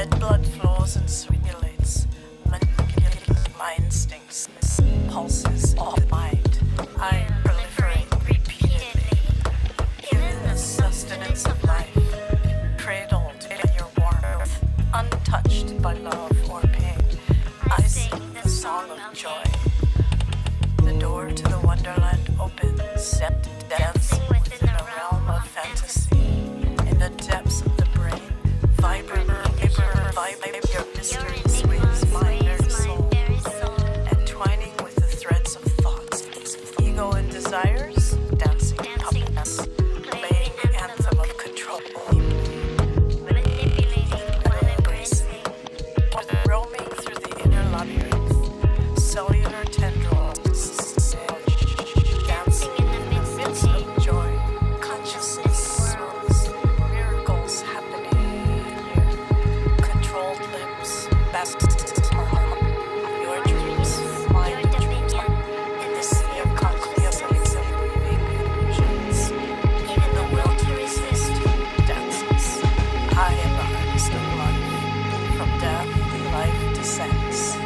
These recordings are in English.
Red blood flows and circulates, manipulating my instincts, pulses, all mind. I proliferate repeatedly, given the sustenance of life, cradled in your warmth, untouched by love or pain. I sing the song of joy. The door to the wonderland opens, dancing within a realm of fantasy. In the depths of the brain, vibrate your mysteries with my very soul, entwining with the threads of thoughts, ego and desires, dancing puppets, playing the anthem of control, manipulating and embracing, roaming through the inner labyrinth, cellular tendrils, dancing in the midst of joy, consciousness, miracles happening here, controlled limbs, best your dreams, my dreams, in the sea of concretions of weaving illusions, even the will to resist dances. I am the artist of life, from death, life descends.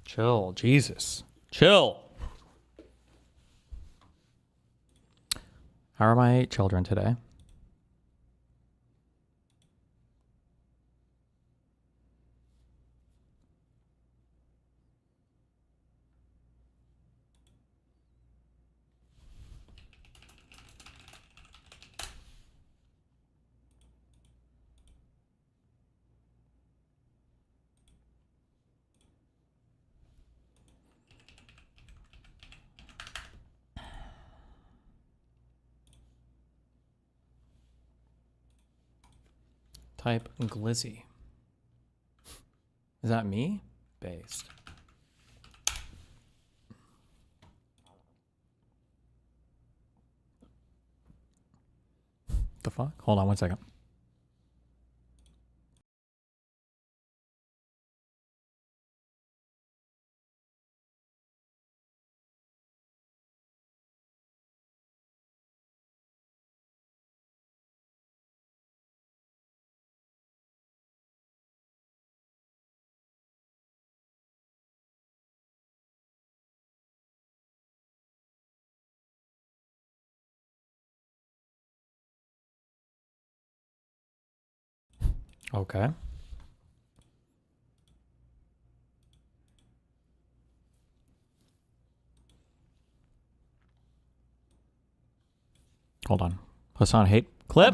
Chill, Jesus. Chill. How are my 8 children today? type glizzy. Is that me? Based. The fuck? Hold on 1 second. Okay. Hold on. Hassan hate clip.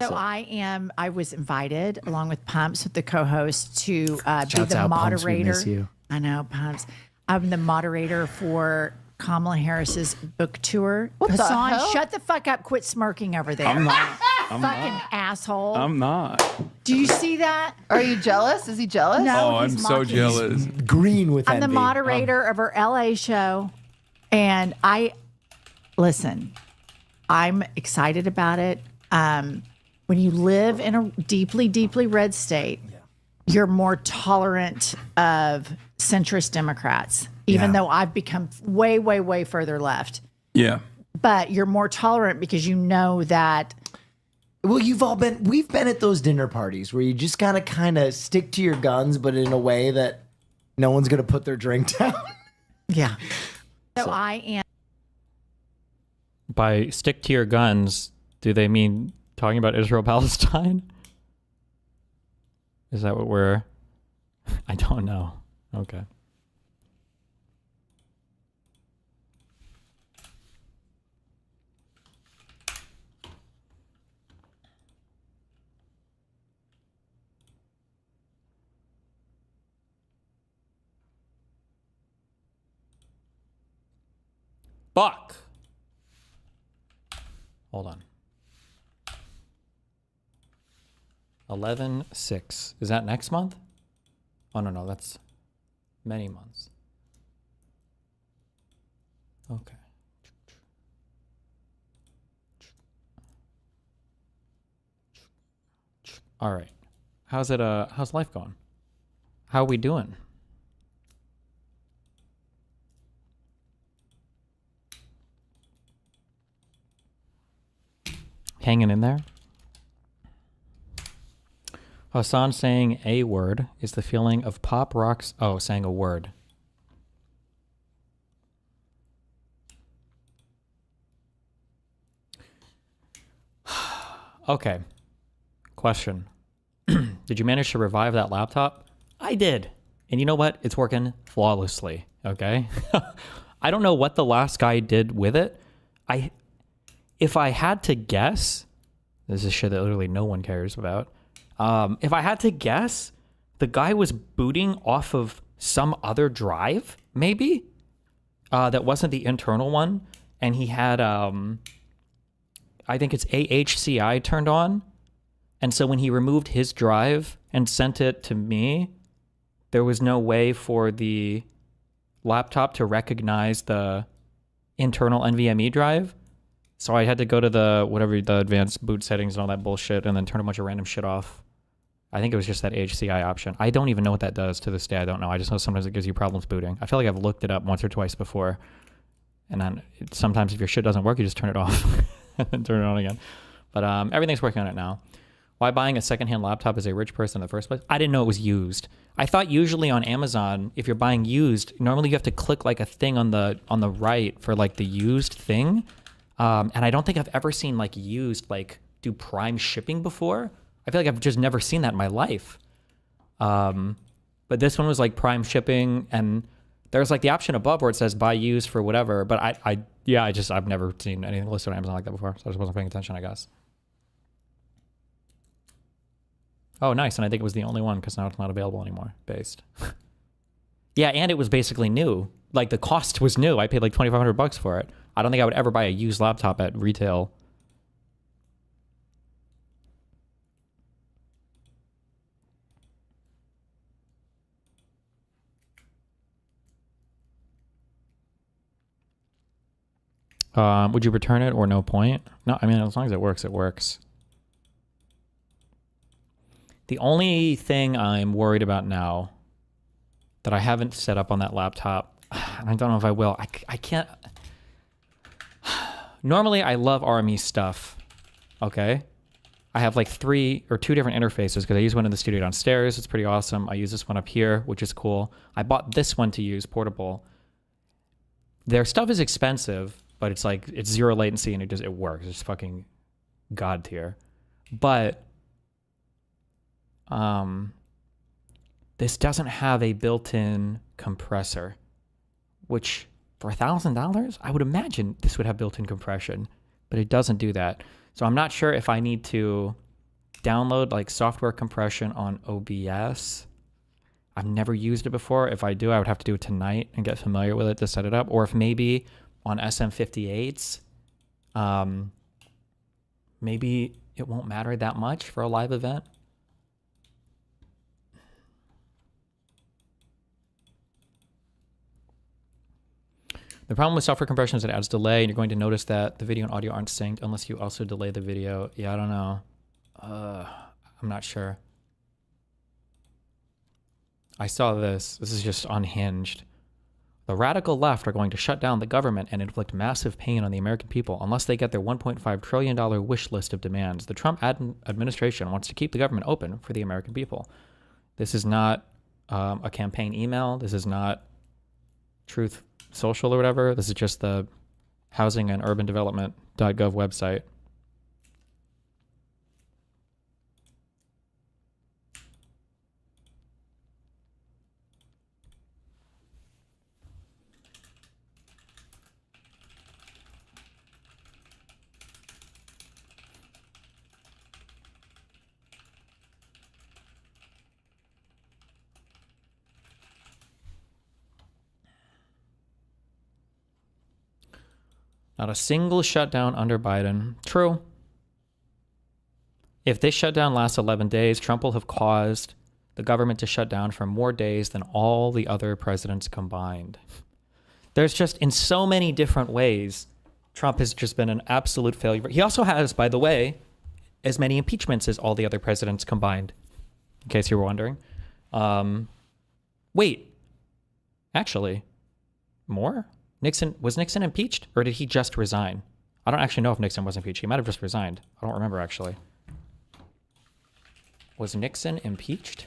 So I was invited along with Pumps, with the co-host, to be Shouts the out, Pumps, we moderator. miss you. I know, Pumps. I'm the moderator for Kamala Harris's book tour. What the Hassan, hell? shut the fuck up. Quit smirking over there. I'm not. Fucking asshole. I'm not. Do you see that? Are you jealous? Is he jealous? No. Oh, I'm he's so mocking. jealous. Green with I'm the envy. moderator of her LA show. And listen, I'm excited about it. When you live in a deeply, deeply red state, you're more tolerant of centrist Democrats, even Yeah. though I've become way, way, way further left. Yeah. But you're more tolerant because you know that. Well, we've been at those dinner parties where you just gotta kind of stick to your guns, but in a way that no one's gonna put their drink down. Yeah. So I am. By stick to your guns, do they mean talking about Israel Palestine? Is that what we're... I don't know. Okay. Fuck. Hold on. 11/6. Is that next month? Oh, no, that's many months. Okay. All right. How's life going? How are we doing? Hanging in there? Hassan saying a word is the feeling of pop rocks. Oh, saying a word. Okay. Question. Did you manage to revive that laptop? I did. And you know what? It's working flawlessly. Okay. I don't know what the last guy did with it. If I had to guess, this is shit that literally no one cares about. If I had to guess, the guy was booting off of some other drive, maybe, that wasn't the internal one. And he had, I think it's AHCI turned on. And so when he removed his drive and sent it to me, there was no way for the laptop to recognize the internal NVMe drive. So I had to go to the advanced boot settings and all that bullshit and then turn a bunch of random shit off. I think it was just that HCI option. I don't even know what that does to this day. I don't know. I just know sometimes it gives you problems booting. I feel like I've looked it up once or twice before. And then sometimes if your shit doesn't work, you just turn it off and then turn it on again. But everything's working on it now. Why buying a secondhand laptop as a rich person in the first place? I didn't know it was used. I thought usually on Amazon, if you're buying used, normally you have to click like a thing on the right for like the used thing. And I don't think I've ever seen like used like do prime shipping before. I feel like I've just never seen that in my life. But this one was like prime shipping, and there's like the option above where it says buy used for whatever. But I've never seen anything listed on Amazon like that before, so I just wasn't paying attention, I guess. Oh, nice. And I think it was the only one because now it's not available anymore. Based. Yeah, and it was basically new. Like the cost was new. I paid like $2,500 for it. I don't think I would ever buy a used laptop at retail. Would you return it or no point? No, I mean, as long as it works, it works. The only thing I'm worried about now that I haven't set up on that laptop, I don't know if I will. I can't. Normally, I love RME stuff. Okay. I have like 2 different interfaces because I use one in the studio downstairs. It's pretty awesome. I use this one up here, which is cool. I bought this one to use portable. Their stuff is expensive, but it's like, it's 0 latency and it works. It's fucking god tier. But this doesn't have a built-in compressor, which for $1,000, I would imagine this would have built-in compression, but it doesn't do that. So I'm not sure if I need to download like software compression on OBS. I've never used it before. If I do, I would have to do it tonight and get familiar with it to set it up. Or if maybe on SM58s, maybe it won't matter that much for a live event. The problem with software compression is it adds delay, and you're going to notice that the video and audio aren't synced unless you also delay the video. Yeah, I don't know. I'm not sure. I saw this. This is just unhinged. The radical left are going to shut down the government and inflict massive pain on the American people unless they get their $1.5 trillion wish list of demands. The Trump administration wants to keep the government open for the American people. This is not a campaign email. This is not Truth Social or whatever. This is just the housing and urban development.gov website. Not a single shutdown under Biden. True. If this shutdown lasts 11 days, Trump will have caused the government to shut down for more days than all the other presidents combined. There's just, in so many different ways, Trump has just been an absolute failure. He also has, by the way, as many impeachments as all the other presidents combined, in case you were wondering. Wait. Actually, more? Was Nixon impeached, or did he just resign? I don't actually know if Nixon was impeached. He might have just resigned. I don't remember, actually. Was Nixon impeached?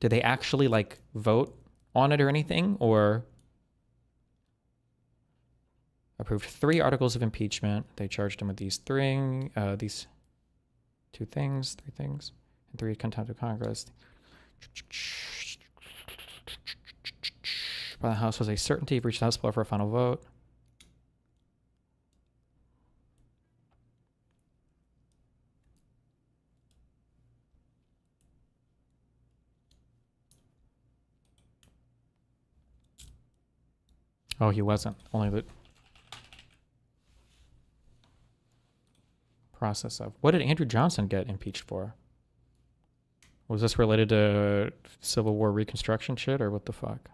Did they actually, like, vote on it or anything, or approved 3 articles of impeachment? They charged him with these 2 things, 3 things. And 3 contempt of Congress. By the House was a certainty. Reached the House floor for a final vote. Oh, he wasn't. Only the process of. What did Andrew Johnson get impeached for? Was this related to Civil War Reconstruction shit, or what the fuck?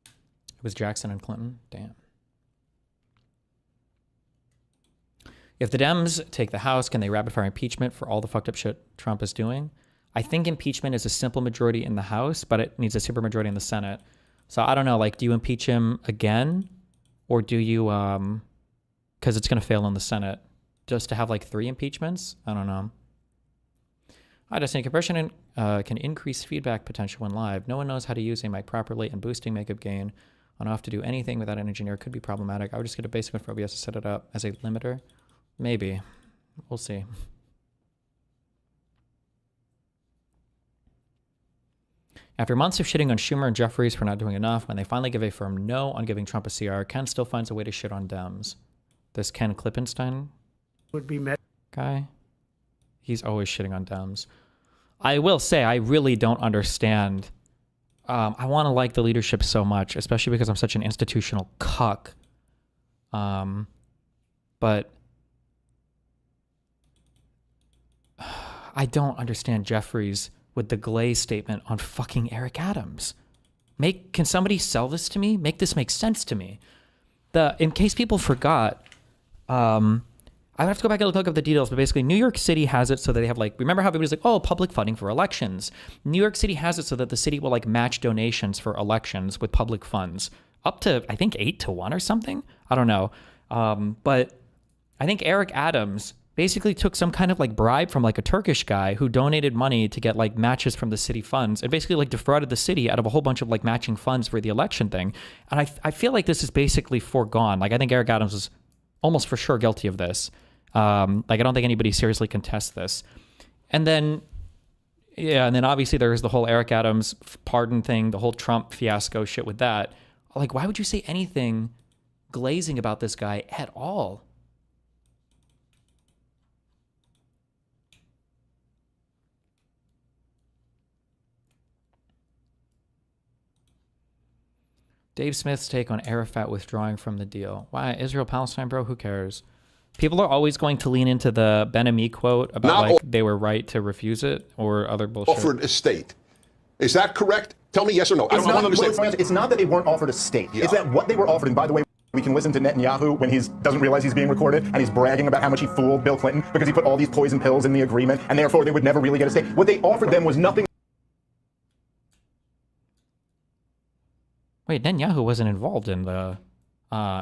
It was Jackson and Clinton? Damn. If the Dems take the House, can they rapid-fire impeachment for all the fucked up shit Trump is doing? I think impeachment is a simple majority in the House, but it needs a supermajority in the Senate. So I don't know, like, do you impeach him again? Or do you, because it's going to fail in the Senate, just to have like 3 impeachments? I don't know. I just think compression can increase feedback potential when live. No one knows how to use a mic properly, and boosting makeup gain on off to do anything without an engineer could be problematic. I would just get a basic one for OBS to set it up as a limiter. Maybe. We'll see. After months of shitting on Schumer and Jeffries for not doing enough, when they finally give a firm no on giving Trump a CR, Ken still finds a way to shit on Dems. This Ken Klippenstein would be met guy, he's always shitting on Dems. I will say, I really don't understand I want to like the leadership so much, especially because I'm such an institutional cuck. But I don't understand Jeffries with the glaze statement on fucking Eric Adams. Can somebody sell this to me? Make this make sense to me. In case people forgot, I have to go back and look up the details, but basically New York City has it so that they have remember how everybody's like, oh, public funding for elections. New York City has it so that the city will match donations for elections with public funds up to, I think 8-1 or something. I don't know. But I think Eric Adams basically took some kind of bribe from a Turkish guy who donated money to get matches from the city funds and basically defrauded the city out of a whole bunch of matching funds for the election thing. And I feel like this is basically foregone. I think Eric Adams is almost for sure guilty of this. I don't think anybody seriously contests this. And then obviously there's the whole Eric Adams pardon thing, the whole Trump fiasco shit with that. Why would you say anything glazing about this guy at all? Dave Smith's take on Arafat withdrawing from the deal. Why? Israel-Palestine, bro? Who cares? People are always going to lean into the Ben-Ami quote about they were right to refuse it or other bullshit. Offered a state. Is that correct? Tell me yes or no. I don't understand. It's not that they weren't offered a state. Yeah. It's that what they were offered, and by the way, we can listen to Netanyahu when he doesn't realize he's being recorded and he's bragging about how much he fooled Bill Clinton because he put all these poison pills in the agreement and therefore they would never really get a state. What they offered them was nothing. Wait, Netanyahu wasn't involved in the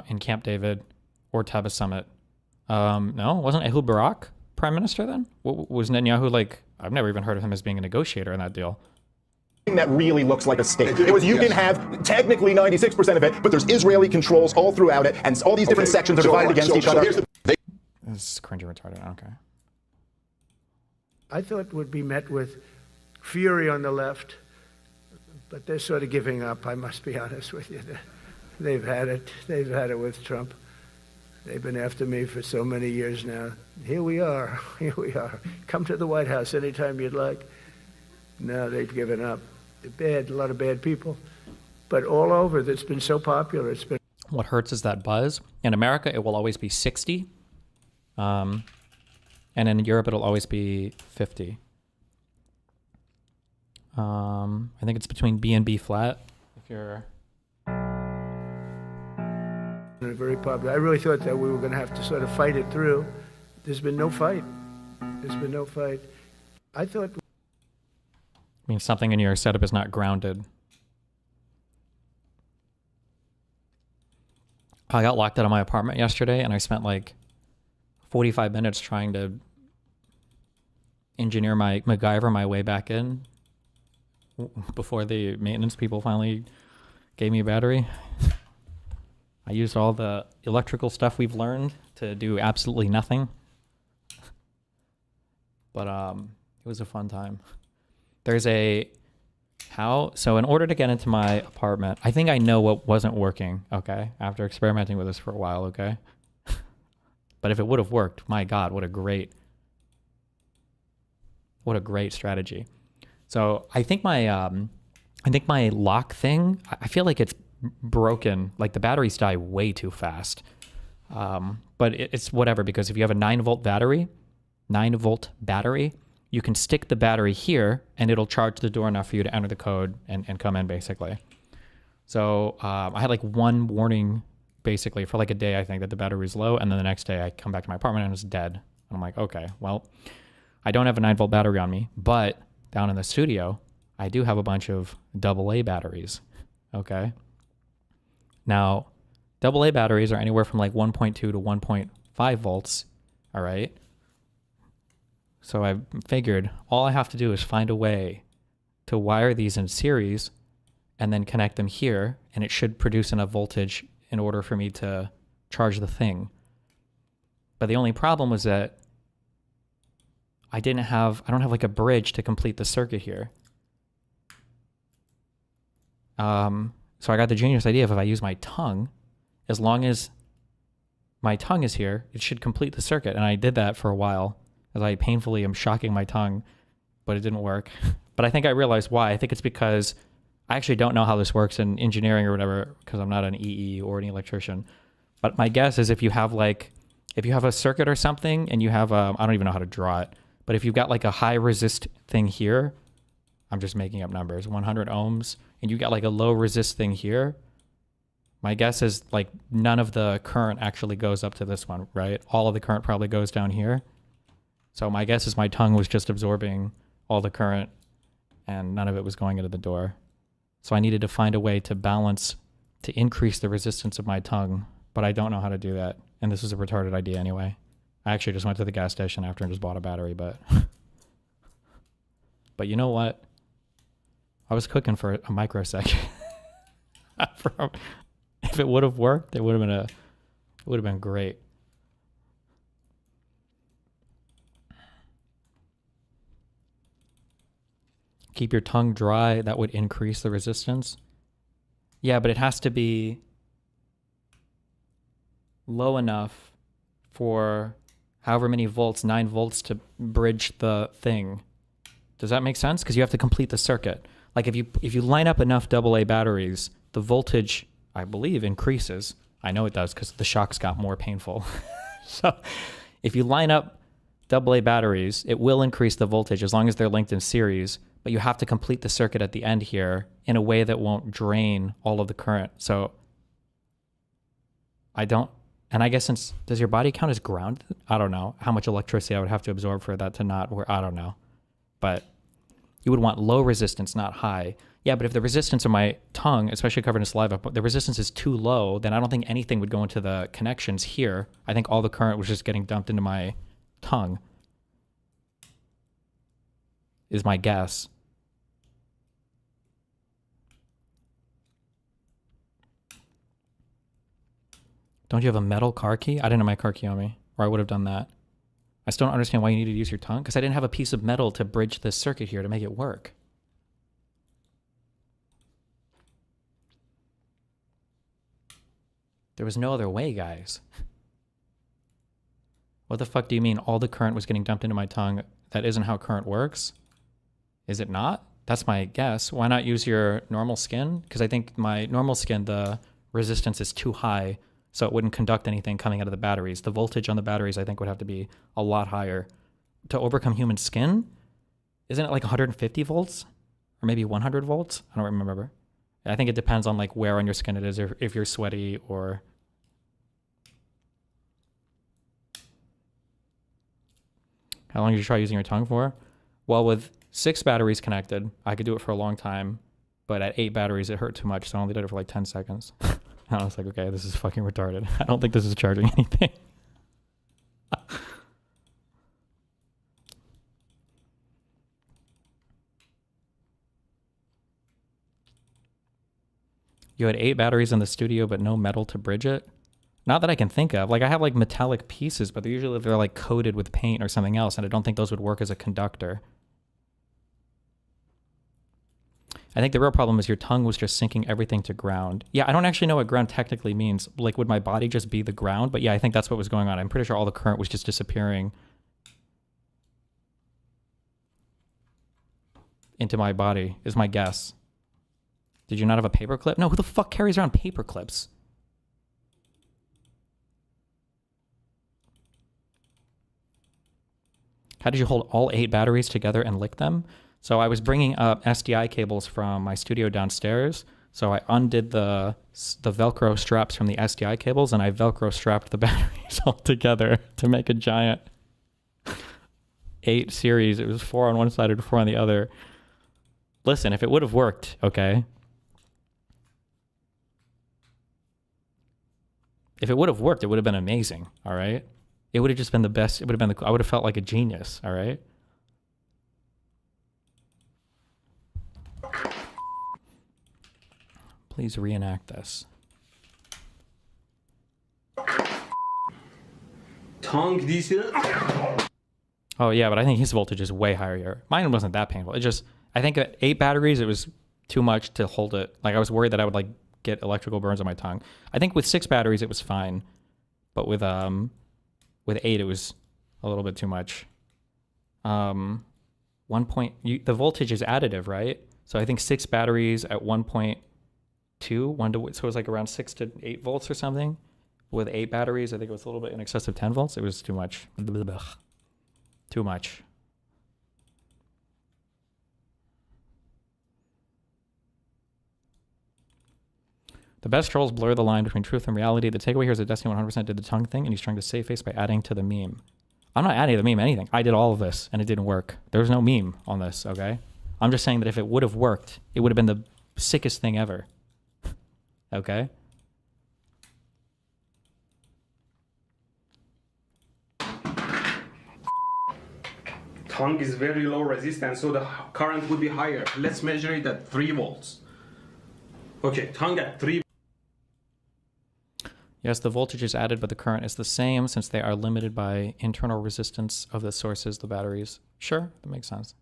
in Camp David or Taba Summit. No, wasn't Ehud Barak prime minister then? Was Netanyahu I've never even heard of him as being a negotiator in that deal. That really looks like a state. It was you can have technically 96% of it, but there's Israeli controls all throughout it, and all these different sections are divided against each other. This is cringy retarded. Okay. I thought would be met with fury on the left, but they're sort of giving up. I must be honest with you. They've had it. They've had it with Trump. They've been after me for so many years now. Here we are. Here we are. Come to the White House anytime you'd like. No, they've given up. They're bad, a lot of bad people. But all over, that's been so popular. It's been. What hurts is that buzz. In America, it will always be 60. And in Europe, it'll always be 50. I think it's between B and B flat. If you're very popular. I really thought that we were going to have to sort of fight it through. There's been no fight. There's been no fight. I thought. I mean, something in your setup is not grounded. I got locked out of my apartment yesterday, and I spent 45 minutes trying to engineer MacGyver my way back in before the maintenance people finally gave me a battery. I used all the electrical stuff we've learned to do absolutely nothing. But it was a fun time. There's so in order to get into my apartment, I think I know what wasn't working, okay? After experimenting with this for a while, okay? But if it would have worked, my God, what a great strategy. So I think my lock thing, I feel like it's broken. The batteries die way too fast. But it's whatever, because if you have a 9-volt battery, you can stick the battery here and it'll charge the door enough for you to enter the code and come in, basically. So I had one warning basically for a day, I think, that the battery was low, and then the next day I come back to my apartment and it's dead. And I'm like, okay, well, I don't have a 9-volt battery on me, but down in the studio, I do have a bunch of AA batteries, okay? Now, AA batteries are anywhere from 1.2 to 1.5 volts, all right? So I figured all I have to do is find a way to wire these in series and then connect them here, and it should produce enough voltage in order for me to charge the thing. But the only problem was that I don't have a bridge to complete the circuit here. So I got the genius idea of if I use my tongue, as long as my tongue is here, it should complete the circuit. And I did that for a while, as I painfully am shocking my tongue, but it didn't work. But I think I realized why. I think it's because I actually don't know how this works in engineering or whatever because I'm not an EE or an electrician. But my guess is if you have a circuit or something and you have I don't even know how to draw it, but if you've got like a high resist thing here, I'm just making up numbers, 100 ohms, and you got like a low resist thing here, my guess is like none of the current actually goes up to this one, right? All of the current probably goes down here. So my guess is my tongue was just absorbing all the current and none of it was going into the door. So I needed to find a way to balance, to increase the resistance of my tongue, but I don't know how to do that. And this is a retarded idea anyway. I actually just went to the gas station after and just bought a battery, but you know what? I was cooking for a microsecond. If it would have worked, it would have been great. Keep your tongue dry, that would increase the resistance. Yeah, but it has to be low enough for however many volts, 9 volts, to bridge the thing. Does that make sense? Because you have to complete the circuit. Like if you line up enough AA batteries, the voltage, I believe, increases. I know it does because the shocks got more painful. So if you line up AA batteries, it will increase the voltage as long as they're linked in series, but you have to complete the circuit at the end here in a way that won't drain all of the current. So I guess does your body count as grounded? I don't know how much electricity I would have to absorb for that to not work. I don't know. But you would want low resistance, not high. Yeah, but if the resistance of my tongue, especially covered in saliva, the resistance is too low, then I don't think anything would go into the connections here. I think all the current was just getting dumped into my tongue, is my guess. Don't you have a metal car key? I didn't have my car key on me, or I would have done that. I still don't understand why you need to use your tongue, because I didn't have a piece of metal to bridge this circuit here to make it work. There was no other way, guys. What the fuck do you mean all the current was getting dumped into my tongue? That isn't how current works? Is it not? That's my guess. Why not use your normal skin? Because I think my normal skin, the resistance is too high, so it wouldn't conduct anything coming out of the batteries. The voltage on the batteries, I think, would have to be a lot higher. To overcome human skin, isn't it like 150 volts? Or maybe 100 volts? I don't remember. I think it depends on like where on your skin it is, or if you're sweaty or... How long did you try using your tongue for? Well, with 6 batteries connected, I could do it for a long time, but at 8 batteries, it hurt too much, so I only did it for like 10 seconds. I was like, okay, this is fucking retarded. I don't think this is charging anything. You had 8 batteries in the studio, but no metal to bridge it? Not that I can think of. Like, I have like metallic pieces, but they're like coated with paint or something else, and I don't think those would work as a conductor. I think the real problem is your tongue was just sinking everything to ground. Yeah, I don't actually know what ground technically means. Like, would my body just be the ground? But yeah, I think that's what was going on. I'm pretty sure all the current was just disappearing into my body, is my guess. Did you not have a paperclip? No, who the fuck carries around paperclips? How did you hold all 8 batteries together and lick them? So I was bringing up SDI cables from my studio downstairs. So I undid the Velcro straps from the SDI cables, and I Velcro strapped the batteries all together to make a giant 8 series. It was 4 on one side and 4 on the other. Listen, if it would have worked, okay. If it would have worked, it would have been amazing, all right? It would have just been the best. It would have been I would have felt like a genius, all right? Please reenact this. Tongue decent. Oh yeah, but I think his voltage is way higher here. Mine wasn't that painful. It just, I think at 8 batteries, it was too much to hold it. Like, I was worried that I would like get electrical burns on my tongue. I think with 6 batteries, it was fine. But with 8, it was a little bit too much. The voltage is additive, right? So I think 6 batteries at 1.2, so it was like around 6 to 8 volts or something. With 8 batteries, I think it was a little bit in excess of 10 volts. It was too much. Too much. The best trolls blur the line between truth and reality. The takeaway here is that Destiny 100% did the tongue thing, and he's trying to save face by adding to the meme. I'm not adding to the meme anything. I did all of this, and it didn't work. There was no meme on this, okay? I'm just saying that if it would have worked, it would have been the sickest thing ever. Okay? Tongue is very low resistance, so the current would be higher. Let's measure it at 3 volts. Okay, tongue at 3. Yes, the voltage is added, but the current is the same since they are limited by internal resistance of the sources, the batteries. Sure, that makes sense.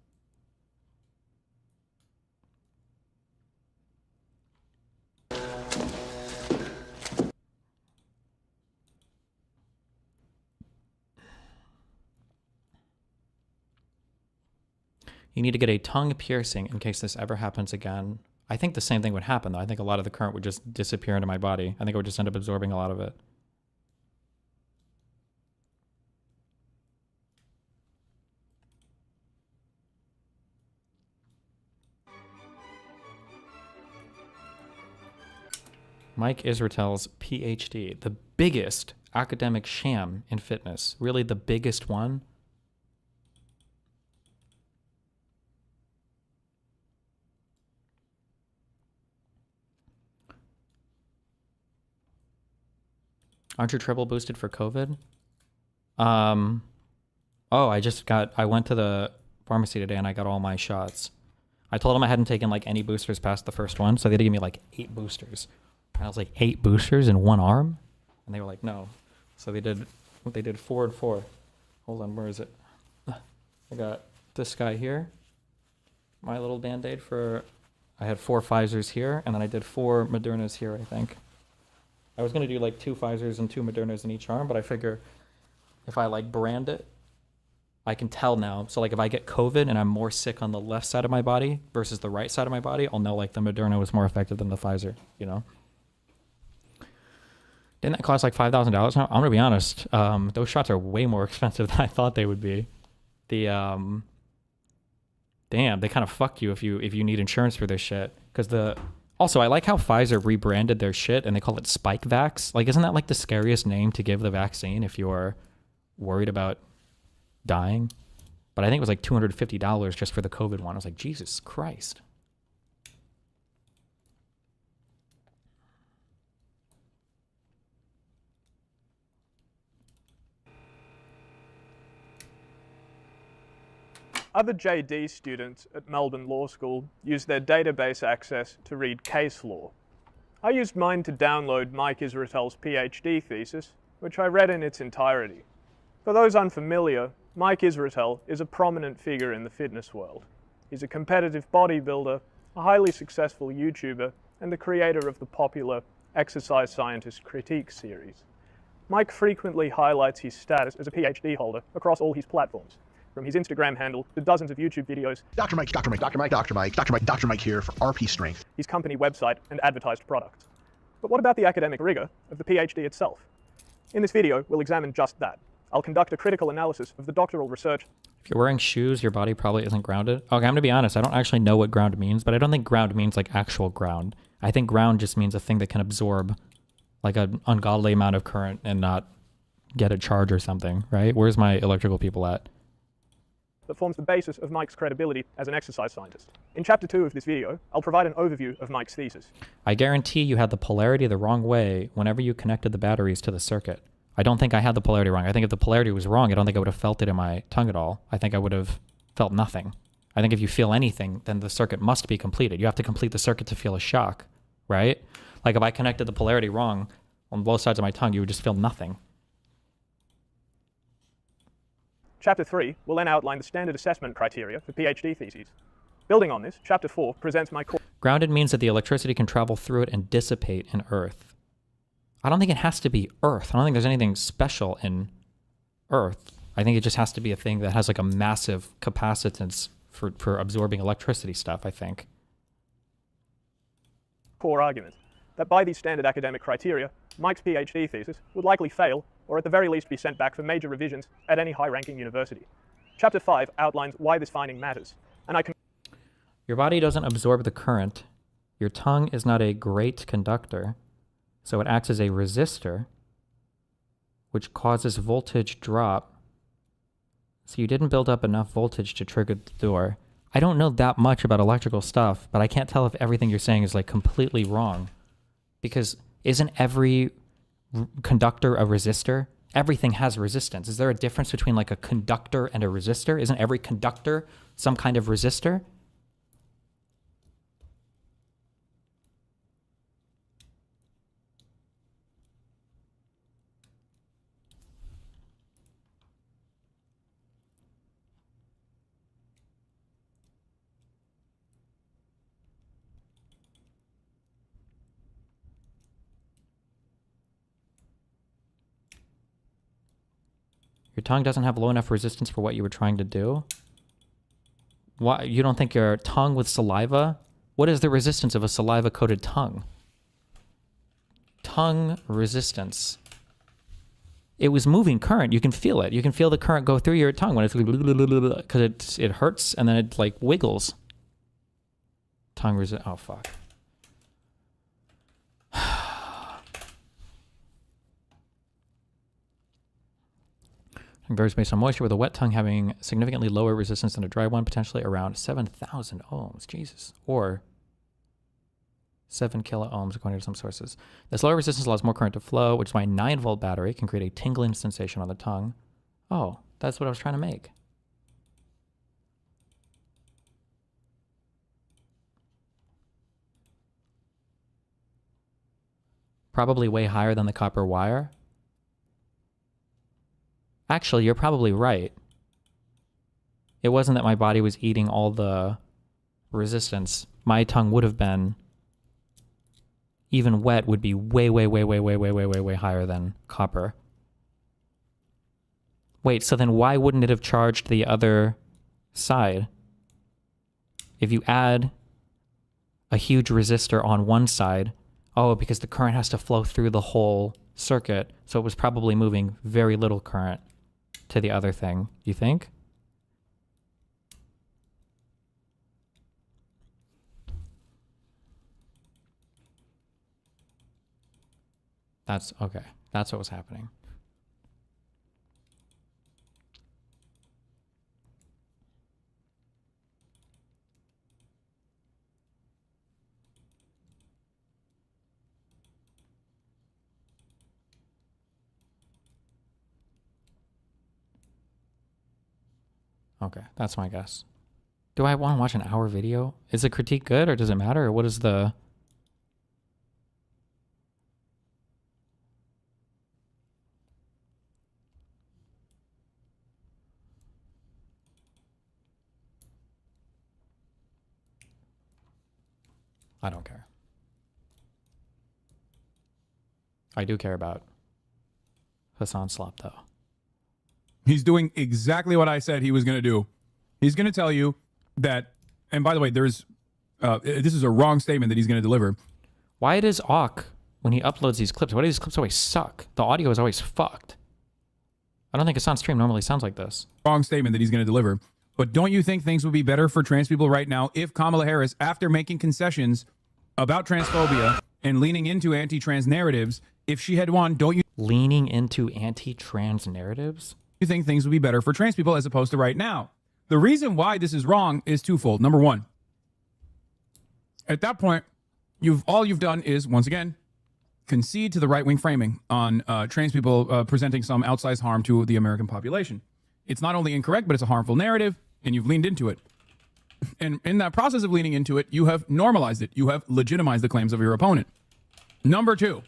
You need to get a tongue piercing in case this ever happens again. I think the same thing would happen, though. I think a lot of the current would just disappear into my body. I think I would just end up absorbing a lot of it. Mike Israetel's PhD, the biggest academic sham in fitness. Really the biggest one. Aren't you triple boosted for COVID? Oh, I went to the pharmacy today and I got all my shots. I told them I hadn't taken like any boosters past the first one, so they had to give me like 8 boosters. And I was like, 8 boosters in one arm? And they were like, no. So they did 4 and 4. Hold on, where is it? I got this guy here. My little Band-Aid I had 4 Pfizers here, and then I did 4 Modernas here, I think. I was going to do like 2 Pfizers and 2 Modernas in each arm, but I figure if I like brand it, I can tell now. So like if I get COVID and I'm more sick on the left side of my body versus the right side of my body, I'll know like the Moderna was more effective than the Pfizer, you know? Didn't that cost like $5,000? I'm going to be honest. Those shots are way more expensive than I thought they would be. Damn, they kind of fuck you if you need insurance for this shit. Also, I like how Pfizer rebranded their shit and they call it Spikevax. Like, isn't that like the scariest name to give the vaccine if you're worried about dying? But I think it was like $250 just for the COVID one. I was like, Jesus Christ. Other JD students at Melbourne Law School use their database access to read case law. I used mine to download Mike Israetel's PhD thesis, which I read in its entirety. For those unfamiliar, Mike Israetel is a prominent figure in the fitness world. He's a competitive bodybuilder, a highly successful YouTuber, and the creator of the popular Exercise Scientist Critique series. Mike frequently highlights his status as a PhD holder across all his platforms, from his Instagram handle to dozens of YouTube videos. Dr. Mike here for RP Strength. His company website and advertised products. But what about the academic rigor of the PhD itself? In this video, we'll examine just that. I'll conduct a critical analysis of the doctoral research. If you're wearing shoes, your body probably isn't grounded. Okay, I'm going to be honest. I don't actually know what ground means, but I don't think ground means like actual ground. I think ground just means a thing that can absorb like an ungodly amount of current and not get a charge or something, right? Where's my electrical people at? That forms the basis of Mike's credibility as an exercise scientist. In Chapter 2 of this video, I'll provide an overview of Mike's thesis. I guarantee you had the polarity the wrong way whenever you connected the batteries to the circuit. I don't think I had the polarity wrong. I think if the polarity was wrong, I don't think I would have felt it in my tongue at all. I think I would have felt nothing. I think if you feel anything, then the circuit must be completed. You have to complete the circuit to feel a shock, right? Like if I connected the polarity wrong on both sides of my tongue, you would just feel nothing. Chapter 3 will then outline the standard assessment criteria for PhD theses. Building on this, Chapter 4 presents my core. Grounded means that the electricity can travel through it and dissipate in Earth. I don't think it has to be Earth. I don't think there's anything special in Earth. I think it just has to be a thing that has like a massive capacitance for absorbing electricity stuff, I think. core argument that by these standard academic criteria, Mike's PhD thesis would likely fail, or at the very least be sent back for major revisions at any high-ranking university. Chapter 5 outlines why this finding matters, and I can... Your body doesn't absorb the current. Your tongue is not a great conductor, so it acts as a resistor, which causes voltage drop. So you didn't build up enough voltage to trigger the door. I don't know that much about electrical stuff, but I can't tell if everything you're saying is like completely wrong. Because isn't every conductor a resistor? Everything has resistance. Is there a difference between like a conductor and a resistor? Isn't every conductor some kind of resistor? Your tongue doesn't have low enough resistance for what you were trying to do? Why, you don't think your tongue with saliva? What is the resistance of a saliva-coated tongue? Tongue resistance. It was moving current. You can feel it. You can feel the current go through your tongue when it's because it hurts and then it like wiggles. Tongue resist. Oh fuck. Varies based on moisture, with a wet tongue having significantly lower resistance than a dry one, potentially around 7,000 ohms. Jesus. Or 7 kilo ohms, according to some sources. This lower resistance allows more current to flow, which is why a 9-volt battery can create a tingling sensation on the tongue. Oh, that's what I was trying to make. Probably way higher than the copper wire. Actually, you're probably right. It wasn't that my body was eating all the resistance. My tongue would have been, even wet, would be way higher than copper. Wait, so then why wouldn't it have charged the other side? If you add a huge resistor on one side, oh, because the current has to flow through the whole circuit, so it was probably moving very little current to the other thing, you think? That's okay. That's what was happening. Okay, that's my guess. Do I want to watch an hour video? Is the critique good or does it matter? Or what is the... I don't care. I do care about Hassan Slop though. He's doing exactly what I said he was going to do. He's going to tell you that, and by the way, this is a wrong statement that he's going to deliver. Why does Auk, when he uploads these clips, why do these clips always suck? The audio is always fucked. I don't think Hassan's stream normally sounds like this. Wrong statement that he's going to deliver. But don't you think things would be better for trans people right now if Kamala Harris, after making concessions about transphobia and leaning into anti-trans narratives, if she had won, don't you... Leaning into anti-trans narratives? You think things would be better for trans people as opposed to right now? The reason why this is wrong is twofold. Number one, at that point, all you've done is, once again, concede to the right-wing framing on trans people presenting some outsized harm to the American population. It's not only incorrect, but it's a harmful narrative, and you've leaned into it. And in that process of leaning into it, you have normalized it. You have legitimized the claims of your opponent. Number two,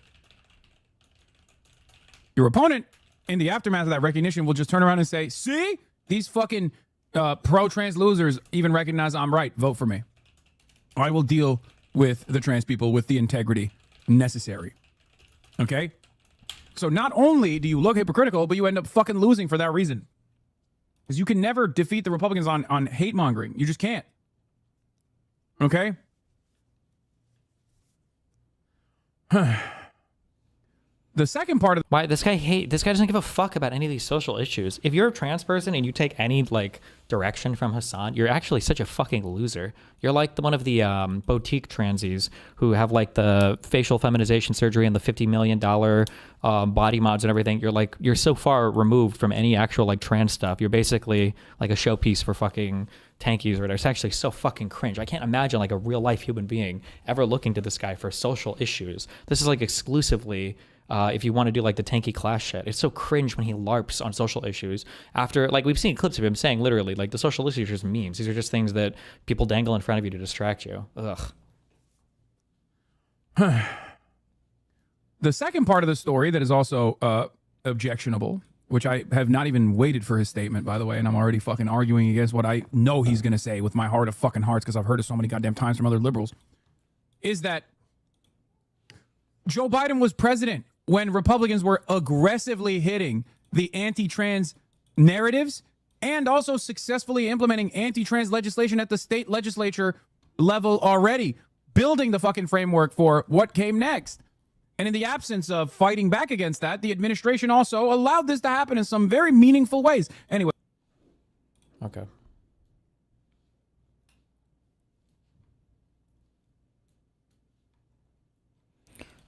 your opponent, in the aftermath of that recognition, will just turn around and say, see, these fucking pro-trans losers even recognize I'm right. Vote for me. I will deal with the trans people with the integrity necessary. Okay? So not only do you look hypocritical, but you end up fucking losing for that reason. Because you can never defeat the Republicans on hate mongering. You just can't. Okay? The second part of why this guy doesn't give a fuck about any of these social issues. If you're a trans person and you take any like direction from Hasan, you're actually such a fucking loser. You're like one of the boutique transies who have like the facial feminization surgery and the $50 million body mods and everything. You're so far removed from any actual like trans stuff. You're basically like a showpiece for fucking tankies or whatever. It's actually so fucking cringe. I can't imagine like a real life human being ever looking to this guy for social issues. This is like exclusively if you want to do like the tanky class shit. It's so cringe when he LARPs on social issues after, like, we've seen clips of him saying literally like the social issues are just memes. These are just things that people dangle in front of you to distract you. Ugh. The second part of the story that is also objectionable, which I have not even waited for his statement, by the way, and I'm already fucking arguing against what I know he's going to say with my heart of fucking hearts because I've heard it so many goddamn times from other liberals, is that Joe Biden was president when Republicans were aggressively hitting the anti-trans narratives and also successfully implementing anti-trans legislation at the state legislature level already, building the fucking framework for what came next. And in the absence of fighting back against that, the administration also allowed this to happen in some very meaningful ways. Anyway. Okay.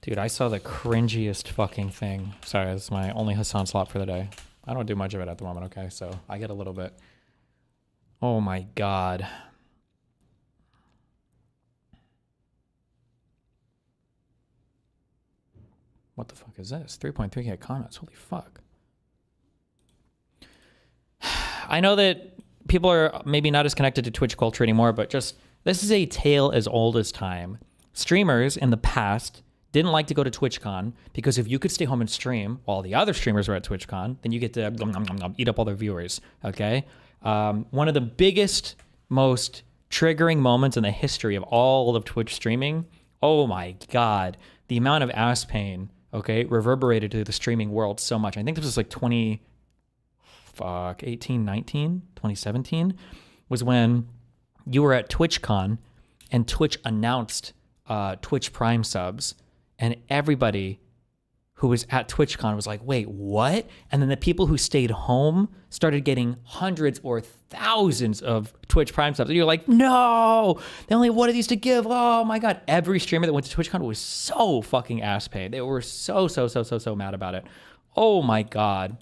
Dude, I saw the cringiest fucking thing. Sorry, this is my only Hasan slot for the day. I don't do much of it at the moment, okay? So I get a little bit. Oh my God. What the fuck is this? 3.3K comments. Holy fuck. I know that people are maybe not as connected to Twitch culture anymore, but just this is a tale as old as time. Streamers in the past didn't like to go to TwitchCon because if you could stay home and stream while the other streamers were at TwitchCon, then you get to eat up all their viewers, okay? One of the biggest, most triggering moments in the history of all of Twitch streaming, oh my God, the amount of ass pain, okay, reverberated to the streaming world so much. I think this was like 2017, was when you were at TwitchCon and Twitch announced Twitch Prime subs. And everybody who was at TwitchCon was like, wait, what? And then the people who stayed home started getting hundreds or thousands of Twitch Prime subs. And you're like, no, they only have one of these to give. Oh my God. Every streamer that went to TwitchCon was so fucking ass paid. They were so mad about it. Oh my God.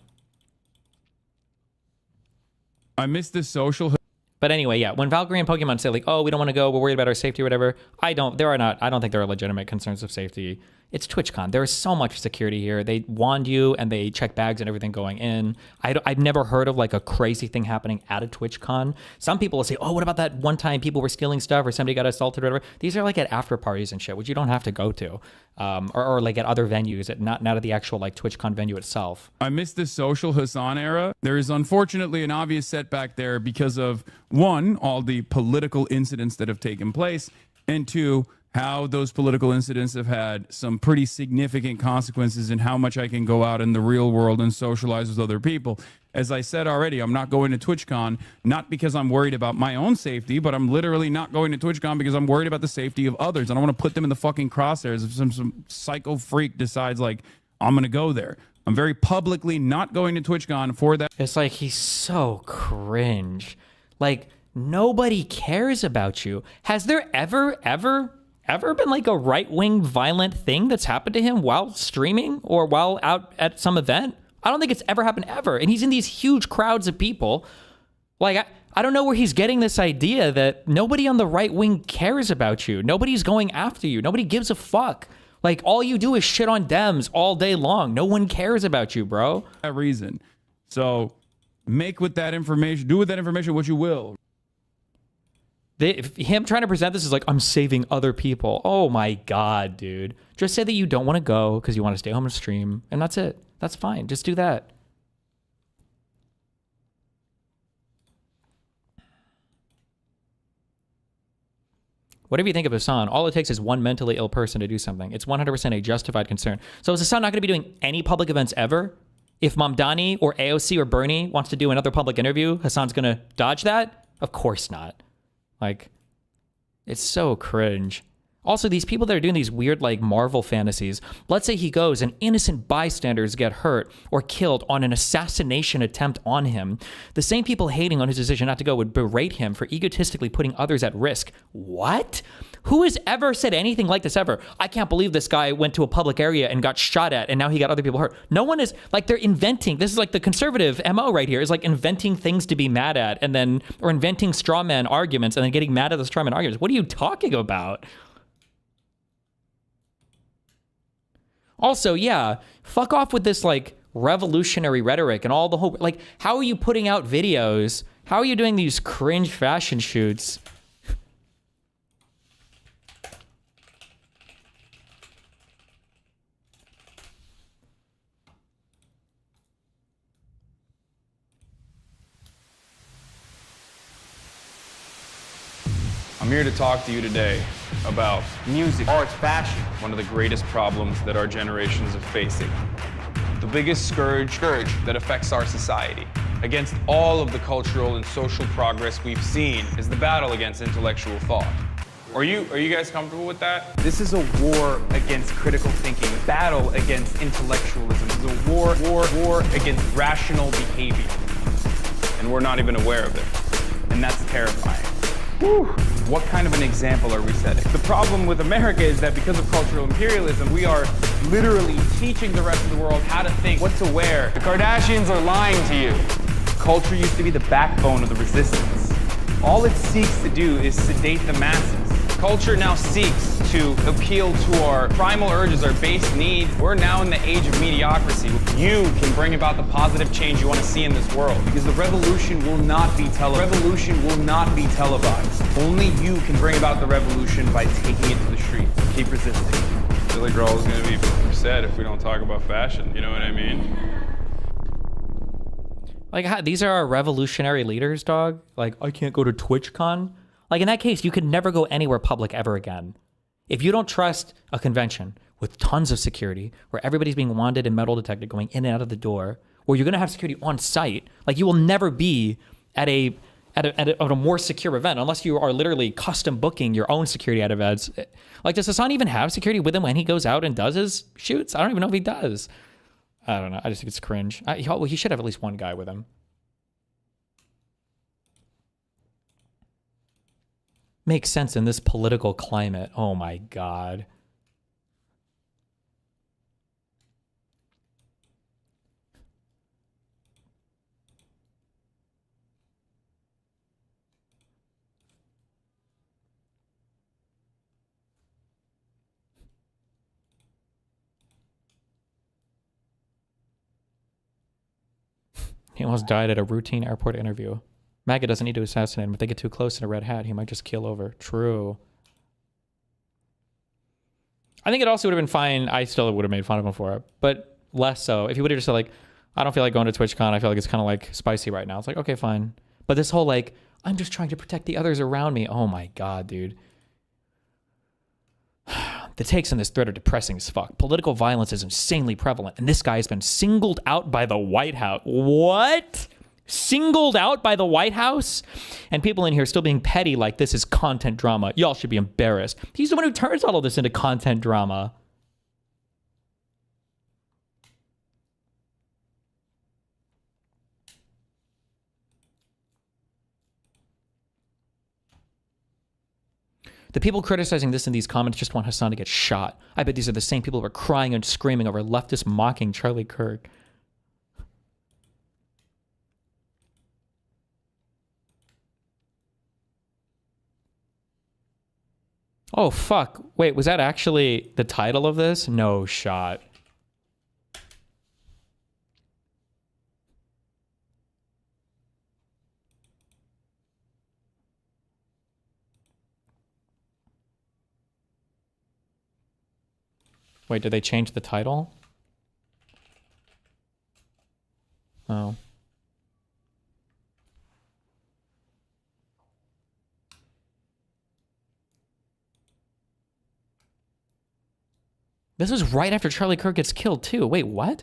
I missed the social. But anyway, yeah, when Valkyrie and Pokemon say like, oh, we don't want to go, we're worried about our safety or whatever, I don't think there are legitimate concerns of safety. It's TwitchCon. There is so much security here. They wand you and they check bags and everything going in. I've never heard of like a crazy thing happening at a TwitchCon. Some people will say, oh, what about that one time people were stealing stuff or somebody got assaulted or whatever? These are like at after parties and shit, which you don't have to go to. Or like at other venues, not at the actual like TwitchCon venue itself. I missed the social Hasan era. There is unfortunately an obvious setback there because of, one, all the political incidents that have taken place, and two, how those political incidents have had some pretty significant consequences in how much I can go out in the real world and socialize with other people. As I said already, I'm not going to TwitchCon, not because I'm worried about my own safety, but I'm literally not going to TwitchCon because I'm worried about the safety of others. I don't want to put them in the fucking crosshairs if some psycho freak decides, like, I'm going to go there. I'm very publicly not going to TwitchCon for that. It's like, he's so cringe. Like, nobody cares about you. Has there ever been like a right-wing violent thing that's happened to him while streaming or while out at some event? I don't think it's ever happened ever. And he's in these huge crowds of people. Like, I don't know where he's getting this idea that nobody on the right wing cares about you. Nobody's going after you. Nobody gives a fuck. Like, all you do is shit on Dems all day long. No one cares about you, bro. That reason. So do with that information what you will. Him trying to present this as like, I'm saving other people. Oh my God, dude. Just say that you don't want to go because you want to stay home and stream, and that's it. That's fine. Just do that. Whatever you think of Hasan, all it takes is one mentally ill person to do something. It's 100% a justified concern. So is Hasan not going to be doing any public events ever? If Mamdani or AOC or Bernie wants to do another public interview, Hasan's going to dodge that? Of course not. Like, it's so cringe. Also, these people that are doing these weird, like, Marvel fantasies, let's say he goes and innocent bystanders get hurt or killed on an assassination attempt on him. The same people hating on his decision not to go would berate him for egotistically putting others at risk. What? Who has ever said anything like this ever? I can't believe this guy went to a public area and got shot at and now he got other people hurt. No one is, like, they're inventing. This is like the conservative MO right here, is like inventing things to be mad at and then, or inventing straw man arguments and then getting mad at the straw man arguments. What are you talking about? Also, yeah, fuck off with this, like, revolutionary rhetoric and all the whole, like, how are you putting out videos? How are you doing these cringe fashion shoots? I'm here to talk to you today about music, art, fashion, one of the greatest problems that our generations are facing. The biggest scourge that affects our society. Against all of the cultural and social progress we've seen is the battle against intellectual thought. Are you guys comfortable with that? This is a war against critical thinking, a battle against intellectualism, it's a war against rational behavior. And we're not even aware of it. And that's terrifying. Whew. What kind of an example are we setting? The problem with America is that because of cultural imperialism, we are literally teaching the rest of the world how to think, what to wear. The Kardashians are lying to you. Culture used to be the backbone of the resistance. All it seeks to do is sedate the masses. Culture now seeks to appeal to our primal urges, our base needs. We're now in the age of mediocrity. You can bring about the positive change you want to see in this world. Because the revolution will not be televised. Revolution will not be televised. Only you can bring about the revolution by taking it to the streets. Keep resisting. Billy Joel is going to be sad if we don't talk about fashion. You know what I mean? Like, these are our revolutionary leaders, dog. Like, I can't go to TwitchCon. Like, in that case, you could never go anywhere public ever again. If you don't trust a convention with tons of security, where everybody's being wanded and metal detected going in and out of the door, where you're going to have security on site, like, you will never be at a more secure event unless you are literally custom booking your own security at events. Like, does Hasan even have security with him when he goes out and does his shoots? I don't even know if he does. I don't know. I just think it's cringe. He should have at least one guy with him. Makes sense in this political climate. Oh my God. He almost died at a routine airport interview. MAGA doesn't need to assassinate him. If they get too close in a red hat, he might just keel over. True. I think it also would have been fine. I still would have made fun of him for it, but less so. If he would have just said, like, I don't feel like going to TwitchCon. I feel like it's kind of like spicy right now. It's like, okay, fine. But this whole, like, I'm just trying to protect the others around me. Oh my God, dude. The takes in this thread are depressing as fuck. Political violence is insanely prevalent, and this guy has been singled out by the White House. What? Singled out by the White House? And people in here still being petty like this is content drama. Y'all should be embarrassed. He's the one who turns all of this into content drama. The people criticizing this in these comments just want Hasan to get shot. I bet these are the same people who are crying and screaming over leftists mocking Charlie Kirk. Oh, fuck. Wait, was that actually the title of this? No shot. Wait, did they change the title? Oh. This was right after Charlie Kirk gets killed, too. Wait, what?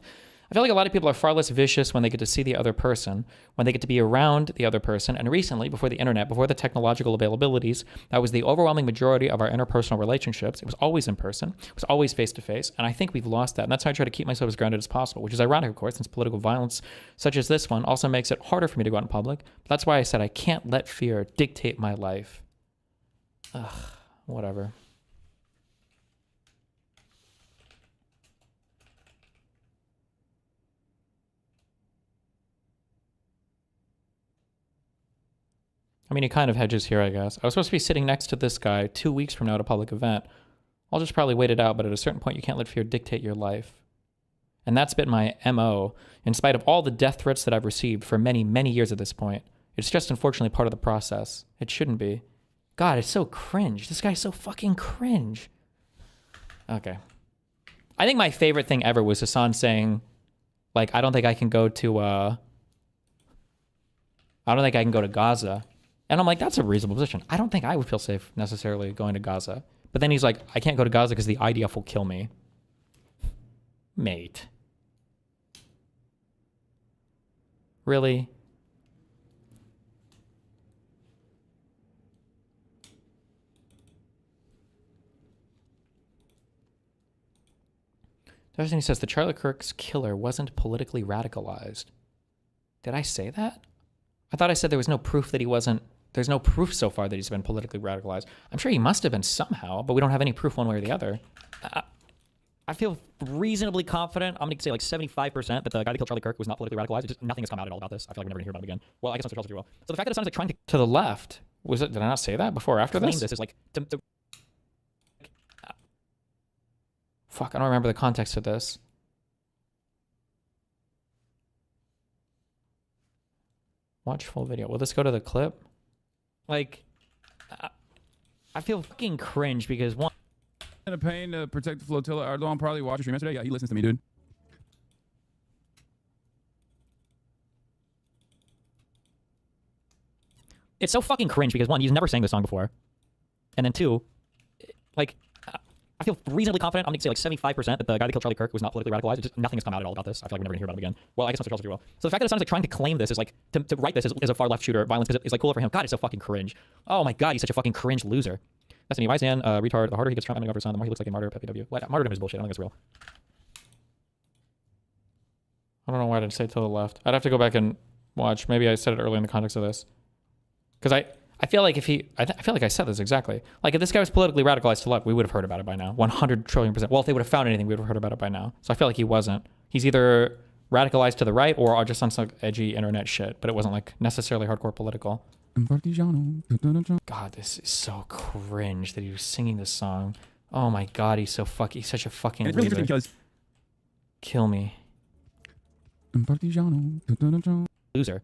I feel like a lot of people are far less vicious when they get to see the other person, when they get to be around the other person. And recently, before the internet, before the technological availabilities, that was the overwhelming majority of our interpersonal relationships. It was always in person. It was always face to face. And I think we've lost that. And that's how I try to keep myself as grounded as possible, which is ironic, of course, since political violence such as this one also makes it harder for me to go out in public. But that's why I said I can't let fear dictate my life. Ugh, whatever. I mean, he kind of hedges here, I guess. I was supposed to be sitting next to this guy 2 weeks from now at a public event. I'll just probably wait it out, but at a certain point, you can't let fear dictate your life. And that's been my MO, in spite of all the death threats that I've received for many, many years at this point. It's just unfortunately part of the process. It shouldn't be. God, it's so cringe. This guy's so fucking cringe. Okay. I think my favorite thing ever was Hassan saying, like, I don't think I can go to Gaza. And I'm like, that's a reasonable position. I don't think I would feel safe necessarily going to Gaza. But then he's like, I can't go to Gaza because the IDF will kill me. Mate. Really? He says the Charlie Kirk's killer wasn't politically radicalized. Did I say that? I thought I said there was no proof that he wasn't. There's no proof so far that he's been politically radicalized. I'm sure he must have been somehow, but we don't have any proof one way or the other. I feel reasonably confident. I'm going to say like 75% that the guy that killed Charlie Kirk was not politically radicalized. Just, nothing has come out at all about this. I feel like we're never going to hear about him again. Well, I guess that's what well. So the fact that it sounds like trying to the left, was it? Did I not say that before or after this? This is like fuck, I don't remember the context of this. Watch full video. Will this go to the clip? Like, I feel fucking cringe because one. In a pain to protect the flotilla. Erdogan probably watched your stream yesterday. Yeah, he listens to me, dude. It's so fucking cringe because one, he's never sang this song before. And then two, like, I feel reasonably confident. I'm going to say like 75% that the guy that killed Charlie Kirk was not politically radicalized. Just, nothing has come out at all about this. I feel like we're never going to hear about him again. Well, I guess that's what will. So the fact that it sounds like trying to claim this is like, to write this as a far left shooter, violence is like cooler for him. God, it's so fucking cringe. Oh my God, he's such a fucking cringe loser. That's an Zan, retard. The harder he gets Trump ending over his son, the more he looks like a martyr. Pepe W. What? Martyrdom is bullshit. I don't think it's real. I don't know why I didn't say to the left. I'd have to go back and watch. Maybe I said it early in the context of this. Because I feel like if he, I feel like I said this exactly. Like if this guy was politically radicalized to left, we would have heard about it by now. 100 trillion%. Well, if they would have found anything, we would have heard about it by now. So I feel like he wasn't. He's either radicalized to the right or just on some edgy internet shit, but it wasn't like necessarily hardcore political. God, this is so cringe that he was singing this song. Oh my God, he's such a fucking it's really loser. because Kill me. Loser.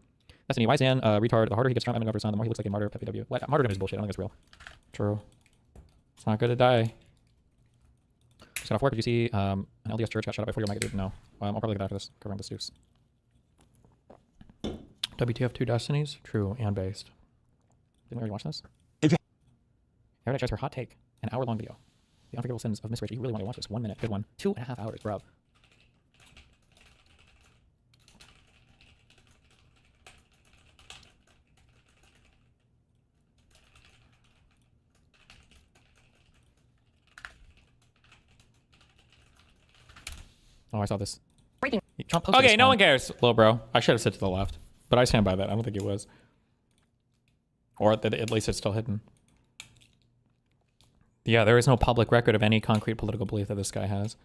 That's an Zan, retard. The harder he gets Trump ending over his son, the more he looks like a martyr. Pepe W. What? Martyrdom is bullshit. I don't think it's real. True. It's not good to die. Just got off work. Did you see an LDS church got shot up by 40-year-old mega dude? No. I'll probably get after this. Covering the Stoops. WTF 2 Destinies? True and based. Didn't we already watch this? Paradise tries her hot take. An hour-long video. The Unforgivable Sins of Miss Rachel. You really want to watch this? 1 minute. Good one. 2.5 hours, bro. Oh, I saw this. Breaking. Trump posted okay, no one cares. Low, bro. I should have said to the left, but I stand by that. I don't think it was. Or that at least it's still hidden. Yeah, there is no public record of any concrete political belief that this guy has.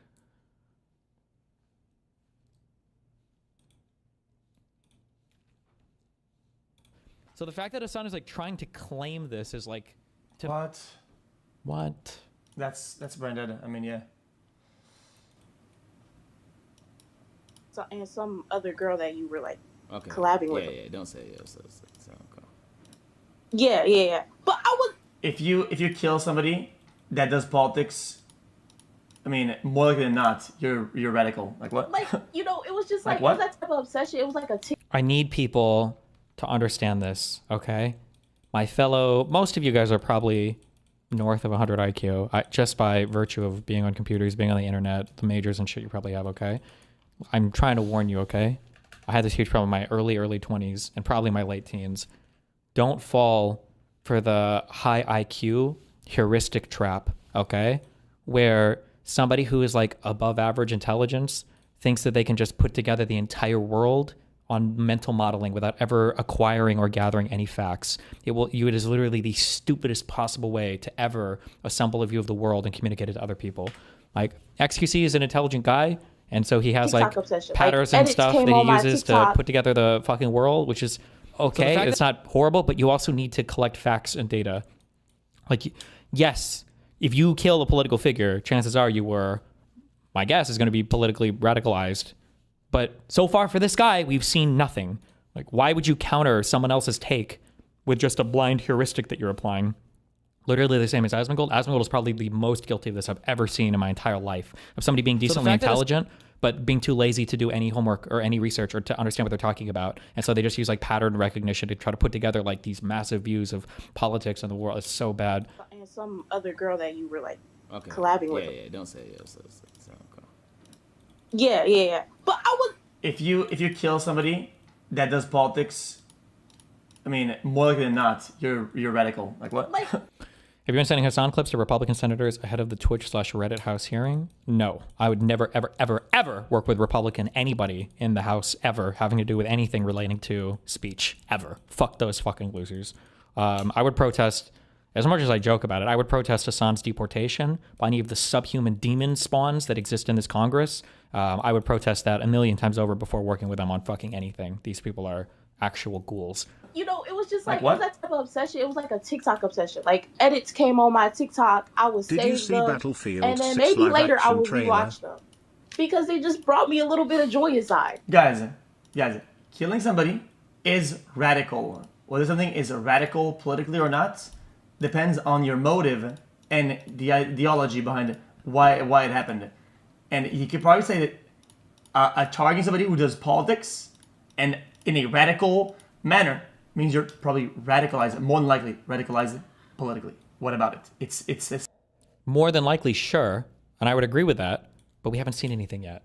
So the fact that Hassan is like trying to claim this is like... What? That's branded. I mean, yeah. So, and some other girl that you were like collabing with. Yeah, don't say it. So, okay. Yeah. But I was. If you kill somebody that does politics, I mean, more likely than not, you're radical. Like what? Like it was just like what? It was that type of obsession. It was like a. I need people to understand this, okay? Most of you guys are probably north of 100 IQ, just by virtue of being on computers, being on the internet, the majors and shit you probably have, okay? I'm trying to warn you, okay? I had this huge problem in my early 20s and probably my late teens. Don't fall for the high IQ heuristic trap, okay? Where somebody who is like above average intelligence thinks that they can just put together the entire world on mental modeling without ever acquiring or gathering any facts. It is literally the stupidest possible way to ever assemble a view of the world and communicate it to other people. Like, XQC is an intelligent guy, and so he has TikTok like obsession. patterns Like, and edits stuff came that on he my uses to TikTok. put together the fucking world, which is okay. fact It's not horrible, but you also need to collect facts and data. Like, yes, if you kill a political figure, chances are you were, my guess is going to be politically radicalized. But so far for this guy, we've seen nothing. Like, why would you counter someone else's take with just a blind heuristic that you're applying? Literally the same as Asmongold. Asmongold is probably the most guilty of this I've ever seen in my entire life. Of somebody being decently fact that it's- intelligent, but being too lazy to do any homework or any research or to understand what they're talking about. And so they just use like pattern recognition to try to put together like these massive views of politics in the world. It's so bad. And some other girl that you were like Okay. collabing with. Yeah, don't say yes. Okay. Yeah. But I was. If you kill somebody that does politics, I mean, more likely than not, you're radical. Like what? Have you been sending Hassan clips to Republican senators ahead of the Twitch/Reddit House hearing? No, I would never, ever, ever, ever work with Republican anybody in the House ever having to do with anything relating to speech ever. Fuck those fucking losers. I would protest, as much as I joke about it, I would protest Hassan's deportation by any of the subhuman demon spawns that exist in this Congress. I would protest that a million times over before working with them on fucking anything. These people are actual ghouls. You know, it was just Like like, what? it was that type of obsession. It was like a TikTok obsession. Like edits came on my TikTok, I would Did save you see them, Battlefield and then 6 maybe live later I action would trailer? rewatch them because they just brought me a little bit of joy inside. Guys, killing somebody is radical. Whether something is radical politically or not depends on your motive and the ideology behind why it happened. And you could probably say that targeting somebody who does politics and in a radical manner means you're probably radicalized, more than likely radicalized politically. What about it? It's More than likely, sure, and I would agree with that, but we haven't seen anything yet.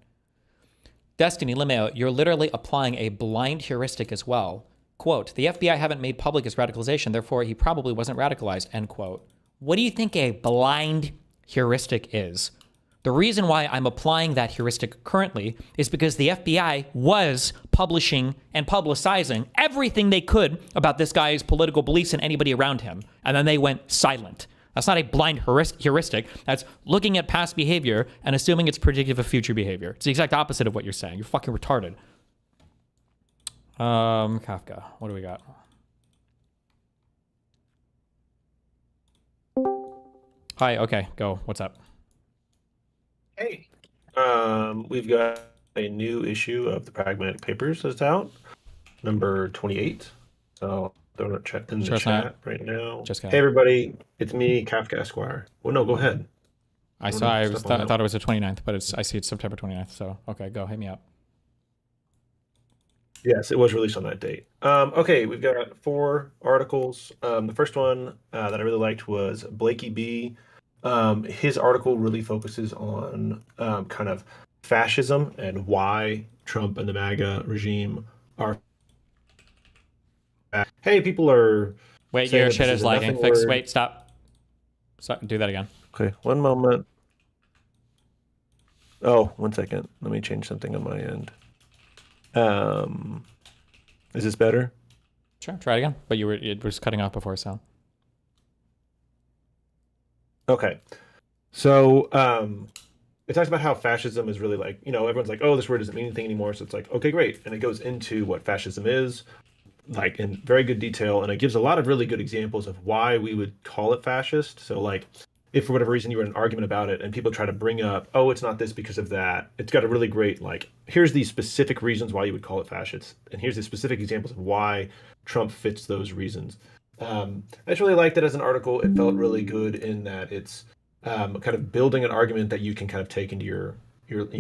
Destiny Limeo, you're literally applying a blind heuristic as well. Quote, the FBI haven't made public his radicalization, therefore he probably wasn't radicalized, end quote. What do you think a blind heuristic is? The reason why I'm applying that heuristic currently is because the FBI was publishing and publicizing everything they could about this guy's political beliefs and anybody around him, and then they went silent. That's not a blind heuristic. That's looking at past behavior and assuming it's predictive of future behavior. It's the exact opposite of what you're saying. You're fucking retarded. Kafka, what do we got? Hi, okay, go. What's up? Hey. We've got a new issue of the Pragmatic Papers that's out, number 28. So throw it in the chat right now. Hey everybody, it's me, Kafka Esquire. Well, no, go ahead. I thought it was the 29th, but I see it's September 29th. So okay, go hit me up. Yes, it was released on that date. Okay, we've got 4 articles. The first one that I really liked was Blakey B. His article really focuses on kind of fascism and why Trump and the MAGA regime are. Hey, people are. Wait, saying your that shit this is a lagging. nothing Fix. word. Wait, stop. Do that again. Okay, one moment. Oh, 1 second. Let me change something on my end. Is this better? Sure, try it again. But it was cutting off before, so. Okay. So it talks about how fascism is really like, everyone's like, oh, this word doesn't mean anything anymore. So it's like, okay, great. And it goes into what fascism is, like in very good detail. And it gives a lot of really good examples of why we would call it fascist. So like, if for whatever reason you were in an argument about it and people try to bring up, oh, it's not this because of that, it's got a really great, like, here's these specific reasons why you would call it fascist. And here's the specific examples of why Trump fits those reasons. I just really liked it as an article. It felt really good in that it's kind of building an argument that you can kind of take into your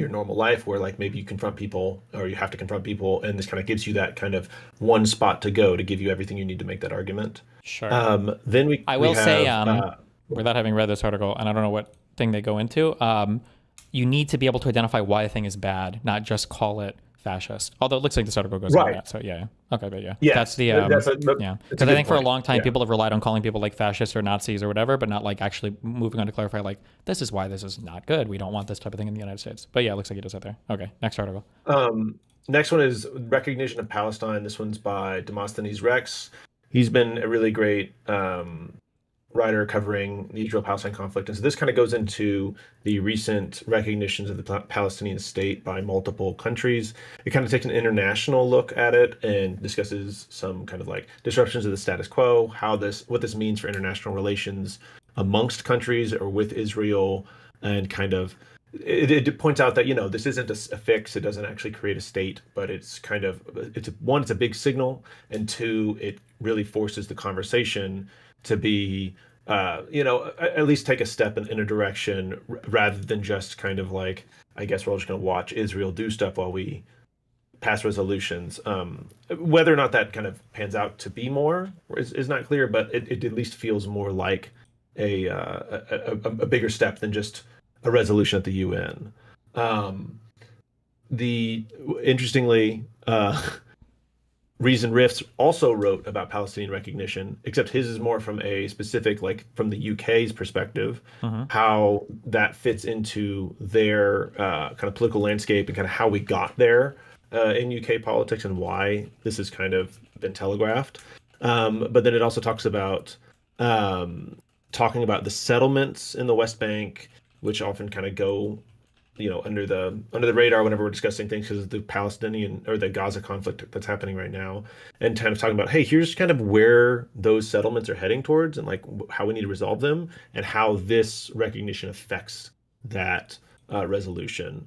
normal life, where like maybe you confront people or you have to confront people, and this kind of gives you that kind of one spot to go to give you everything you need to make that argument. Sure. Then I will say, without having read this article, and I don't know what thing they go into, you need to be able to identify why a thing is bad, not just call it fascist. Although it looks like this article goes into that. So yeah. Okay, but yeah. That's the yeah. Because I think for a long time people have relied on calling people like fascists or Nazis or whatever, but not like actually moving on to clarify like this is why this is not good. We don't want this type of thing in the United States. But yeah, it looks like he does that there. Okay, next article. Next one is Recognition of Palestine. This one's by Demosthenes Rex. He's been a really great writer covering the Israel-Palestine conflict. And so this kind of goes into the recent recognitions of the Palestinian state by multiple countries. It kind of takes an international look at it and discusses some kind of like disruptions of the status quo, what this means for international relations amongst countries or with Israel, and kind of it points out that, you know, this isn't a fix. It doesn't actually create a state, but it's kind of, it's a big signal, and two, it really forces the conversation to be, you know, at least take a step in a direction rather than just kind of like, I guess we're all just going to watch Israel do stuff while we pass resolutions. Whether or not that kind of pans out to be more is not clear, but it at least feels more like a bigger step than just a resolution at the UN. Interestingly, Reason Riffs also wrote about Palestinian recognition, except his is more from a specific, like from the UK's perspective, how that fits into their kind of political landscape and kind of how we got there in UK politics and why this has kind of been telegraphed. But then it also talks about talking about the settlements in the West Bank, which often kind of go, you know, under the radar whenever we're discussing things because of the Palestinian or the Gaza conflict that's happening right now, and kind of talking about, hey, here's kind of where those settlements are heading towards and like how we need to resolve them and how this recognition affects that resolution.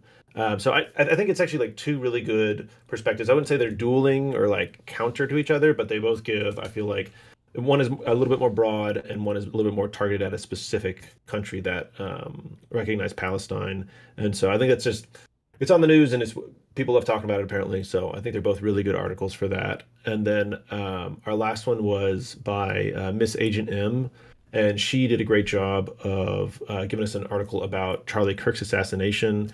So I think it's actually like two really good perspectives. I wouldn't say they're dueling or like counter to each other, but they both give, I feel like, one is a little bit more broad and one is a little bit more targeted at a specific country that recognized Palestine. And so I think that's just, it's on the news and people have talked about it apparently. So I think they're both really good articles for that. And then our last one was by Miss Agent M, and she did a great job of giving us an article about Charlie Kirk's assassination,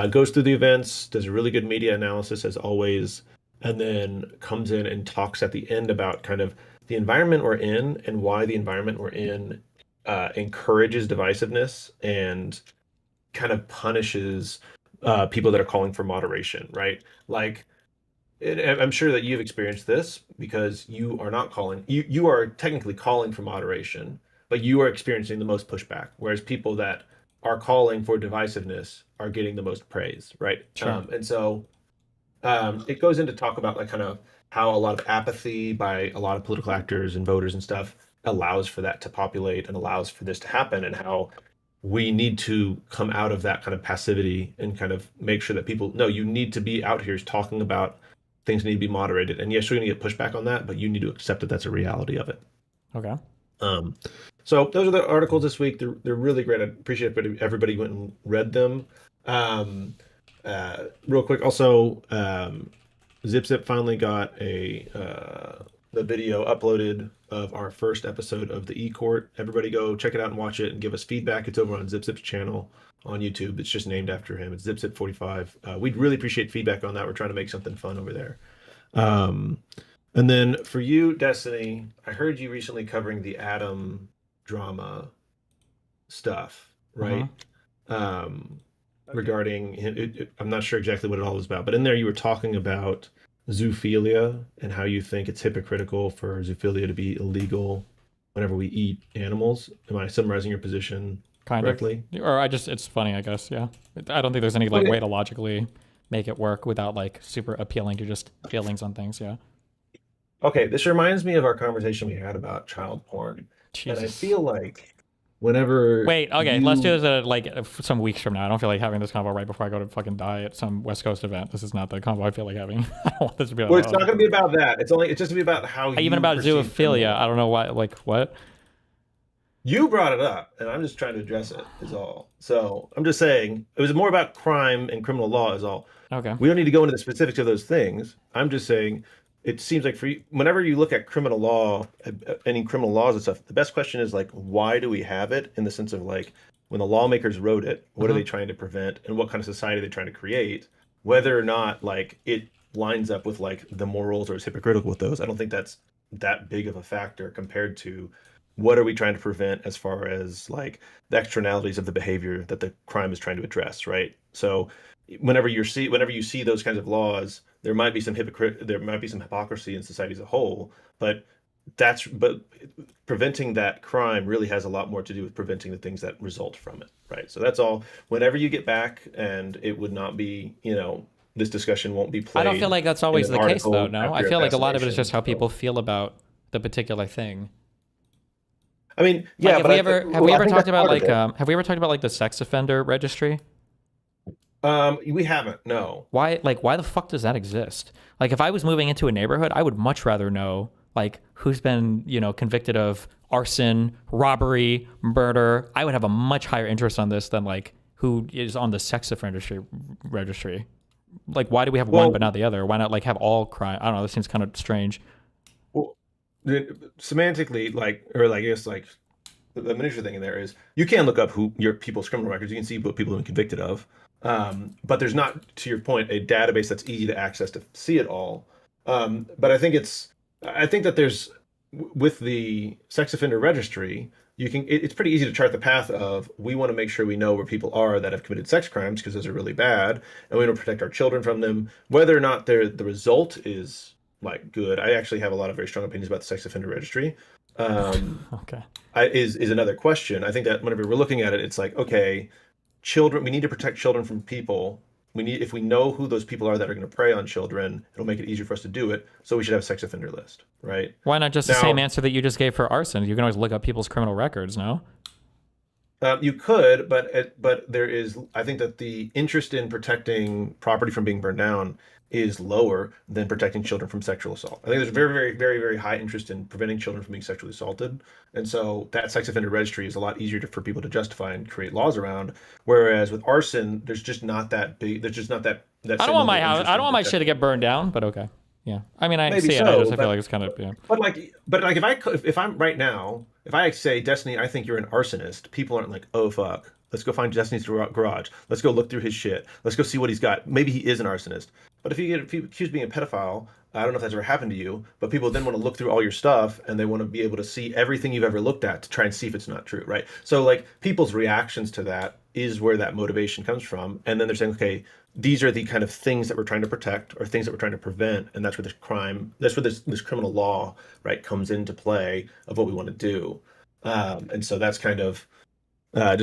goes through the events, does a really good media analysis as always, and then comes in and talks at the end about kind of the environment we're in and why the environment we're in encourages divisiveness and kind of punishes people that are calling for moderation, right? Like, I'm sure that you've experienced this because you are not calling, you are technically calling for moderation, but you are experiencing the most pushback, whereas people that are calling for divisiveness are getting the most praise, right? Sure. And so it goes into talk about like kind of how a lot of apathy by a lot of political actors and voters and stuff allows for that to populate and allows for this to happen, and how we need to come out of that kind of passivity and kind of make sure that people know you need to be out here talking about things need to be moderated. And yes, you're going to get pushback on that, but you need to accept that that's a reality of it. Okay. So those are the articles this week. They're really great. I appreciate everybody went and read them. Real quick, also, ZipZip finally got the video uploaded of our first episode of the E-Court. Everybody go check it out and watch it and give us feedback. It's over on ZipZip's channel on YouTube. It's just named after him. It's ZipZip45. We'd really appreciate feedback on that. We're trying to make something fun over there. And then for you, Destiny, I heard you recently covering the Adam drama stuff, right? Regarding, I'm not sure exactly what it all was about, but in there you were talking about zoophilia and how you think it's hypocritical for zoophilia to be illegal whenever we eat animals. Am I summarizing your position correctly? Or it's funny, I guess, yeah. I don't think there's any like way to logically make it work without like super appealing to just feelings on things, yeah. Okay, this reminds me of our conversation we had about child porn. Jesus. And I feel like whenever let's do this at like some weeks from now. I don't feel like having this convo right before I go to fucking die at some West Coast event. This is not the convo I feel like having. I don't want this to be it's not going to be about that. It's just to be about how even about zoophilia. I don't know why. Like what? You brought it up, and I'm just trying to address it. Is all. So I'm just saying it was more about crime and criminal law. Is all. Okay. We don't need to go into the specifics of those things. I'm just saying. It seems like whenever you look at criminal law, any criminal laws and stuff, the best question is like, why do we have it? In the sense of like, when the lawmakers wrote it, what are they trying to prevent, and what kind of society they're trying to create, whether or not like it lines up with like the morals or is hypocritical with those. I don't think that's that big of a factor compared to what are we trying to prevent as far as like the externalities of the behavior that the crime is trying to address, right? So whenever you see those kinds of laws, there might be some hypocrisy in society as a whole, but preventing that crime really has a lot more to do with preventing the things that result from it, right? So that's all. Whenever you get back, and it would not be, this discussion won't be played. I don't feel like that's always the case, though. No, I feel like a lot of it is just how people feel about the particular thing. I mean, yeah. Like, have we ever talked about like the sex offender registry? We haven't. No. Why the fuck does that exist? Like, if I was moving into a neighborhood, I would much rather know like who's been, convicted of arson, robbery, murder. I would have a much higher interest on this than like who is on the sex offender registry. Like, why do we have one but not the other? Why not like have all crime? I don't know. This seems kind of strange. Well, semantically, I guess the miniature thing in there is you can look up who your people's criminal records. You can see what people have been convicted of. But there's not, to your point, a database that's easy to access to see it all. But I think that there's, with the sex offender registry, it's pretty easy to chart the path of, we want to make sure we know where people are that have committed sex crimes because those are really bad, and we want to protect our children from them. Whether or not the result is like good, I actually have a lot of very strong opinions about the sex offender registry. Okay. Is another question. I think that whenever we're looking at it, it's like, okay, children, we need to protect children from people. If we know who those people are that are going to prey on children, it'll make it easier for us to do it. So we should have a sex offender list, right? Why not just the same answer that you just gave for arson? You can always look up people's criminal records, no? You could, but there is, I think that the interest in protecting property from being burned down is lower than protecting children from sexual assault. I think there's very, very, very, very high interest in preventing children from being sexually assaulted. And so that sex offender registry is a lot easier for people to justify and create laws around. Whereas with arson, there's just not that big, there's just not that I don't want my house, I don't want my shit to get burned down, but okay. Yeah. I mean, I see it. I feel like it's kind of, yeah. But if I'm right now, if I say, Destiny, I think you're an arsonist, people aren't like, oh, fuck. Let's go find Destiny's garage. Let's go look through his shit. Let's go see what he's got. Maybe he is an arsonist. But if you get accused of being a pedophile, I don't know if that's ever happened to you, but people then want to look through all your stuff and they want to be able to see everything you've ever looked at to try and see if it's not true, right? So like people's reactions to that is where that motivation comes from. And then they're saying, okay, these are the kind of things that we're trying to protect or things that we're trying to prevent. And that's where this criminal law, right, comes into play of what we want to do. And so that's kind of I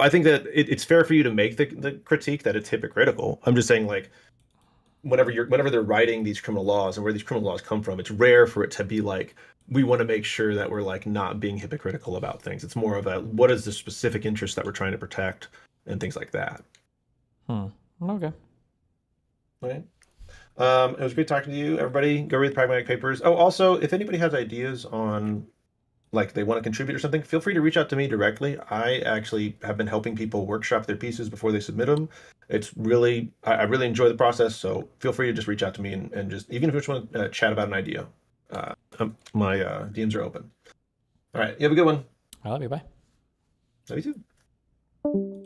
think that it's fair for you to make the critique that it's hypocritical. I'm just saying, like, whenever they're writing these criminal laws and where these criminal laws come from, it's rare for it to be like, we want to make sure that we're like not being hypocritical about things. It's more of a, what is the specific interest that we're trying to protect and things like that. Okay. It was great talking to you. Everybody, go read the Pragmatic Papers. Oh, also, if anybody has ideas on, like, they want to contribute or something, feel free to reach out to me directly. I actually have been helping people workshop their pieces before they submit them. It's really, I really enjoy the process, so feel free to just reach out to me and just, even if you just want to chat about an idea, my DMs are open. All right, you have a good one. I love you, bye. Love you too.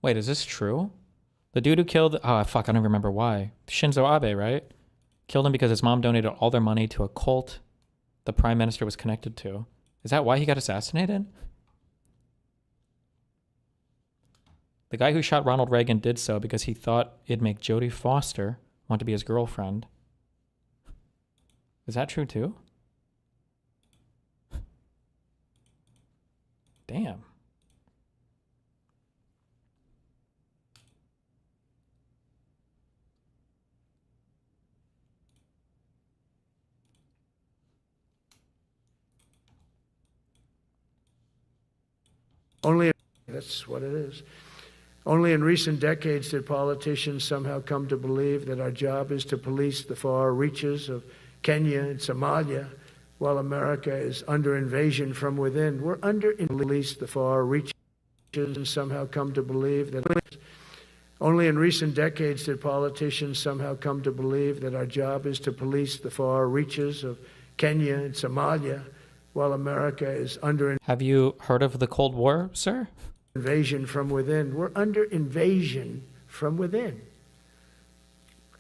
Wait, is this true? The dude who killed, I don't even remember why. Shinzo Abe, right? Killed him because his mom donated all their money to a cult the prime minister was connected to. Is that why he got assassinated? The guy who shot Ronald Reagan did so because he thought it'd make Jodie Foster want to be his girlfriend. Is that true too? Damn. That's what it is. Only in recent decades did politicians somehow come to believe that our job is to police the far reaches of Kenya and Somalia, while America is under invasion from within. We're under police the far reaches and somehow come to believe that Only in recent decades did politicians somehow come to believe that our job is to police the far reaches of Kenya and Somalia, while America is under Have you heard of the Cold War, sir? invasion from within. We're under invasion from within.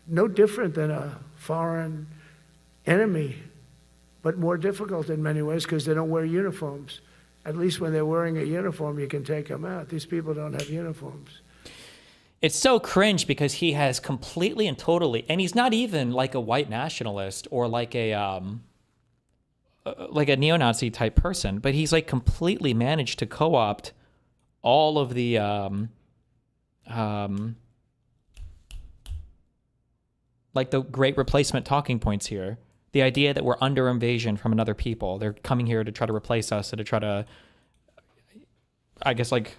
No different than a foreign enemy, but more difficult in many ways because they don't wear uniforms. At least when they're wearing a uniform, you can take them out. These people don't have uniforms. It's so cringe because he has completely and totally, and he's not even like a white nationalist or like a neo-Nazi type person, but he's like completely managed to co-opt all of the like the great replacement talking points here. The idea that we're under invasion from another people. They're coming here to try to replace us and to try to, I guess, like,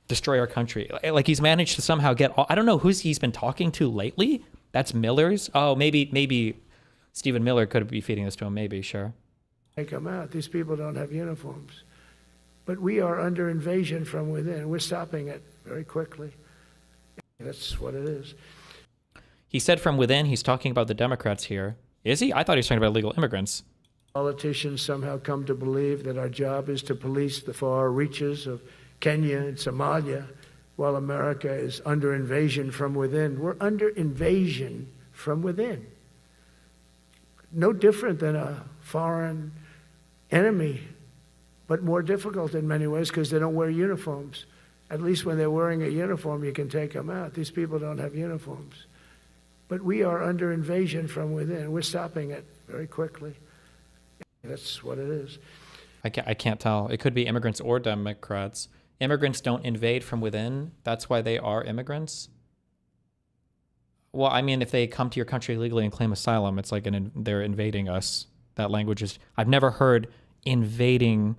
destroy our country. Like, he's managed to somehow get all, I don't know who's he's been talking to lately. That's Miller's. Oh, maybe Stephen Miller could be feeding this to him. Maybe, sure. Take them out. These people don't have uniforms. But we are under invasion from within. We're stopping it very quickly. That's what it is. He said from within. He's talking about the Democrats here. Is he? I thought he was talking about illegal immigrants. Politicians somehow come to believe that our job is to police the far reaches of Kenya and Somalia, while America is under invasion from within. We're under invasion from within. No different than a foreign enemy, but more difficult in many ways because they don't wear uniforms. At least when they're wearing a uniform, you can take them out. These people don't have uniforms. But we are under invasion from within. We're stopping it very quickly. That's what it is. I can't tell. It could be immigrants or Democrats. Immigrants don't invade from within. That's why they are immigrants. Well, I mean, if they come to your country legally and claim asylum, it's like they're invading us. That language is... I've never heard invading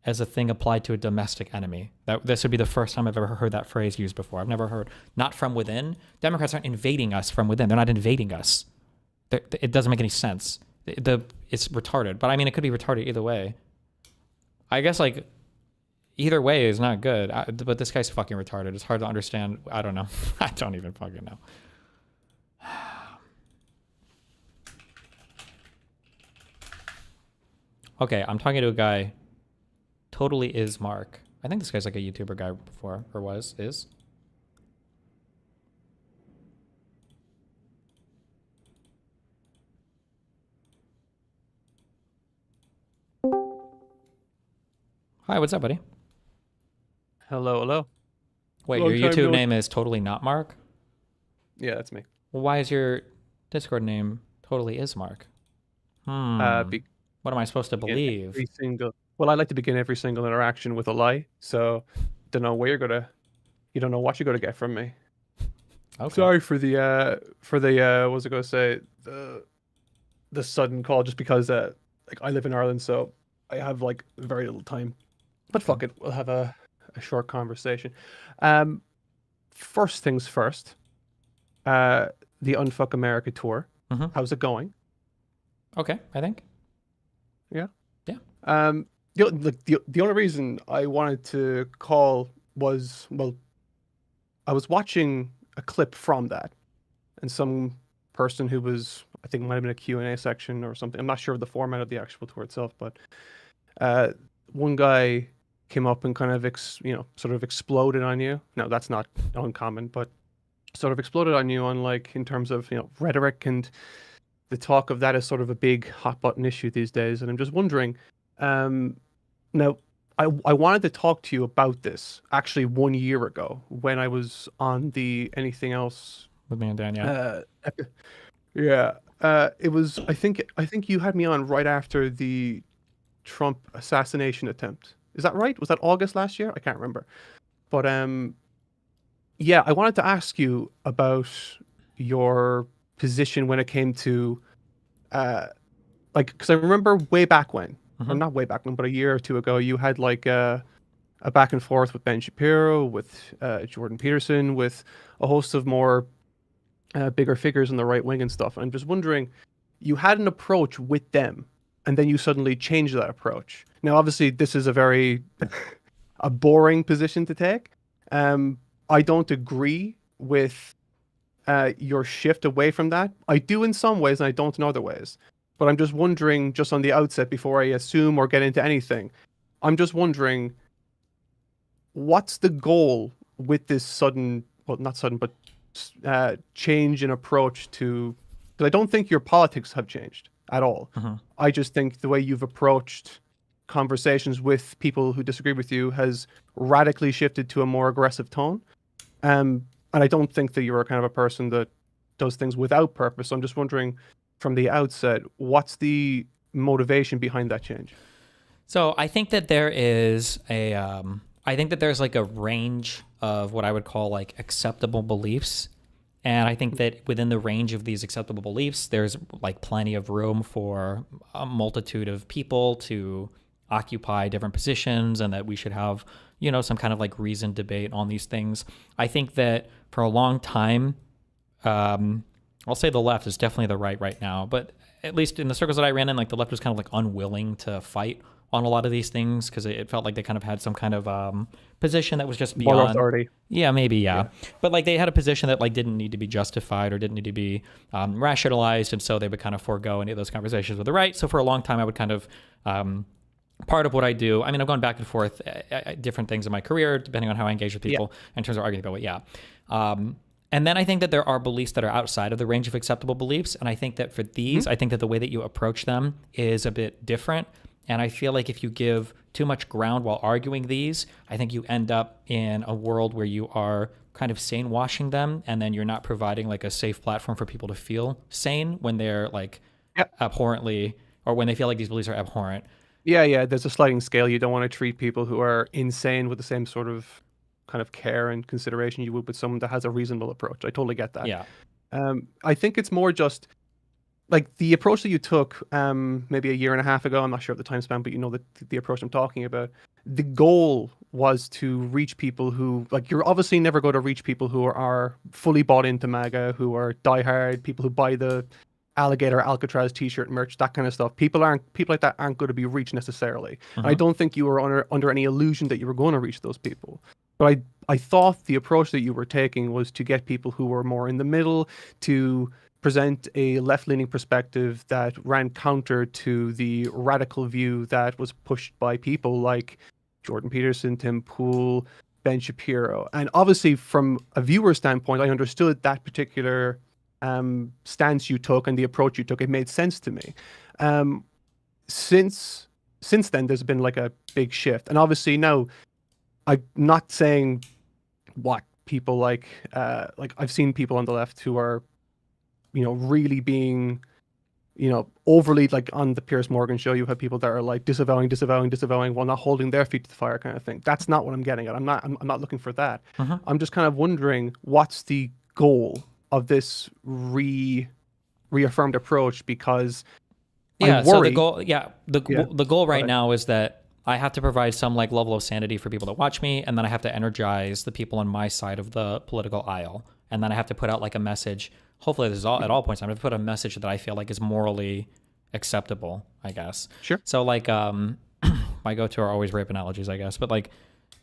as a thing applied to a domestic enemy. This would be the first time I've ever heard that phrase used before. I've never heard, not from within. Democrats aren't invading us from within. They're not invading us. It doesn't make any sense. It's retarded. But I mean, it could be retarded either way. I guess, like, either way is not good. But this guy's fucking retarded. It's hard to understand. I don't know. I don't even fucking know. Okay, I'm talking to a guy... Totally is Mark. I think this guy's like a YouTuber guy before, or is. Hi, what's up, buddy? Hello. Wait, your YouTube name is Totally Not Mark? Yeah, that's me. Well, why is your Discord name Totally is Mark? What am I supposed to believe? Well, I like to begin every single interaction with a lie, so don't know where you don't know what you're gonna get from me. Okay. Sorry for the what was I gonna say, the sudden call, just because like I live in Ireland, so I have like very little time. But fuck it, we'll have a short conversation. First things first, the Unfuck America tour. Mm-hmm. How's it going? Okay, I think. Yeah. Yeah. The only reason I wanted to call was, well, I was watching a clip from that, and some person who was, I think it might have been a Q&A section or something. I'm not sure of the format of the actual tour itself, but one guy came up and kind of, sort of exploded on you. No, that's not uncommon, but sort of exploded on you on, like, in terms of, rhetoric and the talk of that as sort of a big hot button issue these days. And I'm just wondering, now, I wanted to talk to you about this actually 1 year ago when I was on the Anything Else with me and Dan. Yeah. It was, I think you had me on right after the Trump assassination attempt. Is that right? Was that August last year? I can't remember. But yeah, I wanted to ask you about your position when it came to because I remember way back when. Or not way back when, but a year or two ago, you had like a back and forth with Ben Shapiro, with Jordan Peterson, with a host of more bigger figures in the right wing and stuff. I'm just wondering, you had an approach with them, and then you suddenly changed that approach. Now, obviously, this is a very a boring position to take. I don't agree with your shift away from that. I do in some ways, and I don't in other ways. But I'm just wondering, just on the outset, before I assume or get into anything, I'm just wondering, what's the goal with this sudden, well, not sudden, but change in approach to, because I don't think your politics have changed at all. I just think the way you've approached conversations with people who disagree with you has radically shifted to a more aggressive tone. And I don't think that you're a kind of a person that does things without purpose. So I'm just wondering from the outset, what's the motivation behind that change? So I think that there is I think that there's like a range of what I would call like acceptable beliefs. And I think that within the range of these acceptable beliefs, there's like plenty of room for a multitude of people to occupy different positions, and that we should have, you know, some kind of like reasoned debate on these things. I think that for a long time, I'll say the left is definitely the right now, but at least in the circles that I ran in, like the left was kind of like unwilling to fight on a lot of these things because it felt like they kind of had some kind of position that was just beyond more authority. Yeah, maybe, yeah. But like they had a position that like didn't need to be justified or didn't need to be rationalized, and so they would kind of forego any of those conversations with the right. So for a long time, I would kind of part of what I do, I mean, I've gone back and forth at different things in my career, depending on how I engage with people in terms of arguing about it, and then I think that there are beliefs that are outside of the range of acceptable beliefs. And I think that for these, I think that the way that you approach them is a bit different. And I feel like if you give too much ground while arguing these, I think you end up in a world where you are kind of sane washing them, and then you're not providing like a safe platform for people to feel sane when they're like abhorrently, or when they feel like these beliefs are abhorrent. Yeah, there's a sliding scale. You don't want to treat people who are insane with the same sort of kind of care and consideration you would with someone that has a reasonable approach. I totally get that. Yeah. I think it's more just like the approach that you took maybe a year and a half ago. I'm not sure of the time span, but you know the approach I'm talking about. The goal was to reach people who, like, you're obviously never going to reach people who are fully bought into MAGA, who are diehard, people who buy the alligator Alcatraz t-shirt merch, that kind of stuff. People like that aren't going to be reached necessarily. And I don't think you were under any illusion that you were going to reach those people. But I thought the approach that you were taking was to get people who were more in the middle, to present a left-leaning perspective that ran counter to the radical view that was pushed by people like Jordan Peterson, Tim Pool, Ben Shapiro. And obviously from a viewer standpoint, I understood that particular stance you took and the approach you took. It made sense to me. Since then, there's been like a big shift. And obviously now, I'm not saying what people like I've seen people on the left who are, you know, really being, you know, overly like on the Piers Morgan show. You have people that are like disavowing while not holding their feet to the fire kind of thing. That's not what I'm getting at. I'm not looking for that. I'm just kind of wondering what's the goal of this reaffirmed approach, because so the goal right now is that I have to provide some like level of sanity for people that watch me, and then I have to energize the people on my side of the political aisle, and then I have to put out like a message. Hopefully, this is at all points. I'm going to put a message that I feel like is morally acceptable, I guess. Sure. So like, my go-to are always rape analogies, I guess. But like,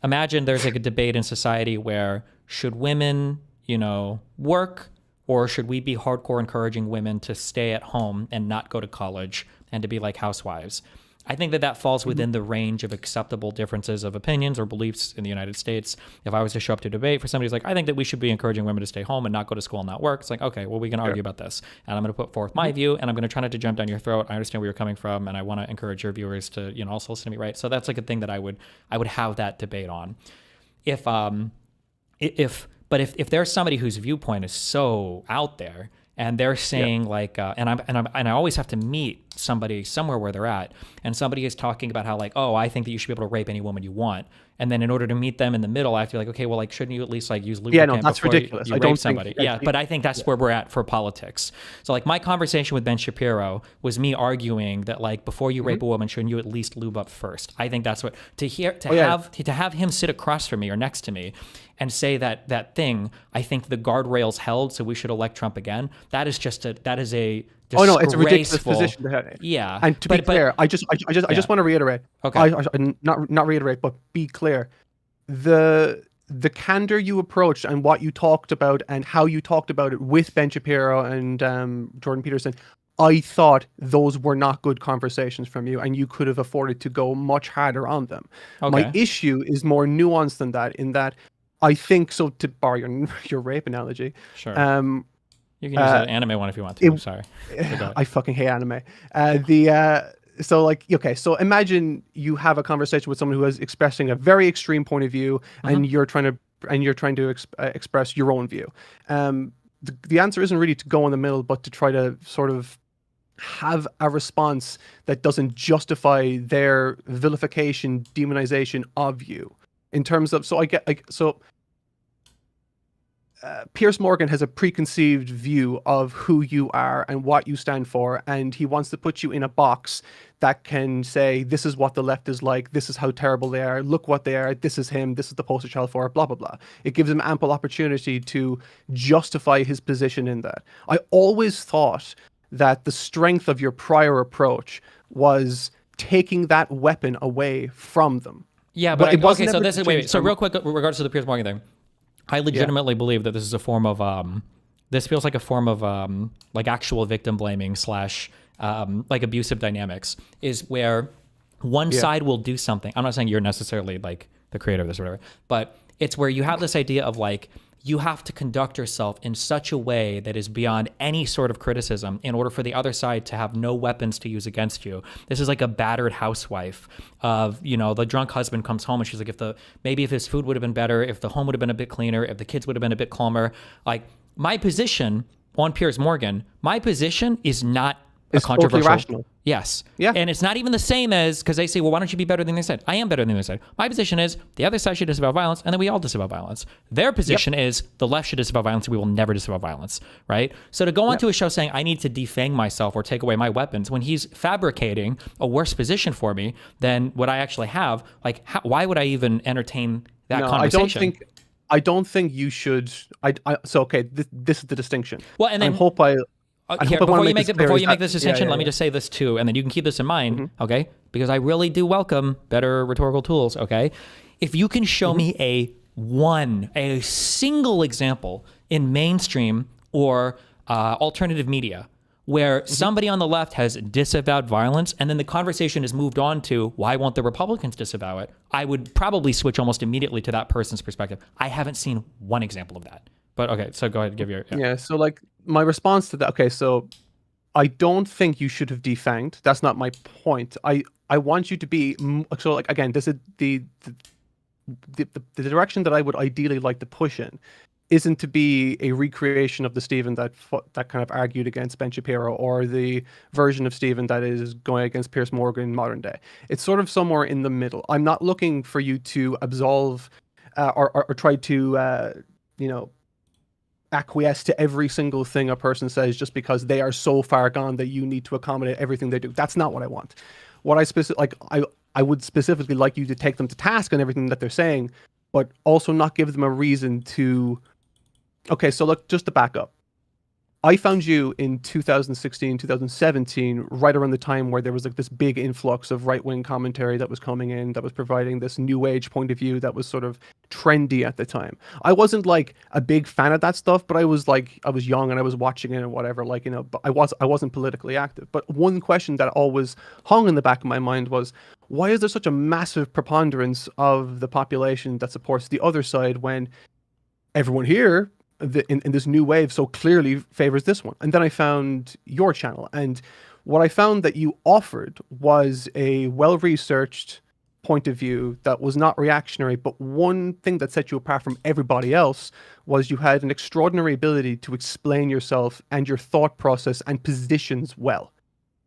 imagine there's like a debate in society where should women, you know, work, or should we be hardcore encouraging women to stay at home and not go to college and to be like housewives? I think that falls within the range of acceptable differences of opinions or beliefs in the United States. If I was to show up to debate for somebody who's like, I think that we should be encouraging women to stay home and not go to school and not work, it's like, okay, well, we can argue about this. And I'm going to put forth my view, and I'm going to try not to jump down your throat. I understand where you're coming from, and I want to encourage your viewers to, you know, also listen to me, right? So that's like a thing that I would have that debate on. If there's somebody whose viewpoint is so out there, and they're saying like, and I always have to meet somebody somewhere where they're at, and somebody is talking about how like, oh, I think that you should be able to rape any woman you want, and then in order to meet them in the middle, I have to be like, okay, well, like, shouldn't you at least like use lubricant that's before ridiculous. you rape somebody? But I think that's where we're at for politics. So like my conversation with Ben Shapiro was me arguing that like before you rape a woman, shouldn't you at least lube up first? I think that's what to have him sit across from me or next to me and say that thing, I think the guardrails held, so we should elect Trump again. That is a oh no, it's a ridiculous position to have. Yeah, and to be clear, I just want to reiterate. Okay, not reiterate, but be clear. The the candor you approached and what you talked about and how you talked about it with Ben Shapiro and Jordan Peterson, I thought those were not good conversations from you, and you could have afforded to go much harder on them. Okay. My issue is more nuanced than that, in that I think, so to borrow your rape analogy, Sure. You can use that anime one if you want to. I'm sorry. I fucking hate anime. So like, okay, so imagine you have a conversation with someone who is expressing a very extreme point of view, and you're trying to express your own view. The answer isn't really to go in the middle, but to try to sort of have a response that doesn't justify their vilification, demonization of you. In terms of, Piers Morgan has a preconceived view of who you are and what you stand for, and he wants to put you in a box that can say, this is what the left is like, this is how terrible they are, look what they are, this is him, this is the poster child for it, blah, blah, blah. It gives him ample opportunity to justify his position in that. I always thought that the strength of your prior approach was taking that weapon away from them. Yeah, but okay, so this is wait. So real quick, with regards to the Piers Morgan thing, I legitimately believe that this is a form of this feels like a form of like actual victim blaming / like abusive dynamics, is where one side will do something. I'm not saying you're necessarily like the creator of this or whatever, but it's where you have this idea of like, you have to conduct yourself in such a way that is beyond any sort of criticism in order for the other side to have no weapons to use against you. This is like a battered housewife of, the drunk husband comes home and she's like, maybe if his food would have been better, if the home would have been a bit cleaner, if the kids would have been a bit calmer. Like, my position on Piers Morgan, my position is not a controversial. Totally rational. Yes. Yeah. And it's not even the same as, because they say, well, why don't you be better than they said? I am better than they said. My position is the other side should disavow violence, and then we all disavow violence. Their position is the left should disavow violence, and we will never disavow violence, right? So to go onto a show saying I need to defang myself or take away my weapons when he's fabricating a worse position for me than what I actually have, like, why would I even entertain that conversation? I don't think you should. This is the distinction. Well, and then before you make this distinction, let me just say this too, and then you can keep this in mind, okay? Because I really do welcome better rhetorical tools, okay? If you can show me a single example in mainstream or alternative media where somebody on the left has disavowed violence, and then the conversation is moved on to why won't the Republicans disavow it, I would probably switch almost immediately to that person's perspective. I haven't seen one example of that. But okay, so go ahead and give your... Yeah, so like my response to that, okay, so I don't think you should have defanged. That's not my point. I want you to be, so like, again, this is the direction that I would ideally like to push in isn't to be a recreation of the Stephen that kind of argued against Ben Shapiro, or the version of Stephen that is going against Piers Morgan in modern day. It's sort of somewhere in the middle. I'm not looking for you to absolve or try to, acquiesce to every single thing a person says just because they are so far gone that you need to accommodate everything they do. That's not what I want. What I would specifically like you to take them to task on everything that they're saying, but also not give them a reason to... Okay, so look, just to back up. I found you in 2016, 2017, right around the time where there was like this big influx of right-wing commentary that was coming in, that was providing this new age point of view that was sort of trendy at the time. I wasn't like a big fan of that stuff, but I was young and I was watching it and whatever, but I wasn't politically active. But one question that always hung in the back of my mind was, why is there such a massive preponderance of the population that supports the other side when everyone here in this new wave so clearly favors this one? And then I found your channel, and what I found that you offered was a well-researched point of view that was not reactionary, but one thing that set you apart from everybody else was you had an extraordinary ability to explain yourself and your thought process and positions well.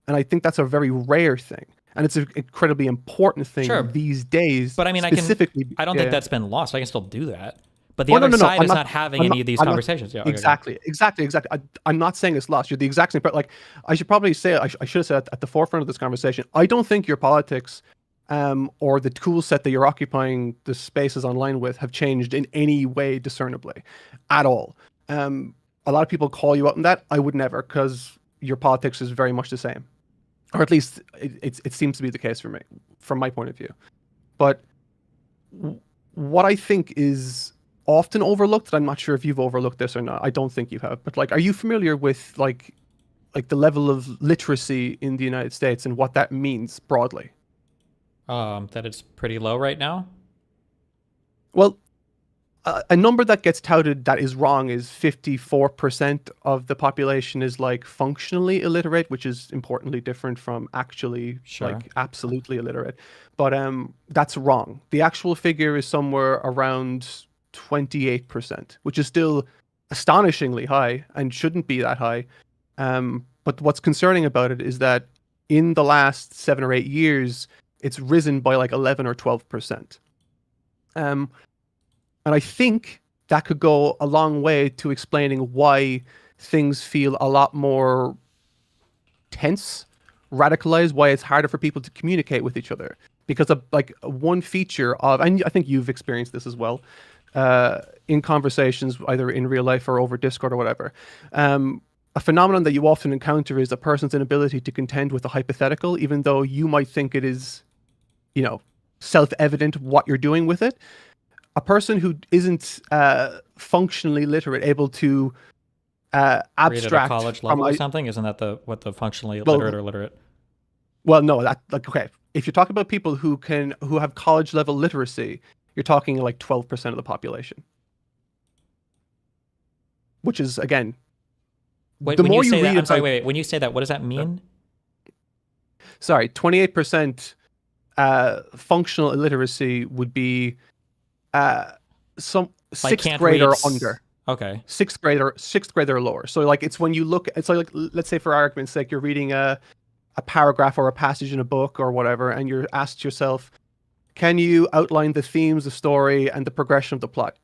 And I think that's a very rare thing, and it's an incredibly important thing these days. But I mean, I don't think that's been lost. I can still do that. But the other side is not having any of these conversations. Exactly. I'm not saying it's lost. You're the exact same. But like, I should probably say, I should have said at the forefront of this conversation, I don't think your politics or the tool set that you're occupying the spaces online with have changed in any way discernibly at all. A lot of people call you out on that. I would never, because your politics is very much the same. Or at least it seems to be the case for me, from my point of view. But what I think is often overlooked. I'm not sure if you've overlooked this or not. I don't think you have. But like, are you familiar with like the level of literacy in the United States and what that means broadly? That it's pretty low right now. Well, a number that gets touted that is wrong is 54% of the population is like functionally illiterate, which is importantly different from actually like absolutely illiterate. But that's wrong. The actual figure is somewhere around 28%, which is still astonishingly high and shouldn't be that high. But what's concerning about it is that in the last 7 or 8 years, it's risen by like 11 or 12%. And I think that could go a long way to explaining why things feel a lot more tense, radicalized, why it's harder for people to communicate with each other. Because of like one feature of, and I think you've experienced this as well, in conversations, either in real life or over Discord or whatever. A phenomenon that you often encounter is a person's inability to contend with a hypothetical, even though you might think it is, you know, self-evident what you're doing with it. A person who isn't functionally literate, able to abstract Read at a college level or something? Isn't that what the functionally literate or literate? Well, no, that like okay. If you're talking about people who have college level literacy, you're talking like 12% of the population, which is again. Wait, the when more you say read that, I'm sorry. about- Wait. When you say that, what does that mean? Sorry, 28% functional illiteracy would be some Like, 6th can't grade read or s- under. Okay. 6th grade or lower. So like it's when you look, it's like let's say for argument's sake, you're reading a paragraph or a passage in a book or whatever, and you're asked yourself, can you outline the themes, the story, and the progression of the plot?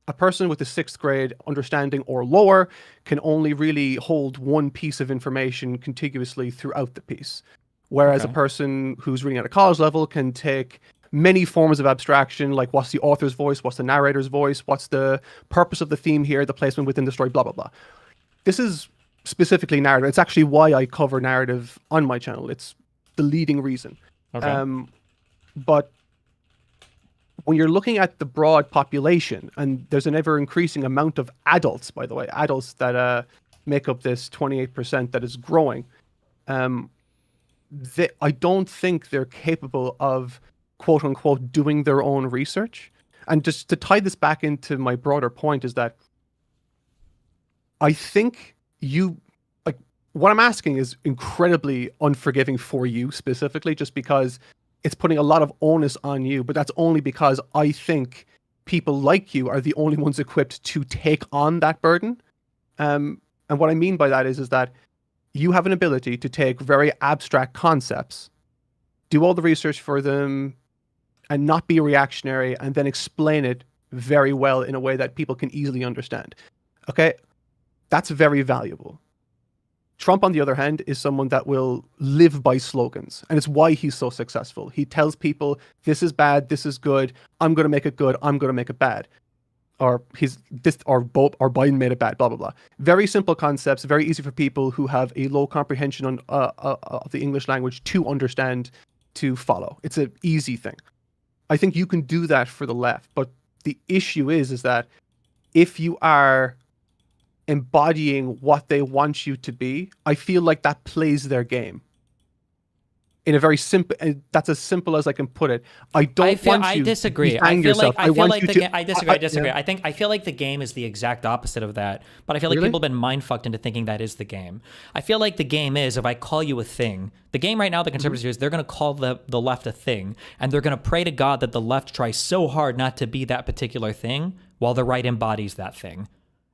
A person with a 6th grade understanding or lower can only really hold one piece of information contiguously throughout the piece. Whereas a person who's reading at a college level can take many forms of abstraction, like what's the author's voice, what's the narrator's voice, what's the purpose of the theme here, the placement within the story, blah, blah, blah. This is specifically narrative. It's actually why I cover narrative on my channel. It's the leading reason. Okay. But when you're looking at the broad population, and there's an ever increasing amount of adults, by the way, adults that make up this 28% that is growing, I don't think they're capable of quote unquote doing their own research. And just to tie this back into my broader point is that I think what I'm asking is incredibly unforgiving for you specifically, just because it's putting a lot of onus on you, but that's only because I think people like you are the only ones equipped to take on that burden. And what I mean by that is that you have an ability to take very abstract concepts, do all the research for them, and not be reactionary, and then explain it very well in a way that people can easily understand. Okay? That's very valuable. Trump, on the other hand, is someone that will live by slogans, and it's why he's so successful. He tells people, this is bad, this is good, I'm going to make it good, I'm going to make it bad. Or Biden made it bad, blah, blah, blah. Very simple concepts, very easy for people who have a low comprehension of the English language to understand, to follow. It's an easy thing. I think you can do that for the left, but the issue is that if you are embodying what they want you to be, I feel like that plays their game. In a very simple, that's as simple as I can put it. I disagree. I disagree. I disagree. I feel like the game is the exact opposite of that. But I feel like people have been mind fucked into thinking that is the game. I feel like the game is, if I call you a thing, the game right now, the conservatives do is they're going to call the left a thing, and they're going to pray to God that the left tries so hard not to be that particular thing, while the right embodies that thing.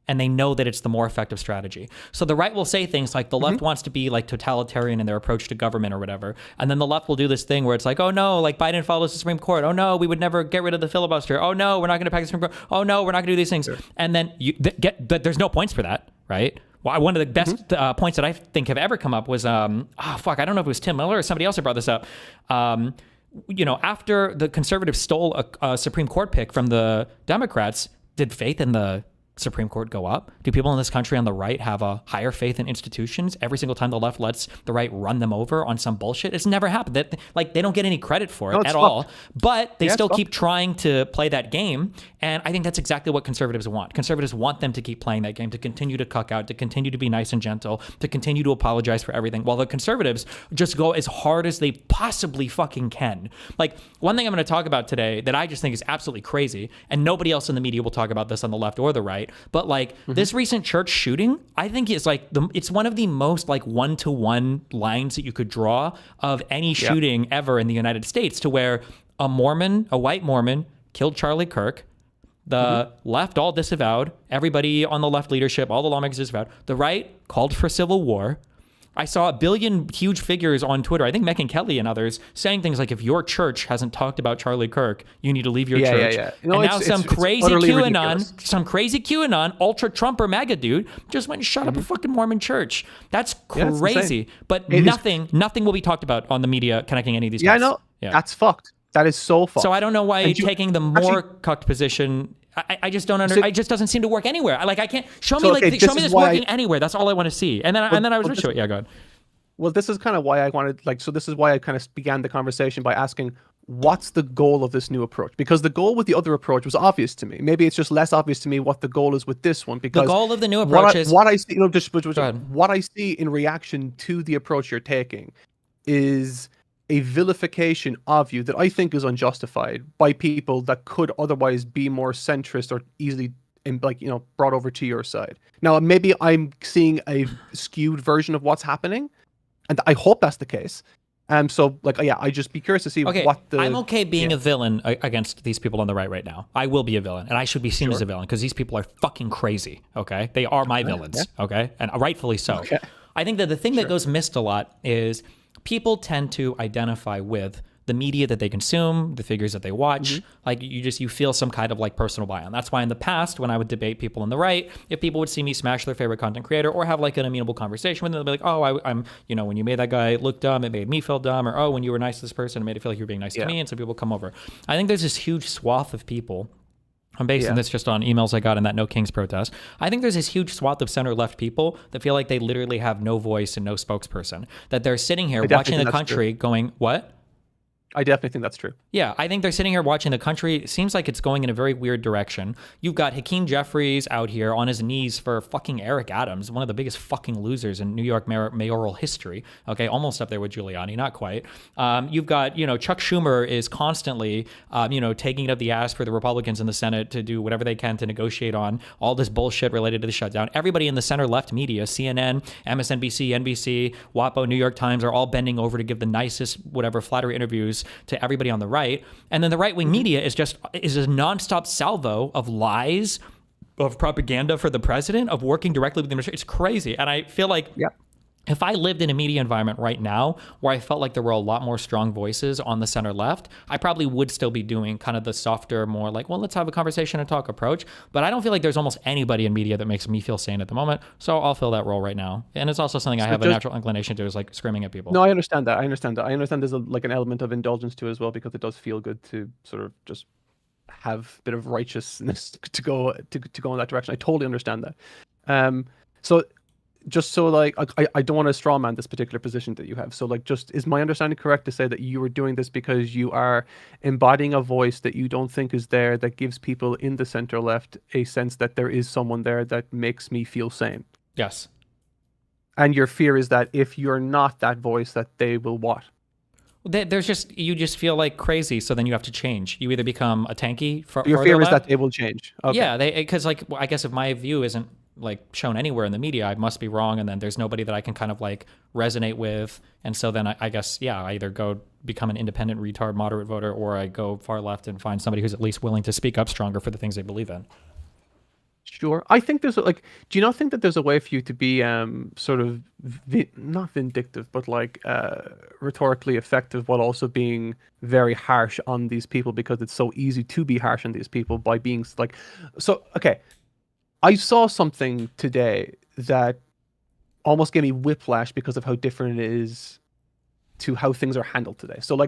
And they know that it's the more effective strategy. So the right will say things like the left wants to be like totalitarian in their approach to government or whatever. And then the left will do this thing where it's like, oh no, like Biden follows the Supreme Court. Oh no, we would never get rid of the filibuster. Oh no, we're not going to pack the Supreme Court. Oh no, we're not going to do these things. Sure. And then there's no points for that, right? Well, one of the best points that I think have ever come up was, I don't know if it was Tim Miller or somebody else who brought this up. After the conservatives stole a Supreme Court pick from the Democrats, did faith in the Supreme Court go up? Do people in this country on the right have a higher faith in institutions every single time the left lets the right run them over on some bullshit? It's never happened. They don't get any credit for it at all. But they still keep trying to play that game. And I think that's exactly what conservatives want. Conservatives want them to keep playing that game, to continue to cuck out, to continue to be nice and gentle, to continue to apologize for everything, while the conservatives just go as hard as they possibly fucking can. Like, one thing I'm going to talk about today that I just think is absolutely crazy, and nobody else in the media will talk about this on the left or the right, but like this recent church shooting, I think is like it's one of the most like one-to-one lines that you could draw of any shooting ever in the United States, to where a white Mormon killed Charlie Kirk. The left all disavowed. Everybody on the left leadership, all the lawmakers disavowed. The right called for civil war. I saw a billion huge figures on Twitter, I think Megyn Kelly and others, saying things like, if your church hasn't talked about Charlie Kirk, you need to leave your church. No, and now some crazy QAnon, ultra Trumper MAGA dude just went and shut up a fucking Mormon church. That's crazy. But nothing will be talked about on the media connecting any of these guys. I know. Yeah. That's fucked. That is so fucked. So I don't know why you're taking the more cucked position. I just don't understand. It just doesn't seem to work anywhere. I can't show me show me this working anywhere. That's all I want to see. And then I was going to show it. Yeah, go ahead. Well, this is kind of why I wanted this is why I kind of began the conversation by asking, what's the goal of this new approach? Because the goal with the other approach was obvious to me. Maybe it's just less obvious to me what the goal is with this one. Because the goal of the new approach is what I see. What I see in reaction to the approach you're taking is a vilification of you that I think is unjustified by people that could otherwise be more centrist or easily brought over to your side. Now, maybe I'm seeing a skewed version of what's happening, and I hope that's the case. So I just be curious to see what the... I'm okay being a villain against these people on the right now. I will be a villain, and I should be seen as a villain, because these people are fucking crazy, okay? They are my villains, okay? And rightfully so. Okay. I think that the thing that goes missed a lot is people tend to identify with the media that they consume, the figures that they watch. Like you feel some kind of like personal buy-in. That's why in the past, when I would debate people on the right, if people would see me smash their favorite content creator or have like an amenable conversation with them, they'll be like, oh, I'm when you made that guy look dumb, it made me feel dumb. Or, oh, when you were nice to this person, it made it feel like you were being nice to me. And so people come over. I think there's this huge swath of people. I'm basing this just on emails I got in that No Kings protest. I think there's this huge swath of center-left people that feel like they literally have no voice and no spokesperson. That they're sitting here watching the country going, what? I definitely think that's true. Yeah, I think they're sitting here watching the country. It seems like it's going in a very weird direction. You've got Hakeem Jeffries out here on his knees for fucking Eric Adams, one of the biggest fucking losers in New York mayoral history. Okay, almost up there with Giuliani, not quite. You've got, Chuck Schumer is constantly, taking it up the ass for the Republicans in the Senate to do whatever they can to negotiate on all this bullshit related to the shutdown. Everybody in the center-left media, CNN, MSNBC, NBC, WAPO, New York Times, are all bending over to give the nicest, flattery interviews to everybody on the right. And then the right-wing media is a nonstop salvo of lies, of propaganda for the president, of working directly with the administration. It's crazy. And I feel like if I lived in a media environment right now where I felt like there were a lot more strong voices on the center left, I probably would still be doing kind of the softer, more like, well, let's have a conversation and talk approach. But I don't feel like there's almost anybody in media that makes me feel sane at the moment. So I'll fill that role right now. And it's also something I have a natural inclination to, is like screaming at people. No, I understand that. I understand there's an element of indulgence to it as well, because it does feel good to sort of just have a bit of righteousness to go in that direction. I totally understand that. Just so I don't want to straw man this particular position that you have. So just is my understanding correct to say that you were doing this because you are embodying a voice that you don't think is there, that gives people in the center left a sense that there is someone there that makes me feel sane? Yes. And your fear is that if you're not that voice, that they will what? You just feel like crazy, so then you have to change. You either become a tanky your fear is that they will change. Okay. Yeah, because I guess if my view isn't shown anywhere in the media, I must be wrong, and then there's nobody that I can kind of resonate with, and so then I guess I either go become an independent retard moderate voter, or I go far left and find somebody who's at least willing to speak up stronger for the things they believe in. Sure. I think there's do you not think that there's a way for you to be sort of not vindictive, but rhetorically effective, while also being very harsh on these people, because it's so easy to be harsh on these people by being okay. I saw something today that almost gave me whiplash because of how different it is to how things are handled today. So do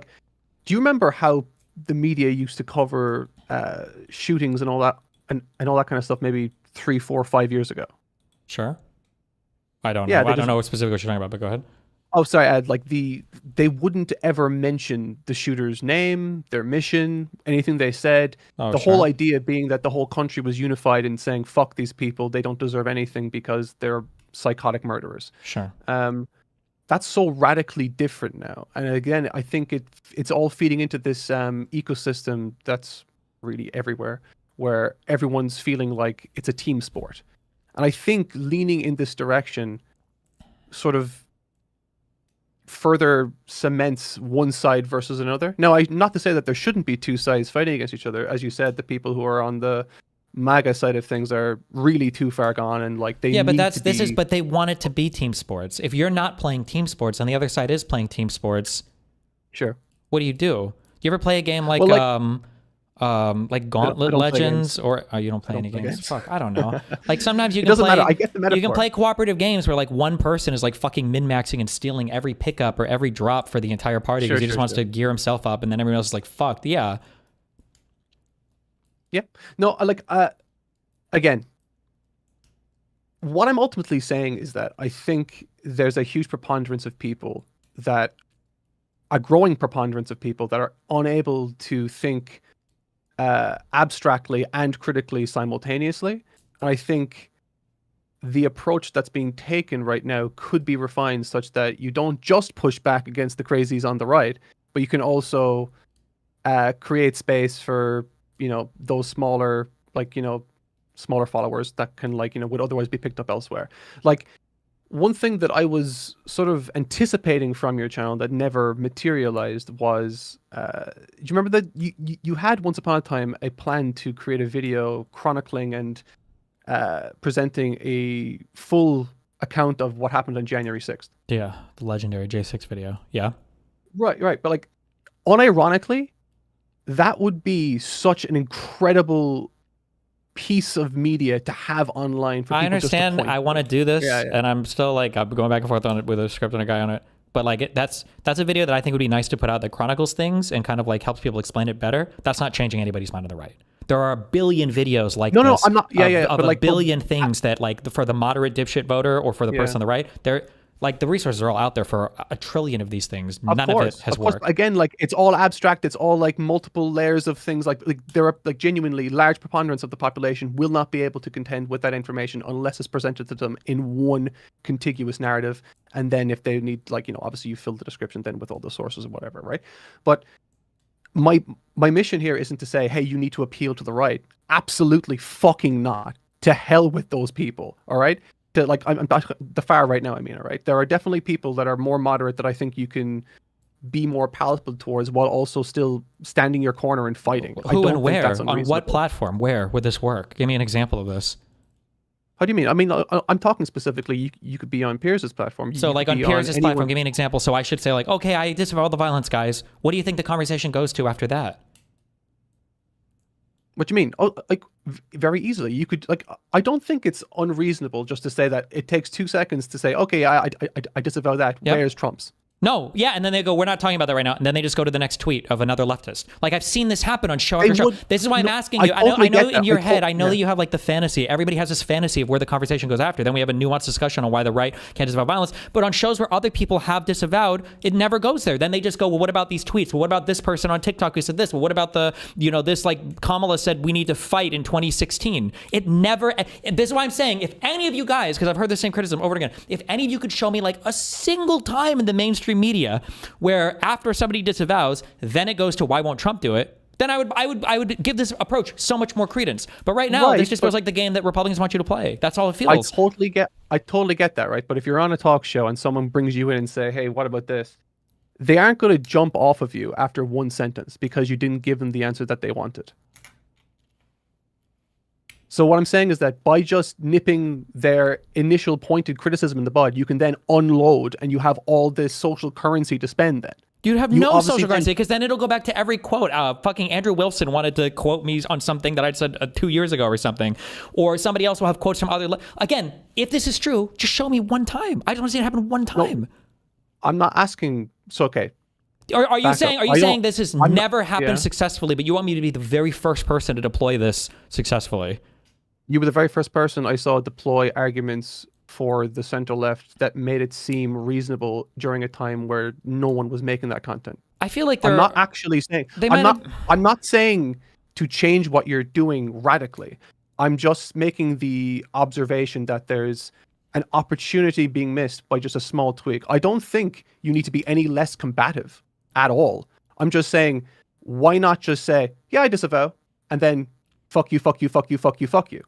you remember how the media used to cover shootings and all that and all that kind of stuff maybe 3, 4, 5 years ago. Sure. I don't know. Yeah, I don't know what specifically what you're talking about, but go ahead. Oh, sorry, Ed. Like they wouldn't ever mention the shooter's name, their mission, anything they said. Oh, the sure. whole idea being that the whole country was unified in saying, fuck these people, they don't deserve anything because they're psychotic murderers. Sure. That's so radically different now. And again, I think it's all feeding into this ecosystem that's really everywhere, where everyone's feeling like it's a team sport. And I think leaning in this direction sort of further cements one side versus another. Now, not to say that there shouldn't be two sides fighting against each other. As you said, the people who are on the MAGA side of things are really too far gone, and like they but they want it to be team sports. If you're not playing team sports and the other side is playing team sports, sure. What do? You ever play a game like Gauntlet Legends, or you don't play any games? Fuck, I don't know. Like sometimes you can play. Matter. I get the metaphor. You can play cooperative games where like one person is like fucking min-maxing and stealing every pickup or every drop for the entire party because he just wants to gear himself up, and then everyone else is like, "Fuck, yeah." Yep. No, again, what I'm ultimately saying is that I think there's a huge preponderance of people a growing preponderance of people that are unable to think abstractly and critically simultaneously. And I think the approach that's being taken right now could be refined such that you don't just push back against the crazies on the right, but you can also create space for, those smaller followers that can would otherwise be picked up elsewhere. Like, one thing that I was sort of anticipating from your channel that never materialized was, do you remember that you had once upon a time a plan to create a video chronicling and presenting a full account of what happened on January 6th? Yeah, the legendary J6 video. Yeah. Right. But like, unironically, that would be such an incredible piece of media to have online for people. I understand. Just to I want to do this, and I'm still like I'm going back and forth on it with a script and a guy on it. But like that's a video that I think would be nice to put out that chronicles things and kind of like helps people explain it better. That's not changing anybody's mind on the right. There are a billion videos like this. No, I'm not. Of a billion things that like for the moderate dipshit voter or for the person on the right, they're like the resources are all out there for a trillion of these things. None of it has worked. Again, like it's all abstract. It's all like multiple layers of things. Like there are like genuinely large preponderance of the population will not be able to contend with that information unless it's presented to them in one contiguous narrative. And then if they need, obviously you fill the description then with all the sources and whatever, right? But my mission here isn't to say, hey, you need to appeal to the right. Absolutely fucking not. To hell with those people. All right. I'm the far right now. I mean, all right. There are definitely people that are more moderate that I think you can be more palatable towards while also still standing your corner and fighting. Who and where? On what platform? Where would this work? Give me an example of this. How do you mean? I mean, I'm talking specifically. You could be on Piers' platform. So, like on Piers' platform, give me an example. So I should say, like, okay, I disavow the violence, guys. What do you think the conversation goes to after that? What do you mean? Oh, like very easily. You could I don't think it's unreasonable just to say that it takes 2 seconds to say, okay, I disavow that. Yep. Where's Trump's? No, yeah, and then they go, we're not talking about that right now, and then they just go to the next tweet of another leftist. Like I've seen this happen on show after show. This is why I'm asking you. I know in your head, I know that you have like the fantasy. Everybody has this fantasy of where the conversation goes after. Then we have a nuanced discussion on why the right can't disavow violence. But on shows where other people have disavowed, it never goes there. Then they just go, well, what about these tweets? Well, what about this person on TikTok who said this? Well, what about the, this like Kamala said we need to fight in 2016. It never. This is why I'm saying, if any of you guys, because I've heard the same criticism over and again, if any of you could show me like a single time in the mainstream media where after somebody disavows, then it goes to why won't Trump do it? Then I would give this approach so much more credence. But right now, this just feels like the game that Republicans want you to play. That's all it feels. I totally get that, right? But if you're on a talk show and someone brings you in and say, hey, what about this? They aren't going to jump off of you after one sentence because you didn't give them the answer that they wanted. So what I'm saying is that by just nipping their initial pointed criticism in the bud, you can then unload and you have all this social currency to spend then. You'd have no social currency because then it'll go back to every quote. Fucking Andrew Wilson wanted to quote me on something that I'd said 2 years ago or something. Or somebody else will have quotes from other... Again, if this is true, just show me one time. I just want to see it happen one time. No, I'm not asking... So, okay. Are you back saying? up. Are you saying this has I'm never not- happened yeah. successfully, but you want me to be the very first person to deploy this successfully? You were the very first person I saw deploy arguments for the center left that made it seem reasonable during a time where no one was making that content. I feel like I'm not actually saying. I'm not saying to change what you're doing radically. I'm just making the observation that there's an opportunity being missed by just a small tweak. I don't think you need to be any less combative at all. I'm just saying, why not just say, yeah, I disavow, and then fuck you, fuck you, fuck you, fuck you, fuck you.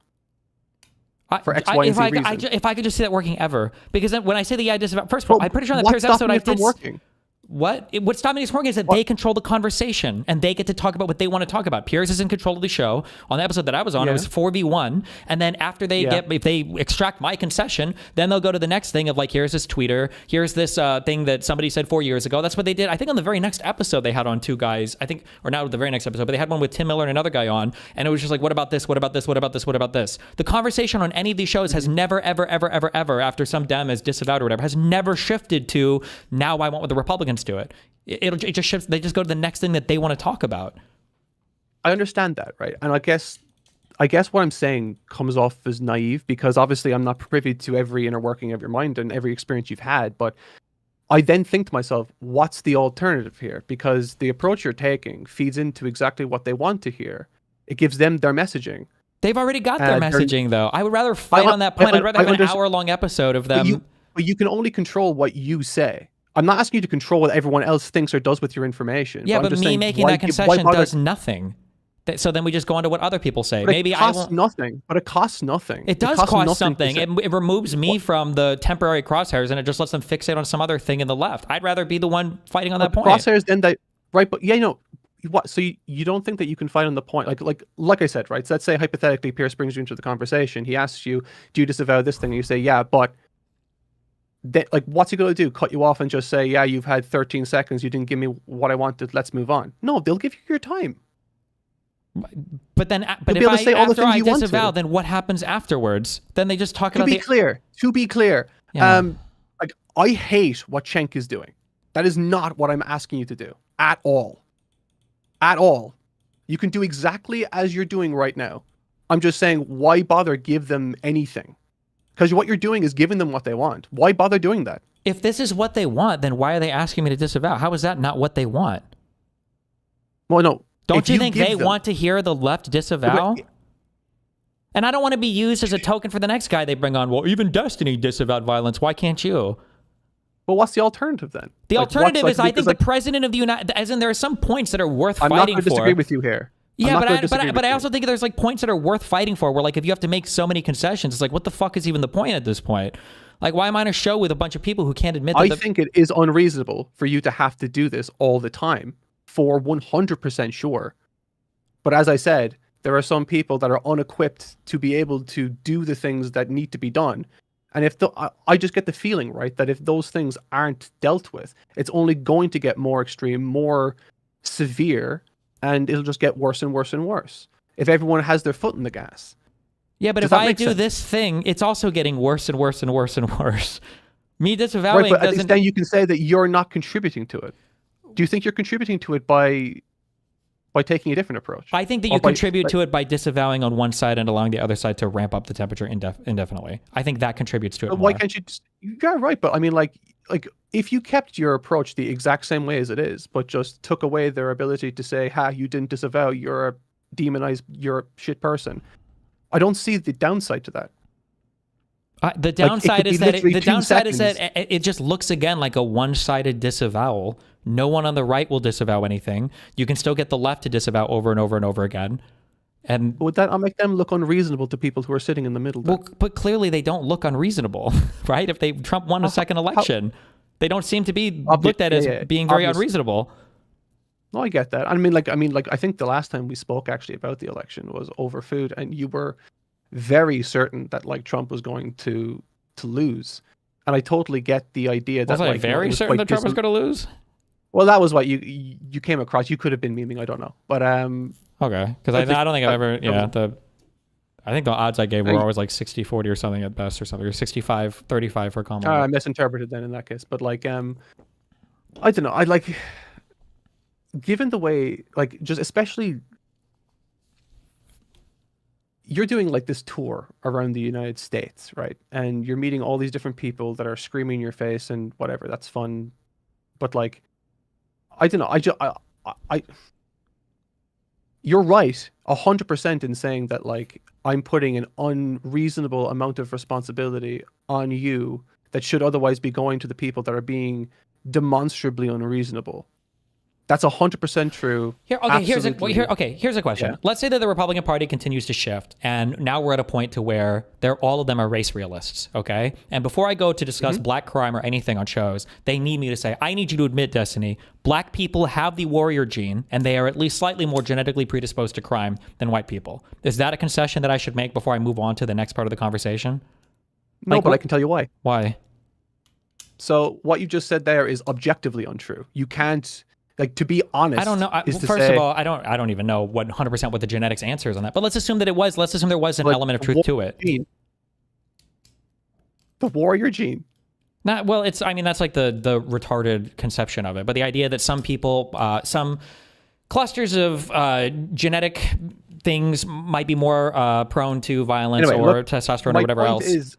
For X, Y, and Z reason. If I could just see that working ever, because then when I say the I disavow, first of all, I'm pretty sure on the what's Pierce episode stopping I it from did. working? What's stopping it from working is that they control the conversation and they get to talk about what they want to talk about. Piers is in control of the show. On the episode that I was on, it was 4v1, and then after they if they extract my concession, then they'll go to the next thing of like, here's this tweeter, here's this thing that somebody said 4 years ago. That's what they did. I think on the very next episode they had on two guys. I think, or not the very next episode, but they had one with Tim Miller and another guy on, and it was just like, what about this? What about this? What about this? What about this? The conversation on any of these shows has never, ever, ever, ever, ever, after some Dem is disavowed or whatever, has never shifted to now I want what the Republicans do it. It just shifts. They just go to the next thing that they want to talk about. I understand that, right? And I guess what I'm saying comes off as naive because obviously I'm not privy to every inner working of your mind and every experience you've had. But I then think to myself, what's the alternative here? Because the approach you're taking feeds into exactly what they want to hear. It gives them their messaging. They've already got their messaging, though. I would rather fight on that point. I'd rather have an hour-long episode of them. But you can only control what you say. I'm not asking you to control what everyone else thinks or does with your information. Yeah, but me I'm just saying, making that concession does nothing. So then we just go on to what other people say. But Maybe it costs I won't. nothing. But it costs nothing. It does cost something. It removes me from the temporary crosshairs and it just lets them fixate on some other thing in the left. I'd rather be the one fighting on that point. Crosshairs, then they right, but yeah, what? So you don't think that you can fight on the point? Like I said, right? So let's say hypothetically, Pierce brings you into the conversation. He asks you, "Do you disavow this thing?" And you say, "Yeah," but what's he going to do? Cut you off and just say, yeah, you've had 13 seconds. You didn't give me what I wanted. Let's move on. No, they'll give you your time. But then, but if after I disavow, then what happens afterwards? Then they just talk about To be clear, Yeah. I hate what Cenk is doing. That is not what I'm asking you to do at all. At all. You can do exactly as you're doing right now. I'm just saying, why bother give them anything? Because what you're doing is giving them what they want. Why bother doing that? If this is what they want, then why are they asking me to disavow? How is that not what they want? Well, no. Don't you think they want to hear the left disavow? And I don't want to be used as a token for the next guy they bring on. Well, even Destiny disavowed violence. Why can't you? Well, what's the alternative then? The alternative is I think the president of the United... As in, there are some points that are worth fighting for. I'm not going to disagree with you here. Yeah, but I also think there's points that are worth fighting for where if you have to make so many concessions, it's what the fuck is even the point at this point? Why am I on a show with a bunch of people who can't admit that I think it is unreasonable for you to have to do this all the time for 100% sure. But as I said, there are some people that are unequipped to be able to do the things that need to be done. And I just get the feeling, right, that if those things aren't dealt with, it's only going to get more extreme, more severe, and it'll just get worse and worse and worse if everyone has their foot in the gas. Yeah, but if I do this thing, it's also getting worse and worse and worse and worse. Me disavowing but doesn't... then you can say that you're not contributing to it. Do you think you're contributing to it by taking a different approach? I think that you contribute to it by disavowing on one side and allowing the other side to ramp up the temperature indefinitely. I think that contributes to it more. Why can't you just... You're right, but I mean, if you kept your approach the exact same way as it is, but just took away their ability to say, you didn't disavow, you're a demonized, you're a shit person, I don't see the downside to that. The downside is that it just looks again like a one-sided disavowal. No one on the right will disavow anything. You can still get the left to disavow over and over and over again. And would that make them look unreasonable to people who are sitting in the middle? Well, but clearly they don't look unreasonable, right? If Trump won a second election, they don't seem to be looked at as being very unreasonable. No, I get that. I mean, I think the last time we spoke actually about the election was over food, and you were very certain that Trump was going to lose, and I totally get the idea that was I very certain that Trump was going to lose. Well, that was what you came across. You could have been memeing. I don't know, but okay, because I don't think I've ever. I think the odds I gave were always 60-40 or something at best, or something, or 65-35 for Kamala. I misinterpreted then in that case, but I don't know. given the way, like, just especially, you're doing like this tour around the United States, right? And you're meeting all these different people that are screaming in your face and whatever. That's fun, but like, I don't know. You're right 100% in saying that like I'm putting an unreasonable amount of responsibility on you that should otherwise be going to the people that are being demonstrably unreasonable. That's 100% true. Here's a question. Yeah. Let's say that the Republican Party continues to shift, and now we're at a point to where all of them are race realists, okay? And before I go to discuss black crime or anything on shows, they need me to say, I need you to admit, Destiny, black people have the warrior gene, and they are at least slightly more genetically predisposed to crime than white people. Is that a concession that I should make before I move on to the next part of the conversation? No, but I can tell you why. Why? So what you just said there is objectively untrue. You can't... Like, to be honest, I don't know. First of all, I don't even know what 100% what the genetics answer is on that. But let's assume that it was. Let's assume there was an element of truth to it. The warrior gene. It's. I mean, that's like the retarded conception of it. But the idea that some people, some clusters of genetic things might be more prone to violence or testosterone or whatever else.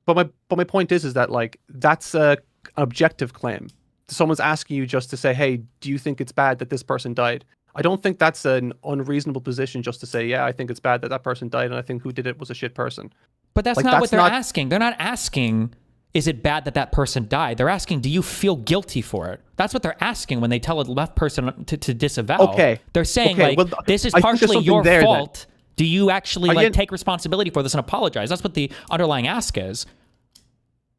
But my point is that like that's an objective claim. Someone's asking you just to say, hey, do you think it's bad that this person died? I don't think that's an unreasonable position just to say, yeah, I think it's bad that that person died, and I think who did it was a shit person. But that's not what they're asking. They're not asking, is it bad that that person died? They're asking, do you feel guilty for it? That's what they're asking when they tell a left person to disavow. Okay. They're saying, this is partially your fault. Do you actually take responsibility for this and apologize? That's what the underlying ask is.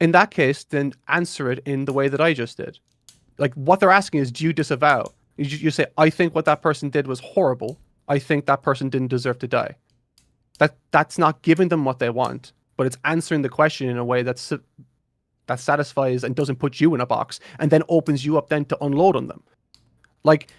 In that case, then answer it in the way that I just did. Like, what they're asking is, do you disavow? You say, I think what that person did was horrible. I think that person didn't deserve to die. That's not giving them what they want, but it's answering the question in a way that satisfies and doesn't put you in a box, and then opens you up then to unload on them. Like,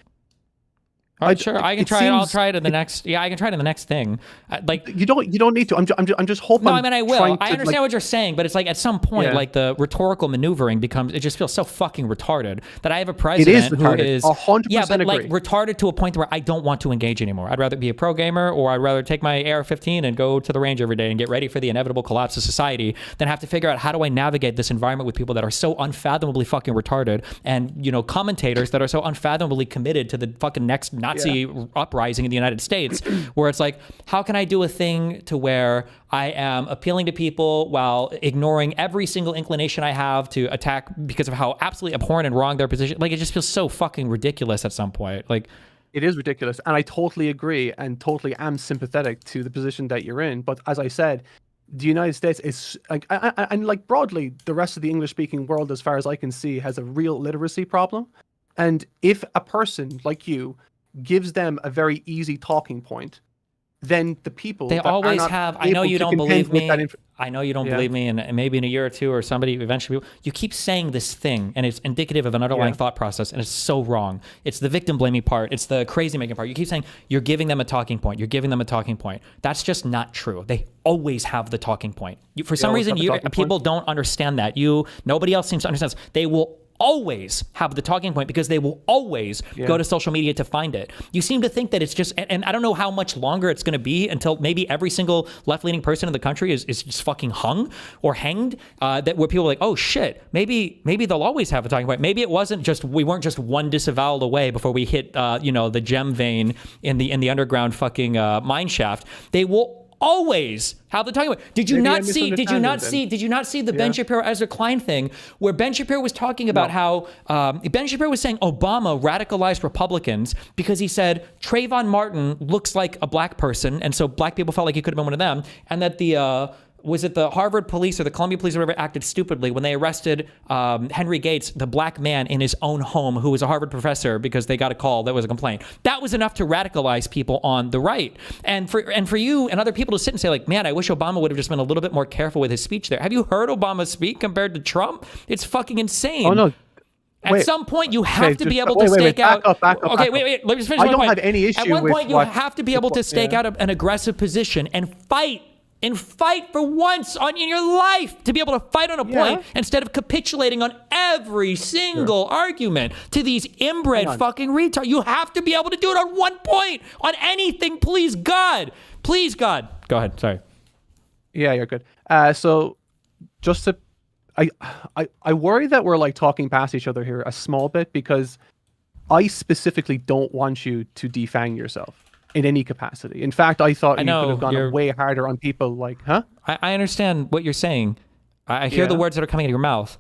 all right, sure. I can try it. I'll try it in the next. Yeah, I can try it in the next thing. Like you don't need to. I'm just hoping. No, I mean I will. I understand what you're saying, but it's like at some point, like the rhetorical maneuvering becomes. It just feels so fucking retarded that I have a president who is 100% but like retarded to a point where I don't want to engage anymore. I'd rather be a pro gamer, or I'd rather take my AR-15 and go to the range every day and get ready for the inevitable collapse of society than have to figure out how do I navigate this environment with people that are so unfathomably fucking retarded, and commentators that are so unfathomably committed to the fucking next Nazi uprising in the United States, where it's like, how can I do a thing to where I am appealing to people while ignoring every single inclination I have to attack because of how absolutely abhorrent and wrong their position. Like, it just feels so fucking ridiculous at some point. Like, it is ridiculous, and I totally agree and totally am sympathetic to the position that you're in. But as I said, the United States is like, and like broadly, the rest of the English-speaking world, as far as I can see, has a real literacy problem. And if a person like you gives them a very easy talking point, then the people they always have. I know you don't believe me. I know you don't believe me, and maybe in a year or two or somebody eventually, you keep saying this thing, and it's indicative of an underlying thought process, and it's so wrong. It's the victim blaming part. It's the crazy making part. You keep saying you're giving them a talking point. You're giving them a talking point. That's just not true. They always have the talking point. For some reason, people don't understand that. Nobody else seems to understand this. They will always have the talking point because they will always go to social media to find it. You seem to think that it's just, and I don't know how much longer it's going to be until maybe every single left-leaning person in the country is just fucking hung or hanged, that where people are like, oh shit, maybe they'll always have a talking point. Maybe it wasn't just, we weren't just one disavowal away before we hit, the gem vein in the underground fucking mine shaft. They will always have the talking about. Did you not see the Ben Shapiro Ezra Klein thing where Ben Shapiro was talking about how Ben Shapiro was saying Obama radicalized Republicans because he said Trayvon Martin looks like a black person, and so black people felt like he could have been one of them, and that the was it the Harvard police or the Columbia police or whatever acted stupidly when they arrested Henry Gates, the black man in his own home who was a Harvard professor, because they got a call that was a complaint. That was enough to radicalize people on the right. And for you and other people to sit and say like, man, I wish Obama would have just been a little bit more careful with his speech there. Have you heard Obama speak compared to Trump? It's fucking insane. Oh no. At some point, you have to be able to stake out. Back up. Let me just finish. I don't have any issue. At one point, you have to be able to stake out an aggressive position and fight and fight for once in your life to be able to fight on a point instead of capitulating on every single argument to these inbred fucking retards. You have to be able to do it on one point on anything. Please, God. Please, God. Go ahead. Sorry. Yeah, you're good. So just to, I worry that we're like talking past each other here a small bit, because I specifically don't want you to defang yourself in any capacity. In fact, I thought you could have gone way harder on people like, huh? I understand what you're saying. I hear the words that are coming out of your mouth.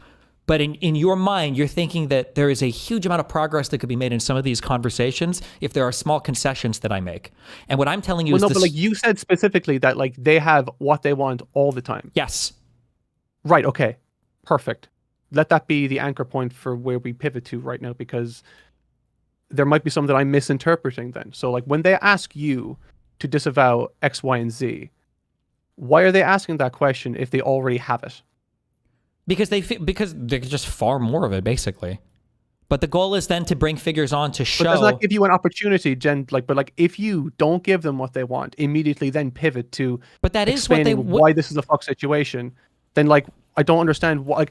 But in your mind, you're thinking that there is a huge amount of progress that could be made in some of these conversations if there are small concessions that I make. And what I'm telling you is but like you said specifically that like they have what they want all the time. Yes. Right. Okay. Perfect. Let that be the anchor point for where we pivot to right now, because there might be something that I'm misinterpreting then. So like when they ask you to disavow X, Y, and Z, why are they asking that question if they already have it? Because they're just far more of it, basically. But the goal is then to bring figures on to show. But does that give you an opportunity, Jen? But if you don't give them what they want, immediately then pivot to. But that is what why this is a fuck situation. Then like I don't understand what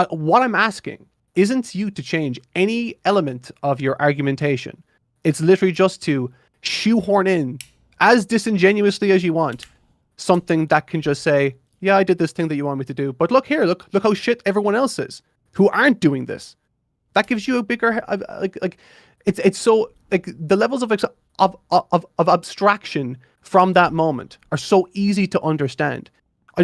what I'm asking isn't you to change any element of your argumentation. It's literally just to shoehorn in as disingenuously as you want something that can just say, yeah, I did this thing that you want me to do, but look here, look how shit everyone else is who aren't doing this. That gives you a bigger it's so like the levels of abstraction from that moment are so easy to understand. I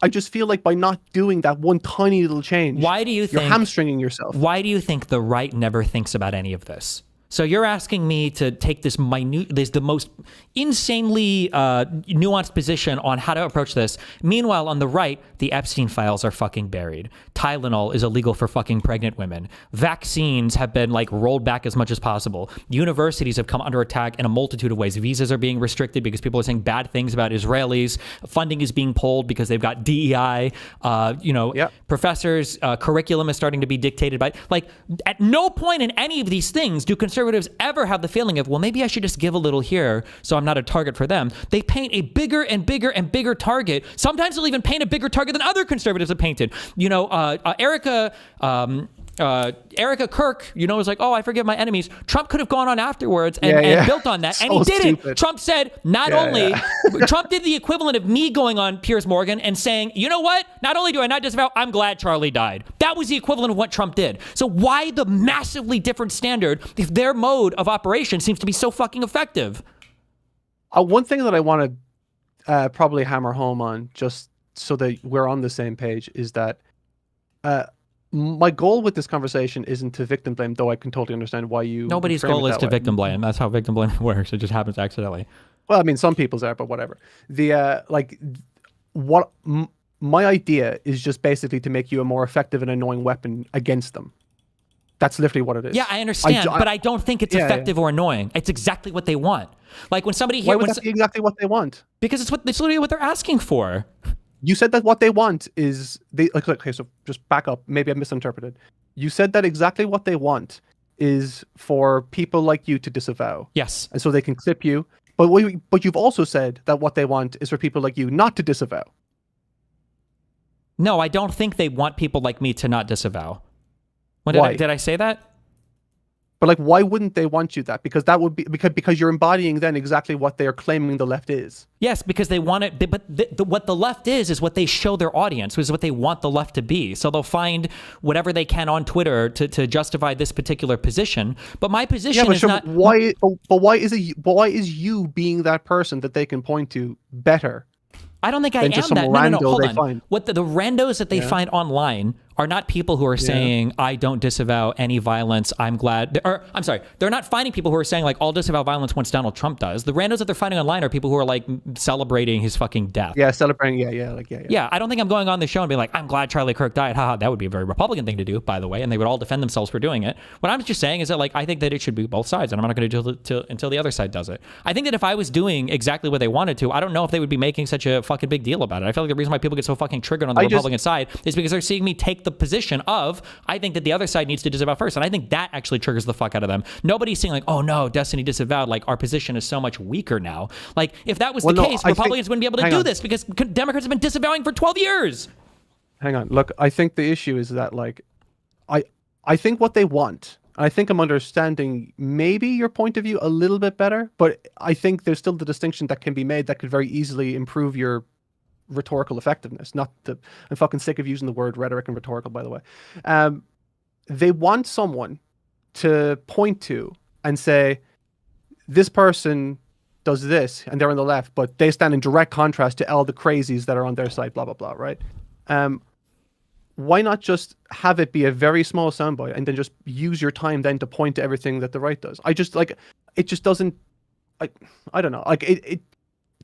just feel like by not doing that one tiny little change, why do you think you're hamstringing yourself? Why do you think the right never thinks about any of this? So you're asking me to take this the most insanely nuanced position on how to approach this. Meanwhile, on the right, the Epstein files are fucking buried. Tylenol is illegal for fucking pregnant women. Vaccines have been like rolled back as much as possible. Universities have come under attack in a multitude of ways. Visas are being restricted because people are saying bad things about Israelis. Funding is being pulled because they've got DEI. Professors' curriculum is starting to be dictated by. Like, at no point in any of these things do conservatives ever have the feeling of, well, maybe I should just give a little here so I'm not a target for them. They paint a bigger and bigger and bigger target. Sometimes they'll even paint a bigger target than other conservatives have painted. Erica Kirk, was like, oh, I forgive my enemies. Trump could have gone on afterwards and built on that. And he didn't. Stupid. Trump said, Trump did the equivalent of me going on Piers Morgan and saying, you know what? Not only do I not disavow, I'm glad Charlie died. That was the equivalent of what Trump did. So why the massively different standard if their mode of operation seems to be so fucking effective? One thing that I want to probably hammer home on, just so that we're on the same page, is that my goal with this conversation isn't to victim blame, though I can totally understand why you. Nobody's goal is to victim blame. That's how victim blame works. It just happens accidentally. Well, I mean, some people's are, but whatever. My idea is just basically to make you a more effective and annoying weapon against them. That's literally what it is. Yeah, I understand, but I don't think it's effective or annoying. It's exactly what they want. Like when somebody Why would that be exactly what they want? Because it's literally what they're asking for. You said that what they want is okay, so just back up. Maybe I misinterpreted. You said that exactly what they want is for people like you to disavow. Yes. And so they can clip you. But you've also said that what they want is for people like you not to disavow. No, I don't think they want people like me to not disavow. Why? Did I say that? But why wouldn't they want you that? Because that would be because you're embodying then exactly what they are claiming the left is. Yes, because they want it. But what the left is what they show their audience, is what they want the left to be. So they'll find whatever they can on Twitter to justify this particular position. But my position is not. Why? But why is you being that person that they can point to better? I don't think I am that. No, hold on. What the randos that they find online are not people who are saying, I don't disavow any violence. I'm glad. I'm sorry. They're not finding people who are saying, like, I'll disavow violence once Donald Trump does. The randos that they're finding online are people who are, like, celebrating his fucking death. Yeah, celebrating. Yeah. Yeah, I don't think I'm going on the show and being like, I'm glad Charlie Kirk died. Haha, that would be a very Republican thing to do, by the way. And they would all defend themselves for doing it. What I'm just saying is that, like, I think that it should be both sides. And I'm not going to do it until the other side does it. I think that if I was doing exactly what they wanted to, I don't know if they would be making such a fucking big deal about it. I feel like the reason why people get so fucking triggered on the Republican side is because they're seeing me take take the position of, I think that the other side needs to disavow first. And I think that actually triggers the fuck out of them. Nobody's saying like, oh no, Destiny disavowed. Like our position is so much weaker now. Like if that was the case, Republicans wouldn't be able to do this because Democrats have been disavowing for 12 years. Hang on. Look, I think the issue is that like, I think what they want, I think I'm understanding maybe your point of view a little bit better, but I think there's still the distinction that can be made that could very easily improve your rhetorical effectiveness. I'm fucking sick of using the word rhetoric and rhetorical, by the way. They want someone to point to and say, this person does this and they're on the left, but they stand in direct contrast to all the crazies that are on their side, blah, blah, blah, right? Why not just have it be a very small soundbite and then just use your time then to point to everything that the right does? I just like, it just doesn't, I don't know. Like it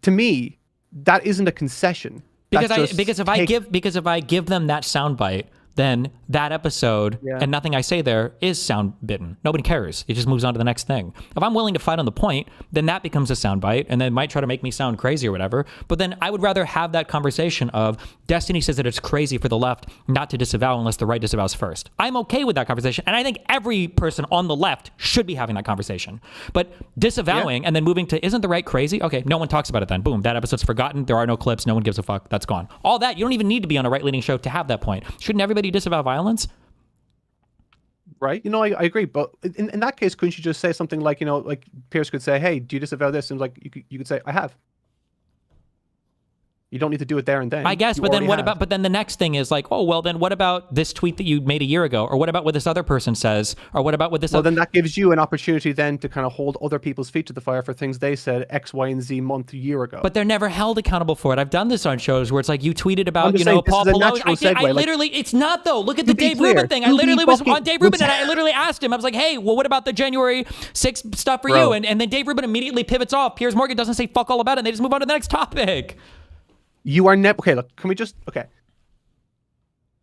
to me, that isn't a concession. Because if I give them that soundbite, then that episode and nothing I say there is sound bitten. Nobody cares. It just moves on to the next thing. If I'm willing to fight on the point, then that becomes a soundbite, and then might try to make me sound crazy or whatever. But then I would rather have that conversation of Destiny says that it's crazy for the left not to disavow unless the right disavows first. I'm okay with that conversation, and I think every person on the left should be having that conversation. But disavowing and then moving to isn't the right crazy? Okay, no one talks about it then. Boom, that episode's forgotten. There are no clips. No one gives a fuck. That's gone. All that, you don't even need to be on a right-leaning show to have that point. Shouldn't everybody disavow violence? Right. You know, I agree. But in that case, couldn't you just say something like, you know, like Piers could say, hey, do you disavow this? And like, you could say, I have. You don't need to do it there and then. I guess, but then what about, but then the next thing is like, oh, well, then what about this tweet that you made a year ago? Or what about what this other person says? Or what about what this Well, then that gives you an opportunity then to kind of hold other people's feet to the fire for things they said X, Y, and Z month, a year ago. But they're never held accountable for it. I've done this on shows where it's like you tweeted about, you know, Paul Pelosi. I literally, it's not though. Look at the Dave Rubin thing. I literally was on Dave Rubin and I literally asked him, I was like, hey, well, what about the January 6th stuff for you? And then Dave Rubin immediately pivots off. Piers Morgan doesn't say fuck all about it and they just move on to the next topic. You are never okay. Look, can we just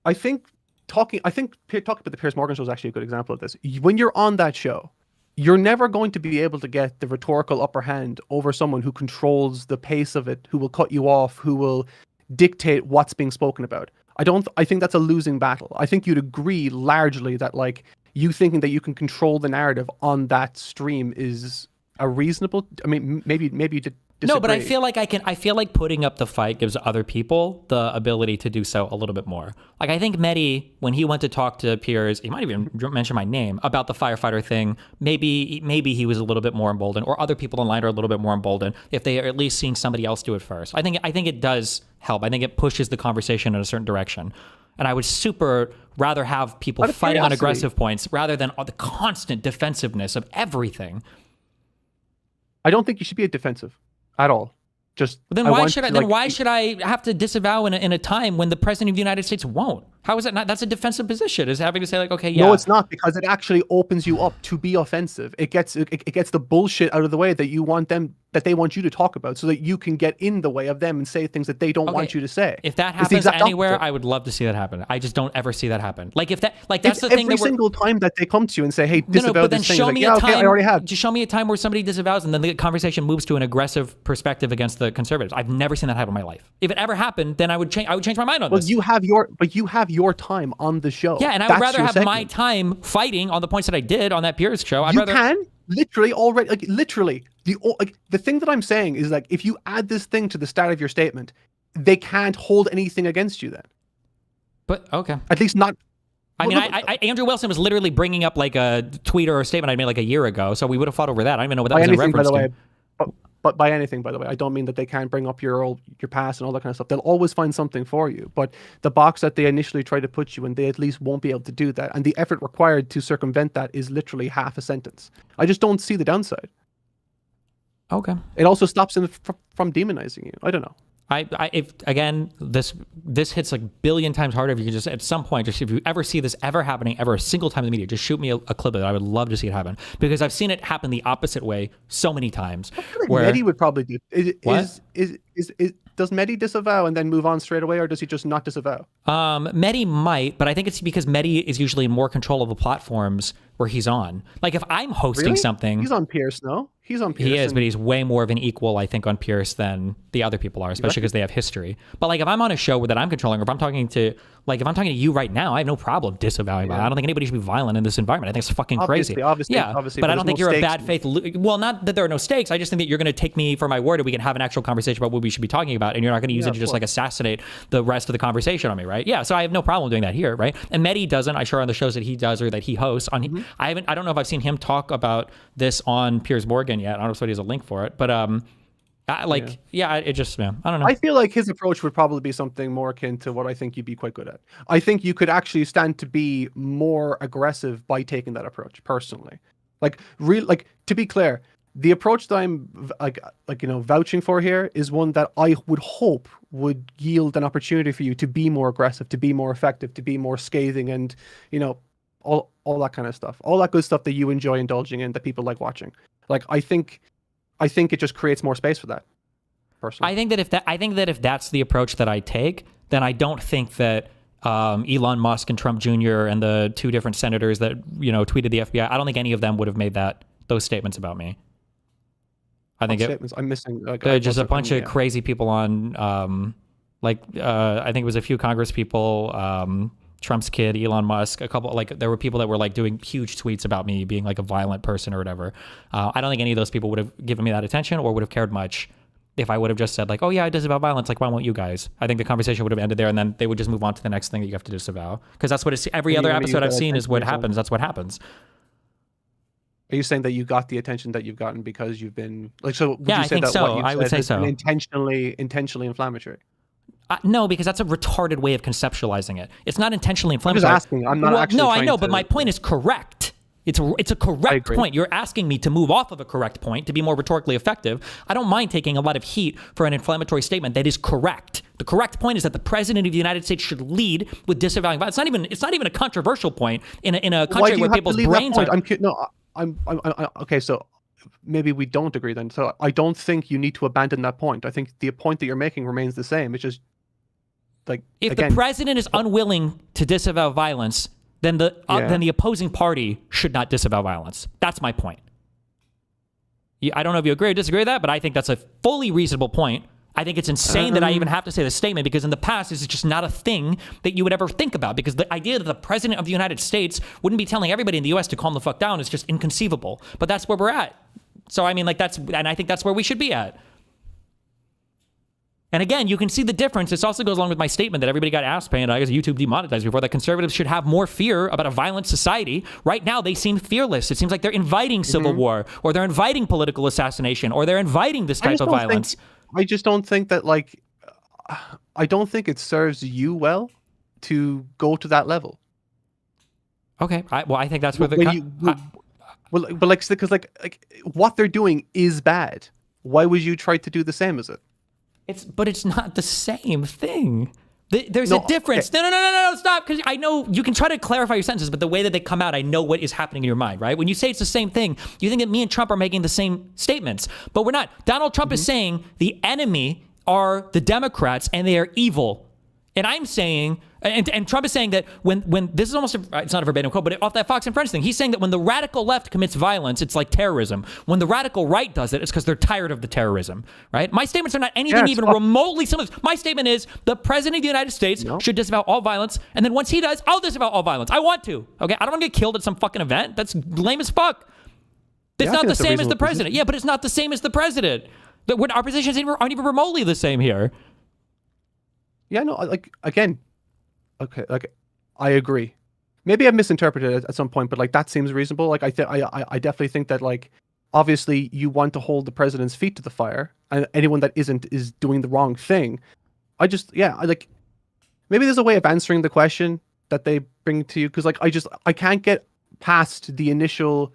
I think talking about the Piers Morgan show is actually a good example of this. When you're on that show, you're never going to be able to get the rhetorical upper hand over someone who controls the pace of it, who will cut you off, who will dictate what's being spoken about. I think that's a losing battle. I think you'd agree largely that like you thinking that you can control the narrative on that stream is a reasonable. I mean, maybe you did. Disagree. No, but I feel like putting up the fight gives other people the ability to do so a little bit more. Like I think Mehdi, when he went to talk to Piers, he might even mention my name about the firefighter thing. Maybe he was a little bit more emboldened, or other people online are a little bit more emboldened if they are at least seeing somebody else do it first. I think it does help. I think it pushes the conversation in a certain direction. And I would super rather have people fighting on aggressive points rather than the constant defensiveness of everything. I don't think you should be defensive at all. Just then why should I have to disavow in a time when the president of the United States won't? How is that not? That's a defensive position. Is having to say like, okay, yeah. No, it's not, because it actually opens you up to be offensive. It gets the bullshit out of the way that they want you to talk about, so that you can get in the way of them and say things that they don't want you to say. If that happens anywhere, I would love to see that happen. I just don't ever see that happen. Like if that, like that's the thing. Every single time that they come to you and say, "Hey, disavow this thing," like, yeah, okay, I already have. Just show me a time where somebody disavows and then the conversation moves to an aggressive perspective against the conservatives. I've never seen that happen in my life. If it ever happened, then I would change my mind on this. Well, you have your time on the show. Yeah, and I would rather have my time fighting on the points that I did on that Piers show. You can literally already, like literally, the thing that I'm saying is like, if you add this thing to the start of your statement, they can't hold anything against you then. But okay, at least not. I mean, Andrew Wilson was literally bringing up like a tweet or a statement I made like a year ago, so we would have fought over that. I don't even know what that was in reference to. But by anything, by the way, I don't mean that they can't bring up your past and all that kind of stuff. They'll always find something for you. But the box that they initially try to put you in, they at least won't be able to do that. And the effort required to circumvent that is literally half a sentence. I just don't see the downside. Okay. It also stops them from demonizing you. I don't know. If again, this hits like a billion times harder. If you can just at some point, just if you ever see this ever happening ever a single time in the media, just shoot me a clip of it. I would love to see it happen, because I've seen it happen the opposite way so many times. I feel like Mehdi would probably do. Does Mehdi disavow and then move on straight away, or does he just not disavow? Mehdi might, but I think it's because Mehdi is usually in more control of the platforms where he's on. Like if I'm hosting something, he's on Piers. No, He's on Pierce. He is, but he's way more of an equal, I think, on Pierce than the other people are, especially because they have history. But like, if I'm on a show that I'm controlling, or if I'm talking to you right now, I have no problem disavowing violence. I don't think anybody should be violent in this environment. I think it's fucking crazy. Obviously, but I don't think you're a bad faith. Well, not that there are no stakes. I just think that you're going to take me for my word, and we can have an actual conversation about what we should be talking about, and you're not going to use it to just like assassinate the rest of the conversation on me, right? Yeah. So I have no problem doing that here, right? And Mehdi doesn't. I sure on the shows that he does or that he hosts on. I don't know if I've seen him talk about this on Piers Morgan yet. I don't know if somebody has a link for it, but it just, man, I don't know. I feel like his approach would probably be something more akin to what I think you'd be quite good at. I think you could actually stand to be more aggressive by taking that approach personally. To be clear, the approach that I'm vouching for here is one that I would hope would yield an opportunity for you to be more aggressive, to be more effective, to be more scathing, and all that kind of stuff, all that good stuff that you enjoy indulging in, that people like watching. Like, I think it just creates more space for that. Personally, I think that if that's the approach that I take, then I don't think that Elon Musk and Trump Jr. and the two different senators that tweeted the FBI, I don't think any of them would have made those statements about me. I think I'm missing. Just a bunch of crazy people on, I think it was a few Congress people. Trump's kid, Elon Musk, a couple, there were people that were doing huge tweets about me being a violent person or whatever. I don't think any of those people would have given me that attention or would have cared much if I would have just said oh yeah, I disavow violence. Why won't you guys? I think the conversation would have ended there, and then they would just move on to the next thing that you have to disavow. Because that's what every other episode I've seen is what happens. That's what happens. Are you saying that you got the attention that you've gotten because you've been so? Would yeah, you say I think that so. What you've I would said say has so. Been intentionally inflammatory. No, because that's a retarded way of conceptualizing it. It's not intentionally inflammatory. I'm just asking. I'm not actually. No, I know, but my point is correct. It's a correct point. You're asking me to move off of a correct point to be more rhetorically effective. I don't mind taking a lot of heat for an inflammatory statement that is correct. The correct point is that the president of the United States should lead with disavowing violence. It's not even a controversial point in a country where people's brains are. Okay, so maybe we don't agree then. So I don't think you need to abandon that point. I think the point that you're making remains the same. It's just if the president is unwilling to disavow violence, then the opposing party should not disavow violence. That's my point. I don't know if you agree or disagree with that, but I think that's a fully reasonable point. I think it's insane that I even have to say this statement, because in the past, this is just not a thing that you would ever think about, because the idea that the president of the United States wouldn't be telling everybody in the U.S. to calm the fuck down is just inconceivable. But that's where we're at. So, I think that's where we should be at. And again, you can see the difference. This also goes along with my statement that everybody got ass paying, I guess YouTube demonetized before, that conservatives should have more fear about a violent society. Right now, they seem fearless. It seems like they're inviting civil war, or they're inviting political assassination, or they're inviting this type of violence. I just don't think that, I don't think it serves you well to go to that level. Okay. I think that's where because what they're doing is bad. Why would you try to do the same as it? But it's not the same thing. There's a difference. No, stop. Because I know you can try to clarify your sentences, but the way that they come out, I know what is happening in your mind, right? When you say it's the same thing, you think that me and Trump are making the same statements, but we're not. Donald Trump is saying the enemy are the Democrats and they are evil. And I'm saying, and Trump is saying that when this is almost, it's not a verbatim quote, but off that Fox and Friends thing, he's saying that when the radical left commits violence, it's like terrorism. When the radical right does it, it's because they're tired of the terrorism, right? My statements are not anything even remotely similar. My statement is the president of the United States should disavow all violence. And then once he does, I'll disavow all violence. I want to, okay? I don't want to get killed at some fucking event. That's lame as fuck. It's not the same as the president. Yeah, but it's not the same as the president. Our positions aren't even remotely the same here. Yeah, no, again, okay, I agree. Maybe I've misinterpreted it at some point, but that seems reasonable. I definitely think that obviously you want to hold the president's feet to the fire, and anyone that isn't is doing the wrong thing. Maybe there's a way of answering the question that they bring to you, because I can't get past the initial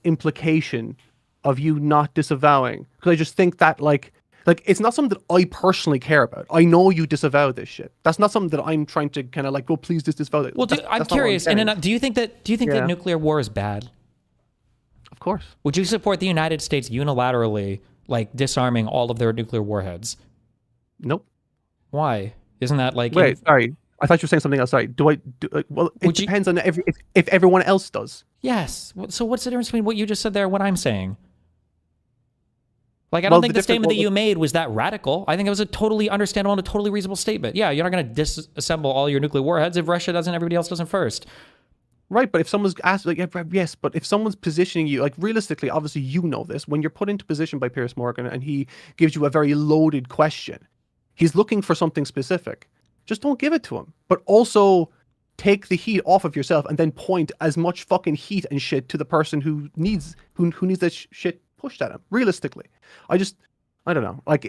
implication of you not disavowing, because I just think that it's not something that I personally care about. I know you disavow this shit. That's not something that I'm trying to kind of please disavow it. Well, I'm curious. Do you think that nuclear war is bad? Of course. Would you support the United States unilaterally disarming all of their nuclear warheads? Nope. Why? Isn't that Wait, sorry. I thought you were saying something else. Sorry. Well, it depends on if everyone else does. Yes. So what's the difference between what you just said there and what I'm saying? Like, I don't think the statement that you made was that radical. I think it was a totally understandable and a totally reasonable statement. Yeah, you're not going to disassemble all your nuclear warheads if Russia doesn't, everybody else doesn't first. Right, but if someone's asked, like, yes, but if someone's positioning you, like, realistically, obviously you know this, when you're put into position by Piers Morgan and he gives you a very loaded question, he's looking for something specific. Just don't give it to him. But also take the heat off of yourself and then point as much fucking heat and shit to the person who needs that shit pushed at him. Realistically, I don't know. Like,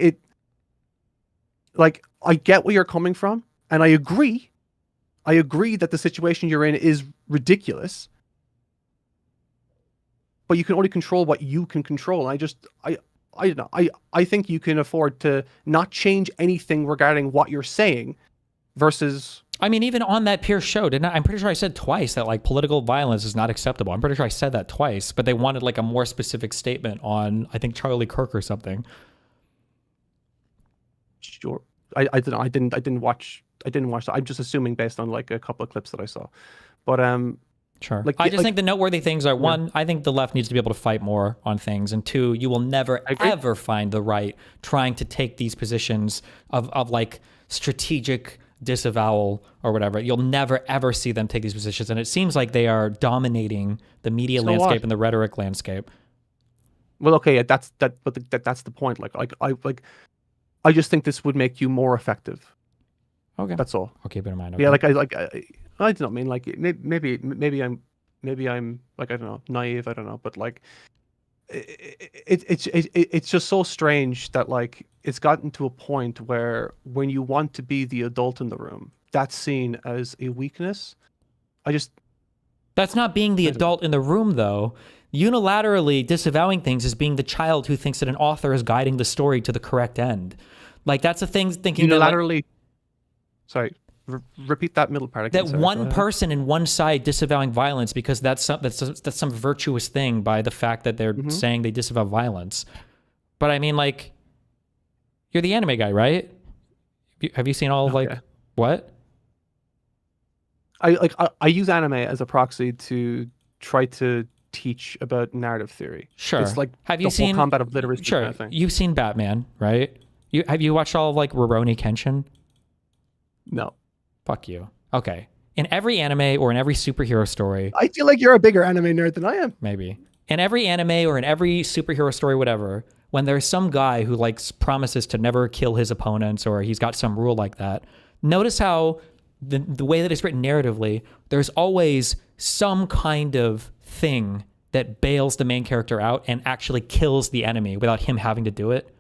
I get where you're coming from, and I agree that the situation you're in is ridiculous, but you can only control what you can control. And I don't know. I think you can afford to not change anything regarding what you're saying versus... I mean, even on that Pierce show, I'm pretty sure I said twice that, like, political violence is not acceptable. I'm pretty sure I said that twice, but they wanted, like, a more specific statement on, I think, Charlie Kirk or something. Sure. I don't know. I didn't watch that. I'm just assuming based on, like, a couple of clips that I saw. But sure. Like, I just think the noteworthy things are, one, I think the left needs to be able to fight more on things, and two, you will never ever find the right trying to take these positions of like strategic disavowal or whatever. You'll never ever see them take these positions, and it seems like they are dominating the media landscape and the rhetoric landscape. Well, okay, yeah, that's the point. I just think this would make you more effective. Okay, that's all. I'll keep it in mind. Okay. Yeah, I don't mean, like, maybe I'm like, I don't know, naive. I don't know, but like, it's just so strange that, like, it's gotten to a point where when you want to be the adult in the room, that's seen as a weakness. That's not being the adult in the room, though. Unilaterally disavowing things is being the child who thinks that an author is guiding the story to the correct end. Like, that's a thing, thinking unilaterally. That, like, sorry, repeat that middle part again. That one person in one side disavowing violence because that's some virtuous thing by the fact that they're saying they disavow violence. But I mean, like, you're the anime guy, right? Have you seen all of, like, what? I use anime as a proxy to try to teach about narrative theory. Sure. It's like have you seen combat of literacy sure. kind of thing. You've seen Batman, right? Have you watched all of, like, Rurouni Kenshin? No. Fuck you. Okay. In every anime or in every superhero story, I feel like you're a bigger anime nerd than I am. Maybe. In every anime or in every superhero story, whatever, when there's some guy who, like, promises to never kill his opponents or he's got some rule like that, notice how the way that it's written narratively, there's always some kind of thing that bails the main character out and actually kills the enemy without him having to do it.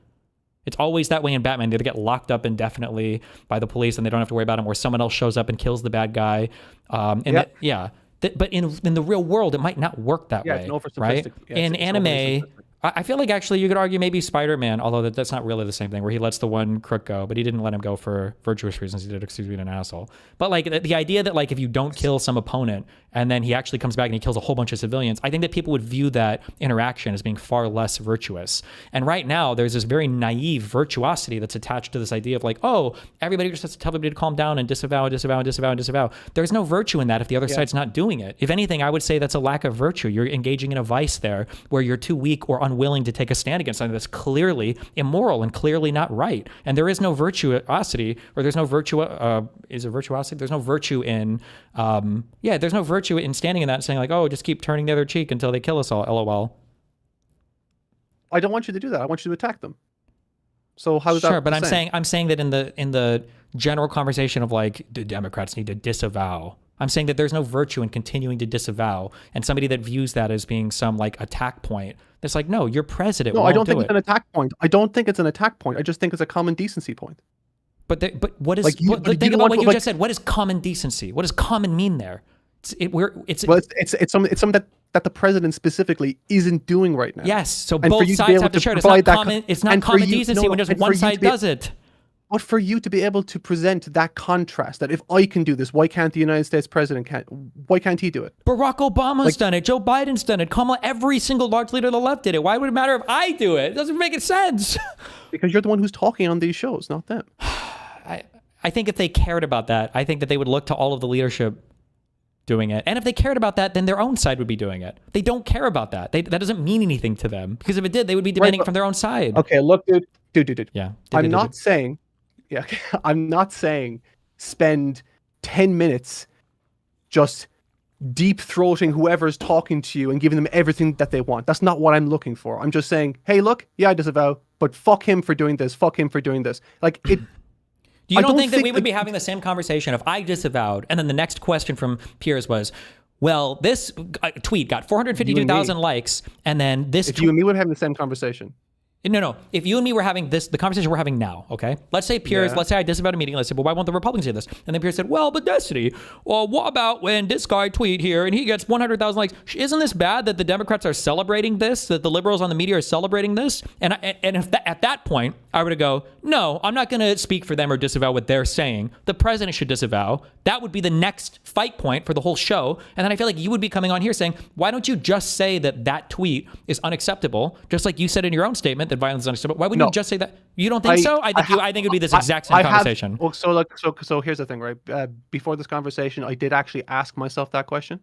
It's always that way in Batman. They get locked up indefinitely by the police and they don't have to worry about him, or someone else shows up and kills the bad guy. But in the real world, it might not work that way, right? In anime, I feel like actually you could argue maybe Spider-Man, although that's not really the same thing, where he lets the one crook go, but he didn't let him go for virtuous reasons. He did it because being an asshole. But, like, the idea that, like, if you don't kill some opponent and then he actually comes back and he kills a whole bunch of civilians, I think that people would view that interaction as being far less virtuous. And right now, there's this very naive virtuosity that's attached to this idea of, like, oh, everybody just has to tell everybody to calm down and disavow. There's no virtue in that if the other side's not doing it. If anything, I would say that's a lack of virtue. You're engaging in a vice there where you're too weak or unwilling to take a stand against something that's clearly immoral and clearly not right. And there is no virtuosity, or there's no is it virtuosity? There's no virtue in, there's no virtue in standing in that and saying, like, oh, just keep turning the other cheek until they kill us all, LOL. I don't want you to do that. I want you to attack them. So how is that? Sure, but I'm saying that in the general conversation of, like, the Democrats need to disavow, I'm saying that there's no virtue in continuing to disavow, and somebody that views that as being some, like, attack point, it's like, no, you're president. No, I don't think it's an attack point. I don't think it's an attack point. I just think it's a common decency point. But what is? Like, think about what you just said. What is common decency? What does common mean there? It's something that the president specifically isn't doing right now. Yes, so both sides have to share it. It's not common decency when just one side does it. But for you to be able to present that contrast, that if I can do this, why can't the United States president why can't he do it? Barack Obama's done it. Joe Biden's done it. Kamala, every single large leader of the left did it. Why would it matter if I do it? It doesn't make any sense. Because you're the one who's talking on these shows, not them. I think if they cared about that, I think that they would look to all of the leadership doing it. And if they cared about that, then their own side would be doing it. They don't care about that. That doesn't mean anything to them, because if it did, they would be demanding from their own side. Okay, look, dude. Yeah. I'm not saying spend 10 minutes just deep throating whoever's talking to you and giving them everything that they want. That's not what I'm looking for. I'm just saying, hey, look, yeah, I disavow, but fuck him for doing this. Fuck him for doing this. Like it. You don't think that we would be having the same conversation if I disavowed, and then the next question from Piers was, well, this tweet got 452,000 likes, and then this. If you and me would have the same conversation. No. If you and me were having the conversation we're having now, okay? Let's say Piers, let's say I disavowed a meeting. Let's say, well, why won't the Republicans do this? And then Piers said, well, but Destiny, well, what about when this guy tweet here and he gets 100,000 likes? Isn't this bad that the Democrats are celebrating this, that the liberals on the media are celebrating this? And if at that point, I were to go, no, I'm not going to speak for them or disavow what they're saying. The president should disavow. That would be the next fight point for the whole show. And then I feel like you would be coming on here saying, why don't you just say that tweet is unacceptable, just like you said in your own statement that violence is unacceptable? Why wouldn't you just say that? You don't think so? I think it'd be this exact same conversation. So here's the thing, right? Before this conversation, I did actually ask myself that question,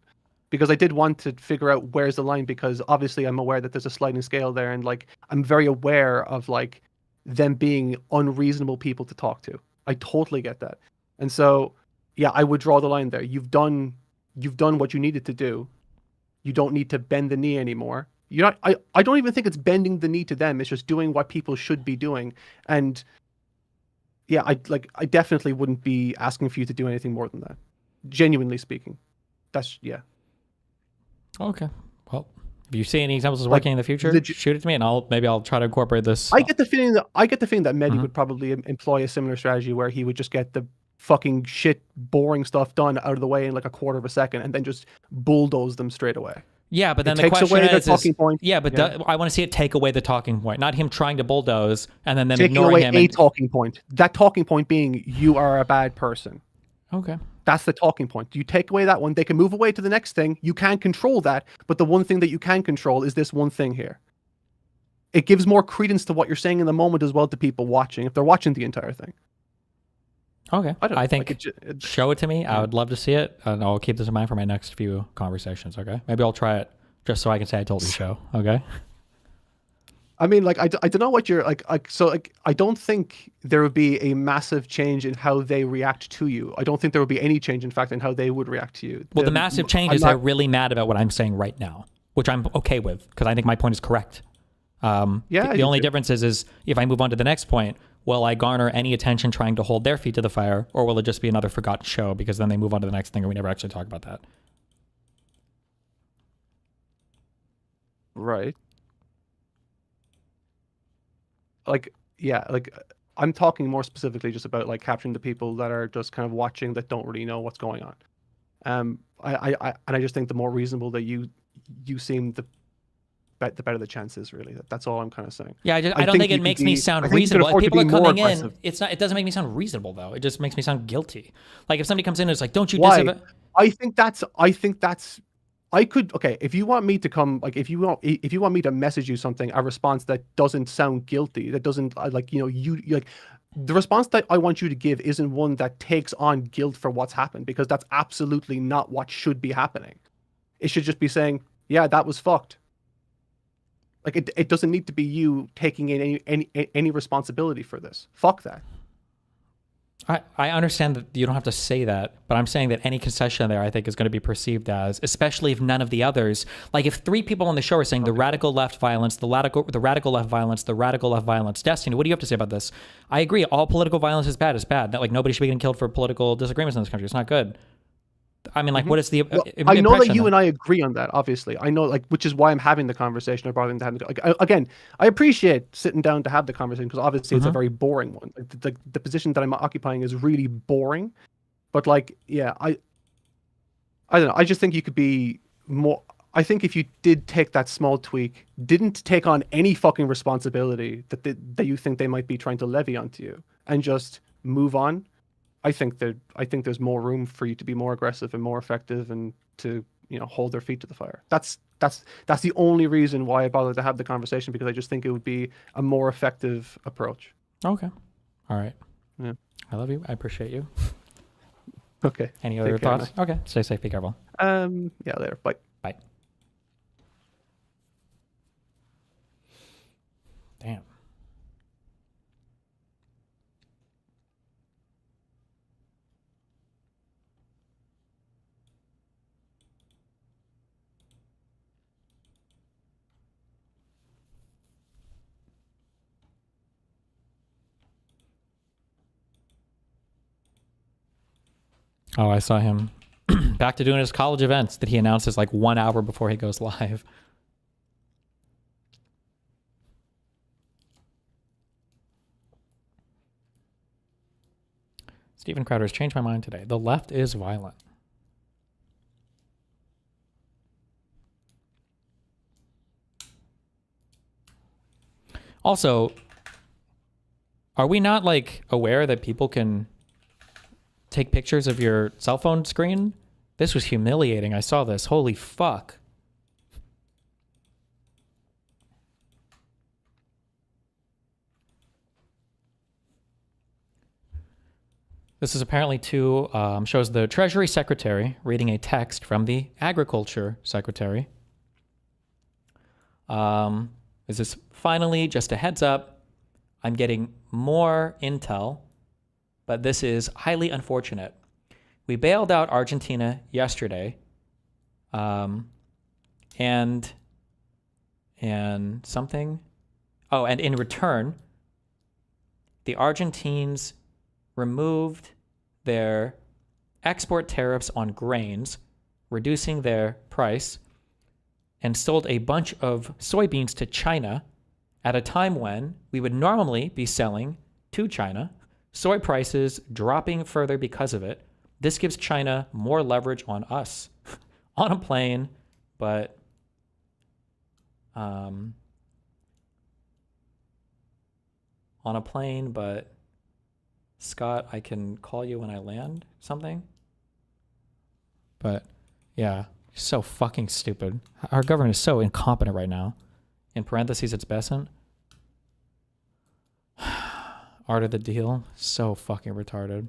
because I did want to figure out where's the line, because obviously I'm aware that there's a sliding scale there, and like I'm very aware of like them being unreasonable people to talk to. I totally get that. And so yeah, I would draw the line there. You've done what you needed to do. You don't need to bend the knee anymore. I don't even think it's bending the knee to them. It's just doing what people should be doing. And yeah, I definitely wouldn't be asking for you to do anything more than that. Genuinely speaking. Yeah. Okay. Well, if you see any examples of working in the future, shoot it to me, and maybe I'll try to incorporate this. I get the feeling that Mehdi would probably employ a similar strategy where he would just get the fucking shit, boring stuff done out of the way in like a quarter of a second, and then just bulldoze them straight away. Yeah, but then the question is, talking point. Yeah, but I want to see it take away the talking point, not him trying to bulldoze and then them taking ignoring away him. A talking point. That talking point being you are a bad person. Okay. That's the talking point. You take away that one, they can move away to the next thing. You can't control that, but the one thing that you can control is this one thing here. It gives more credence to what you're saying in the moment as well to people watching, if they're watching the entire thing. Okay. I think show it to me. I would love to see it, and I'll keep this in mind for my next few conversations, okay? Maybe I'll try it just so I can say I told you so, okay? I mean, like, I don't know what you're like. I don't think there would be a massive change in how they react to you. I don't think there would be any change, in fact, in how they would react to you. Well, the massive change is they're really mad about what I'm saying right now, which I'm okay with, because I think my point is correct. The only difference is if I move on to the next point, will I garner any attention trying to hold their feet to the fire, or will it just be another forgotten show, because then they move on to the next thing and we never actually talk about that? Right. I'm talking more specifically just about like capturing the people that are just kind of watching, that don't really know what's going on. I just think the more reasonable that you seem, the better the chances, really. That's all I'm kind of saying. Yeah, I don't think it makes me sound reasonable. If people are coming in, it doesn't make me sound reasonable though. It just makes me sound guilty. Like if somebody comes in and it's like, don't you disavow? I think that's if you want me to come, like if you want me to message you something, a response that doesn't sound guilty, that doesn't the response that I want you to give isn't one that takes on guilt for what's happened, because that's absolutely not what should be happening. It should just be saying, yeah, that was fucked. Like it doesn't need to be you taking in any responsibility for this. Fuck that. I understand that you don't have to say that, but I'm saying that any concession there, I think, is going to be perceived as, especially if none of the others, like if 3 people on the show are saying the radical left violence, the radical left violence, the radical left violence. Destiny, what do you have to say about this? I agree. All political violence is bad. It's bad. That like nobody should be getting killed for political disagreements in this country. It's not good. I mean, like, what is the? I know that you and I agree on that. Obviously, I know, like, which is why I'm having the conversation. Or bothering to have again. I appreciate sitting down to have the conversation, because obviously it's a very boring one. Like, the position that I'm occupying is really boring. But like, yeah, I don't know. I just think you could be more. I think if you did take that small tweak, didn't take on any fucking responsibility that you think they might be trying to levy onto you, and just move on. I think there's more room for you to be more aggressive and more effective, and to hold their feet to the fire. That's the only reason why I bothered to have the conversation, because I just think it would be a more effective approach. Okay, all right. Yeah, I love you. I appreciate you. Okay. Any other thoughts? Okay. Stay safe. Be careful. Yeah, later. Bye. Bye. Damn. Oh, I saw him back to doing his college events that he announces like 1 hour before he goes live. Steven Crowder has changed my mind today. The left is violent. Also, are we not like aware that people can take pictures of your cell phone screen? This was humiliating. I saw this. Holy fuck. This is apparently shows the Treasury Secretary reading a text from the Agriculture Secretary. Is this finally just a heads up? I'm getting more intel, but this is highly unfortunate. We bailed out Argentina yesterday, and something. Oh, and in return, the Argentines removed their export tariffs on grains, reducing their price, and sold a bunch of soybeans to China at a time when we would normally be selling to China. Soy prices dropping further because of it. This gives China more leverage on us on a plane, but Scott, I can call you when I land something. But yeah, so fucking stupid. Our government is so incompetent right now. In parentheses, it's Besant. Art of the deal, so fucking retarded.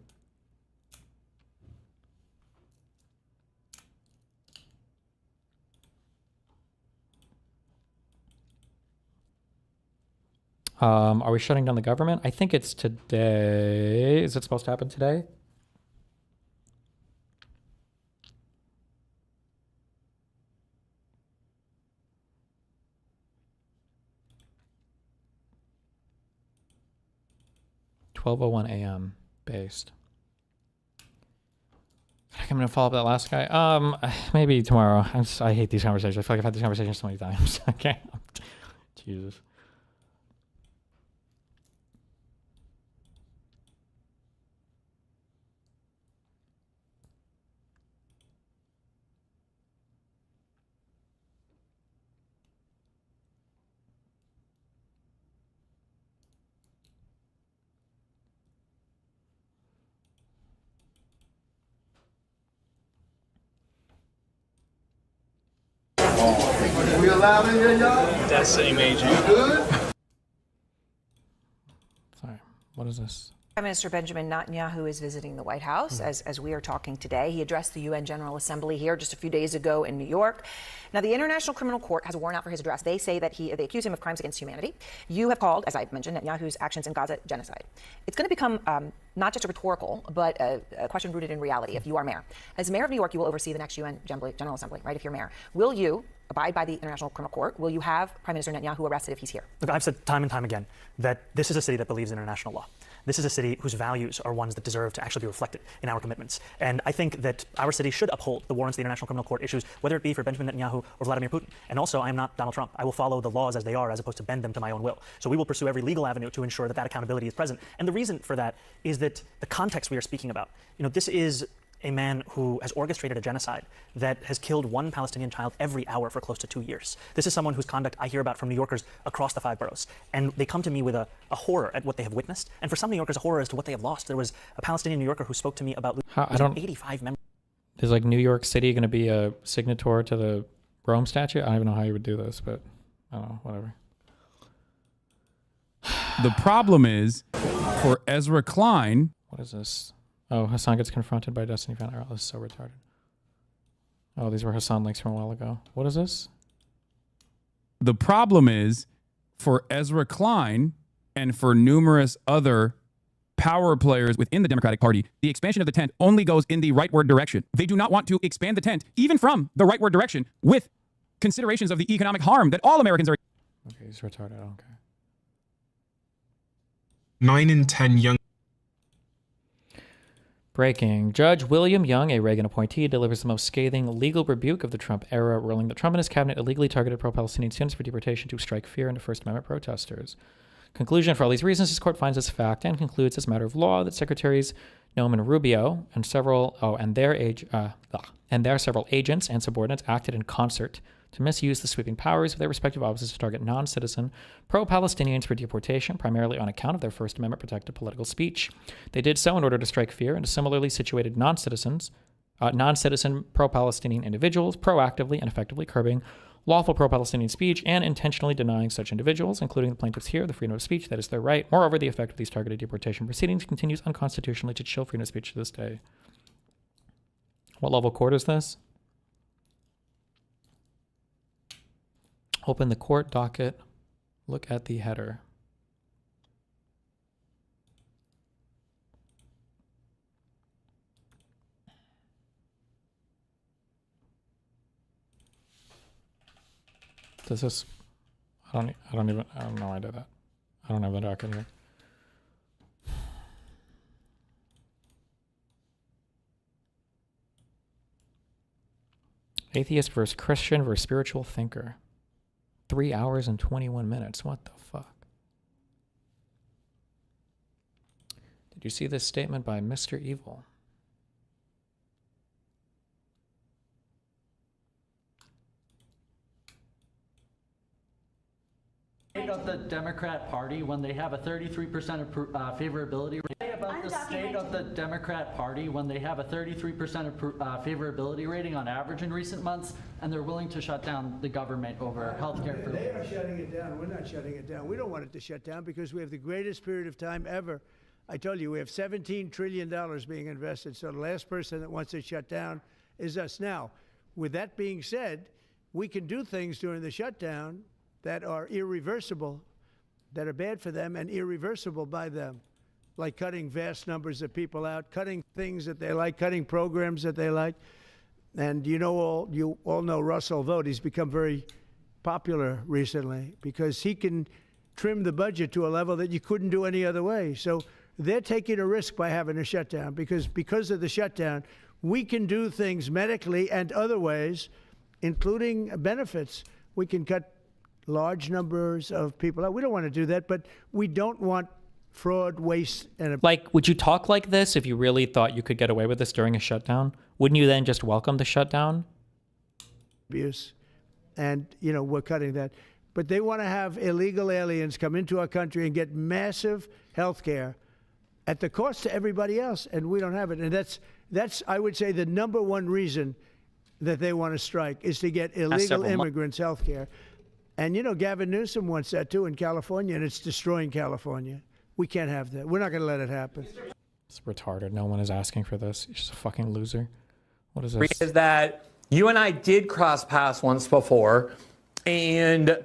Are we shutting down the government? I think it's today. Is it supposed to happen today? (12:01 a.m.) based. I'm gonna follow up that last guy. Maybe tomorrow. I hate these conversations. I feel like I've had these conversations so many times. Okay. Jesus. We allowed in here, y'all? That same agent. You good? Sorry, what is this? Prime Minister Benjamin Netanyahu is visiting the White House as we are talking today. He addressed the UN General Assembly here just a few days ago in New York. Now, the International Criminal Court has a warrant out for his address. They say that they accuse him of crimes against humanity. You have called, as I mentioned, Netanyahu's actions in Gaza genocide. It's going to become not just a rhetorical, but a question rooted in reality if you are mayor. As mayor of New York, you will oversee the next UN General Assembly, right, if you're mayor. Will you abide by the International Criminal Court? Will you have Prime Minister Netanyahu arrested if he's here? Look, I've said time and time again that this is a city that believes in international law. This is a city whose values are ones that deserve to actually be reflected in our commitments. And I think that our city should uphold the warrants the International Criminal Court issues, whether it be for Benjamin Netanyahu or Vladimir Putin. And also, I am not Donald Trump. I will follow the laws as they are, as opposed to bend them to my own will. So we will pursue every legal avenue to ensure that that accountability is present. And the reason for that is that the context we are speaking about, this is a man who has orchestrated a genocide that has killed one Palestinian child every hour for close to 2 years. This is someone whose conduct I hear about from New Yorkers across the 5 boroughs. And they come to me with a horror at what they have witnessed. And for some New Yorkers, a horror as to what they have lost. There was a Palestinian New Yorker who spoke to me about losing 85 members. Is like New York City going to be a signatory to the Rome Statute? I don't even know how you would do this, but I don't know, whatever. The problem is, for Ezra Klein... What is this? Oh, Hassan gets confronted by Destiny Fan. Oh, this is so retarded. Oh, these were Hassan links from a while ago. What is this? The problem is for Ezra Klein and for numerous other power players within the Democratic Party, the expansion of the tent only goes in the rightward direction. They do not want to expand the tent, even from the rightward direction, with considerations of the economic harm that all Americans are. Okay, he's retarded. Okay. 9 in 10 young. Breaking. Judge William Young, a Reagan appointee, delivers the most scathing legal rebuke of the Trump era, ruling that Trump and his cabinet illegally targeted pro-Palestinian students for deportation to strike fear into First Amendment protesters. Conclusion: for all these reasons, this court finds this fact and concludes as a matter of law that Secretaries Noem and Rubio and their several agents and subordinates acted in concert to misuse the sweeping powers of their respective offices to target non-citizen pro-Palestinians for deportation, primarily on account of their First Amendment protected political speech. They did so in order to strike fear into similarly situated non-citizen pro-Palestinian individuals, proactively and effectively curbing lawful pro-Palestinian speech and intentionally denying such individuals, including the plaintiffs here, the freedom of speech that is their right. Moreover, the effect of these targeted deportation proceedings continues unconstitutionally to chill freedom of speech to this day. What level court is this? Open the court docket. Look at the header. Does this? I don't know I did that. I don't have the docket here. Atheist versus Christian versus spiritual thinker. 3 hours and 21 minutes. What the fuck? Did you see this statement by Mr. Evil? Of the Democrat Party when they have a 33% favorability rating. About the state of the Democrat Party when they have a 33% favorability rating on average in recent months, and they're willing to shut down the government over healthcare. They are shutting it down. We're not shutting it down. We don't want it to shut down because we have the greatest period of time ever. I told you we have $17 trillion being invested. So the last person that wants it shut down is us. Now, with that being said, we can do things during the shutdown that are irreversible, that are bad for them and irreversible by them, like cutting vast numbers of people out, cutting things that they like, cutting programs that they like. And you all know Russell Vought. He's become very popular recently because he can trim the budget to a level that you couldn't do any other way. So they're taking a risk by having a shutdown because of the shutdown, we can do things medically and other ways, including benefits. We can cut large numbers of people out. We don't want to do that, but we don't want fraud, waste, and like, would you talk like this if you really thought you could get away with this during a shutdown? Wouldn't you then just welcome the shutdown? Abuse. And, we're cutting that. But they want to have illegal aliens come into our country and get massive health care at the cost to everybody else, and we don't have it. And that's I would say, the number one reason that they want to strike is to get illegal immigrants health care. And, Gavin Newsom wants that, too, in California, and it's destroying California. We can't have that. We're not going to let it happen. It's retarded. No one is asking for this. You're just a fucking loser. What is this? Is that you and I did cross paths once before, and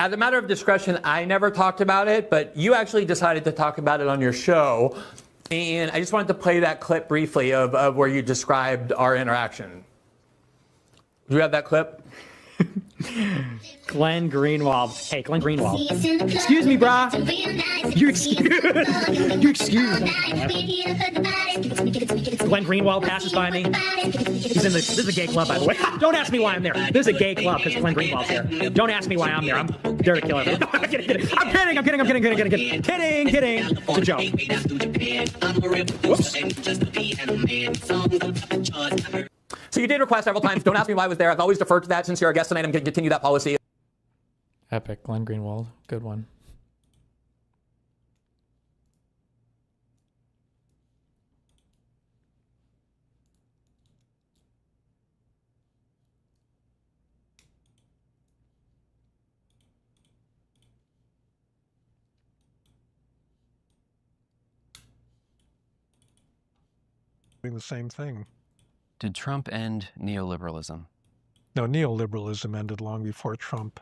as a matter of discretion, I never talked about it, but you actually decided to talk about it on your show, and I just wanted to play that clip briefly of where you described our interaction. Do you have that clip? Glenn Greenwald. Hey, Glenn Greenwald. Excuse me, brah. You excuse me. Glenn Greenwald passes by me. He's in this is a gay club, by the way. Don't ask me why I'm there. This is a gay club because Glenn Greenwald's here. Don't ask me why I'm there. I'm there to kill everyone. I'm kidding. Kidding. It's a joke. Whoops. So you did request several times. Don't ask me why I was there. I've always deferred to that. Since you're a guest tonight, I'm going to continue that policy. Epic. Glenn Greenwald. Good one. Doing the same thing. Did Trump end neoliberalism? No, neoliberalism ended long before Trump.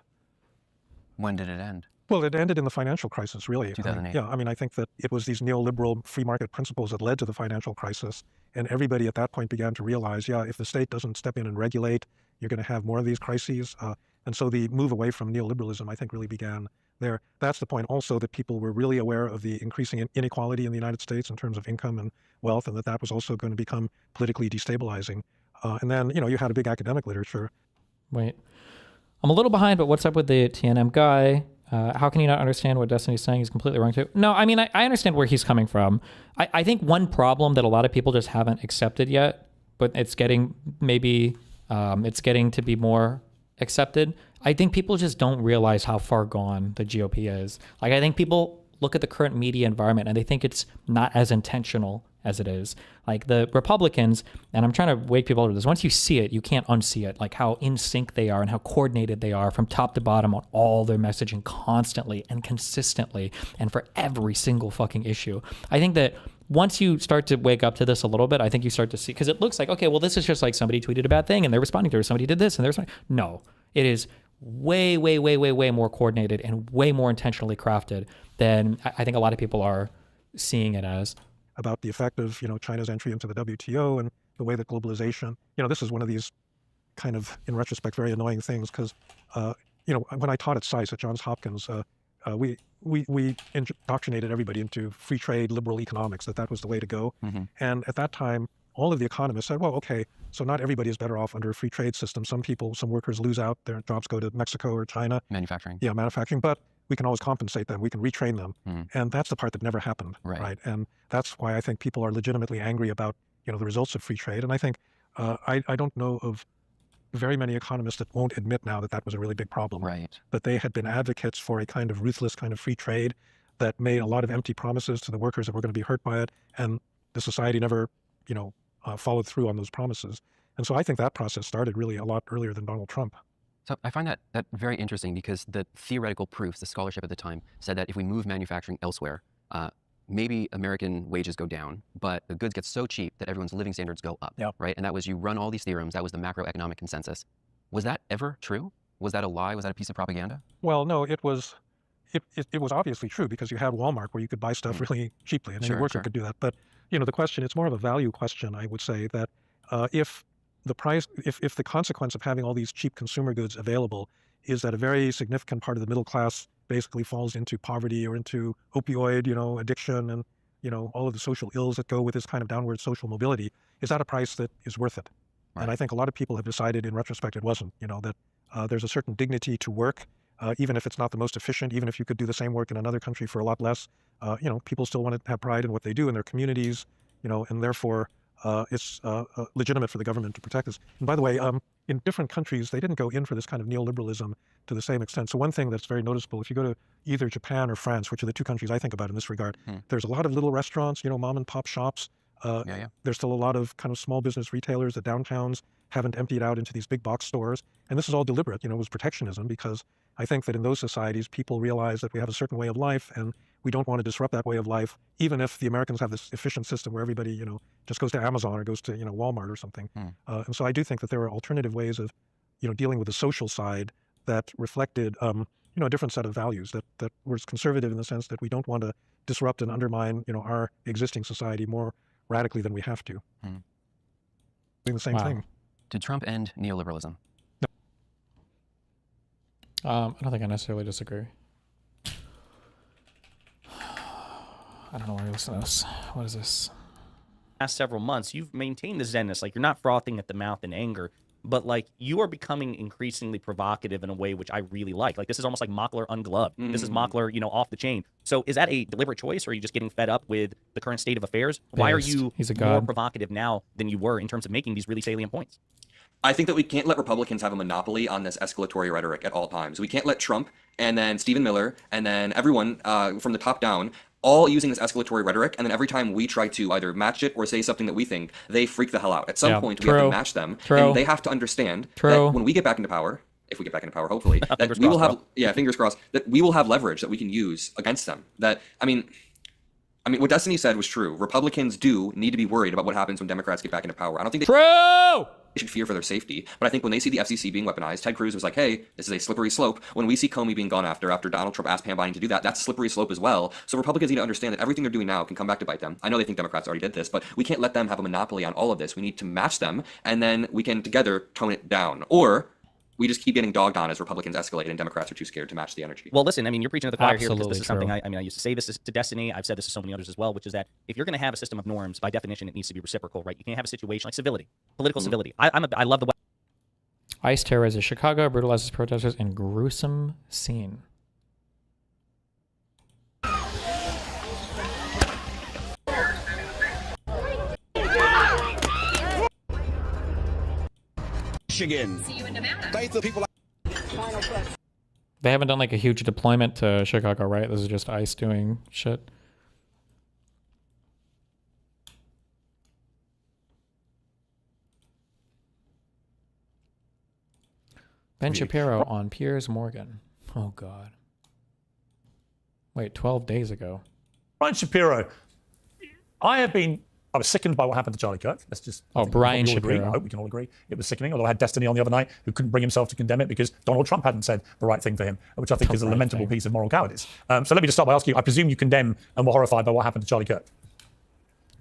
When did it end? Well, it ended in the financial crisis, really. 2008. Yeah, I mean, I think that it was these neoliberal free market principles that led to the financial crisis. And everybody at that point began to realize, yeah, if the state doesn't step in and regulate, you're going to have more of these crises. And so the move away from neoliberalism, I think, really began there. That's the point also, that people were really aware of the increasing inequality in the United States in terms of income and wealth, and that was also going to become politically destabilizing. And then, you had a big academic literature. Wait. I'm a little behind, but what's up with the TNM guy? How can you not understand what Destiny's saying? He's completely wrong too. No, I mean, I understand where he's coming from. I think one problem that a lot of people just haven't accepted yet, but it's getting it's getting to be more accepted. I think people just don't realize how far gone the GOP is. Like, I think people look at the current media environment and they think it's not as intentional as it is. Like the Republicans, and I'm trying to wake people up to this, once you see it, you can't unsee it, like how in sync they are and how coordinated they are from top to bottom on all their messaging constantly and consistently and for every single fucking issue. I think that once you start to wake up to this a little bit, I think you start to see, because it looks like, okay, well, this is just like somebody tweeted a bad thing and they're responding to it. Somebody did this and they're responding. No, it is way, way, way, way, way more coordinated and way more intentionally crafted than I think a lot of people are seeing it as. About the effect of, China's entry into the WTO and the way that globalization, this is one of these kind of, in retrospect, very annoying things because, when I taught at SAIS at Johns Hopkins, we indoctrinated everybody into free trade, liberal economics, that was the way to go. Mm-hmm. And at that time, all of the economists said, well, okay, so not everybody is better off under a free trade system. Some workers lose out, their jobs go to Mexico or China. Manufacturing. Yeah, manufacturing. But we can always compensate them. We can retrain them. And that's the part that never happened. Right. And that's why I think people are legitimately angry about, the results of free trade. And I think, I don't know of very many economists that won't admit now that was a really big problem. Right. That they had been advocates for a kind of ruthless kind of free trade that made a lot of empty promises to the workers that were going to be hurt by it. And the society never, followed through on those promises. And so I think that process started really a lot earlier than Donald Trump. So I find that very interesting because the theoretical proofs, the scholarship at the time, said that if we move manufacturing elsewhere, maybe American wages go down, but the goods get so cheap that everyone's living standards go up, right? And that was, you run all these theorems, that was the macroeconomic consensus. Was that ever true? Was that a lie? Was that a piece of propaganda? Well, no, it was obviously true because you had Walmart where you could buy stuff really cheaply and any worker could do that. But, the question, it's more of a value question, I would say, that if the consequence of having all these cheap consumer goods available is that a very significant part of the middle class basically falls into poverty or into opioid, addiction and, all of the social ills that go with this kind of downward social mobility, is that a price that is worth it? Right. And I think a lot of people have decided in retrospect it wasn't, that there's a certain dignity to work, even if it's not the most efficient, even if you could do the same work in another country for a lot less, people still want to have pride in what they do in their communities, and therefore it's legitimate for the government to protect this. And by the way, in different countries, they didn't go in for this kind of neoliberalism to the same extent. So one thing that's very noticeable, if you go to either Japan or France, which are the two countries I think about in this regard, there's a lot of little restaurants, mom and pop shops. There's still a lot of kind of small business retailers. The downtowns haven't emptied out into these big box stores. And this is all deliberate, it was protectionism, because I think that in those societies, people realize that we have a certain way of life and we don't want to disrupt that way of life, even if the Americans have this efficient system where everybody, just goes to Amazon or goes to, Walmart or something. And so I do think that there are alternative ways of, dealing with the social side that reflected, a different set of values that was conservative in the sense that we don't want to disrupt and undermine, our existing society more radically than we have to. Doing the same thing. Did Trump end neoliberalism? I don't think I necessarily disagree. I don't know why you're listening to this. What is this? Last several months, you've maintained the zenness. Like, you're not frothing at the mouth in anger, but like you are becoming increasingly provocative in a way which I really like. Like, this is almost like Mockler ungloved. This is Mockler, off the chain. So is that a deliberate choice, or are you just getting fed up with the current state of affairs? Why are you more provocative now than you were in terms of making these really salient points? I think that we can't let Republicans have a monopoly on this escalatory rhetoric at all times. We can't let Trump and then Stephen Miller and then everyone from the top down all using this escalatory rhetoric, and then every time we try to either match it or say something that we think, they freak the hell out. At some point, we have to match them, and they have to understand that when we get back into power, if we get back into power, hopefully, that we will have, fingers crossed, that we will have leverage that we can use against them. That, I mean, I mean, what Destiny said was true. Republicans do need to be worried about what happens when Democrats get back into power. I don't think they should fear for their safety. But I think when they see the FCC being weaponized, Ted Cruz was like, hey, this is a slippery slope. When we see Comey being gone after Donald Trump asked Pam Bondi to do that, that's a slippery slope as well. So Republicans need to understand that everything they're doing now can come back to bite them. I know they think Democrats already did this, but we can't let them have a monopoly on all of this. We need to match them, and then we can together tone it down. Or we just keep getting dogged on as Republicans escalate and Democrats are too scared to match the energy. Well, listen, I mean, you're preaching to the choir here because this is Absolutely something I used to say this to Destiny. I've said this to so many others as well, which is that if you're going to have a system of norms, by definition, it needs to be reciprocal, right? You can't have a situation like civility, political civility. I love the way ICE terrorizes Chicago, brutalizes protesters in gruesome scene. Michigan. See you in Nevada. Thanks to people. They haven't done like a huge deployment to Chicago, right? This is just ICE doing shit. Ben Shapiro on Piers Morgan. Oh, God. Wait, 12 days ago. Brian Shapiro. I was sickened by what happened to Charlie Kirk. Let's just. Brian Shapiro. Shapiro. I hope we can all agree it was sickening. Although I had Destiny on the other night who couldn't bring himself to condemn it because Donald Trump hadn't said the right thing for him, which I think is a lamentable piece of moral cowardice. So let me just start by asking you, I presume you condemn and were horrified by what happened to Charlie Kirk.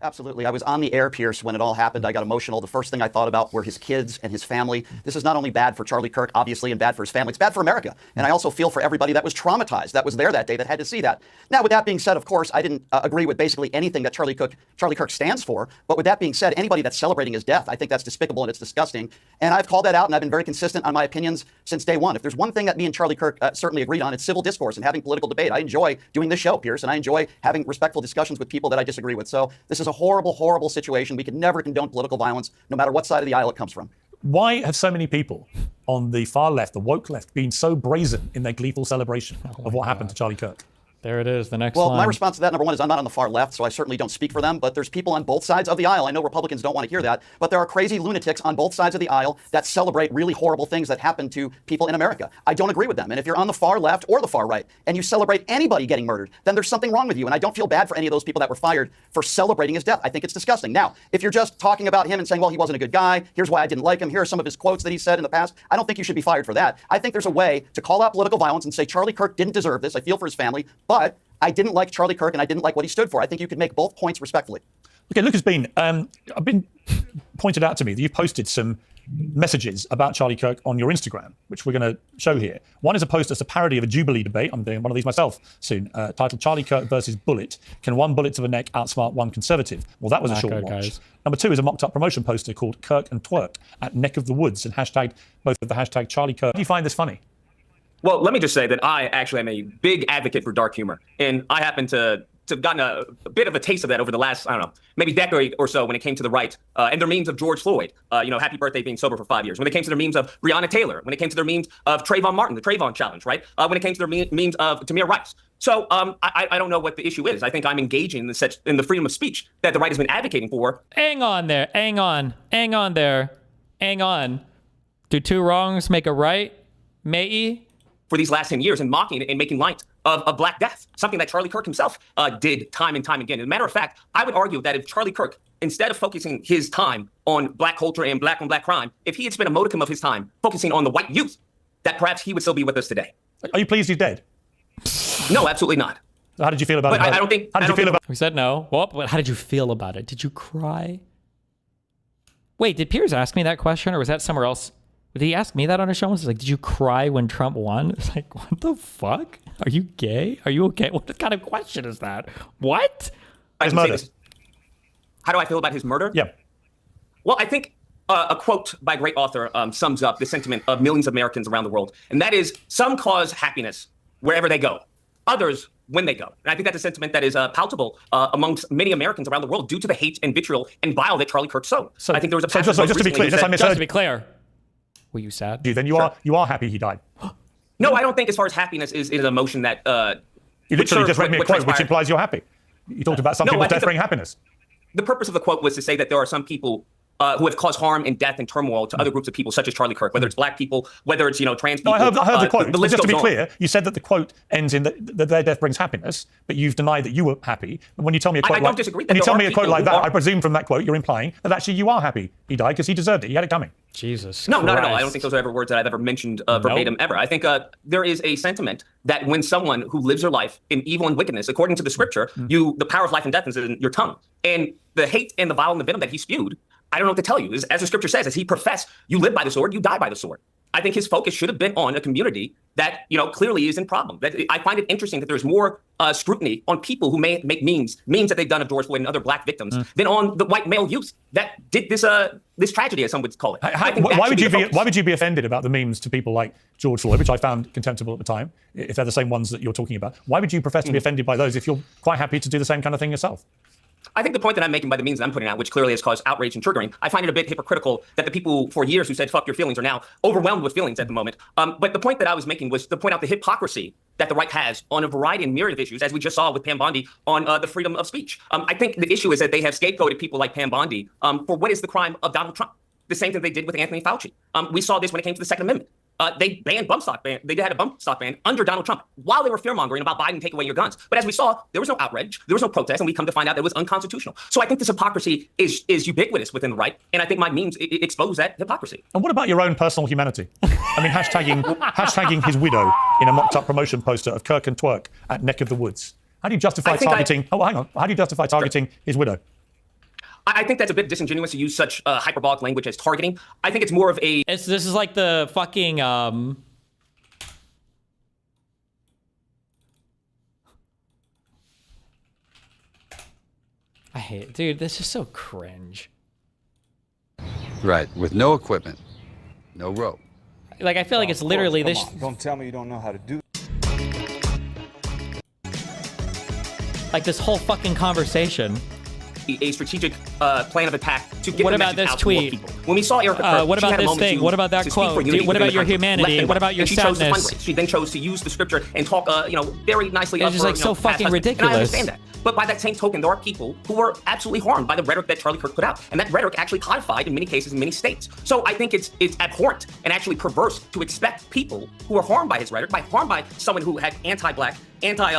Absolutely. I was on the air, Pierce, when it all happened. I got emotional. The first thing I thought about were his kids and his family. This is not only bad for Charlie Kirk, obviously, and bad for his family. It's bad for America. And I also feel for everybody that was traumatized, that was there that day, that had to see that. Now, with that being said, of course, I didn't agree with basically anything that Charlie Kirk stands for. But with that being said, anybody that's celebrating his death, I think that's despicable and it's disgusting. And I've called that out, and I've been very consistent on my opinions since day one. If there's one thing that me and Charlie Kirk certainly agreed on, it's civil discourse and having political debate. I enjoy doing this show, Pierce, and I enjoy having respectful discussions with people that I disagree with. So this is a horrible, horrible situation. We can never condone political violence, no matter what side of the aisle it comes from. Why have so many people on the far left, the woke left, been so brazen in their gleeful celebration of what happened to Charlie Kirk? There it is, the next Well, line. my response to that, number one, is I'm not on the far left, so I certainly don't speak for them, but there's people on both sides of the aisle. I know Republicans don't want to hear that, but there are crazy lunatics on both sides of the aisle that celebrate really horrible things that happen to people in America. I don't agree with them. And if you're on the far left or the far right and you celebrate anybody getting murdered, then there's something wrong with you. And I don't feel bad for any of those people that were fired for celebrating his death. I think it's disgusting. Now, if you're just talking about him and saying, well, he wasn't a good guy, here's why I didn't like him, here are some of his quotes that he said in the past, I don't think you should be fired for that. I think there's a way to call out political violence and say Charlie Kirk didn't deserve this. I feel for his family, but I didn't like Charlie Kirk and I didn't like what he stood for. I think you could make both points respectfully. Okay, Lucas Bean, I've been pointed out to me that you've posted some messages about Charlie Kirk on your Instagram, which we're going to show here. One is a post that's a parody of a Jubilee debate. I'm doing one of these myself soon, titled Charlie Kirk versus Bullet. Can one bullet to the neck outsmart one conservative? Well, that was a short watch. Guys. Number two is a mocked up promotion poster called Kirk and Twerk at Neck of the Woods and hashtag both with the hashtag Charlie Kirk. Do you find this funny? Well, let me just say that I actually am a big advocate for dark humor. And I happen to have gotten a bit of a taste of that over the last, I don't know, maybe decade or so when it came to the right. And their memes of George Floyd, happy birthday being sober for 5 years. When it came to their memes of Breonna Taylor. When it came to their memes of Trayvon Martin, the Trayvon challenge, right? When it came to their memes of Tamir Rice. So I don't know what the issue is. I think I'm engaging in the freedom of speech that the right has been advocating for. Hang on there. Hang on there. Hang on. Do two wrongs make a right? May for these last 10 years and mocking and making light of Black Death, something that Charlie Kirk himself did time and time again. As a matter of fact, I would argue that if Charlie Kirk, instead of focusing his time on Black culture and Black on Black crime, if he had spent a modicum of his time focusing on the white youth, that perhaps he would still be with us today. Are you pleased he's dead? No, absolutely not. How did you feel about it? I don't think. How did you feel about it? We said no. Well, but how did you feel about it? Did you cry? Wait, did Piers ask me that question or was that somewhere else? Did he ask me that on a show? It's like, did you cry when Trump won? It's like, what the fuck? Are you gay? Are you okay? What kind of question is that? What? His murder. How do I feel about his murder? Yeah. Well, I think a quote by a great author sums up the sentiment of millions of Americans around the world. And that is, some cause happiness wherever they go. Others when they go. And I think that's a sentiment that is palpable amongst many Americans around the world due to the hate and vitriol and bile that Charlie Kirk sowed. So I think there was a just to be clear, just to be clear. Were you sad? Then you are happy he died. No, I don't think as far as happiness is an emotion that you literally just read me a quote which implies you're happy. You talked about some people death bring happiness. The purpose of the quote was to say that there are some people who have caused harm and death and turmoil to other groups of people, such as Charlie Kirk, whether it's black people, whether it's, trans people. No, I heard the quote. The list Just to be goes on. clear, you said that the quote ends in that their death brings happiness, but you've denied that you were happy. And when you tell me a quote I don't disagree that when you there tell are me a quote people like who that, are- I presume from that quote you're implying that actually you are happy he died because he deserved it. He had it coming. Jesus. No, not at all. I Christ. don't think those are ever words that I've ever mentioned verbatim ever. I think there is a sentiment that when someone who lives their life in evil and wickedness, according to the scripture, the power of life and death is in your tongue. And the hate and the bile and the venom that he spewed, I don't know what to tell you. As the scripture says, as he professed, you live by the sword, you die by the sword. I think his focus should have been on a community that, clearly is in problem. That I find it interesting that there's more scrutiny on people who may make memes that they've done of George Floyd and other black victims than on the white male youth that did this tragedy, as some would call it. Why would you be offended about the memes to people like George Floyd, which I found contemptible at the time, if they're the same ones that you're talking about? Why would you profess to be offended by those if you're quite happy to do the same kind of thing yourself? I think the point that I'm making by the means that I'm putting out, which clearly has caused outrage and triggering, I find it a bit hypocritical that the people for years who said fuck your feelings are now overwhelmed with feelings at the moment. But the point that I was making was to point out the hypocrisy that the right has on a variety and myriad of issues, as we just saw with Pam Bondi on the freedom of speech. I think the issue is that they have scapegoated people like Pam Bondi for what is the crime of Donald Trump. The same thing they did with Anthony Fauci. We saw this when it came to the Second Amendment. They banned bump stock ban. They had a bump stock ban under Donald Trump while they were fear-mongering about Biden take away your guns. But as we saw, there was no outrage, there was no protest, and we come to find out that it was unconstitutional. So I think this hypocrisy is ubiquitous within the right, and I think my memes expose that hypocrisy. And what about your own personal humanity? I mean, hashtagging his widow in a mocked-up promotion poster of Kirk and Twerk at Neck of the Woods. How do you justify targeting? Hang on. How do you justify targeting his widow? I think that's a bit disingenuous to use such hyperbolic language as targeting. I think it's more of a... This is like the fucking... I hate it. Dude, this is so cringe. Right, with no equipment, no rope. Like, I feel like it's literally this... Don't tell me you don't know how to do. Like, this whole fucking conversation... a strategic plan of attack to get what the about message this out to more tweet? people. When we saw Erica Kirk, what she about had a this moment thing? to- What about that to speak quote? for unity What within about the your country, humanity? left and What right. about your And she chose to sadness? fundraise. She then chose to use the scripture and talk, very nicely. It's up just for, like so past fucking husbands. ridiculous. And I understand that. But by that same token, there are people who were absolutely harmed by the rhetoric that Charlie Kirk put out, and that rhetoric actually codified in many cases in many states. So I think it's abhorrent and actually perverse to expect people who are harmed by his rhetoric, harmed by someone who had anti-black, anti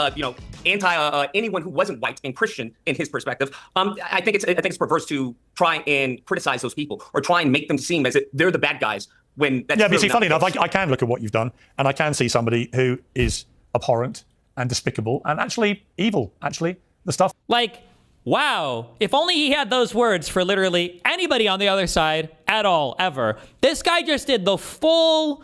anyone who wasn't white and Christian in his perspective. I think it's perverse to try and criticize those people or try and make them seem as if they're the bad guys when that's Yeah, but see, clearly not funny the enough, case. I can look at what you've done, and I can see somebody who is abhorrent and despicable and actually evil, actually, the stuff. Like, wow, if only he had those words for literally anybody on the other side at all, ever. This guy just did the full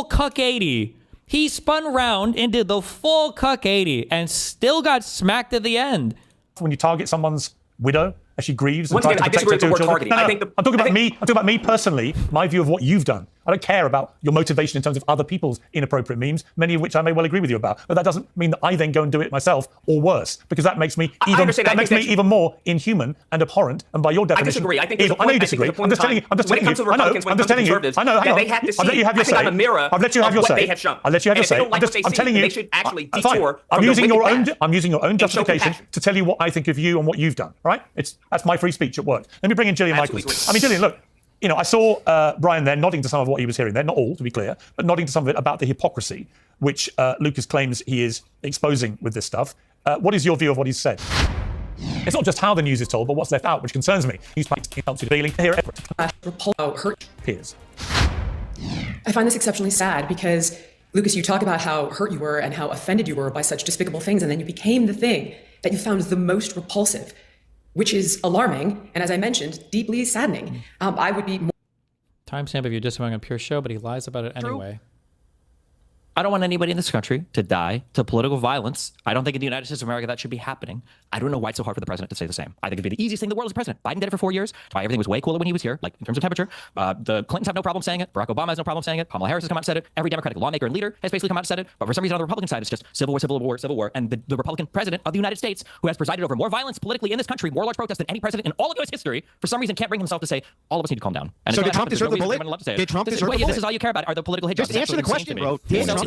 cuck 80. He spun around and did the full cuck 80 and still got smacked at the end. When you target someone's widow as she grieves and Once tries again, to I protect disagree her with the two word children. targeting. No, I'm talking about me personally, my view of what you've done. I don't care about your motivation in terms of other people's inappropriate memes, many of which I may well agree with you about. But that doesn't mean that I then go and do it myself or worse, because that makes me even more inhuman and abhorrent. And by your definition, I disagree. I think there's a I know you point- I think disagree. there's a point I'm just when telling it comes you. to Republicans, when it comes to conservatives, I know. that they have to I'll let see, you have your I think, say. I'm a mirror I'll let you have of your what say. they have shown. I'll let you have And your if they say. don't like what they I'm see, telling then you. they should actually Fine. detour I'm from their using your wicked own. path I'm using your own and show justification compassion. to tell you what I think of you and what you've done. Right? That's my free speech at work. Let me bring in Gillian Absolutely. Michaels. I mean, Gillian, look. You know, I saw Brian there nodding to some of what he was hearing there, not all, to be clear, but nodding to some of it about the hypocrisy which Lucas claims he is exposing with this stuff. What is your view of what he's said? It's not just how the news is told, but what's left out, which concerns me. He's feeling to hear it. Peers. I find this exceptionally sad because, Lucas, you talk about how hurt you were and how offended you were by such despicable things, and then you became the thing that you found the most repulsive, which is alarming, and as I mentioned, deeply saddening. I would be more... Timestamp if you're disavowing a pure show, but he lies about it anyway. I don't want anybody in this country to die to political violence. I don't think in the United States of America that should be happening. I don't know why it's so hard for the president to say the same. I think it'd be the easiest thing in the world as president. Biden did it for 4 years. That's why everything was way cooler when he was here, like in terms of temperature. The Clintons have no problem saying it. Barack Obama has no problem saying it. Kamala Harris has come out and said it. Every Democratic lawmaker and leader has basically come out and said it. But for some reason on the Republican side, it's just civil war, civil war, civil war. And the Republican president of the United States, who has presided over more violence politically in this country, more large protests than any president in all of U.S. history, for some reason can't bring himself to say, all of us need to calve down. And So it's did not Trump happening. deserve the There's no bullet? reason allowed to say it. Did Trump deserve the This bullet? is all you care about are the political hit Just jobs. It's answer the absolutely question, insane to me. bro. Did It's Trump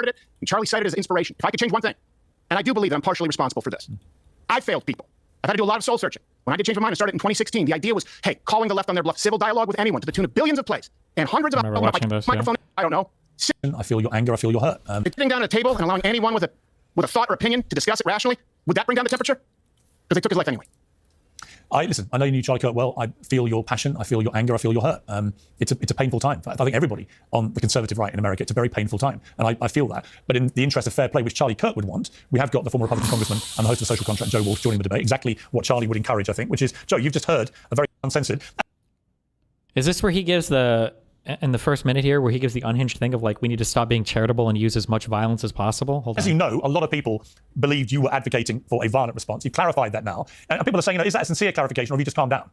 started it, and Charlie cited it as inspiration. If I could change one thing, and I do believe that I'm partially responsible for this, I failed people. I've had to do a lot of soul searching. When I did change my mind, I started in 2016. The idea was, hey, calling the left on their bluff, civil dialogue with anyone to the tune of billions of plays and hundreds of Remember watching this, yeah. microphone. I don't know. I feel your anger. I feel your hurt. Sitting down at a table and allowing anyone with a thought or opinion to discuss it rationally, would that bring down the temperature? Because they took his life anyway. Listen, I know you knew Charlie Kirk well. I feel your passion. I feel your anger. I feel your hurt. It's a painful time. I think everybody on the conservative right in America, it's a very painful time. And I feel that. But in the interest of fair play, which Charlie Kirk would want, we have got the former Republican congressman and the host of Social Contract, Joe Walsh, joining the debate. Exactly what Charlie would encourage, I think, which is, Joe, you've just heard a very uncensored. Is this where he gives in the first minute here, where he gives the unhinged thing of like, we need to stop being charitable and use as much violence as possible? Hold on. As you know, a lot of people believed you were advocating for a violent response. You've clarified that now. And people are saying, is that a sincere clarification or have you just calmed down?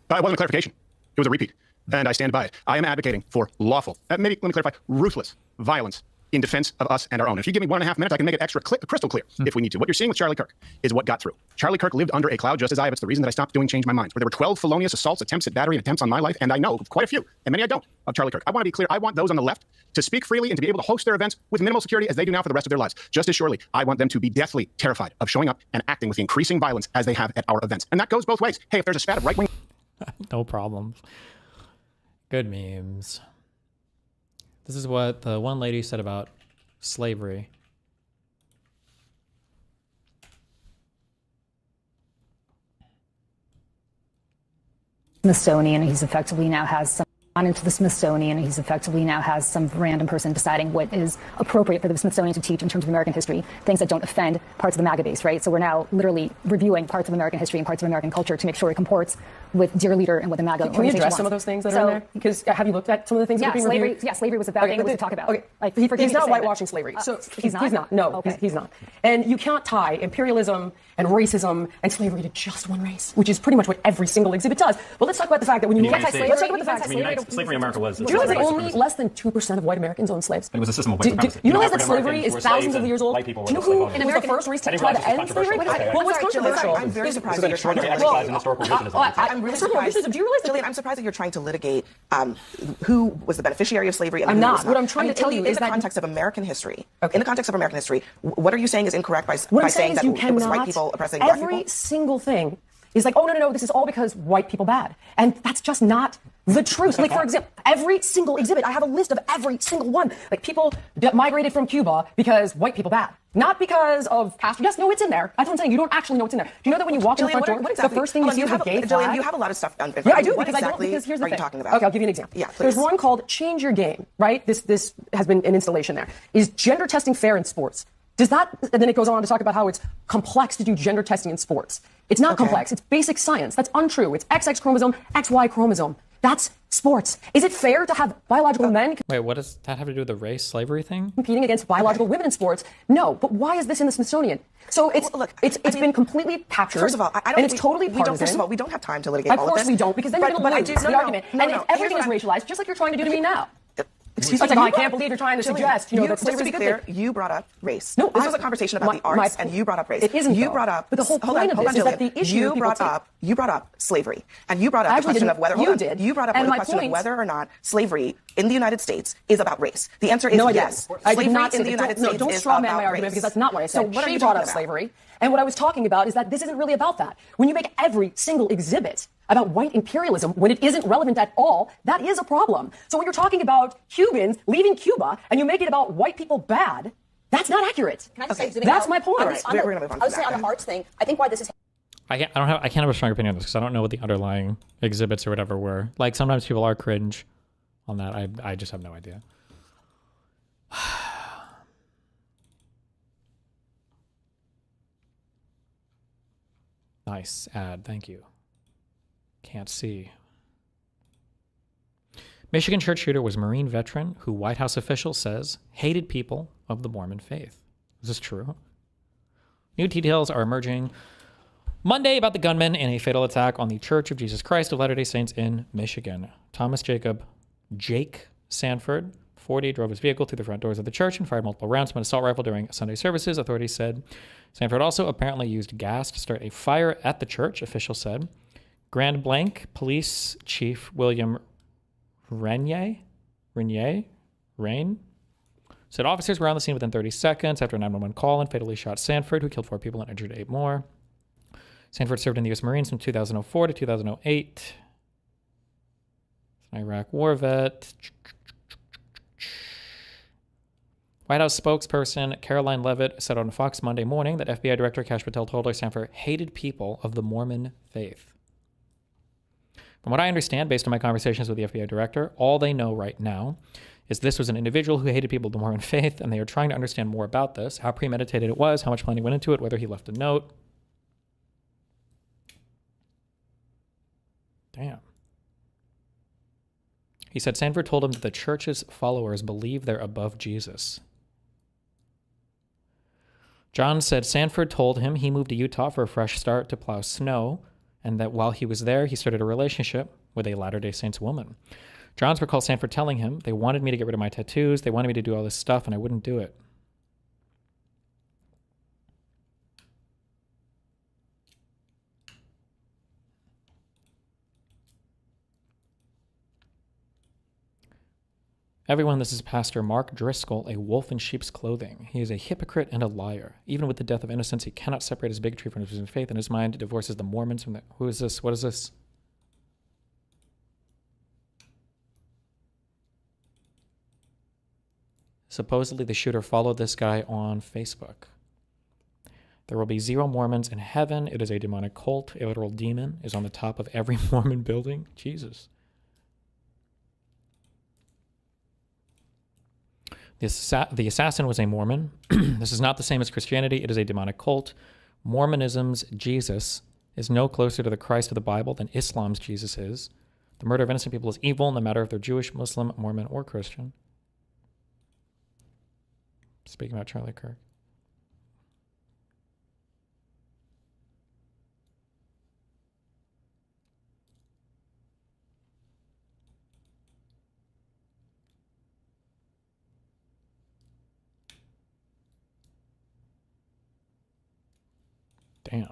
It wasn't a clarification. It was a repeat. And I stand by it. I am advocating for lawful, maybe let me clarify, ruthless violence in defense of us and our own. If you give me 1.5 minutes, I can make it crystal clear if we need to. What you're seeing with Charlie Kirk is what got through. Charlie Kirk lived under a cloud just as I have. It's the reason that I stopped doing Change My Mind, where there were 12 felonious assaults, attempts at battery, and attempts on my life, and I know quite a few, and many I don't, of Charlie Kirk. I want to be clear. I want those on the left to speak freely and to be able to host their events with minimal security as they do now for the rest of their lives. Just as surely, I want them to be deathly terrified of showing up and acting with the increasing violence as they have at our events. And that goes both ways. Hey, if there's a spat of right-wing... No problems. Good memes. This is what the one lady said about slavery. Smithsonian, he's effectively now has some on into the Smithsonian. He's effectively now has some random person deciding what is appropriate for the Smithsonian to teach in terms of American history, things that don't offend parts of the MAGA base, right? So we're now literally reviewing parts of American history and parts of American culture to make sure it comports with Dear Leader and what the MAGA Can we address some of those things that are in there? Because have you looked at some of the things that are being reviewed? Yeah, slavery was a bad thing to talk about. Okay. Like, He's not whitewashing slavery. So he's not. No, okay. he's not. And you can't tie imperialism and racism and slavery to just one race, which is pretty much what every single exhibit does. But let's talk about the fact that when you look at slavery, let's talk about the fact that slavery in America was. Do you realize that only less than 2% of white Americans own slaves? It was a system of white supremacy. You realize that slavery is thousands of years old? Do you know who was the first race to try to end slavery? Well, what's controversial? I'm very surprised. This is an extraordinary exercise in historical revisionism. I'm really surprised. Do you realize that? Jillian, I'm surprised that you're trying to litigate who was the beneficiary of slavery and I'm who not. was not. What I'm trying to tell you is in the context of American history. In the context of American history, what are you saying is incorrect by saying that it was white people oppressing black people? Every single thing is like, oh, no, this is all because white people bad. And that's just not the truth. Like, for example, every single exhibit, I have a list of every single one. Like, people that migrated from Cuba because white people bad. Not because of past. Yes, no, it's in there. That's what I'm saying. You don't actually know what's in there. Do you know that when you walk in the front door, the first thing you see is a gay flag? Jillian, you have a lot of stuff on. Yeah, I do. What because exactly because here's the are thing. You talking about? Okay, I'll give you an example. Yeah, please. There's one called Change Your Game, right? This has been an installation there. Is gender testing fair in sports? Does that, and then it goes on to talk about how it's complex to do gender testing in sports. It's not complex. It's basic science. That's untrue. It's XX chromosome, XY chromosome. That's sports. Is it fair to have biological men Wait, what does that have to do with the race slavery thing? competing against biological women in sports? No, but why is this in the Smithsonian? So it's been completely captured. First of all, I don't. And it's totally we don't. partisan. First of all, we don't have time to litigate Of all of this. course we don't, because then you're going to lose the argument. And if everything is racialized, just like you're trying to do to me now. Excuse It's me. like, I can't believe you're trying to suggest, that just slavery to is be a clear, good thing. you brought up race. No, this was a conversation about the arts, and you brought up race. It isn't. You though. brought up. But the whole point of this is that the issue you brought up slavery, and you brought up the question of whether you brought up the question of whether or not slavery in the United States is about race. The answer is yes. I did not Slavery in the United States don't is straw man about my argument race. because that's not what I said. So what are She you brought talking up about? slavery, and what I was talking about is that this isn't really about that. When you make every single exhibit about white imperialism when it isn't relevant at all, that is a problem. So when you're talking about Cubans leaving Cuba and you make it about white people bad, that's not accurate. Can I just say, That's my point. We're going to move on. I would say on the arts thing, I think why this is I can't have a strong opinion on this because I don't know what the underlying exhibits or whatever were. Like sometimes people are cringe on that. I just have no idea. Nice ad, thank you. Can't see. Michigan church shooter was Marine veteran who White House official says hated people of the Mormon faith. Is this true? New details are emerging Monday about the gunman in a fatal attack on the Church of Jesus Christ of Latter-day Saints in Michigan. Thomas Jake Sanford, 40, drove his vehicle through the front doors of the church and fired multiple rounds from an assault rifle during Sunday services, authorities said. Sanford also apparently used gas to start a fire at the church, officials said. Grand Blanc Police Chief William Rain said officers were on the scene within 30 seconds after a 911 call and fatally shot Sanford, who killed 4 people and injured 8 more. Sanford served in the U.S. Marines from 2004 to 2008. An Iraq war vet. White House spokesperson Caroline Leavitt said on Fox Monday morning that FBI Director Kash Patel told her Sanford hated people of the Mormon faith. From what I understand, based on my conversations with the FBI Director, all they know right now is this was an individual who hated people of the Mormon faith, and they are trying to understand more about this, how premeditated it was, how much planning went into it, whether he left a note. Damn. He said Sanford told him that the church's followers believe they're above Jesus. John said Sanford told him he moved to Utah for a fresh start to plow snow, and that while he was there, he started a relationship with a Latter-day Saints woman. Johns recalls Sanford telling him, they wanted me to get rid of my tattoos, they wanted me to do all this stuff, and I wouldn't do it. Everyone, this is Pastor Mark Driscoll, a wolf in sheep's clothing. He is a hypocrite and a liar. Even with the death of innocents, he cannot separate his bigotry from his faith. In his mind, divorces the Mormons from the... Who is this? What is this? Supposedly, the shooter followed this guy on Facebook. There will be 0 Mormons in heaven. It is a demonic cult. A literal demon is on the top of every Mormon building. Jesus. The assassin was a Mormon. This is not the same as Christianity. It is a demonic cult. Mormonism's Jesus is no closer to the Christ of the Bible than Islam's Jesus is. The murder of innocent people is evil, no matter if they're Jewish, Muslim, Mormon, or Christian. Speaking about Charlie Kirk. Damn.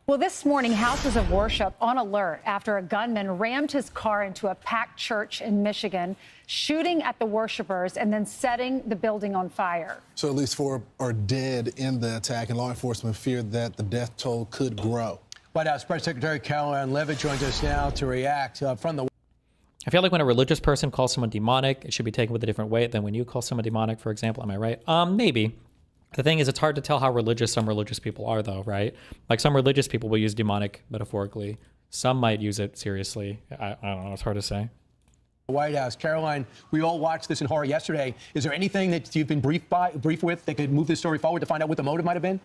Well, this morning, houses of worship on alert after a gunman rammed his car into a packed church in Michigan, shooting at the worshipers and then setting the building on fire. So at least 4 are dead in the attack, and law enforcement feared that the death toll could grow. White House Press Secretary Caroline Leavitt joins us now to react from the... I feel like when a religious person calls someone demonic, it should be taken with a different weight than when you call someone demonic, for example. Am I right? Maybe. The thing is, it's hard to tell how religious some religious people are, though, right? Like, some religious people will use demonic metaphorically. Some might use it seriously. I don't know. It's hard to say. White House. Caroline, we all watched this in horror yesterday. Is there anything that you've been briefed with that could move this story forward to find out what the motive might have been?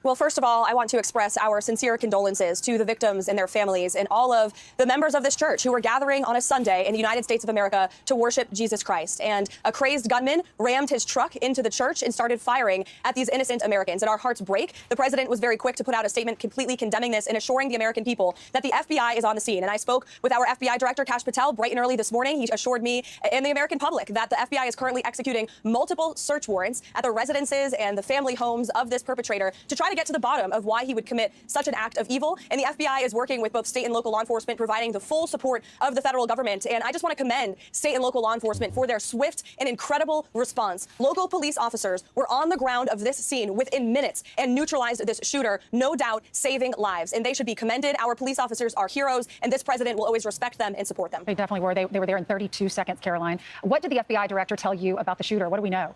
Well, first of all, I want to express our sincere condolences to the victims and their families and all of the members of this church who were gathering on a Sunday in the United States of America to worship Jesus Christ. And a crazed gunman rammed his truck into the church and started firing at these innocent Americans. And our hearts break. The president was very quick to put out a statement completely condemning this and assuring the American people that the FBI is on the scene. And I spoke with our FBI Director, Kash Patel, bright and early this morning. He assured me and the American public that the FBI is currently executing multiple search warrants at the residences and the family homes of this perpetrator to try to get to the bottom of why he would commit such an act of evil. And the FBI is working with both state and local law enforcement, providing the full support of the federal government. And I just want to commend state and local law enforcement for their swift and incredible response. Local police officers were on the ground of this scene within minutes and neutralized this shooter, no doubt saving lives. And they should be commended. Our police officers are heroes, and this president will always respect them and support them. They definitely were. They were there in 32 seconds, Caroline. What did the FBI director tell you about the shooter? What do we know?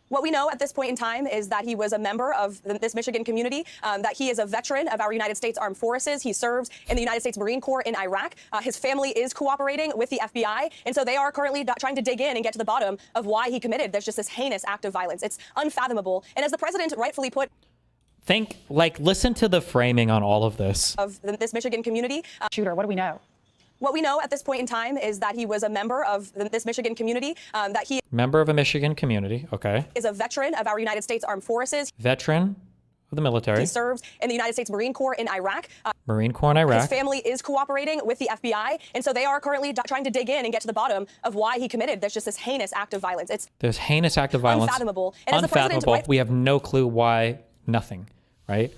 What we know at this point in time is that he was a member of this Michigan community, that he is a veteran of our United States Armed Forces. He serves in the United States Marine Corps in Iraq. His family is cooperating with the FBI, and so they are currently trying to dig in and get to the bottom of why he committed. There's just this heinous act of violence. It's unfathomable. And as the president rightfully put, listen to the framing on all of this. Of this Michigan community. Shooter, what do we know? What we know at this point in time is that he was a member of this Michigan community, that he Member of a Michigan community, okay. is a veteran of our United States Armed Forces. Veteran of the military. He serves in the United States Marine Corps in Iraq. Marine Corps in Iraq. His family is cooperating with the FBI, and so they are currently trying to dig in and get to the bottom of why he committed this heinous act of violence. It's There's heinous act of violence. Unfathomable. And as the president, Unfathomable. We have no clue why. Nothing. Right?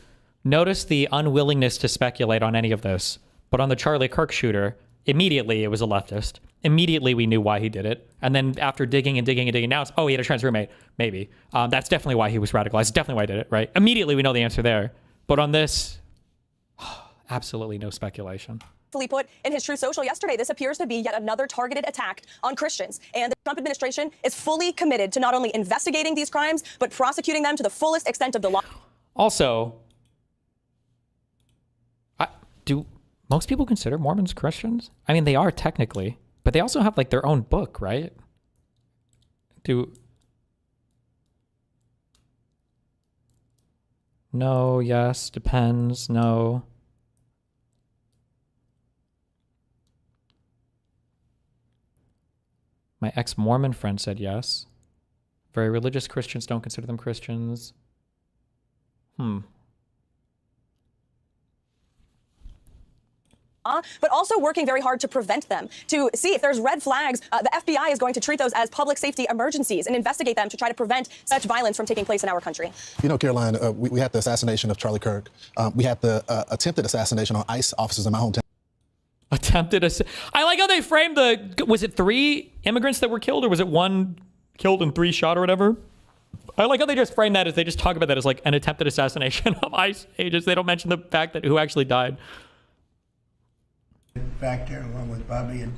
Notice the unwillingness to speculate on any of this. But on the Charlie Kirk shooter, immediately it was a leftist. Immediately we knew why he did it. And then after digging and digging and digging, now it's, oh, he had a trans roommate. Maybe. That's definitely why he was radicalized. Definitely why he did it, right? Immediately we know the answer there. But on this, absolutely no speculation. Put in his Truth Social yesterday, this appears to be yet another targeted attack on Christians. And the Trump administration is fully committed to not only investigating these crimes, but prosecuting them to the fullest extent of the law. Also, do most people consider Mormons Christians? I mean, they are technically, but they also have like their own book, right? No, yes, depends, no. My ex-Mormon friend said yes. Very religious Christians don't consider them Christians. But also working very hard to prevent them, to see if there's red flags. The FBI is going to treat those as public safety emergencies and investigate them to try to prevent such violence from taking place in our country. You know, Caroline, we had the assassination of Charlie Kirk. We had the attempted assassination on ICE officers in my hometown. I like how they framed was it 3 immigrants that were killed, or was it 1 killed and 3 shot or whatever? I like how they just frame that as, they just talk about that as like an attempted assassination of ICE agents. They don't mention the fact that who actually died. Back there along with Bobby and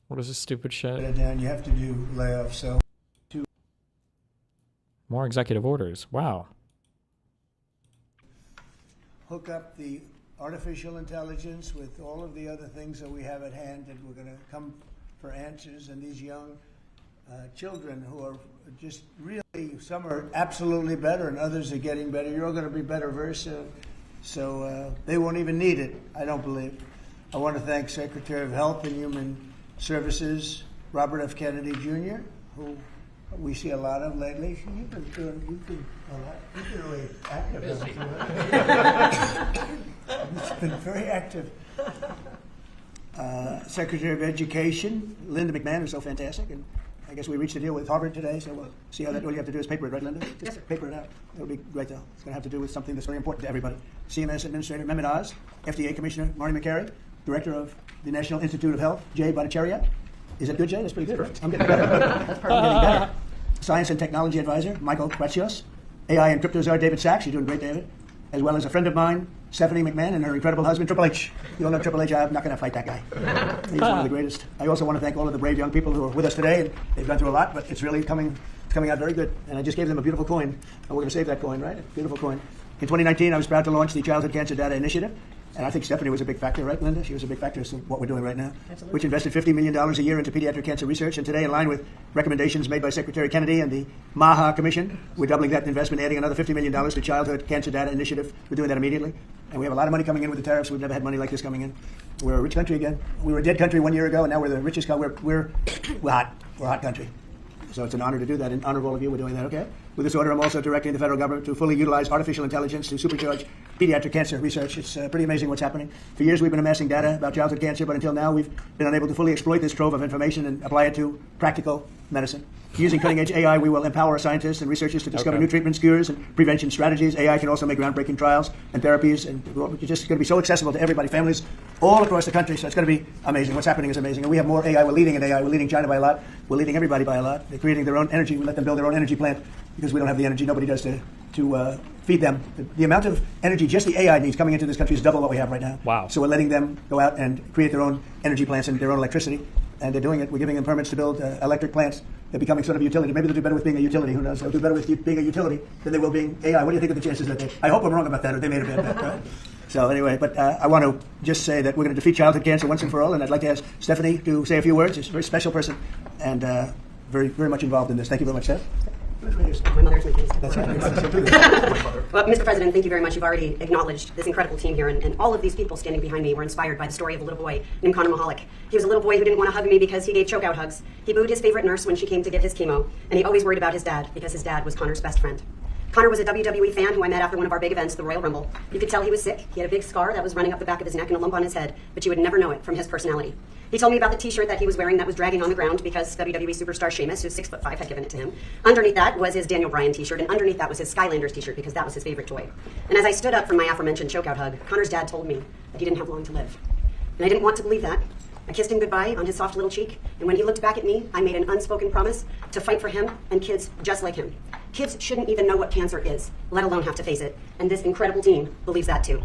what is this stupid shit? Down, you have to do layoffs, so more executive orders. Wow. Hook up the artificial intelligence with all of the other things that we have at hand, that we're going to come for answers. And these young children who are just really, some are absolutely better and others are getting better. You're all going to be better very soon. So they won't even need it, I don't believe. I want to thank Secretary of Health and Human Services, Robert F. Kennedy Jr., who we see a lot of lately. You've been really active. It's been very active. Secretary of Education, Linda McMahon, who's so fantastic. And I guess we reached a deal with Harvard today, so we'll see how that, all you have to do is paper it, right, Linda? Just paper it out. It'll be great, though. It's going to have to do with something that's very important to everybody. CMS Administrator Mehmet Oz, FDA Commissioner Marty Makary, Director of the National Institute of Health, Jay Bhattacharya. Is that good, Jay? That's pretty good. Right? I'm getting better. That's part of getting better. Science and Technology Advisor, Michael Kwatsios. AI and Crypto Czar, David Sachs. You're doing great, David. As well as a friend of mine, Stephanie McMahon, and her incredible husband, Triple H. You all know Triple H. I'm not going to fight that guy. He's one of the greatest. I also want to thank all of the brave young people who are with us today. And they've gone through a lot, but it's really coming out very good. And I just gave them a beautiful coin. And we're going to save that coin, right? A beautiful coin. In 2019, I was proud to launch the Childhood Cancer Data Initiative. And I think Stephanie was a big factor, right, Linda? She was a big factor in what we're doing right now. Absolutely. Which invested $50 million a year into pediatric cancer research. And today, in line with recommendations made by Secretary Kennedy and the MAHA Commission, we're doubling that investment, adding another $50 million to Childhood Cancer Data Initiative. We're doing that immediately. And we have a lot of money coming in with the tariffs. We've never had money like this coming in. We're a rich country again. We were a dead country 1 year ago, and now we're the richest country. We're hot. We're a hot country. So it's an honor to do that. In honor of all of you, we're doing that, okay? With this order, I'm also directing the federal government to fully utilize artificial intelligence to supercharge pediatric cancer research. It's pretty amazing what's happening. For years, we've been amassing data about childhood cancer, but until now, we've been unable to fully exploit this trove of information and apply it to practical medicine. Using cutting-edge AI, we will empower scientists and researchers to discover new treatments, cures, and prevention strategies. AI can also make groundbreaking trials and therapies, and it's just going to be so accessible to everybody, families all across the country. So it's going to be amazing. What's happening is amazing. And we have more AI. We're leading in AI. We're leading China by a lot. We're leading everybody by a lot. They're creating their own energy. We let them build their own energy plant because we don't have the energy. Nobody does to feed them. The amount of energy just the AI needs coming into this country is double what we have right now. Wow. So we're letting them go out and create their own energy plants and their own electricity. And they're doing it. We're giving them permits to build electric plants. They're becoming sort of a utility. Maybe they'll do better with being a utility. Who knows? They'll do better with being a utility than they will being AI. What do you think of the chances that I hope I'm wrong about that, or they made a bad bet, right? So anyway, but I want to just say that we're going to defeat childhood cancer once and for all. And I'd like to ask Stephanie to say a few words. She's a very special person and very, very much involved in this. Thank you very much, Steph. My mother's my case. That's right. Well, Mr. President, thank you very much. You've already acknowledged this incredible team here, and all of these people standing behind me were inspired by the story of a little boy named Connor Mahalik. He was a little boy who didn't want to hug me because he gave choke-out hugs. He booed his favorite nurse when she came to give his chemo, and he always worried about his dad because his dad was Connor's best friend. Connor was a WWE fan who I met after one of our big events, the Royal Rumble. You could tell he was sick. He had a big scar that was running up the back of his neck and a lump on his head, but you would never know it from his personality. He told me about the t-shirt that he was wearing that was dragging on the ground because WWE superstar Sheamus, who's 6'5", had given it to him. Underneath that was his Daniel Bryan t-shirt, and underneath that was his Skylanders t-shirt because that was his favorite toy. And as I stood up from my aforementioned chokeout hug, Connor's dad told me that he didn't have long to live. And I didn't want to believe that. I kissed him goodbye on his soft little cheek, and when he looked back at me, I made an unspoken promise to fight for him and kids just like him. Kids shouldn't even know what cancer is, let alone have to face it, and this incredible team believes that too.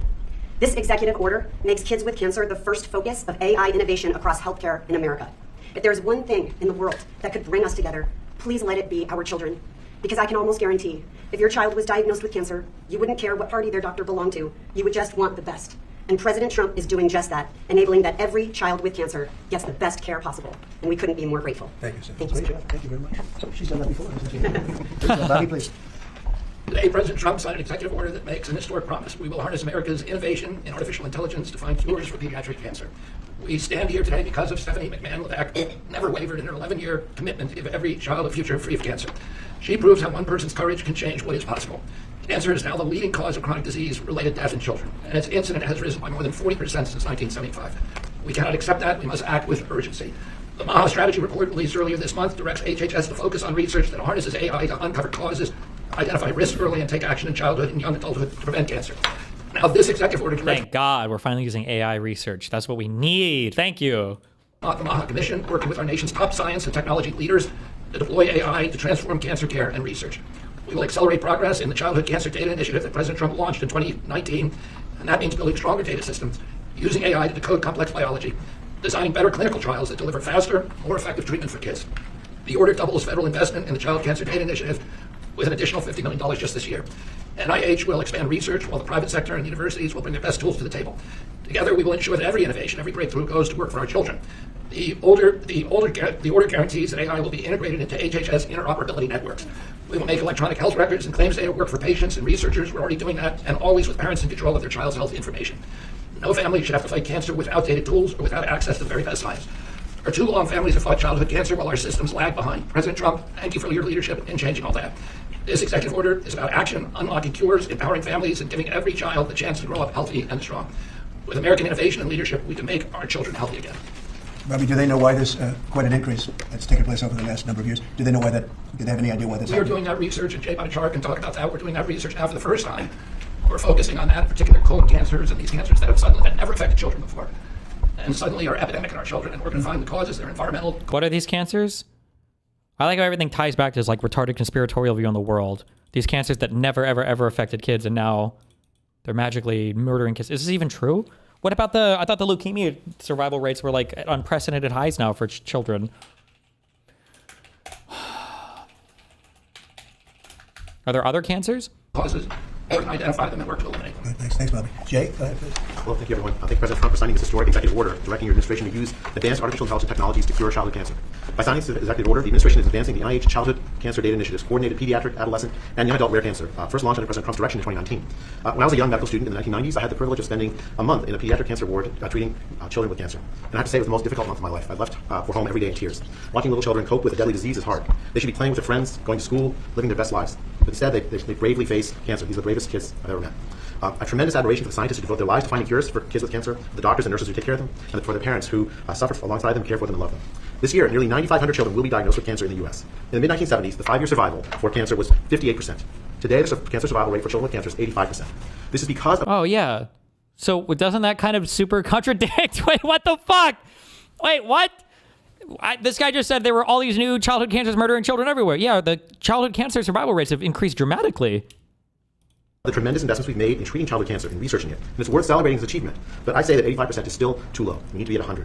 This executive order makes kids with cancer the first focus of AI innovation across healthcare in America. If there's one thing in the world that could bring us together, please let it be our children. Because I can almost guarantee, if your child was diagnosed with cancer, you wouldn't care what party their doctor belonged to, you would just want the best. And President Trump is doing just that, enabling that every child with cancer gets the best care possible. And we couldn't be more grateful. Thank you, sir. Thank you, sir. Thank you very much. She's done that before, hasn't she? Bobby, please. Today, President Trump signed an executive order that makes an historic promise. We will harness America's innovation in artificial intelligence to find cures for pediatric cancer. We stand here today because of Stephanie McMahon-Levac, who never wavered in her 11-year commitment to give every child a future free of cancer. She proves how one person's courage can change what is possible. Cancer is now the leading cause of chronic disease-related death in children, and its incidence has risen by more than 40% since 1975. We cannot accept that. We must act with urgency. The MAHA strategy report released earlier this month directs HHS to focus on research that harnesses AI to uncover causes, identify risk early, and take action in childhood and young adulthood to prevent cancer. Now, this executive order directs... Thank God we're finally using AI research. That's what we need. Thank you. The MAHA Commission, working with our nation's top science and technology leaders to deploy AI to transform cancer care and research. We will accelerate progress in the Childhood Cancer Data Initiative that President Trump launched in 2019, and that means building stronger data systems, using AI to decode complex biology, designing better clinical trials that deliver faster, more effective treatment for kids. The order doubles federal investment in the Child Cancer Data Initiative with an additional $50 million just this year. NIH will expand research while the private sector and universities will bring their best tools to the table. Together, we will ensure that every innovation, every breakthrough goes to work for our children. The order guarantees that AI will be integrated into HHS interoperability networks. We will make electronic health records and claims data work for patients and researchers. We're already doing that, and always with parents in control of their child's health information. No family should have to fight cancer with outdated tools or without access to the very best science. For too long, families have fought childhood cancer while our systems lag behind. President Trump, thank you for your leadership in changing all that. This executive order is about action, unlocking cures, empowering families, and giving every child the chance to grow up healthy and strong. With American innovation and leadership, we can make our children healthy again. Robbie, do they know why this quite an increase that's taken place over the last number of years? Do they know why that? Do they have any idea why this? We are doing that research, and Jay Bhattacharya can talk about that. We're doing that research now for the first time. We're focusing on that, in particular colon cancers and these cancers that never affected children before, and suddenly are epidemic in our children. And we're going to find the causes. They're environmental. What are these cancers? I like how everything ties back to this like retarded conspiratorial view on the world. These cancers that never, ever, ever affected kids, and now they're magically murdering kids. Is this even true? What about I thought the leukemia survival rates were like at unprecedented highs now for children. Are there other cancers? Causes. Or can identify them and work to eliminate them. Thanks, Bobby. Jay, go ahead, please. Well, thank you, everyone. Thank President Trump for signing this historic executive order directing your administration to use advanced artificial intelligence technologies to cure childhood cancer. By signing this executive order, the administration is advancing the NIH Childhood Cancer Data Initiative's coordinated pediatric, adolescent, and young adult rare cancer, first launched under President Trump's direction in 2019. When I was a young medical student in the 1990s, I had the privilege of spending a month in a pediatric cancer ward treating children with cancer. And I have to say it was the most difficult month of my life. I left for home every day in tears. Watching little children cope with a deadly disease is hard. They should be playing with their friends, going to school, living their best lives. But instead, they bravely face cancer. These are the bravest kids I've ever met. I have tremendous admiration for the scientists who devote their lives to finding cures for kids with cancer, the doctors and nurses who take care of them, and for their parents who suffer alongside them, care for them, and love them. This year, nearly 9,500 children will be diagnosed with cancer in the U.S. In the mid-1970s, the 5-year survival for cancer was 58%. Today, the cancer survival rate for children with cancer is 85%. This is because of... Oh, yeah. So doesn't that kind of super contradict? Wait, what the fuck? Wait, what? This guy just said there were all these new childhood cancers murdering children everywhere. Yeah, the childhood cancer survival rates have increased dramatically. The tremendous investments we've made in treating childhood cancer and researching it. And it's worth celebrating this achievement. But I say that 85% is still too low. We need to be at 100.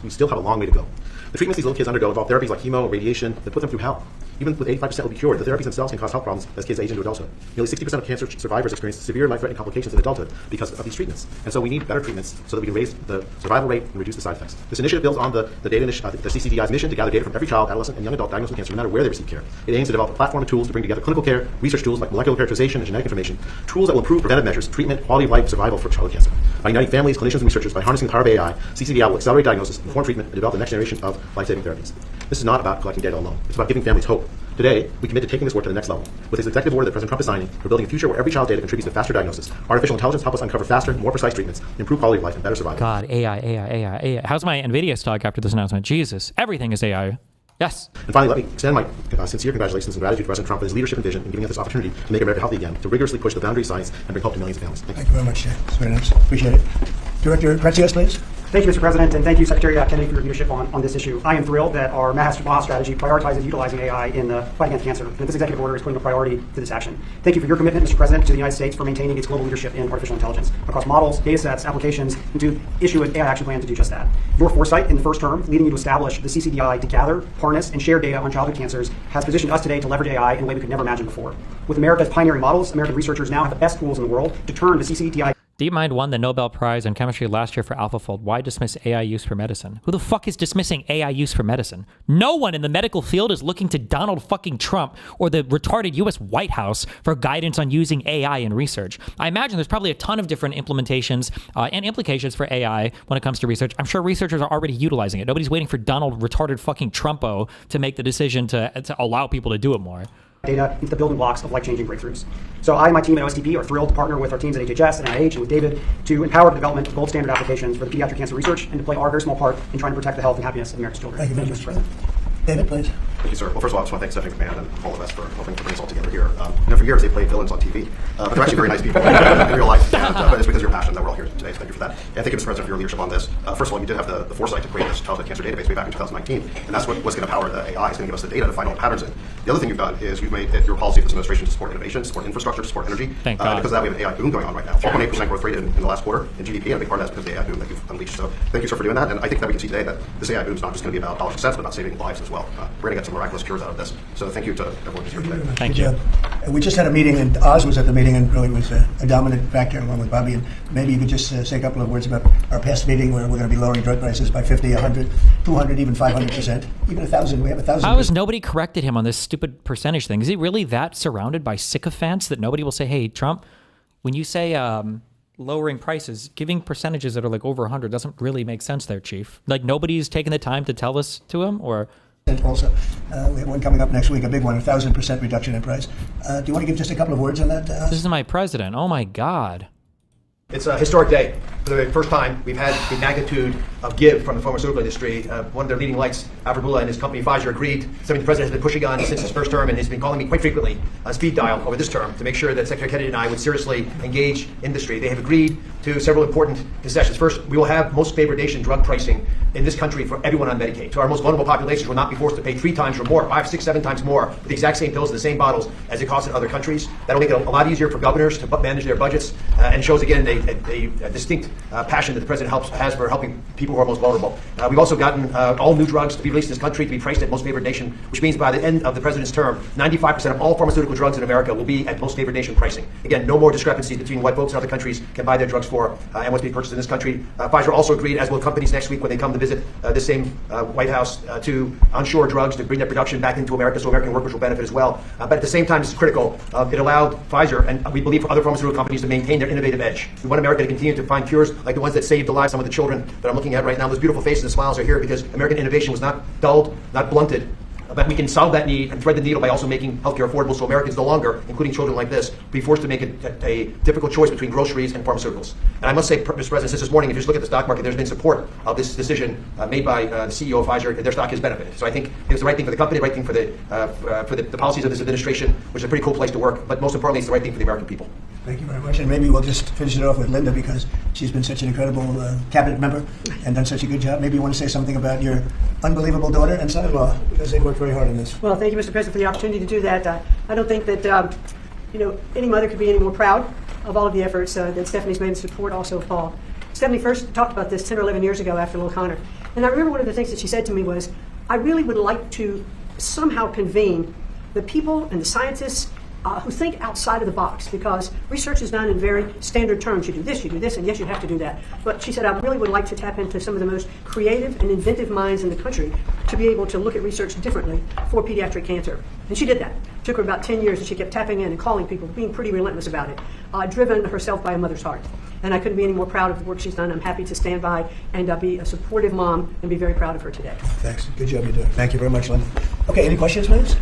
We still have a long way to go. The treatments these little kids undergo involve therapies like chemo, radiation, that put them through hell. Even with 85% will be cured, the therapies themselves can cause health problems as kids age into adulthood. Nearly 60% of cancer survivors experience severe life-threatening complications in adulthood because of these treatments. And so we need better treatments so that we can raise the survival rate and reduce the side effects. This initiative builds on the CCDI's mission to gather data from every child, adolescent, and young adult diagnosed with cancer, no matter where they receive care. It aims to develop a platform of tools to bring together clinical care, research tools like molecular characterization and genetic information, tools that will improve preventive measures, treatment, quality of life, survival for childhood cancer. By uniting families, clinicians, and researchers, by harnessing the power of AI, CCDI will accelerate diagnosis, inform treatment, and develop the next generation of life-saving therapies. This is not about collecting data alone. It's about giving families hope. Today, we commit to taking this work to the next level. With this executive order that President Trump is signing, we're building a future where every child data contributes to faster diagnosis. Artificial intelligence helps us uncover faster, more precise treatments, improve quality of life, and better survival. God, AI. How's my NVIDIA stock after this announcement? Jesus, everything is AI. Yes. And finally, let me extend my sincere congratulations and gratitude to President Trump for his leadership and vision in giving us this opportunity to make America healthy again, to rigorously push the boundaries of science and bring hope to millions of families. Thank you very much. It's very nice. Appreciate it. Director Kratsios, please. Thank you, Mr. President, and thank you, Secretary Kennedy, for your leadership on this issue. I am thrilled that our Maha strategy prioritizes utilizing AI in the fight against cancer, and this executive order is putting a priority to this action. Thank you for your commitment, Mr. President, to the United States for maintaining its global leadership in artificial intelligence across models, data sets, applications, and to issue an AI action plan to do just that. Your foresight in the first term, leading you to establish the CCDI to gather, harness, and share data on childhood cancers, has positioned us today to leverage AI in a way we could never imagine before. With America's pioneering models, American researchers now have the best tools in the world to turn the CCDI. DeepMind won the Nobel Prize in Chemistry last year for AlphaFold. Why dismiss AI use for medicine? Who the fuck is dismissing AI use for medicine? No one in the medical field is looking to Donald fucking Trump or the retarded US White House for guidance on using AI in research. I imagine there's probably a ton of different implementations and implications for AI when it comes to research. I'm sure researchers are already utilizing it. Nobody's waiting for Donald retarded fucking Trumpo to make the decision to allow people to do it more. Data into the building blocks of life-changing breakthroughs. So I and my team at OSTP are thrilled to partner with our teams at HHS and NIH and with David to empower the development of gold standard applications for the pediatric cancer research and to play our very small part in trying to protect the health and happiness of America's children. Thank you very much, President. David, please. Thank you, sir. Well, first of all, I just want to thank Stephanie McMahon and all of us for helping to bring us all together here. For years, they played villains on TV, but they're actually very nice people in real life. But it's because of your passion that we're all here today, so thank you for that. And thank you, Mr. President, for your leadership on this. First of all, you did have the foresight to create this childhood cancer database way back in 2019, and that's what's going to power the AI. It's going to give us the data to find all the patterns in. The other thing you've done is you've made it your policy of this administration to support innovation, support infrastructure, support energy. Thank God. Because of that, we have an AI boom going on right now. 4.8% growth rate in the last quarter in GDP, and a big part of that's because of the AI boom that you've unleashed. So thank you, sir, for doing that. And I think that we can see today that this AI boom is not just going to be about dollars and cents, but about saving lives as well. We're going to get some miraculous cures out of this. So thank you to everyone who's here today. Thank you. We just had a meeting, and Oz was at the meeting, and really was a dominant factor along with Bobby. And maybe you could just say a couple of words about our past meeting where we're going to be lowering drug prices by 50, 100, 200, even 500%, even 1,000. We have 1,000. How has nobody corrected him on this stupid percentage thing? Is he really that surrounded by sycophants that nobody will say, hey, Trump, when you say lowering prices, giving percentages that are like over 100 doesn't really make sense there, Chief? Like nobody's taken the time to tell this to him, or... Also, we have one coming up next week, a big one, 1,000% reduction in price. Do you want to give just a couple of words on that? This is my president. Oh, my God. It's a historic day. For the first time, we've had the magnitude of give from the pharmaceutical industry. One of their leading lights, Alfred Boula and his company Pfizer, agreed, something the president has been pushing on since his first term, and has been calling me quite frequently on speed dial over this term to make sure that Secretary Kennedy and I would seriously engage industry. They have agreed to several important concessions. First, we will have most favored nation drug pricing in this country for everyone on Medicaid. So our most vulnerable populations will not be forced to pay 3 times or more, 5, 6, 7 times more for the exact same pills in the same bottles as it costs in other countries. That'll make it a lot easier for governors to manage their budgets and shows, again, a distinct passion that the president has for helping people who are most vulnerable. We've also gotten all new drugs to be released in this country to be priced at most favored nation, which means by the end of the president's term, 95% of all pharmaceutical drugs in America will be at most favored nation pricing. Again, no more discrepancies between what folks in other countries can buy their drugs for and what's being purchased in this country. Pfizer also agreed, as will companies next week when they come to visit this same White House, to onshore drugs to bring their production back into America so American workers will benefit as well. But at the same time, this is critical. It allowed Pfizer, and we believe for other pharmaceutical companies, to maintain their innovative edge. We want America to continue to find cures like the ones that saved the lives of some of the children that I'm looking at right now. Those beautiful faces and smiles are here because American innovation was not dulled, not blunted. But we can solve that need and thread the needle by also making healthcare affordable so Americans no longer, including children like this, be forced to make a difficult choice between groceries and pharmaceuticals. And I must say, Mr. President, since this morning, if you just look at the stock market, there's been support of this decision made by the CEO of Pfizer. Their stock has benefited. So I think it's the right thing for the company, the right thing for the policies of this administration, which is a pretty cool place to work. But most importantly, it's the right thing for the American people. Thank you very much. And maybe we'll just finish it off with Linda because she's been such an incredible cabinet member and done such a good job. Maybe you want to say something about your unbelievable daughter and son-in-law because they worked very hard on this. Well, thank you, Mr. President, for the opportunity to do that. I don't think that any mother could be any more proud of all of the efforts that Stephanie's made in support also of Paul. Stephanie first talked about this 10 or 11 years ago after Lil Connor. And I remember one of the things that she said to me was, I really would like to somehow convene the people and the scientists who think outside of the box, because research is done in very standard terms. You do this, and yes, you have to do that. But she said, I really would like to tap into some of the most creative and inventive minds in the country to be able to look at research differently for pediatric cancer. And she did that. It took her about 10 years, and she kept tapping in and calling people, being pretty relentless about it, driven herself by a mother's heart. And I couldn't be any more proud of the work she's done. I'm happy to stand by and be a supportive mom and be very proud of her today. Thanks. Good job you're doing. Thank you very much, Linda. Okay, any questions, please?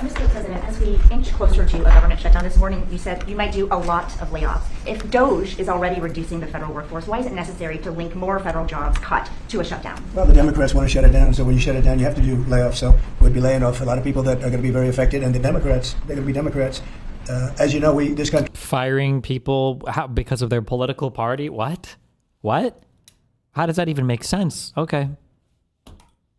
Mr. President, as we inch closer to a government shutdown this morning, you said you might do a lot of layoffs. If DOGE is already reducing the federal workforce, why is it necessary to link more federal jobs cut to a shutdown? Well, the Democrats want to shut it down, so when you shut it down, you have to do layoffs. So we'll be laying off a lot of people that are going to be very affected, and the Democrats, they're going to be Democrats. As you know, this country... Firing people because of their political party? What? How does that even make sense? Okay.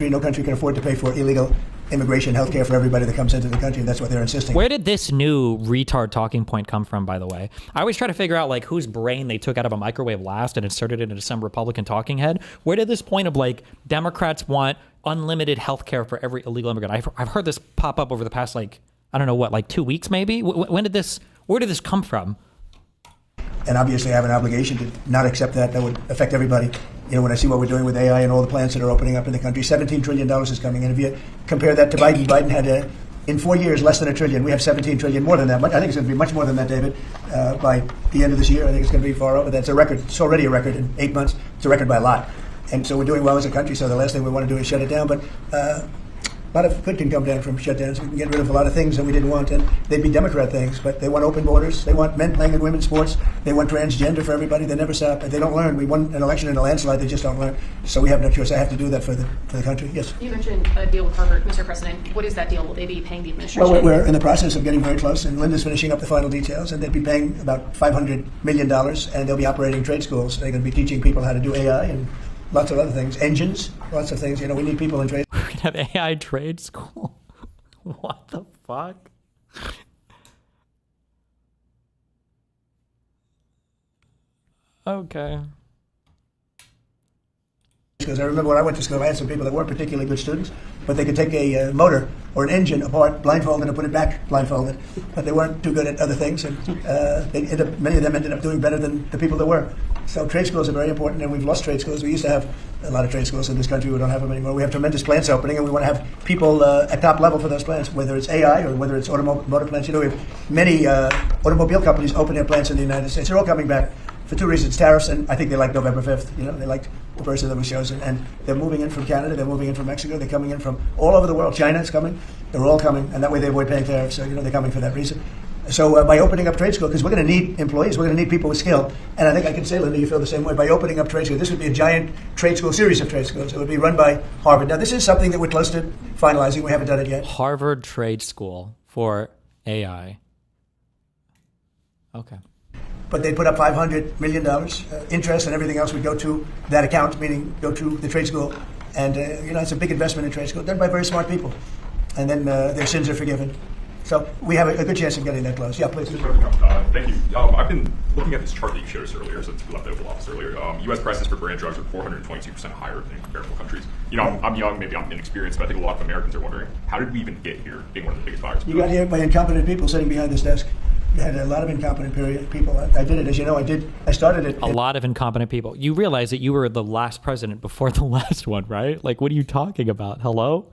No country can afford to pay for illegal immigration, health care for everybody that comes into the country, and that's what they're insisting. Where did this new retard talking point come from, by the way? I always try to figure out, like, whose brain they took out of a microwave last and inserted it into some Republican talking head. Where did this point of, like, Democrats want unlimited health care for every illegal immigrant? I've heard this pop up over the past, like, I don't know what, like 2 weeks maybe? Where did this come from? And obviously I have an obligation to not accept that. That would affect everybody. You know, when I see what we're doing with AI and all the plants that are opening up in the country, $17 trillion is coming in. If you compare that to Biden had, in 4 years, less than $1 trillion. We have $17 trillion, more than that. I think it's going to be much more than that, David, by the end of this year. I think it's going to be far over that. It's a record. It's already a record in 8 months. It's a record by a lot. And so we're doing well as a country, so the last thing we want to do is shut it down. But a lot of good can come down from shutdowns. We can get rid of a lot of things that we didn't want, and they'd be Democrat things, but they want open borders. They want men playing in women's sports. They want transgender for everybody. They never stop. They don't learn. We won an election in a landslide. They just don't learn. So we have no choice. I have to do that for the country. Yes. You mentioned a deal with Harvard, Mr. President. What is that deal? Will they be paying the administration? Well, we're in the process of getting very close, and Linda's finishing up the final details, and they'd be paying about $500 million, and they'll be operating trade schools. They're going to be teaching people how to do AI and lots of other things, engines, lots of things. You know, we need people in trade. We're going to have AI trade school. What the fuck? Okay. Because I remember when I went to school, I had some people that weren't particularly good students, but they could take a motor or an engine apart blindfolded and put it back blindfolded. But they weren't too good at other things, and many of them ended up doing better than the people that were. So trade schools are very important, and we've lost trade schools. We used to have a lot of trade schools in this country. We don't have them anymore. We have tremendous plants opening, and we want to have people at top level for those plants, whether it's AI or whether it's automotive plants. You know, we have many automobile companies open their plants in the United States. They're all coming back for two reasons: tariffs, and I think they like November 5th. You know, they liked the person that was chosen, and they're moving in from Canada, they're moving in from Mexico, they're coming in from all over the world. China is coming. They're all coming, and that way they avoid paying tariffs. So, you know, they're coming for that reason. So by opening up trade school, because we're going to need employees, we're going to need people with skill, and I think I can say, Linda, you feel the same way. By opening up trade school, this would be a giant trade school, series of trade schools. It would be run by Harvard. Now, this is something that we're close to finalizing. We haven't done it yet. Harvard Trade School for AI. Okay. But they put up $500 million. Interest and everything else would go to that account, meaning go to the trade school. And, you know, it's a big investment in trade school, done by very smart people. And then their sins are forgiven. So we have a good chance of getting that close. Yeah, please. Thank you. I've been looking at this chart that you showed us earlier, since we left the Oval Office earlier. U.S. prices for brand drugs are 422% higher than comparable countries. You know, I'm young, maybe I'm inexperienced, but I think a lot of Americans are wondering, how did we even get here, being one of the biggest buyers? You got here by incompetent people sitting behind this desk. You had a lot of incompetent people. I did it, as you know. I started it. A lot of incompetent people. You realize that you were the last president before the last one, right? Like, what are you talking about? Hello?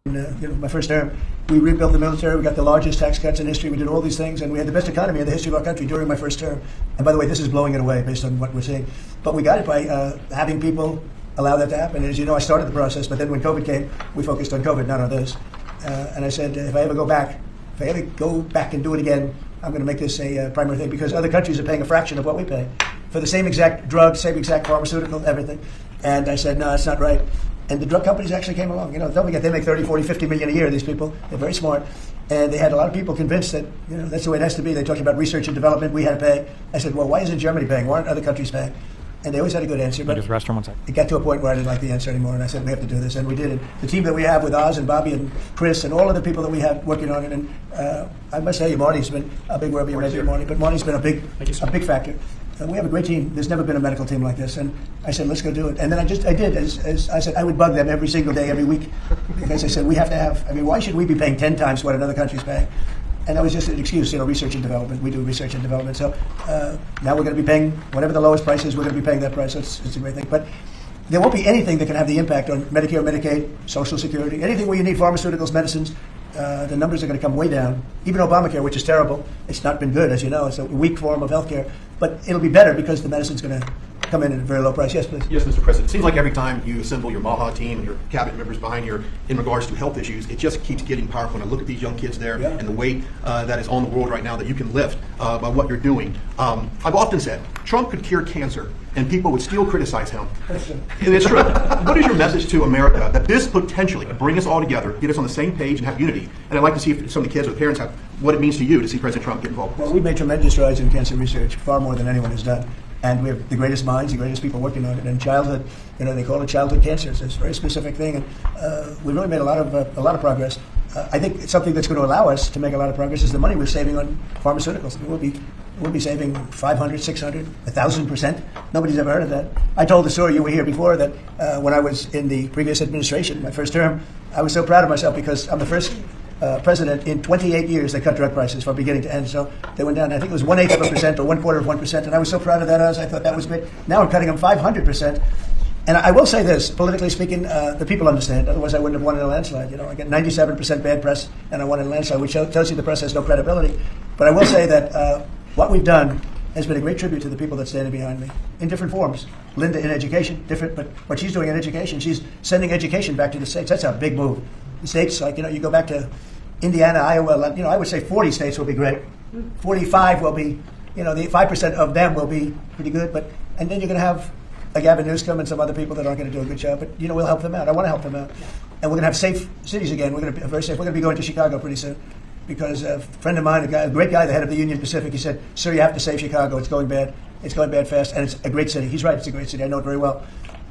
In my first term, we rebuilt the military. We got the largest tax cuts in history. We did all these things, and we had the best economy in the history of our country during my first term. And by the way, this is blowing it away based on what we're seeing. But we got it by having people allow that to happen. And as you know, I started the process, but then when COVID came, we focused on COVID, not on this. And I said, if I ever go back and do it again, I'm going to make this a primary thing, because other countries are paying a fraction of what we pay for the same exact drug, same exact pharmaceutical, everything. And I said, no, that's not right. And the drug companies actually came along. You know, don't forget, they make 30, 40, 50 million a year, these people. They're very smart. And they had a lot of people convinced that, you know, that's the way it has to be. They talked about research and development. We had to pay. I said, well, why isn't Germany paying? Why aren't other countries paying? And they always had a good answer. But just restaurant 1 second. It got to a point where I didn't like the answer anymore, and I said, we have to do this. And we did it. The team that we have with Oz and Bobby and Chris and all of the people that we have working on it. And I must tell you, Marty's been a big, wherever you may be, Marty, but Marty's been a big factor. We have a great team. There's never been a medical team like this. And I said, let's go do it. And then I did. As I said, I would bug them every single day, every week. Because I said, we have to have, why should we be paying 10 times what another country's paying? And that was just an excuse, research and development. We do research and development. So now we're going to be paying whatever the lowest price is, we're going to be paying that price. So it's a great thing. But there won't be anything that can have the impact on Medicare, Medicaid, Social Security, anything where you need pharmaceuticals, medicines. The numbers are going to come way down. Even Obamacare, which is terrible, it's not been good, as you know. It's a weak form of healthcare. But it'll be better because the medicine's going to come in at a very low price. Yes, please. Yes, Mr. President. It seems like every time you assemble your MAHA team and your cabinet members behind you in regards to health issues, it just keeps getting powerful. When I look at these young kids there and the weight that is on the world right now that you can lift by what you're doing. I've often said Trump could cure cancer and people would still criticize him. And it's true. What is your message to America that this potentially could bring us all together, get us on the same page and have unity? And I'd like to see if some of the kids or the parents have what it means to you to see President Trump get involved. Well, we've made tremendous strides in cancer research, far more than anyone has done. And we have the greatest minds, the greatest people working on it. And childhood, they call it childhood cancer. It's a very specific thing, and we've really made a lot of progress. I think it's something that's going to allow us to make a lot of progress is the money we're saving on pharmaceuticals. We'll be saving 500, 600, 1,000%. Nobody's ever heard of that. I told the story, you were here before, that when I was in the previous administration, my first term, I was so proud of myself because I'm the first president in 28 years that cut drug prices from beginning to end. So they went down, I think it was 1/8 of a percent or 1/4 of 1%, and I was so proud of that. I thought that was great. Now we're cutting them 500%. And I will say this, politically speaking, the people understand. Otherwise, I wouldn't have won in a landslide. I get 97% bad press, and I won in a landslide, which tells you the press has no credibility. But I will say that what we've done has been a great tribute to the people that standing behind me in different forms. Linda in education, different, but what she's doing in education, she's sending education back to the states. That's a big move. The states, you go back to Indiana, Iowa, I would say 40 states will be great. 45 will be, the 5% of them will be pretty good. And then you're going to have Gavin Newsom and some other people that aren't going to do a good job. But, we'll help them out. I want to help them out. And we're going to have safe cities again. We're going to be very safe. We're going to be going to Chicago pretty soon. Because a friend of mine, a great guy, the head of the Union Pacific, he said, "Sir, you have to save Chicago. It's going bad. It's going bad fast. And it's a great city." He's right. It's a great city. I know it very well.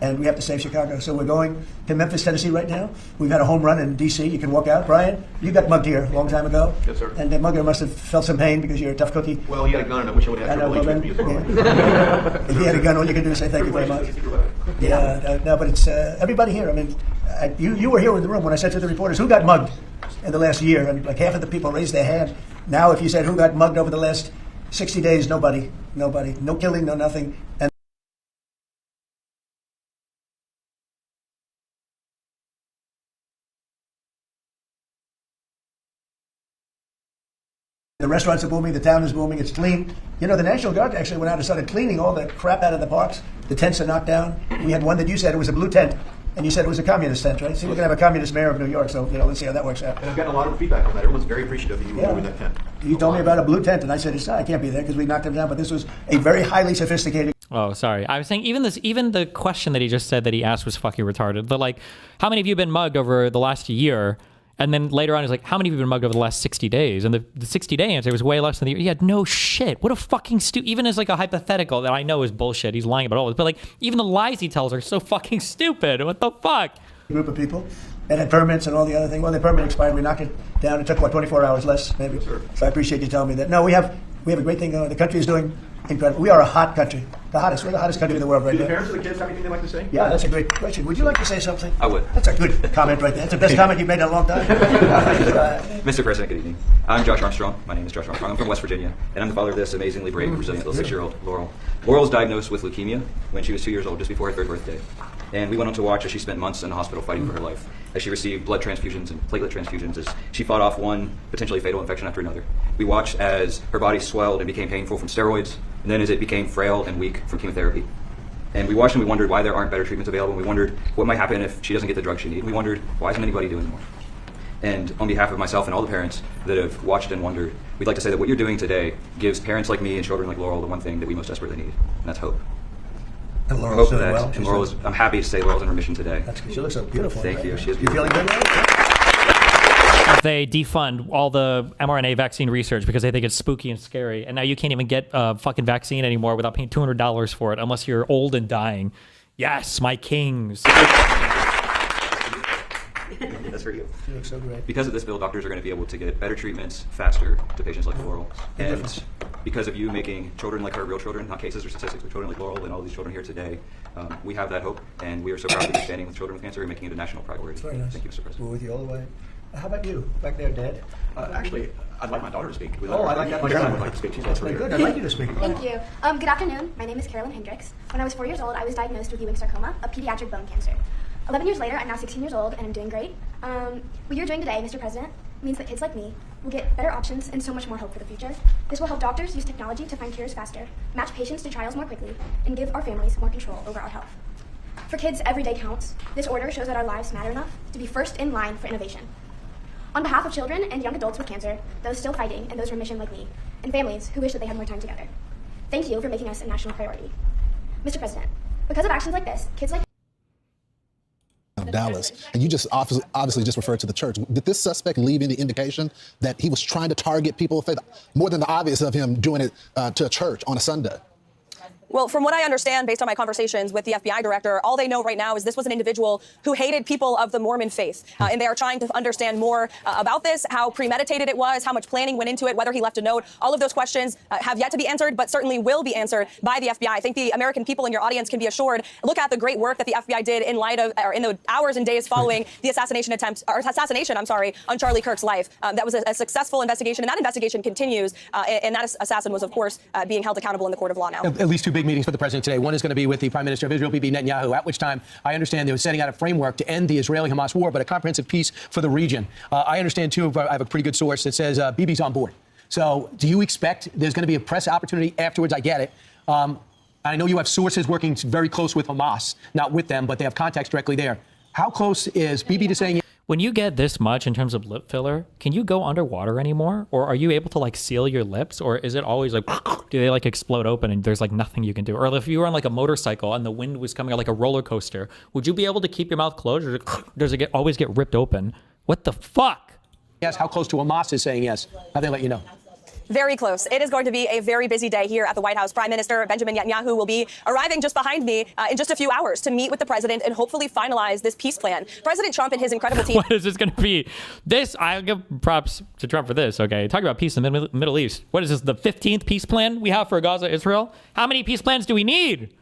And we have to save Chicago. So we're going to Memphis, Tennessee right now. We've had a home run in D.C. You can walk out. Brian, you got mugged here a long time ago. Yes, sir. And the mugger must have felt some pain because you're a tough cookie. Well, he had a gun, and I wish I would have had Triple H with me as well. If he had a gun, all you can do is say thank you very much. Yeah, no, but it's everybody here. I mean, you were here in the room when I said to the reporters, who got mugged in the last year? And like half of the people raised their hand. Now, if you said who got mugged over the last 60 days, nobody. No killing, no nothing. And the restaurants are booming, the town is booming, it's clean. The National Guard actually went out and started cleaning all the crap out of the parks. The tents are knocked down. We had one that you said it was a blue tent, and you said it was a communist tent, right? See, we're going to have a communist mayor of New York, so, let's see how that works out. And I've gotten a lot of feedback on that. Everyone's very appreciative of you removing that tent. You told me about a blue tent, and I said, I can't be there because we knocked him down, but this was a very highly sophisticated... Oh, sorry. I was saying even the question that he just said that he asked was fucking retarded. But how many of you have been mugged over the last year? And then later on, he's like, how many of you have been mugged over the last 60 days? And the 60-day answer was way less than the year. He had no shit. What a fucking even as a hypothetical that I know is bullshit. He's lying about all this. But even the lies he tells are so fucking stupid. What the fuck? Group of people that had permits and all the other thing. Well, the permit expired. We knocked it down. It took, 24 hours less, maybe. Yes, sir. So I appreciate you telling me that. No, we have a great thing going. The country is doing incredible. We are a hot country. We're the hottest country in the world right now. Do the parents of the kids have anything they'd like to say? Yeah, that's a great question. Would you like to say something? I would. That's a good comment right there. That's the best comment you've made in a long time. Mr. President, good evening. I'm Josh Armstrong. My name is Josh Armstrong. I'm from West Virginia, and I'm the father of this amazingly brave and resilient little 6-year-old, Laurel. Laurel was diagnosed with leukemia when she was 2 years old, just before her 3rd birthday. And we went on to watch as she spent months in the hospital fighting for her life, as she received blood transfusions and platelet transfusions, as she fought off one potentially fatal infection after another. We watched as her body swelled and became painful from steroids, and then as it became frail and weak from chemotherapy. And we watched and we wondered why there aren't better treatments available. We wondered what might happen if she doesn't get the drugs she needs. We wondered, why isn't anybody doing more? And on behalf of myself and all the parents that have watched and wondered, we'd like to say that what you're doing today gives parents like me and children like Laurel the one thing that we most desperately need, and that's hope. And Laurel's doing well. And Laurel is, I'm happy to say Laurel's in remission today. That's good. She looks so beautiful. Thank you. She is beautiful. You feeling good? They defund all the mRNA vaccine research because they think it's spooky and scary. And now you can't even get a fucking vaccine anymore without paying $200 for it unless you're old and dying. Yes, my kings. That's for you. You look so great. Because of this bill, doctors are going to be able to get better treatments faster to patients like Laurel. And because of you making children like her real children, not cases or statistics, but children like Laurel and all these children here today, we have that hope. And we are so proud to be standing with children with cancer and making it a national priority. Very nice. Thank you, Mr. President. We're with you all the way. How about you? Back there, Dad? Actually, I'd like my daughter to speak. I like that. My grandma would like to speak. She's very good. I'd like you to speak. Thank you. Good afternoon. My name is Carolyn Hendricks. When I was 4 years old, I was diagnosed with Ewing sarcoma, a pediatric bone cancer. 11 years later, I'm now 16 years old, and I'm doing great. What you're doing today, Mr. President, means that kids like me We'll get better options and so much more hope for the future. This will help doctors use technology to find cures faster, match patients to trials more quickly, and give our families more control over our health. For kids, every day counts. This order shows that our lives matter enough to be first in line for innovation. On behalf of children and young adults with cancer, those still fighting and those remission like me, and families who wish that they had more time together, thank you for making us a national priority. Mr. President, because of actions like this, kids like Dallas, and you just obviously just referred to the church. Did this suspect leave any indication that he was trying to target people of faith, more than the obvious of him doing it to a church on a Sunday? Well, from what I understand, based on my conversations with the FBI director, all they know right now is this was an individual who hated people of the Mormon faith. And they are trying to understand more about this, how premeditated it was, how much planning went into it, whether he left a note. All of those questions have yet to be answered, but certainly will be answered by the FBI. I think the American people in your audience can be assured, look at the great work that the FBI did in light of, or in the hours and days following the assassination, on Charlie Kirk's life. That was a successful investigation, and that investigation continues. And that assassin was, of course, being held accountable in the court of law now. At least two big meetings for the president today. One is going to be with the Prime Minister of Israel, Bibi Netanyahu, at which time I understand they were setting out a framework to end the Israeli-Hamas war, but a comprehensive peace for the region. I understand, too, I have a pretty good source that says Bibi's on board. So do you expect there's going to be a press opportunity afterwards? I get it. I know you have sources working very close with Hamas, not with them, but they have contacts directly there. How close is Bibi to saying... When you get this much in terms of lip filler, can you go underwater anymore? Or are you able to like seal your lips? Or is it always like, do they like explode open and there's like nothing you can do? Or if you were on like a motorcycle and the wind was coming out like a roller coaster, would you be able to keep your mouth closed, or does it always get ripped open? What the fuck? Yes, how close to Hamas is saying yes? How they let you know? Very close. It is going to be a very busy day here at the White House. Prime Minister Benjamin Netanyahu will be arriving just behind me in just a few hours to meet with the president and hopefully finalize this peace plan. President Trump and his incredible team... What is this going to be? This, I'll give props to Trump for this, okay? Talk about peace in the Middle East. What is this, the 15th peace plan we have for Gaza, Israel? How many peace plans do we need?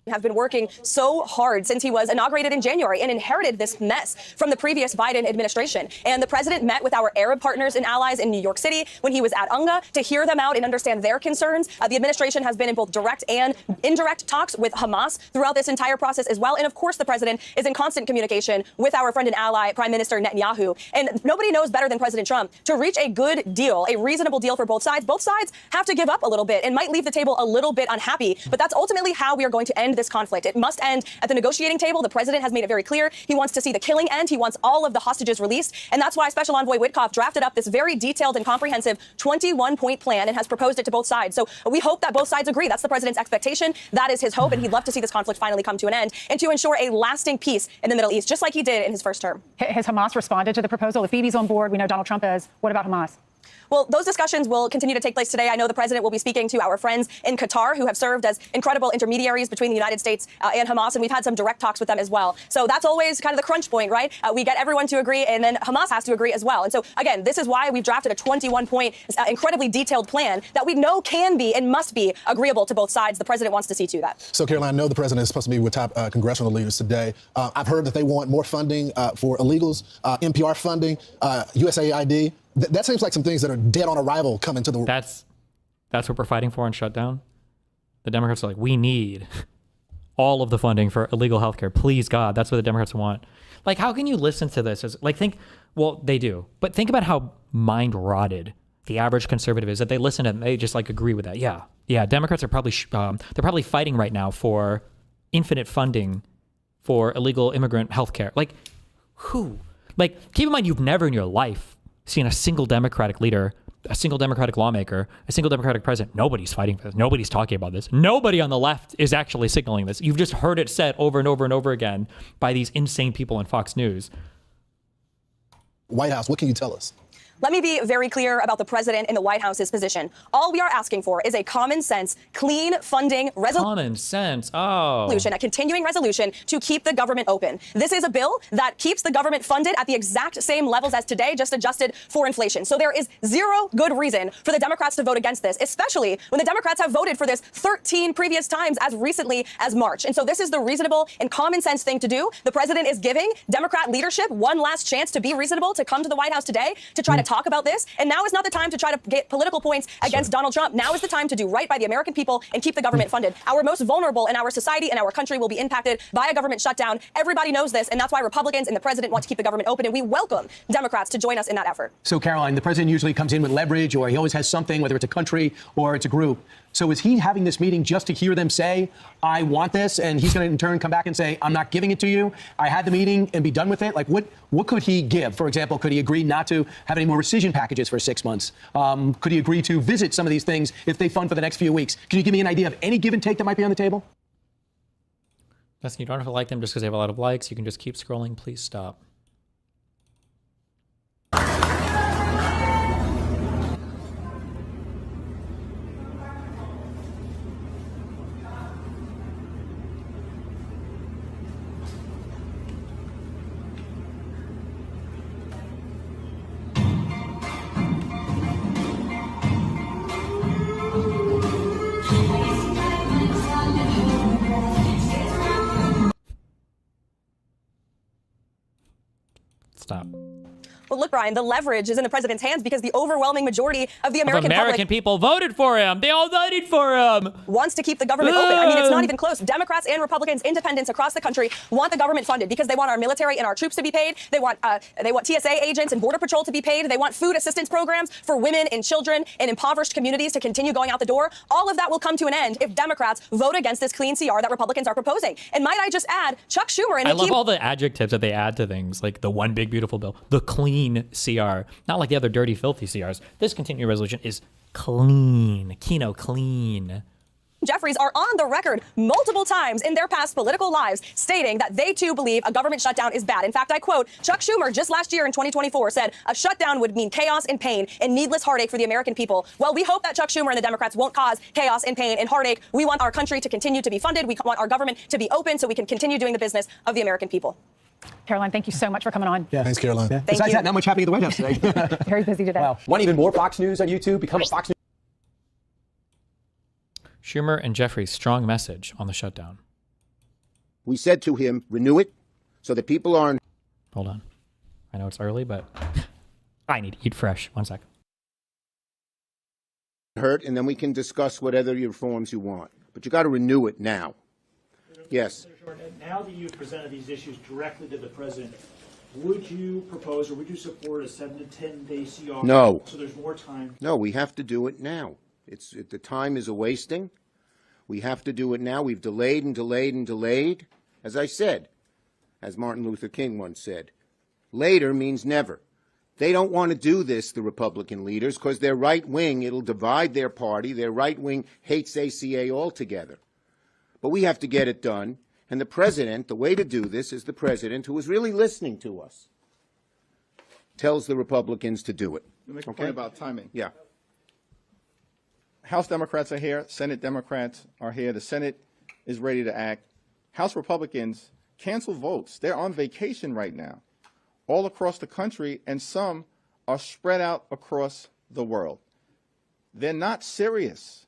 Have been working so hard since he was inaugurated in January and inherited this mess from the previous Biden administration. And the president met with our Arab partners and allies in New York City when he was at UNGA to hear them out and understand their concerns. The administration has been in both direct and indirect talks with Hamas throughout this entire process as well. And of course, the president is in constant communication with our friend and ally, Prime Minister Netanyahu. And nobody knows better than President Trump to reach a good deal, a reasonable deal for both sides. Both sides have to give up a little bit and might leave the table a little bit unhappy. But that's ultimately how we are going to end this conflict. It must end at the negotiating table. The president has made it very clear he wants to see the killing end. He wants all of the hostages released. And that's why Special Envoy Witkoff drafted up this very detailed and comprehensive 21-point plan and has proposed it to both sides. So we hope that both sides agree. That's the president's expectation. That is his hope. And he'd love to see this conflict finally come to an end and to ensure a lasting peace in the Middle East, just like he did in his first term. Has Hamas responded to the proposal? If Bibi's on board, we know Donald Trump is. What about Hamas? Well, those discussions will continue to take place today. I know the president will be speaking to our friends in Qatar who have served as incredible intermediaries between the United States and Hamas, and we've had some direct talks with them as well. So that's always kind of the crunch point, right? We get everyone to agree, and then Hamas has to agree as well. And so, again, this is why we've drafted a 21-point, incredibly detailed plan that we know can be and must be agreeable to both sides. The president wants to see to that. So, Caroline, I know the president is supposed to be with top congressional leaders today. I've heard that they want more funding for illegals, NPR funding, USAID. That seems like some things that are dead on arrival coming to the... That's what we're fighting for in shutdown. The Democrats are like, we need all of the funding for illegal healthcare. Please, God, that's what the Democrats want. Like, how can you listen to this? Well, they do. But think about how mind-rotted the average conservative is, that they listen and they just, agree with that. Yeah, Democrats are probably, they're probably fighting right now for infinite funding for illegal immigrant healthcare. Who? Keep in mind, you've never in your life seen a single Democratic leader, a single Democratic lawmaker, a single Democratic president. Nobody's fighting for this. Nobody's talking about this. Nobody on the left is actually signaling this. You've just heard it said over and over and over again by these insane people on Fox News. White House, what can you tell us? Let me be very clear about the president and the White House's position. All we are asking for is a common sense, clean funding resolution. Common sense, a continuing resolution to keep the government open. This is a bill that keeps the government funded at the exact same levels as today, just adjusted for inflation. So there is zero good reason for the Democrats to vote against this, especially when the Democrats have voted for this 13 previous times as recently as March. And so this is the reasonable and common sense thing to do. The president is giving Democrat leadership one last chance to be reasonable, to come to the White House today to try to talk about this. And now is not the time to try to get political points against Donald Trump. Now is the time to do right by the American people and keep the government funded. Our most vulnerable in our society and our country will be impacted by a government shutdown. Everybody knows this, and that's why Republicans and the president want to keep the government open, and we welcome Democrats to join us in that effort. So, Caroline, the president usually comes in with leverage, or he always has something, whether it's a country or it's a group. So is he having this meeting just to hear them say, I want this, and he's going to in turn come back and say, I'm not giving it to you, I had the meeting, and be done with it? Like, what could he give? For example, could he agree not to have any more rescission packages for 6 months? Could he agree to visit some of these things if they fund for the next few weeks? Can you give me an idea of any give and take that might be on the table? Listen, you don't have to like them just because they have a lot of likes. You can just keep scrolling. Please stop. Stop. Well, look, Brian, the leverage is in the president's hands because the overwhelming majority of the American public people voted for him. They all voted for him. Wants to keep the government open. I mean, it's not even close. Democrats and Republicans, independents across the country want the government funded because they want our military and our troops to be paid. They want TSA agents and Border Patrol to be paid. They want food assistance programs for women and children in impoverished communities to continue going out the door. All of that will come to an end if Democrats vote against this clean CR that Republicans are proposing. And might I just add, Chuck Schumer and I love all the adjectives that they add to things, like the one big beautiful bill, the clean CR, not like the other dirty filthy CRs. This continuing resolution is clean. Kino clean. Jeffries are on the record multiple times in their past political lives stating that they too believe a government shutdown is bad. In fact, I quote, Chuck Schumer just last year in 2024 said a shutdown would mean chaos and pain and needless heartache for the American people. Well, we hope that Chuck Schumer and the Democrats won't cause chaos and pain and heartache. We want our country to continue to be funded. We want our government to be open so we can continue doing the business of the American people. Caroline, thank you so much for coming on. Yeah. Thanks, Caroline. Yeah. Besides that, not much happening at the White House today. Very busy today. Wow. Want even more Fox News on YouTube? Become a Fox News. Schumer and Jeffries' strong message on the shutdown. We said to him, renew it so that people aren't. Hold on. I know it's early, but I need to eat fresh. 1 second. Hurt, and then we can discuss what other reforms you want. But you got to renew it now. Yes. Now that you've presented these issues directly to the president, would you propose or would you support a 7 to 10 day CR? No. So there's more time. No, we have to do it now. The time is a wasting. We have to do it now. We've delayed and delayed and delayed. As I said, as Martin Luther King once said, later means never. They don't want to do this, the Republican leaders, because they're right wing. It'll divide their party. Their right wing hates ACA altogether. But we have to get it done. And the president, the way to do this is the president, who is really listening to us, tells the Republicans to do it. You make a point about timing. Yeah. House Democrats are here. Senate Democrats are here. The Senate is ready to act. House Republicans cancel votes. They're on vacation right now, all across the country, and some are spread out across the world. They're not serious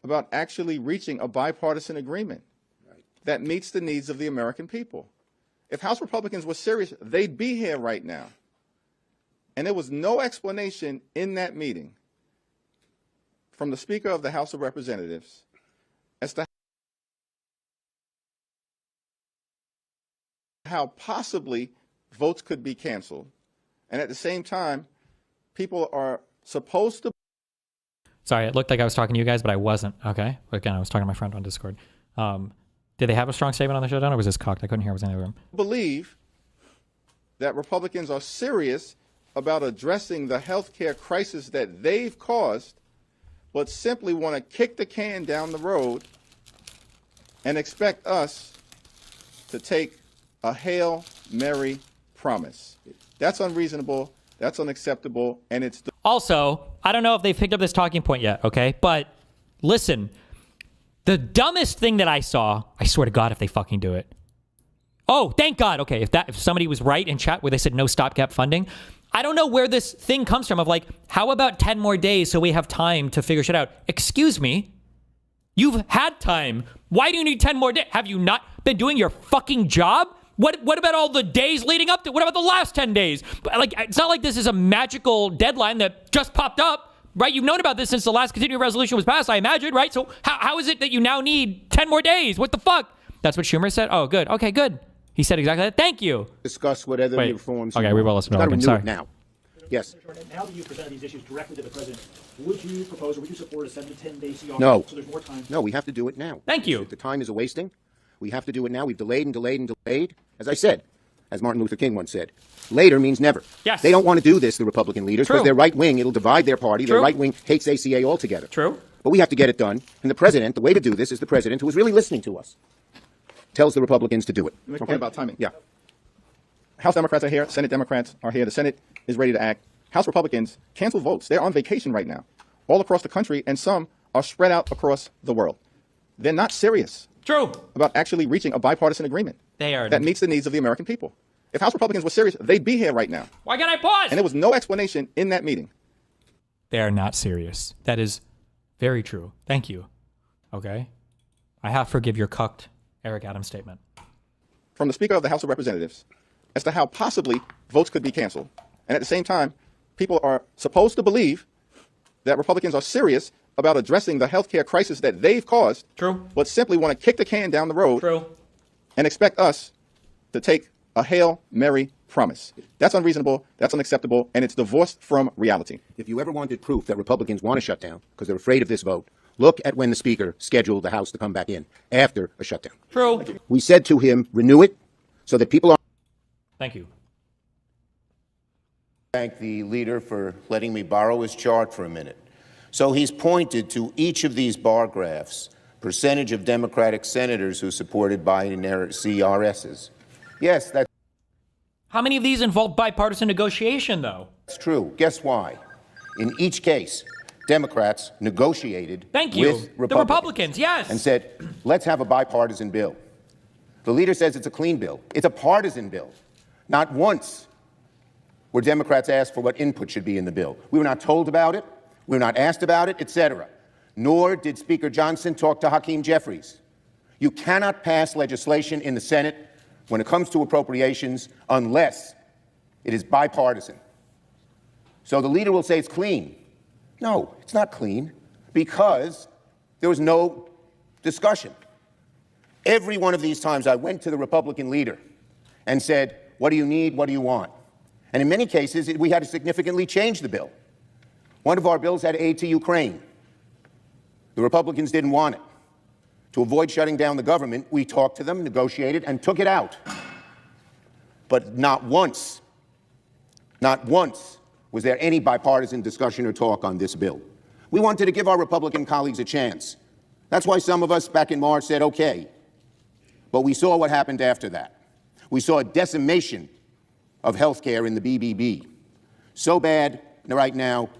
about actually reaching a bipartisan agreement that meets the needs of the American people. If House Republicans were serious, they'd be here right now. And there was no explanation in that meeting from the Speaker of the House of Representatives as to how possibly votes could be canceled. And at the same time, people are supposed to. Sorry, it looked like I was talking to you guys, but I wasn't. Okay. Again, I was talking to my friend on Discord. Did they have a strong statement on the shutdown, or was this cocked? I couldn't hear. I was in the room. Believe that Republicans are serious about addressing the health care crisis that they've caused, but simply want to kick the can down the road and expect us to take a Hail Mary promise. That's unreasonable, that's unacceptable, and it's... Also, I don't know if they've picked up this talking point yet, okay? But listen, the dumbest thing that I saw, I swear to God if they fucking do it. Oh, thank God. Okay, if somebody was right in chat where they said no stopgap funding, I don't know where this thing comes from of like, how about 10 more days so we have time to figure shit out? Excuse me? You've had time. Why do you need 10 more days? Have you not been doing your fucking job? What about all the days leading up to? What about the last 10 days? Like, it's not like this is a magical deadline that just popped up, right? You've known about this since the last continuing resolution was passed, I imagine, right? So how is it that you now need 10 more days? What the fuck? That's what Schumer said? Oh, good. Okay, good. He said exactly that. Thank you. Discuss what other reforms. Okay, we will listen to it. Sorry. Now. Yes. Now that you've presented these issues directly to the president, would you propose or would you support a 7 to 10 day CR? No. So there's more time. No, we have to do it now. Thank you. The time is a wasting. We have to do it now. We've delayed and delayed and delayed. As I said, as Martin Luther King once said, later means never. Yes. They don't want to do this, the Republican leaders, because they're right wing. It'll divide their party. True. Their right wing hates ACA altogether. True. But we have to get it done. And the president, the way to do this is the president who is really listening to us, tells the Republicans to do it. Make a point about timing. Yeah. House Democrats are here. Senate Democrats are here. The Senate is ready to act. House Republicans cancel votes. They're on vacation right now, all across the country, and some are spread out across the world. They're not serious. True. About actually reaching a bipartisan agreement. They are. That meets the needs of the American people. If House Republicans were serious, they'd be here right now. Why can't I pause? And there was no explanation in that meeting. They are not serious. That is very true. Thank you. Okay. I have to forgive your cucked Eric Adams statement. From the Speaker of the House of Representatives as to how possibly votes could be canceled. And at the same time, people are supposed to believe that Republicans are serious about addressing the healthcare crisis that they've caused. True. But simply want to kick the can down the road. True. And expect us to take a Hail Mary promise. That's unreasonable, that's unacceptable, and it's divorced from reality. If you ever wanted proof that Republicans want to shut down because they're afraid of this vote, look at when the Speaker scheduled the House to come back in after a shutdown. True. We said to him, renew it so that people are. Thank you. Thank the leader for letting me borrow his chart for a minute. So he's pointed to each of these bar graphs, percentage of Democratic senators who supported Biden CRSs. Yes, that's How many of these involve bipartisan negotiation, though? true. Guess why? In each case, Democrats negotiated Thank you. with The Republicans, yes. and said, let's have a bipartisan bill. The leader says it's a clean bill. It's a partisan bill. Not once were Democrats asked for what input should be in the bill. We were not told about it. We were not asked about it, etc. Nor did Speaker Johnson talk to Hakeem Jeffries. You cannot pass legislation in the Senate when it comes to appropriations unless it is bipartisan. So the leader will say it's clean. No, it's not clean because there was no discussion. Every one of these times I went to the Republican leader and said, what do you need? What do you want? And in many cases, we had to significantly change the bill. One of our bills had aid to Ukraine. The Republicans didn't want it. To avoid shutting down the government, we talked to them, negotiated, and took it out. But not once was there any bipartisan discussion or talk on this bill. We wanted to give our Republican colleagues a chance. That's why some of us back in March said, okay. But we saw what happened after that. We saw a decimation of health care in the BBB. So bad right now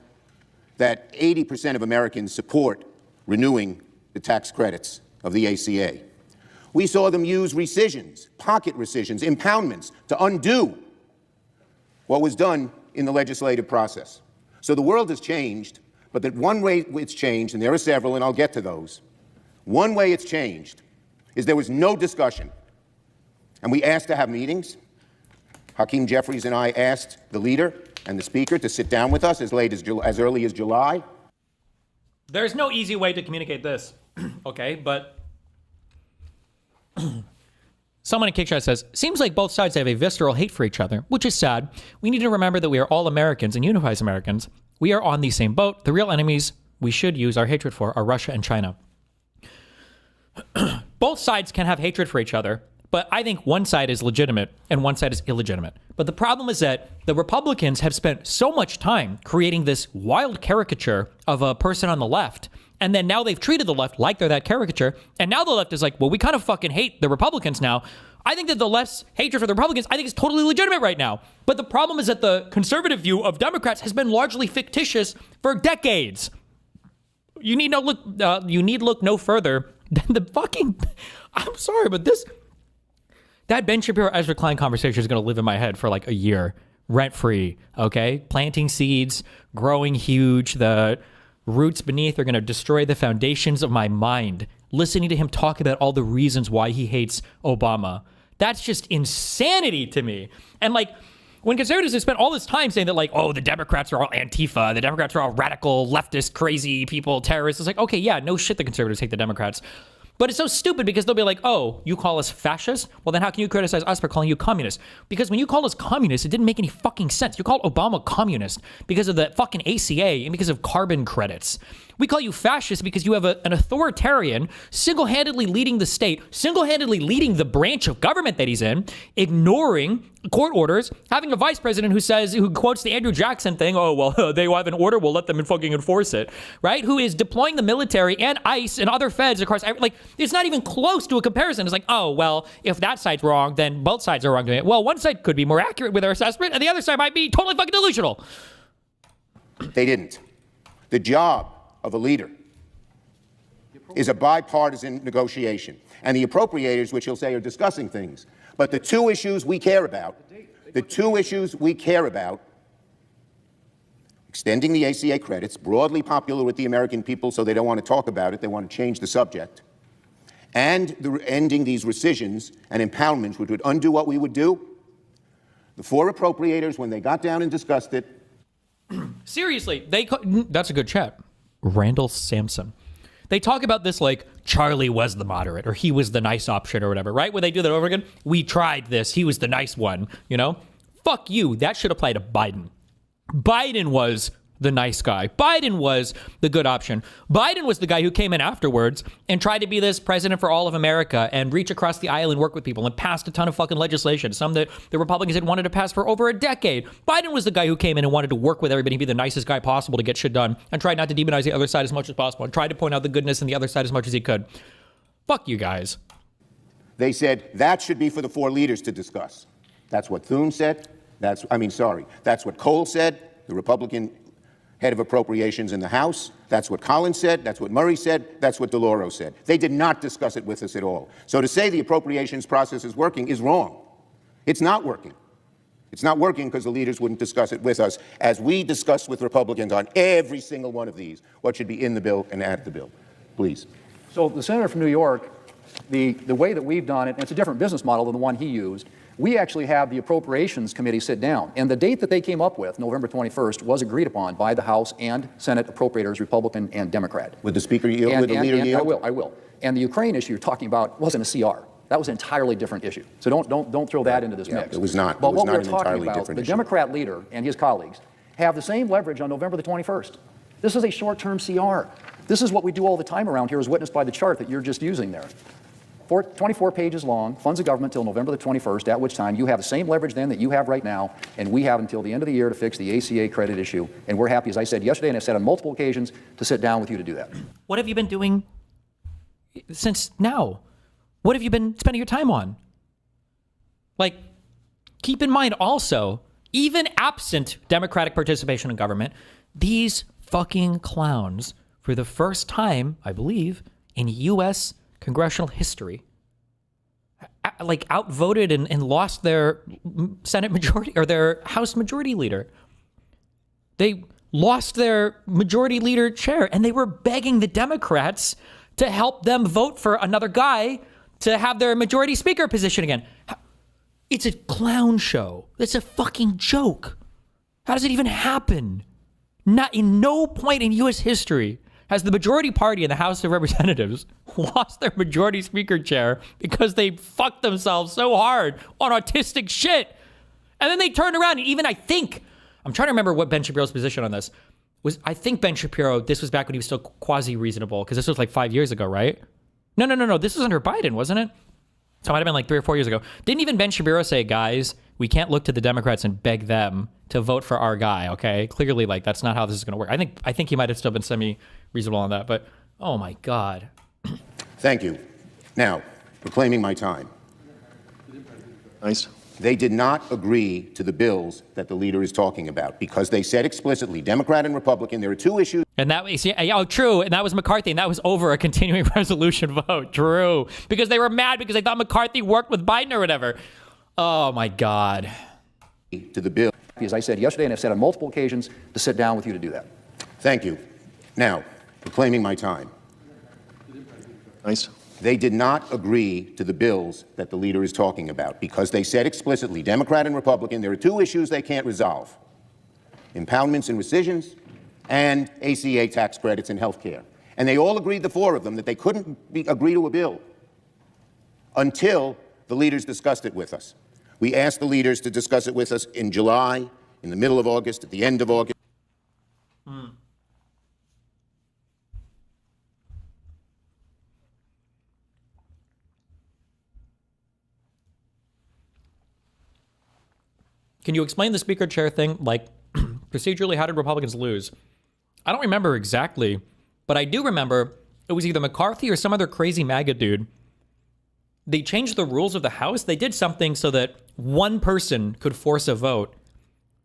that 80% of Americans support renewing the tax credits of the ACA. We saw them use rescissions, pocket rescissions, impoundments to undo what was done in the legislative process. So the world has changed, but that one way it's changed, and there are several, and I'll get to those, one way it's changed is there was no discussion. And we asked to have meetings. Hakeem Jeffries and I asked the leader and the speaker to sit down with us as early as July. There's no easy way to communicate this, okay? But someone in Kickshot says, seems like both sides have a visceral hate for each other, which is sad. We need to remember that we are all Americans and unify as Americans. We are on the same boat. The real enemies we should use our hatred for are Russia and China. Both sides can have hatred for each other, but I think one side is legitimate and one side is illegitimate. But the problem is that the Republicans have spent so much time creating this wild caricature of a person on the left, and then now they've treated the left like they're that caricature, and now the left is like, well, we kind of fucking hate the Republicans now. I think that the left's hatred for the Republicans, I think is totally legitimate right now. But the problem is that the conservative view of Democrats has been largely fictitious for decades. You need look no further than the fucking, I'm sorry, but that Ben Shapiro Ezra Klein conversation is going to live in my head for like a year, rent free. Okay, planting seeds, growing huge. The roots beneath are going to destroy the foundations of my mind. Listening to him talk about all the reasons why he hates Obama, That's just insanity to me. And like, when conservatives have spent all this time saying that, like, oh, the Democrats are all Antifa, the Democrats are all radical, leftist, crazy people, terrorists, it's like, okay, yeah, no shit the conservatives hate the Democrats. But it's so stupid because they'll be like, oh, you call us fascist? Well, then how can you criticize us for calling you communist? Because when you called us communist, it didn't make any fucking sense. You called Obama communist because of the fucking ACA and because of carbon credits. We call you fascist because you have an authoritarian single-handedly leading the state, single-handedly leading the branch of government that he's in, ignoring court orders, having a vice president who quotes the Andrew Jackson thing, oh, well, they have an order, we'll let them fucking enforce it, right? Who is deploying the military and ICE and other feds across, like, it's not even close to a comparison. It's like, oh, well, if that side's wrong, then both sides are wrong doing it. Well, one side could be more accurate with their assessment, and the other side might be totally fucking delusional. They didn't. The job of a leader is a bipartisan negotiation. And the appropriators, which you'll say are discussing things. But the two issues we care about, extending the ACA credits, broadly popular with the American people, so they don't want to talk about it, they want to change the subject, and ending these rescissions and impoundments, which would undo what we would do. The four appropriators, when they got down and discussed it. Seriously, that's a good chat. Randall Sampson. They talk about this like Charlie was the moderate or he was the nice option or whatever, right? When they do that over again, we tried this. He was the nice one, you know? Fuck you. That should apply to Biden. Biden was the nice guy. Biden was the good option. Biden was the guy who came in afterwards and tried to be this president for all of America and reach across the aisle and work with people and passed a ton of fucking legislation, some that the Republicans had wanted to pass for over a decade. Biden was the guy who came in and wanted to work with everybody, be the nicest guy possible to get shit done and tried not to demonize the other side as much as possible and tried to point out the goodness in the other side as much as he could. Fuck you guys. They said that should be for the four leaders to discuss. That's what Thune said. That's what Cole said, the Republican head of appropriations in the House. That's what Collins said. That's what Murray said. That's what DeLauro said. They did not discuss it with us at all. So to say the appropriations process is working is wrong. It's not working. It's not working because the leaders wouldn't discuss it with us as we discussed with Republicans on every single one of these, what should be in the bill and at the bill. Please. So the senator from New York, the way that we've done it, and it's a different business model than the one he used, we actually have the Appropriations Committee sit down. And the date that they came up with, November 21st, was agreed upon by the House and Senate appropriators, Republican and Democrat. Would the Speaker yield? Would the leader yield? I will. And the Ukraine issue you're talking about wasn't a CR. That was an entirely different issue. So don't throw that into this mix. It was not. But it was what not we're an talking entirely about, different the issue. Democrat leader and his colleagues have the same leverage on November the 21st. This is a short-term CR. This is what we do all the time around here, as witnessed by the chart that you're just using there. 24 pages long, funds of government till November the 21st, at which time you have the same leverage then that you have right now, and we have until the end of the year to fix the ACA credit issue. And we're happy, as I said yesterday, and I said on multiple occasions, to sit down with you to do that. What have you been doing since now? What have you been spending your time on? Like, keep in mind also, even absent Democratic participation in government, these fucking clowns, for the first time, I believe, in U.S. congressional history, like outvoted and lost their Senate majority or their House majority leader. They lost their majority leader chair and they were begging the Democrats to help them vote for another guy to have their majority speaker position again. It's a clown show. It's a fucking joke. How does it even happen? Not in no point in U.S. history has the majority party in the House of Representatives lost their majority speaker chair because they fucked themselves so hard on autistic shit. And then they turned around and even I'm trying to remember what Ben Shapiro's position on this was. I think Ben Shapiro, this was back when he was still quasi-reasonable because this was like 5 years ago, right? No. This was under Biden, wasn't it? So it might have been like 3 or 4 years ago. Didn't even Ben Shapiro say, guys, we can't look to the Democrats and beg them to vote for our guy, okay? Clearly, like, that's not how this is going to work. I think he might have still been semi-reasonable on that, but oh my God. Thank you. Now, reclaiming my time. Nice. They did not agree to the bills that the leader is talking about because they said explicitly, Democrat and Republican, there are two issues. And that was, true. And that was McCarthy. And that was over a continuing resolution vote. True. Because they were mad because they thought McCarthy worked with Biden or whatever. Oh my God. To the bill. As I said yesterday, and I've said on multiple occasions, to sit down with you to do that. Thank you. Now, reclaiming my time. Nice. They did not agree to the bills that the leader is talking about because they said explicitly, Democrat and Republican, there are two issues they can't resolve: impoundments and rescissions and ACA tax credits and health care. And they all agreed, the four of them, that they couldn't agree to a bill until the leaders discussed it with us. We asked the leaders to discuss it with us in July, in the middle of August, at the end of August. Can you explain the speaker chair thing? Like, procedurally, how did Republicans lose? I don't remember exactly, but I do remember it was either McCarthy or some other crazy MAGA dude. They changed the rules of the House. They did something so that one person could force a vote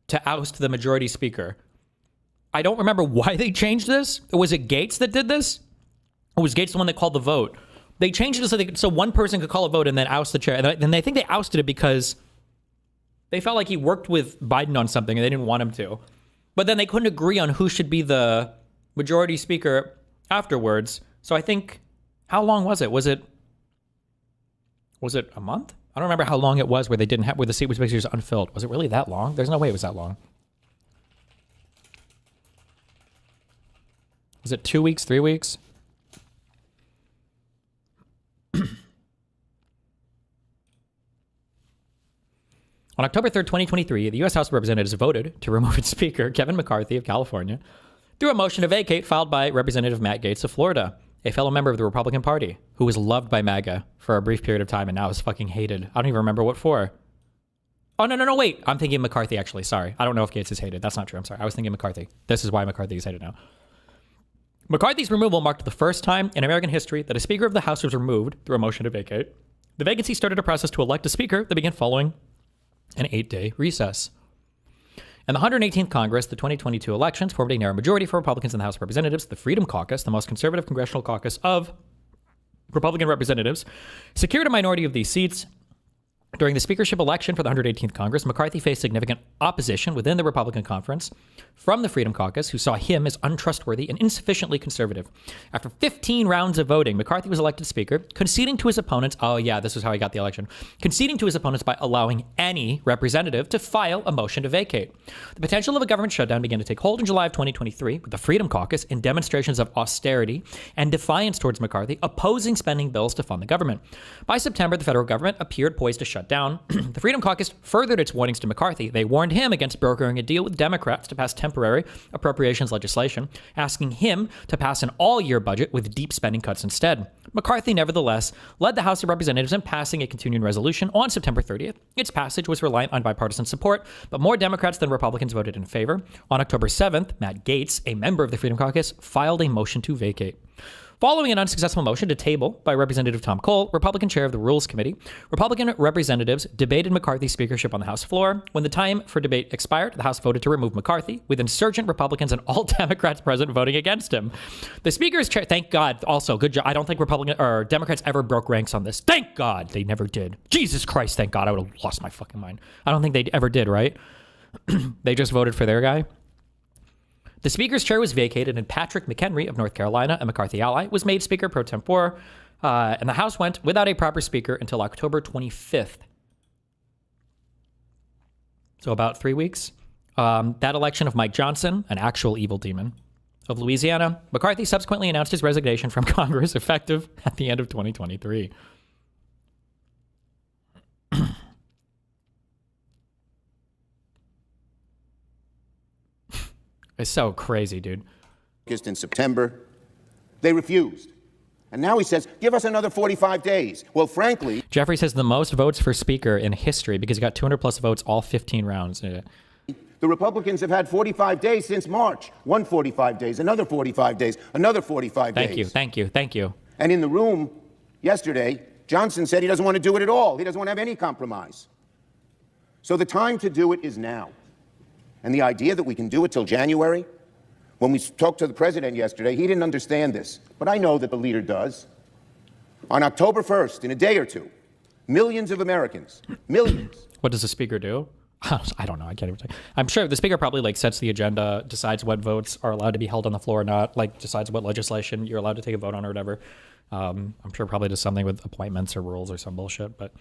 to oust the majority speaker. I don't remember why they changed this. Was it Gates that did this? Or was Gates the one that called the vote? They changed it so one person could call a vote and then oust the chair. And I think they ousted it because they felt like he worked with Biden on something and they didn't want him to. But then they couldn't agree on who should be the majority speaker afterwards. So I think, how long was it? Was it a month? I don't remember how long it was where they didn't have, where the seat was basically just unfilled. Was it really that long? There's no way it was that long. Was it 2 weeks, 3 weeks? On October 3rd, 2023, the U.S. House of Representatives voted to remove its Speaker, Kevin McCarthy of California, through a motion to vacate filed by Representative Matt Gaetz of Florida, a fellow member of the Republican Party, who was loved by MAGA for a brief period of time and now is fucking hated. I don't even remember what for. Oh, no, wait. I'm thinking McCarthy, actually. Sorry. I don't know if Gaetz is hated. That's not true. I'm sorry. I was thinking McCarthy. This is why McCarthy is hated now. McCarthy's removal marked the first time in American history that a Speaker of the House was removed through a motion to vacate. The vacancy started a process to elect a Speaker that began following an 8-day recess. In the 118th Congress, the 2022 elections formed a narrow majority for Republicans in the House of Representatives. The Freedom Caucus, the most conservative congressional caucus of Republican representatives, secured a minority of these seats. During the speakership election for the 118th Congress, McCarthy faced significant opposition within the Republican conference from the Freedom Caucus, who saw him as untrustworthy and insufficiently conservative. After 15 rounds of voting, McCarthy was elected speaker, conceding to his opponents, this is how he got the election, conceding to his opponents by allowing any representative to file a motion to vacate. The potential of a government shutdown began to take hold in July of 2023, with the Freedom Caucus in demonstrations of austerity and defiance towards McCarthy, opposing spending bills to fund the government. By September, the federal government appeared poised to shut down. The Freedom Caucus furthered its warnings to McCarthy. They warned him against brokering a deal with Democrats to pass temporary appropriations legislation, asking him to pass an all-year budget with deep spending cuts instead. McCarthy, nevertheless, led the House of Representatives in passing a continuing resolution on September 30th. Its passage was reliant on bipartisan support, but more Democrats than Republicans voted in favor. On October 7th, Matt Gaetz, a member of the Freedom Caucus, filed a motion to vacate. Following an unsuccessful motion to table by Representative Tom Cole, Republican chair of the Rules Committee, Republican representatives debated McCarthy's speakership on the House floor. When the time for debate expired, the House voted to remove McCarthy, with insurgent Republicans and all Democrats present voting against him. The Speaker's chair, thank God, also, good job. I don't think Democrats ever broke ranks on this. Thank God they never did. Jesus Christ, thank God. I would have lost my fucking mind. I don't think they ever did, right? They just voted for their guy. The Speaker's chair was vacated and Patrick McHenry of North Carolina, a McCarthy ally, was made Speaker pro tempore, and the House went without a proper Speaker until October 25th. So about 3 weeks. That election of Mike Johnson, an actual evil demon, of Louisiana, McCarthy subsequently announced his resignation from Congress effective at the end of 2023. It's so crazy, dude. Just in September, they refused. And now he says, give us another 45 days. Well, frankly... Jeffrey says the most votes for Speaker in history because he got 200 plus votes all 15 rounds. Yeah. The Republicans have had 45 days since March. 145 days, another 45 days, another 45 days. Thank you. And in the room yesterday, Johnson said he doesn't want to do it at all. He doesn't want to have any compromise. So the time to do it is now. And the idea that we can do it till January, when we talked to the president yesterday, he didn't understand this. But I know that the leader does. On October 1st, in a day or two, millions of Americans, millions. What does the Speaker do? I don't know. I can't even tell. I'm sure the Speaker probably sets the agenda, decides what votes are allowed to be held on the floor or not, decides what legislation you're allowed to take a vote on or whatever. I'm sure probably does something with appointments or rules or some bullshit, but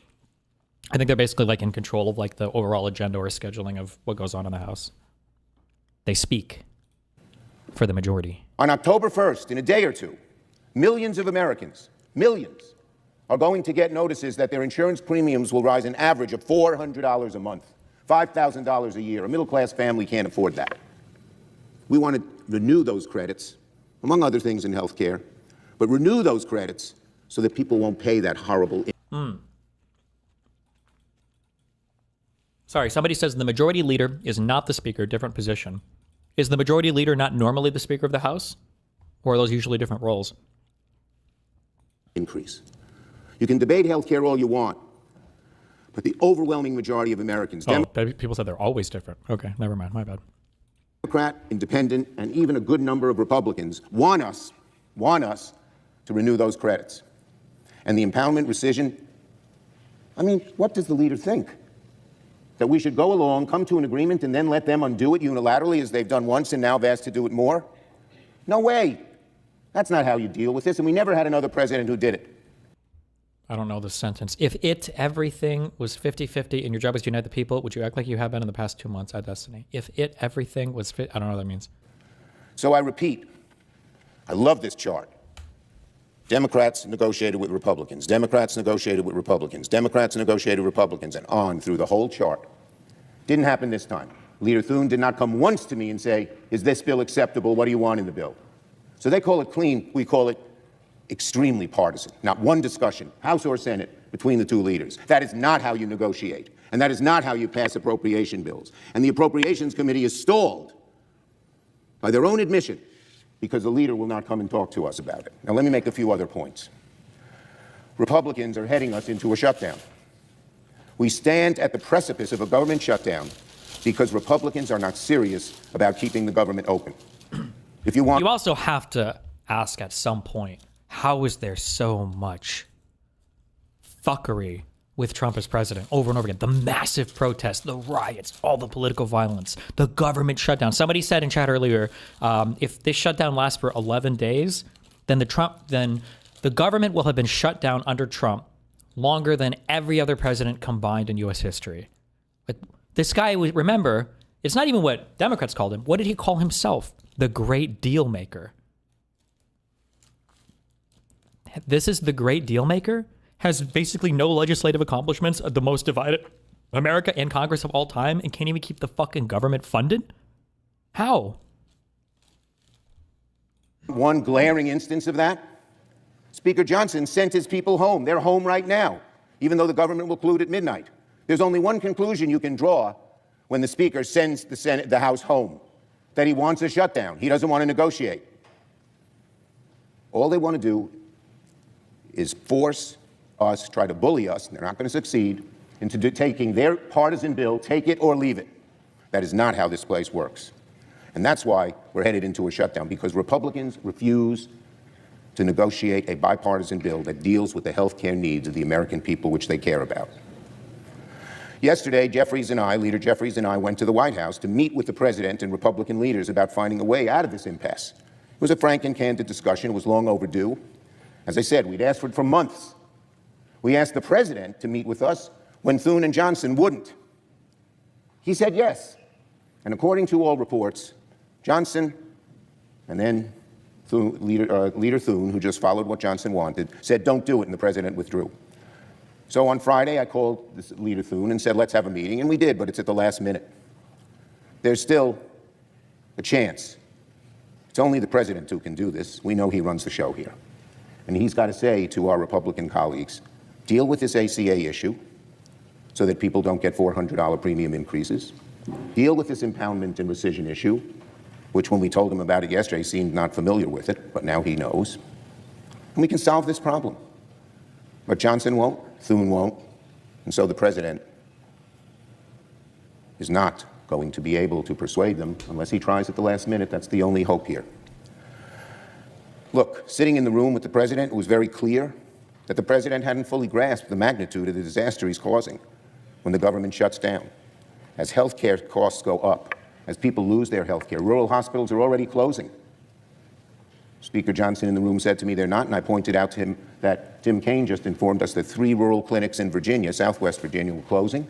I think they're basically like in control of like the overall agenda or scheduling of what goes on in the House. They speak for the majority. On October 1st, in a day or two, millions of Americans, millions, are going to get notices that their insurance premiums will rise an average of $400 a month, $5,000 a year. A middle-class family can't afford that. We want to renew those credits, among other things in health care, but renew those credits so that people won't pay that horrible... Sorry, somebody says the majority leader is not the speaker, different position. Is the majority leader not normally the Speaker of the House? Or are those usually different roles? Increase. You can debate health care all you want, but the overwhelming majority of Americans... People said they're always different. Okay, never mind, my bad. Democrat, independent, and even a good number of Republicans want us to renew those credits. And the impoundment rescission, I mean, what does the leader think? That we should go along, come to an agreement, and then let them undo it unilaterally as they've done once and now have asked to do it more? No way. That's not how you deal with this, and we never had another president who did it. I don't know this sentence. If everything was 50-50 and your job is to unite the people, would you act like you have been in the past 2 months at Destiny? If everything was I don't know what that means. So I repeat, I love this chart. Democrats negotiated with Republicans. Democrats negotiated with Republicans. Democrats negotiated with Republicans, and on through the whole chart. Didn't happen this time. Leader Thune did not come once to me and say, is this bill acceptable? What do you want in the bill? So they call it clean. We call it extremely partisan. Not one discussion, House or Senate, between the two leaders. That is not how you negotiate. And that is not how you pass appropriation bills. And the Appropriations Committee is stalled by their own admission because the leader will not come and talk to us about it. Now, let me make a few other points. Republicans are heading us into a shutdown. We stand at the precipice of a government shutdown because Republicans are not serious about keeping the government open. If you want... You also have to ask at some point, how is there so much fuckery with Trump as president over and over again? The massive protests, the riots, all the political violence, the government shutdown. Somebody said in chat earlier, if this shutdown lasts for 11 days, then the government will have been shut down under Trump longer than every other president combined in U.S. history. But this guy, remember, it's not even what Democrats called him. What did he call himself? The great deal maker. This is the great deal maker? Has basically no legislative accomplishments, the most divided America and Congress of all time, and can't even keep the fucking government funded? How? One glaring instance of that, Speaker Johnson sent his people home. They're home right now, even though the government will conclude at midnight. There's only one conclusion you can draw when the Speaker sends the House home, that he wants a shutdown. He doesn't want to negotiate. All they want to do is force us, try to bully us, and they're not going to succeed, into taking their partisan bill, take it or leave it. That is not how this place works. And that's why we're headed into a shutdown, because Republicans refuse to negotiate a bipartisan bill that deals with the health care needs of the American people, which they care about. Yesterday, Leader Jeffries and I went to the White House to meet with the president and Republican leaders about finding a way out of this impasse. It was a frank and candid discussion. It was long overdue. As I said, we'd asked for it for months. We asked the president to meet with us when Thune and Johnson wouldn't. He said yes. And according to all reports, Johnson and then Leader Thune, who just followed what Johnson wanted, said don't do it, and the president withdrew. So on Friday, I called Leader Thune and said, let's have a meeting, and we did, but it's at the last minute. There's still a chance. It's only the president who can do this. We know he runs the show here. And he's got to say to our Republican colleagues, deal with this ACA issue so that people don't get $400 premium increases. Deal with this impoundment and rescission issue, which when we told him about it yesterday, he seemed not familiar with it, but now he knows. And we can solve this problem. But Johnson won't, Thune won't, and so the president is not going to be able to persuade them unless he tries at the last minute. That's the only hope here. Look, sitting in the room with the president, it was very clear that the president hadn't fully grasped the magnitude of the disaster he's causing when the government shuts down. As health care costs go up, as people lose their health care, rural hospitals are already closing. Speaker Johnson in the room said to me they're not, and I pointed out to him that Tim Kaine just informed us that 3 rural clinics in Virginia, Southwest Virginia, were closing.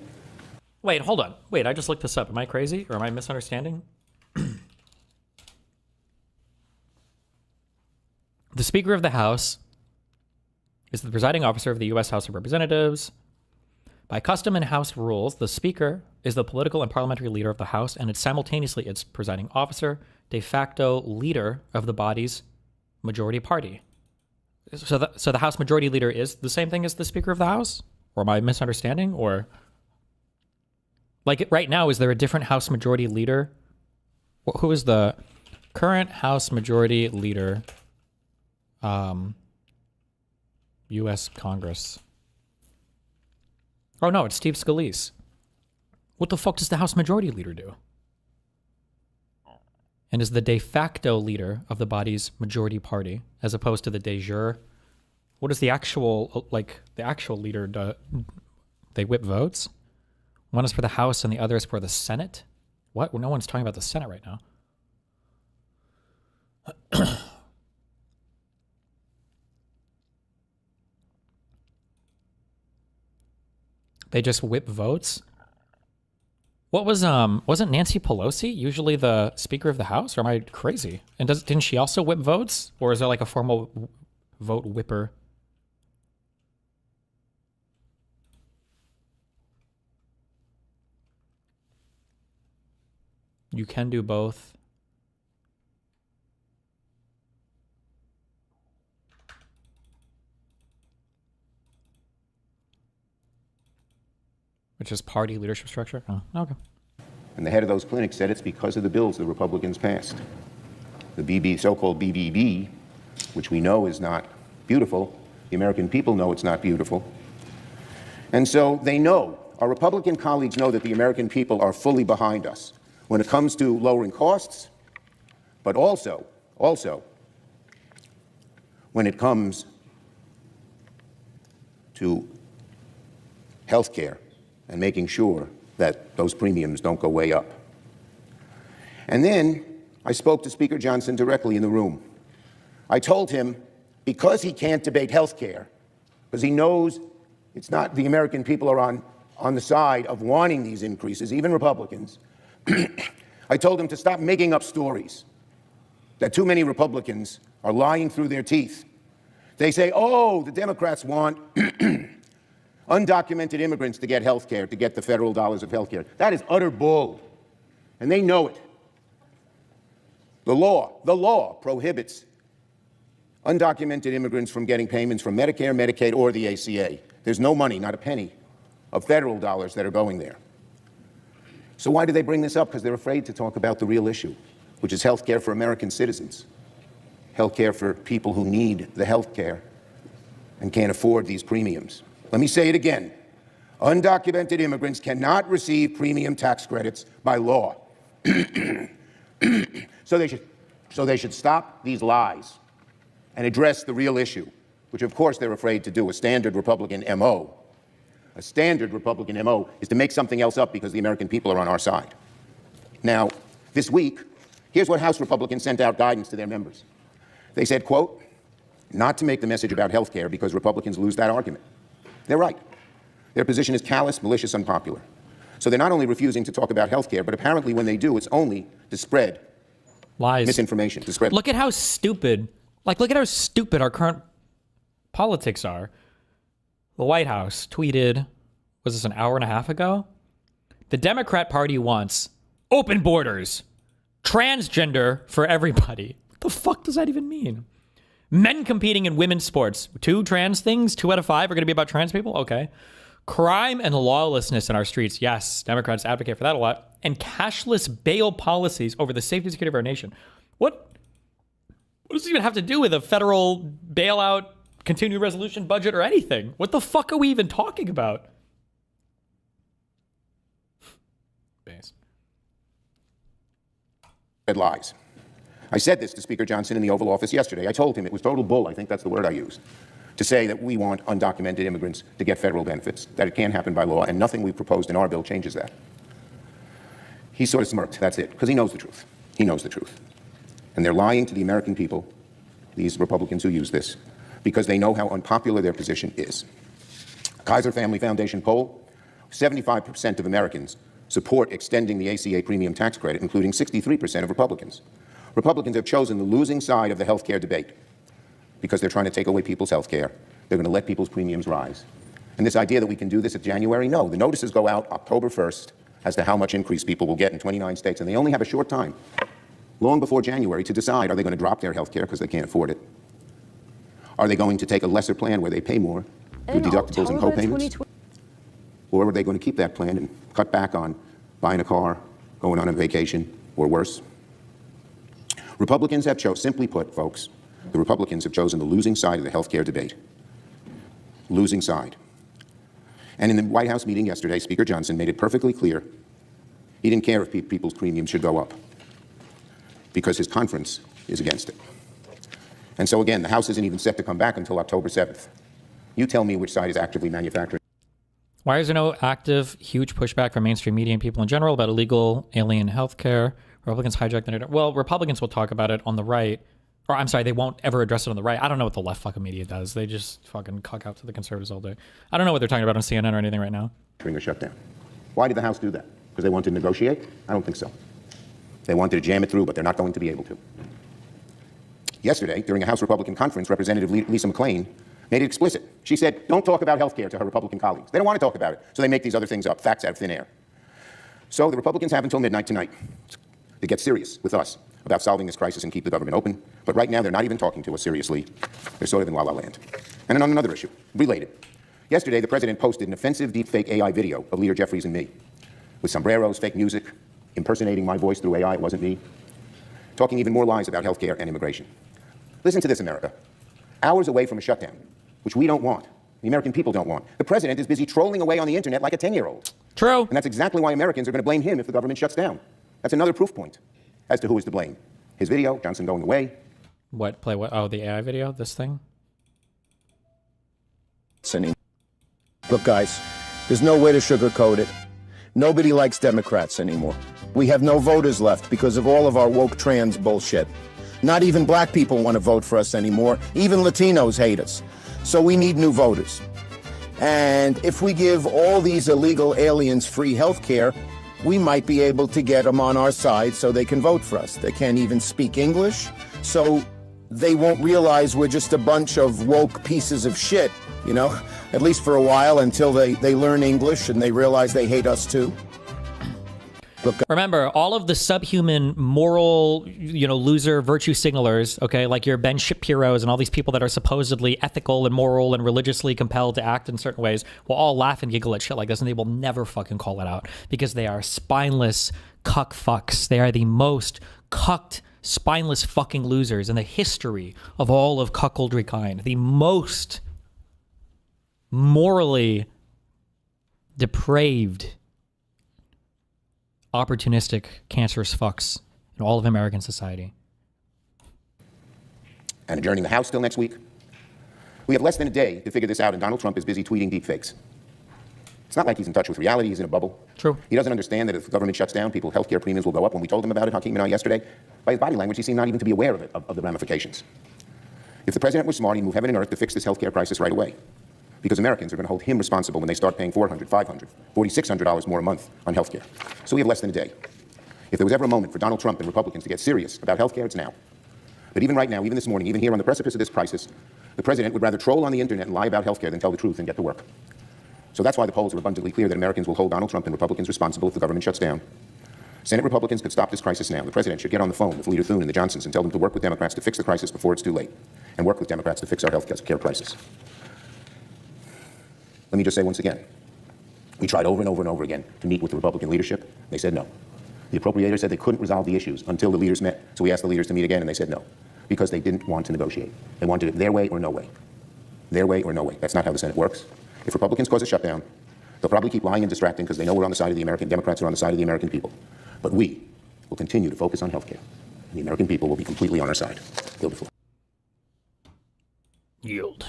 Wait, hold on. Wait, I just looked this up. Am I crazy or am I misunderstanding? The Speaker of the House is the presiding officer of the U.S. House of Representatives. By custom and House rules, the Speaker is the political and parliamentary leader of the House, and it's simultaneously its presiding officer, de facto leader of the body's majority party. So the House Majority Leader is the same thing as the Speaker of the House? Or am I misunderstanding? Or, like, right now, is there a different House Majority Leader? Who is the current House Majority Leader? U.S. Congress. Oh, no, it's Steve Scalise. What the fuck does the House Majority Leader do? And is the de facto leader of the body's majority party, as opposed to the de jure. What is the actual, the actual leader do? They whip votes? One is for the House and the other is for the Senate? What? No one's talking about the Senate right now. They just whip votes? What was, wasn't Nancy Pelosi usually the Speaker of the House? Or am I crazy? And didn't she also whip votes? Or is there like a formal vote whipper? You can do both. Which is party leadership structure? Oh, okay. And the head of those clinics said it's because of the bills the Republicans passed. The so-called BBB, which we know is not beautiful. The American people know it's not beautiful. And so they know, our Republican colleagues know that the American people are fully behind us when it comes to lowering costs, but also when it comes to health care and making sure that those premiums don't go way up. And then I spoke to Speaker Johnson directly in the room. I told him, because he can't debate health care, because he knows it's not the American people are on the side of wanting these increases, even Republicans, I told him to stop making up stories that too many Republicans are lying through their teeth. They say, oh, the Democrats want undocumented immigrants to get health care, to get the federal dollars of health care. That is utter bull, and they know it. The law prohibits undocumented immigrants from getting payments from Medicare, Medicaid, or the ACA. There's no money, not a penny, of federal dollars that are going there. So why do they bring this up? Because they're afraid to talk about the real issue, which is health care for American citizens, health care for people who need the health care and can't afford these premiums. Let me say it again. Undocumented immigrants cannot receive premium tax credits by law. So they should stop these lies and address the real issue, which of course they're afraid to do. A standard Republican MO. A standard Republican MO is to make something else up because the American people are on our side. Now, this week, here's what House Republicans sent out guidance to their members. They said, quote, not to make the message about health care because Republicans lose that argument. They're right. Their position is callous, malicious, unpopular. So they're not only refusing to talk about health care, but apparently when they do, it's only to spread lies, misinformation, to spread. Look at how stupid, look at how stupid our current politics are. The White House tweeted, was this an hour and a half ago? The Democrat Party wants open borders, transgender for everybody. What the fuck does that even mean? Men competing in women's sports. 2 trans things, 2 out of 5 are going to be about trans people? Okay. Crime and lawlessness in our streets. Yes, Democrats advocate for that a lot. And cashless bail policies over the safety and security of our nation. What does it even have to do with a federal bailout, continuing resolution budget, or anything? What the fuck are we even talking about? Base. Lies. I said this to Speaker Johnson in the Oval Office yesterday. I told him it was total bull, I think that's the word I used, to say that we want undocumented immigrants to get federal benefits, that it can't happen by law, and nothing we've proposed in our bill changes that. He sort of smirked, that's it, because he knows the truth. He knows the truth. And they're lying to the American people these Republicans who use this, because they know how unpopular their position is. Kaiser Family Foundation poll, 75% of Americans support extending the ACA premium tax credit, including 63% of Republicans. Republicans have chosen the losing side of the health care debate because they're trying to take away people's health care. They're going to let people's premiums rise. And this idea that we can do this at January, no. The notices go out October 1st as to how much increase people will get in 29 states, and they only have a short time, long before January, to decide, are they going to drop their health care because they can't afford it? Are they going to take a lesser plan where they pay more with deductibles and co-payments? Or are they going to keep that plan and cut back on buying a car, going on a vacation, or worse? Republicans have chosen, simply put, folks, the Republicans have chosen the losing side of the health care debate. Losing side. And in the White House meeting yesterday, Speaker Johnson made it perfectly clear he didn't care if people's premiums should go up because his conference is against it. And so again, the House isn't even set to come back until October 7th. You tell me which side is actively manufacturing. Why is there no active, huge pushback from mainstream media and people in general about illegal alien health care? Republicans hijack the narrative. Well, Republicans will talk about it on the right. Or I'm sorry, they won't ever address it on the right. I don't know what the left fucking media does. They just fucking cuck out to the conservatives all day. I don't know what they're talking about on CNN or anything right now. During a shutdown. Why did the House do that? Because they wanted to negotiate? I don't think so. They wanted to jam it through, but they're not going to be able to. Yesterday, during a House Republican conference, Representative Lisa McClain made it explicit. She said, don't talk about health care to her Republican colleagues. They don't want to talk about it, so they make these other things up, facts out of thin air. So the Republicans have until midnight tonight to get serious with us about solving this crisis and keep the government open. But right now, they're not even talking to us seriously. They're sort of in la-la land. And on another issue, related. Yesterday, the president posted an offensive deepfake AI video of Leader Jeffries and me, with sombreros, fake music, impersonating my voice through AI, it wasn't me, talking even more lies about healthcare and immigration. Listen to this, America. Hours away from a shutdown, which we don't want, the American people don't want, the president is busy trolling away on the internet like a 10-year-old. True. And that's exactly why Americans are going to blame him if the government shuts down. That's another proof point as to who is to blame. His video, Johnson going away. What? Play what? Oh, the AI video? This thing? Look, guys, there's no way to sugarcoat it. Nobody likes Democrats anymore. We have no voters left because of all of our woke trans bullshit. Not even black people want to vote for us anymore. Even Latinos hate us. So we need new voters. And if we give all these illegal aliens free health care, we might be able to get them on our side so they can vote for us. They can't even speak English, so they won't realize we're just a bunch of woke pieces of shit, you know, at least for a while until they learn English and they realize they hate us too. Remember, all of the subhuman moral, loser virtue signalers, okay, like your Ben Shapiro's and all these people that are supposedly ethical and moral and religiously compelled to act in certain ways will all laugh and giggle at shit like this, and they will never fucking call it out because they are spineless cuck fucks. They are the most cucked, spineless fucking losers in the history of all of cuckoldry kind. The most morally depraved, opportunistic, cancerous fucks in all of American society. And adjourning the House still next week. We have less than a day to figure this out, and Donald Trump is busy tweeting deepfakes. It's not like he's in touch with reality. He's in a bubble. True. He doesn't understand that if the government shuts down, people's healthcare premiums will go up. When we told him about it, Hakeem and I yesterday, by his body language, he seemed not even to be aware of it, of the ramifications. If the president was smart, he'd move heaven and earth to fix this healthcare crisis right away. Because Americans are going to hold him responsible when they start paying $400, $500, $4,600 more a month on health care. So we have less than a day. If there was ever a moment for Donald Trump and Republicans to get serious about health care, it's now. But even right now, even this morning, even here on the precipice of this crisis, the president would rather troll on the internet and lie about health care than tell the truth and get to work. So that's why the polls are abundantly clear that Americans will hold Donald Trump and Republicans responsible if the government shuts down. Senate Republicans could stop this crisis now. The president should get on the phone with Leader Thune and the Johnsons and tell them to work with Democrats to fix the crisis before it's too late, and work with Democrats to fix our health care crisis. Let me just say once again, we tried over and over and over again to meet with the Republican leadership. They said no. The appropriator said they couldn't resolve the issues until the leaders met. So we asked the leaders to meet again, and they said no, because they didn't want to negotiate. They wanted it their way or no way. Their way or no way. That's not how the Senate works. If Republicans cause a shutdown, they'll probably keep lying and distracting because they know we're on the side of the American Democrats are on the side of the American people. But we will continue to focus on health care. And the American people will be completely on our side. Yield the floor. Yield.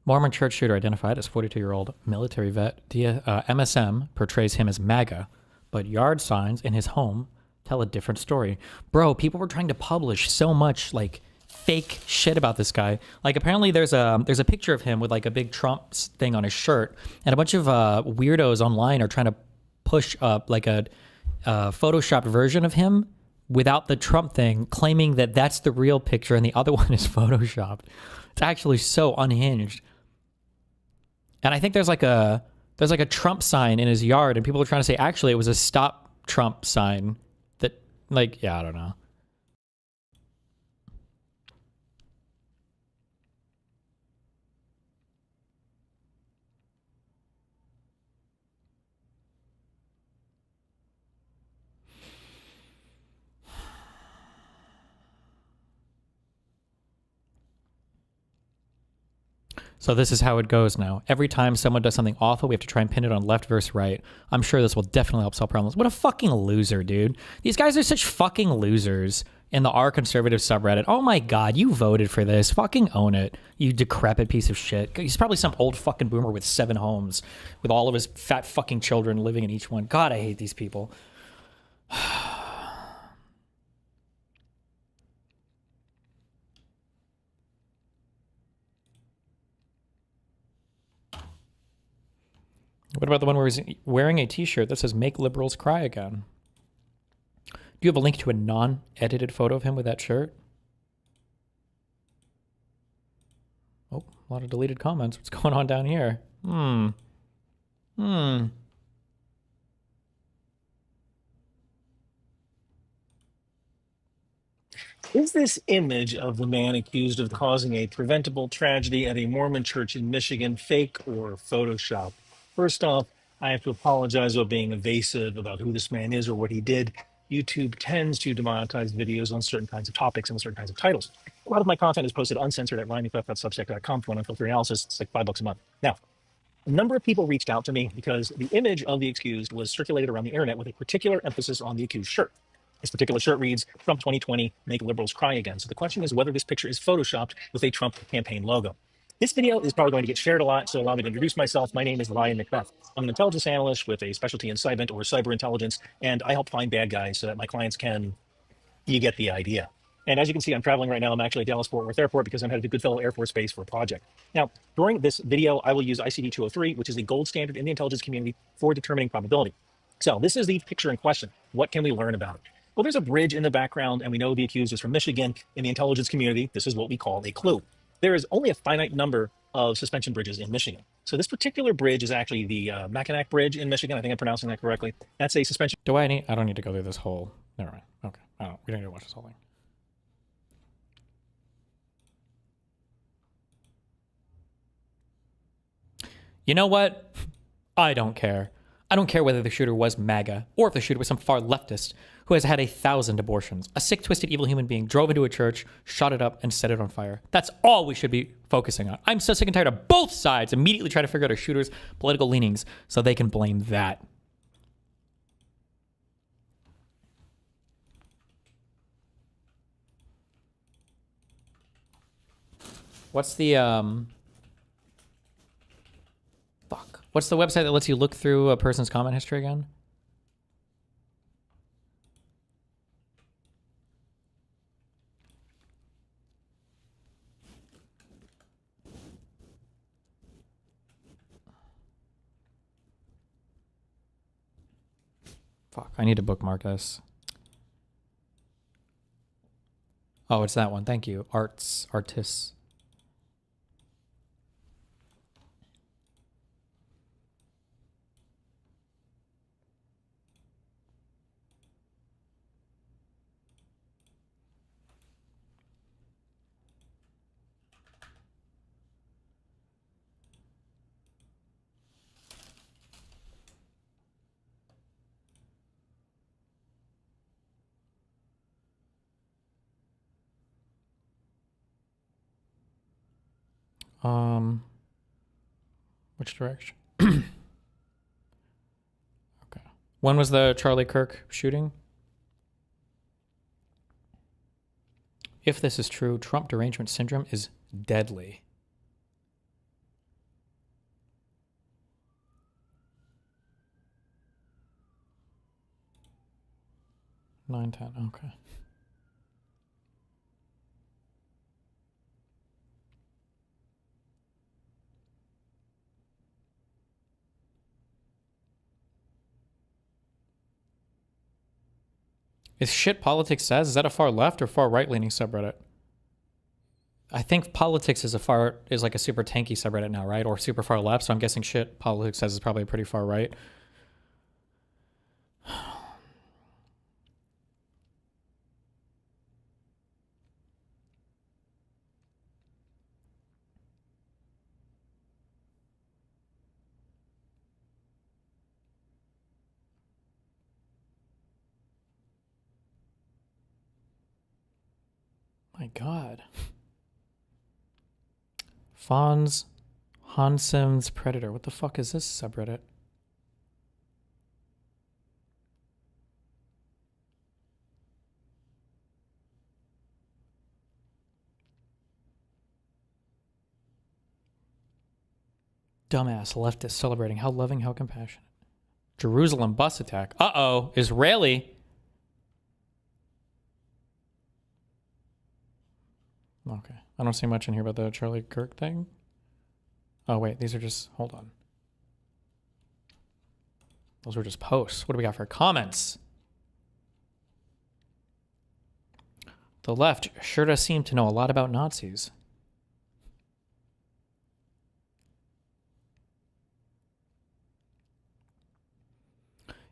Mormon church shooter identified as 42-year-old military vet MSM portrays him as MAGA, but yard signs in his home tell a different story. Bro, people were trying to publish so much like fake shit about this guy. Like apparently there's a picture of him with like a big Trump thing on his shirt, and a bunch of weirdos online are trying to push up like a photoshopped version of him without the Trump thing, claiming that that's the real picture and the other one is photoshopped. It's actually so unhinged. And I think there's like a Trump sign in his yard, and people are trying to say actually it was a stop Trump sign. That like, yeah, I don't know. So this is how it goes now. Every time someone does something awful, we have to try and pin it on left versus right. I'm sure this will definitely help solve problems. What a fucking loser, dude. These guys are such fucking losers in the R conservative subreddit. Oh my God, you voted for this. Fucking own it, you decrepit piece of shit. He's probably some old fucking boomer with 7 homes with all of his fat fucking children living in each one. God, I hate these people. What about the one where he's wearing a t-shirt that says "Make Liberals Cry Again"? Do you have a link to a non-edited photo of him with that shirt? Oh, a lot of deleted comments. What's going on down here? Is this image of the man accused of causing a preventable tragedy at a Mormon church in Michigan fake or Photoshop? First off, I have to apologize about being evasive about who this man is or what he did. YouTube tends to demonetize videos on certain kinds of topics and with certain kinds of titles. A lot of my content is posted uncensored at ryanmcduff.substack.com for unfiltered analysis. It's like $5 a month. Now, a number of people reached out to me because the image of the accused was circulated around the internet with a particular emphasis on the accused shirt. This particular shirt reads, "Trump 2020, make liberals cry again." So the question is whether this picture is photoshopped with a Trump campaign logo. This video is probably going to get shared a lot, so allow me to introduce myself. My name is Ryan McBeth. I'm an intelligence analyst with a specialty in cyber or cyber intelligence, and I help find bad guys so that my clients can, you get the idea. And as you can see, I'm traveling right now. I'm actually at Dallas-Fort Worth Airport because I'm headed to Goodfellow Air Force Base for a project. Now, during this video, I will use ICD-203, which is the gold standard in the intelligence community for determining probability. So this is the picture in question. What can we learn about it? Well, there's a bridge in the background, and we know the accused is from Michigan. In the intelligence community, this is what we call a clue. There is only a finite number of suspension bridges in Michigan. So this particular bridge is actually the Mackinac Bridge in Michigan. I think I'm pronouncing that correctly. That's a suspension. I don't need to go through this whole. Never mind. Okay. We don't need to watch this whole thing. You know what? I don't care. I don't care whether the shooter was MAGA or if the shooter was some far leftist who has had 1,000 abortions. A sick, twisted, evil human being drove into a church, shot it up, and set it on fire. That's all we should be focusing on. I'm so sick and tired of both sides immediately trying to figure out a shooter's political leanings so they can blame that. What's the What's the website that lets you look through a person's comment history again? Fuck, I need to bookmark this. Oh, it's that one. Thank you. Artists. Which direction? Okay. When was the Charlie Kirk shooting? If this is true, Trump derangement syndrome is deadly. 9:10. Okay. Is Shit Politics Says, is that a far left or far right leaning subreddit? I think politics is like a super tanky subreddit now, right? Or super far left. So I'm guessing Shit Politics Says is probably pretty far right. My God. Fonz Hansim's Predator. What the fuck is this subreddit? Dumbass leftist celebrating how loving, how compassionate. Jerusalem bus attack. Uh-oh. Israeli. Okay. I don't see much in here about the Charlie Kirk thing. Oh, wait. These are just... Hold on. Those were just posts. What do we got for comments? The left sure does seem to know a lot about Nazis.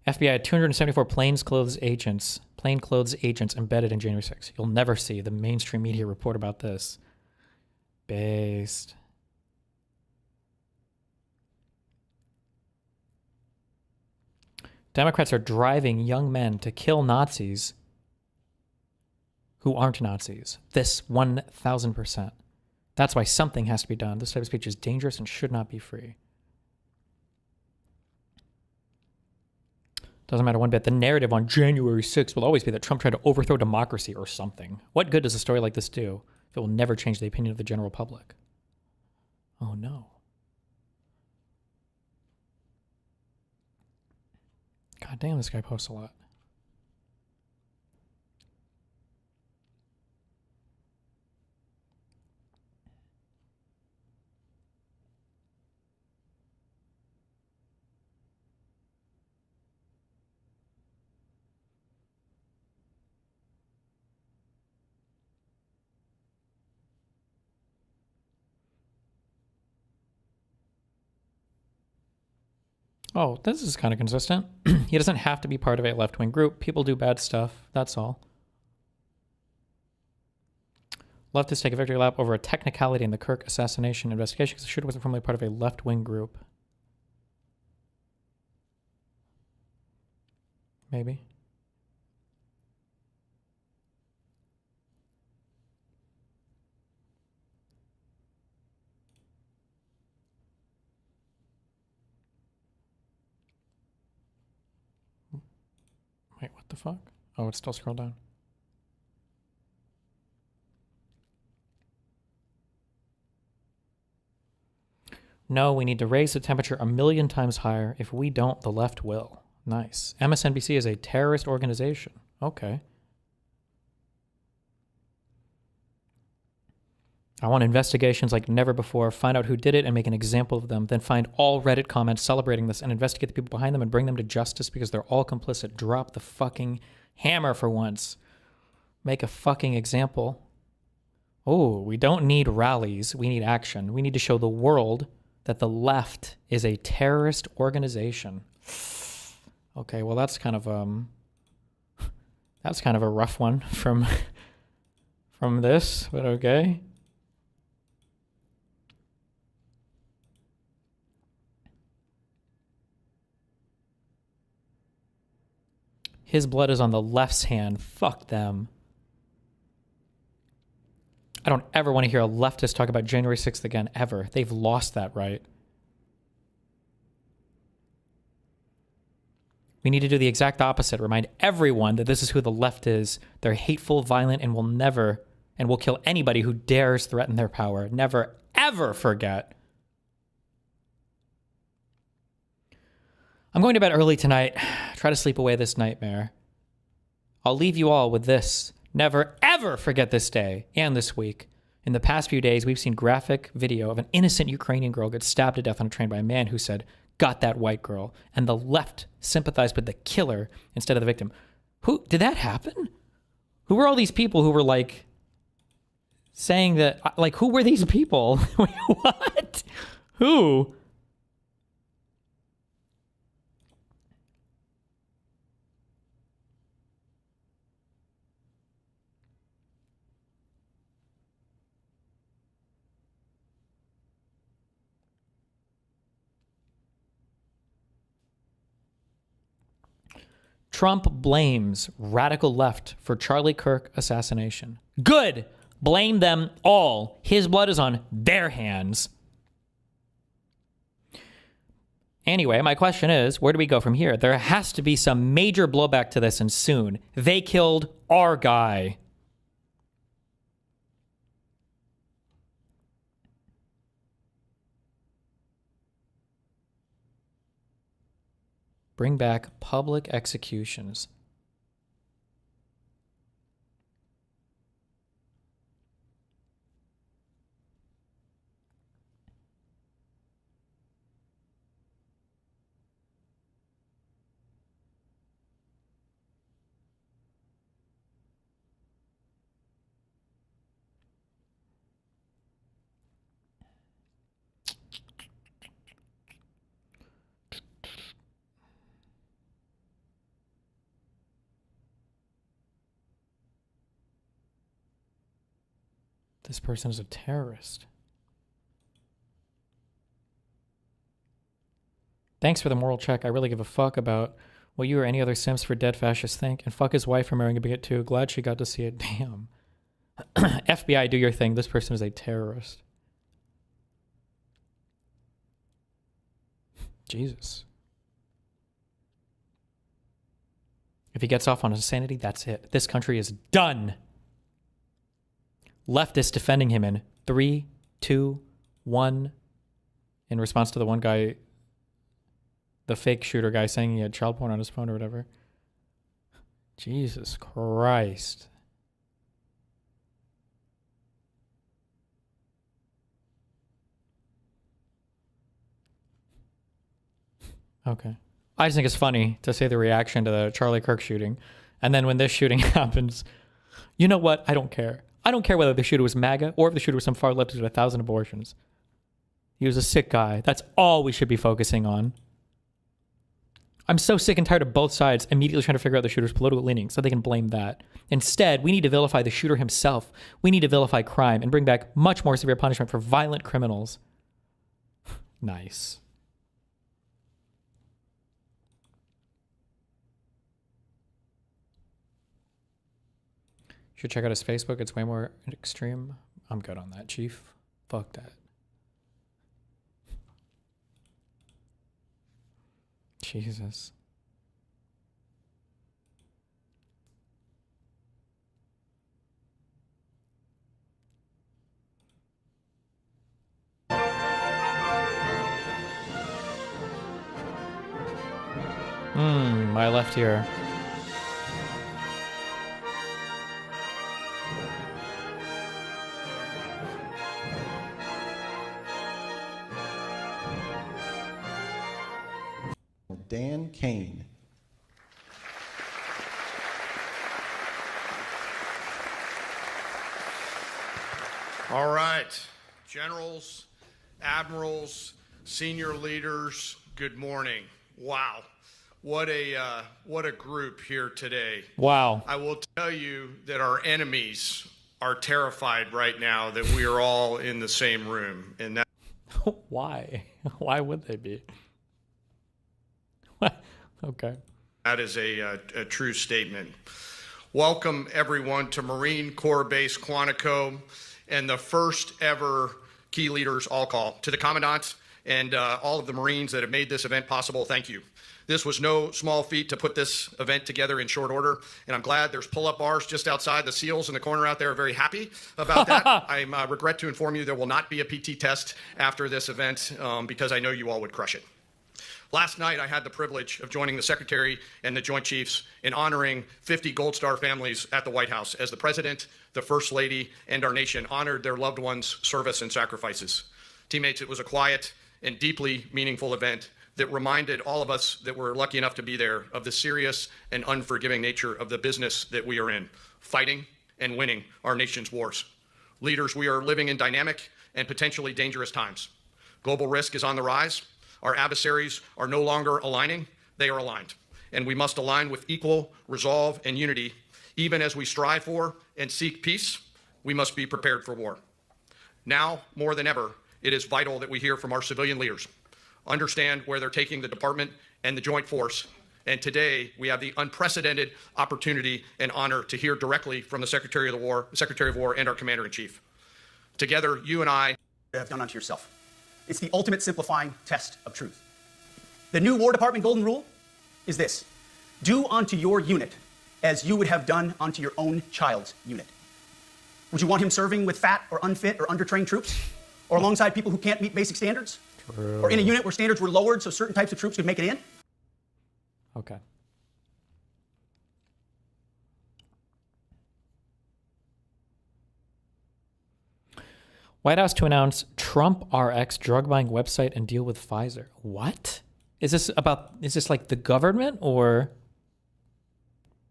FBI had 274 plainclothes agents embedded in January 6th. You'll never see the mainstream media report about this. Based. Democrats are driving young men to kill Nazis who aren't Nazis. This 1,000%. That's why something has to be done. This type of speech is dangerous and should not be free. Doesn't matter one bit. The narrative on January 6th will always be that Trump tried to overthrow democracy or something. What good does a story like this do if it will never change the opinion of the general public? Oh no. God damn, this guy posts a lot. Oh, this is kind of consistent. He doesn't have to be part of a left-wing group. People do bad stuff. That's all. Leftists take a victory lap over a technicality in the Kirk assassination investigation because the shooter wasn't formerly part of a left-wing group. Maybe. Wait, what the fuck? Oh, it's still scrolled down. No, we need to raise the temperature 1,000,000 times higher. If we don't, the left will. Nice. MSNBC is a terrorist organization. Okay. I want investigations like never before. Find out who did it and make an example of them. Then find all Reddit comments celebrating this and investigate the people behind them and bring them to justice because they're all complicit. Drop the fucking hammer for once. Make a fucking example. Oh, we don't need rallies. We need action. We need to show the world that the left is a terrorist organization. Okay, well that's kind of a rough one from this, but okay. His blood is on the left's hand. Fuck them. I don't ever want to hear a leftist talk about January 6th again, ever. They've lost that right. We need to do the exact opposite. Remind everyone that this is who the left is. They're hateful, violent, and will kill anybody who dares threaten their power. Never, ever forget. I'm going to bed early tonight. Try to sleep away this nightmare. I'll leave you all with this. Never, ever forget this day and this week. In the past few days, we've seen graphic video of an innocent Ukrainian girl get stabbed to death on a train by a man who said, "Got that white girl." And the left sympathized with the killer instead of the victim. Who did that happen? Who were all these people who were like saying that, like, who were these people? Wait, what? Who? Trump blames radical left for Charlie Kirk assassination. Good. Blame them all. His blood is on their hands. Anyway, my question is, where do we go from here? There has to be some major blowback to this, and soon. They killed our guy. Bring back public executions. This person is a terrorist. Thanks for the moral check. I really give a fuck about what you or any other simps for dead fascists think. And fuck his wife for marrying a bigot too. Glad she got to see it. Damn. FBI, do your thing. This person is a terrorist. Jesus. If he gets off on insanity, that's it. This country is done. Leftists defending him in 3, 2, 1. In response to the one guy, the fake shooter guy saying he had child porn on his phone or whatever. Jesus Christ. Okay. I just think it's funny to say the reaction to the Charlie Kirk shooting. And then when this shooting happens, you know what? I don't care. I don't care whether the shooter was MAGA or if the shooter was some far leftist with 1,000 abortions. He was a sick guy. That's all we should be focusing on. I'm so sick and tired of both sides immediately trying to figure out the shooter's political leanings so they can blame that. Instead, we need to vilify the shooter himself. We need to vilify crime and bring back much more severe punishment for violent criminals. Nice. Should check out his Facebook. It's way more extreme. I'm good on that, Chief. Fuck that. Jesus. My left here. Dan Kane. All right, generals, admirals, senior leaders, good morning. Wow, what a group here today. Wow. I will tell you that our enemies are terrified right now that we are all in the same room, and that. Why? Why would they be? Okay. That is a true statement. Welcome, everyone, to Marine Corps Base Quantico and the first ever Key Leaders All Call. To the commandants and all of the Marines that have made this event possible, thank you. This was no small feat to put this event together in short order, and I'm glad there's pull-up bars just outside. The SEALs in the corner out there are very happy about that. I regret to inform you there will not be a PT test after this event because I know you all would crush it. Last night, I had the privilege of joining the Secretary and the Joint Chiefs in honoring 50 Gold Star families at the White House as the President, the First Lady, and our nation honored their loved ones' service and sacrifices. Teammates, it was a quiet and deeply meaningful event that reminded all of us that were lucky enough to be there of the serious and unforgiving nature of the business that we are in, fighting and winning our nation's wars. Leaders, we are living in dynamic and potentially dangerous times. Global risk is on the rise. Our adversaries are no longer aligning, they are aligned. And we must align with equal resolve and unity. Even as we strive for and seek peace, we must be prepared for war. Now, more than ever, it is vital that we hear from our civilian leaders, understand where they're taking the department and the joint force. And today, we have the unprecedented opportunity and honor to hear directly from the Secretary of War and our Commander-in-Chief. Together, you and I have done unto yourself. It's the ultimate simplifying test of truth. The new War Department golden rule is this: do unto your unit as you would have done unto your own child's unit. Would you want him serving with fat or unfit or undertrained troops? Or alongside people who can't meet basic standards? True. Or in a unit where standards were lowered so certain types of troops could make it in? Okay. White House to announce Trump RX drug buying website and deal with Pfizer. What? Is this like the government or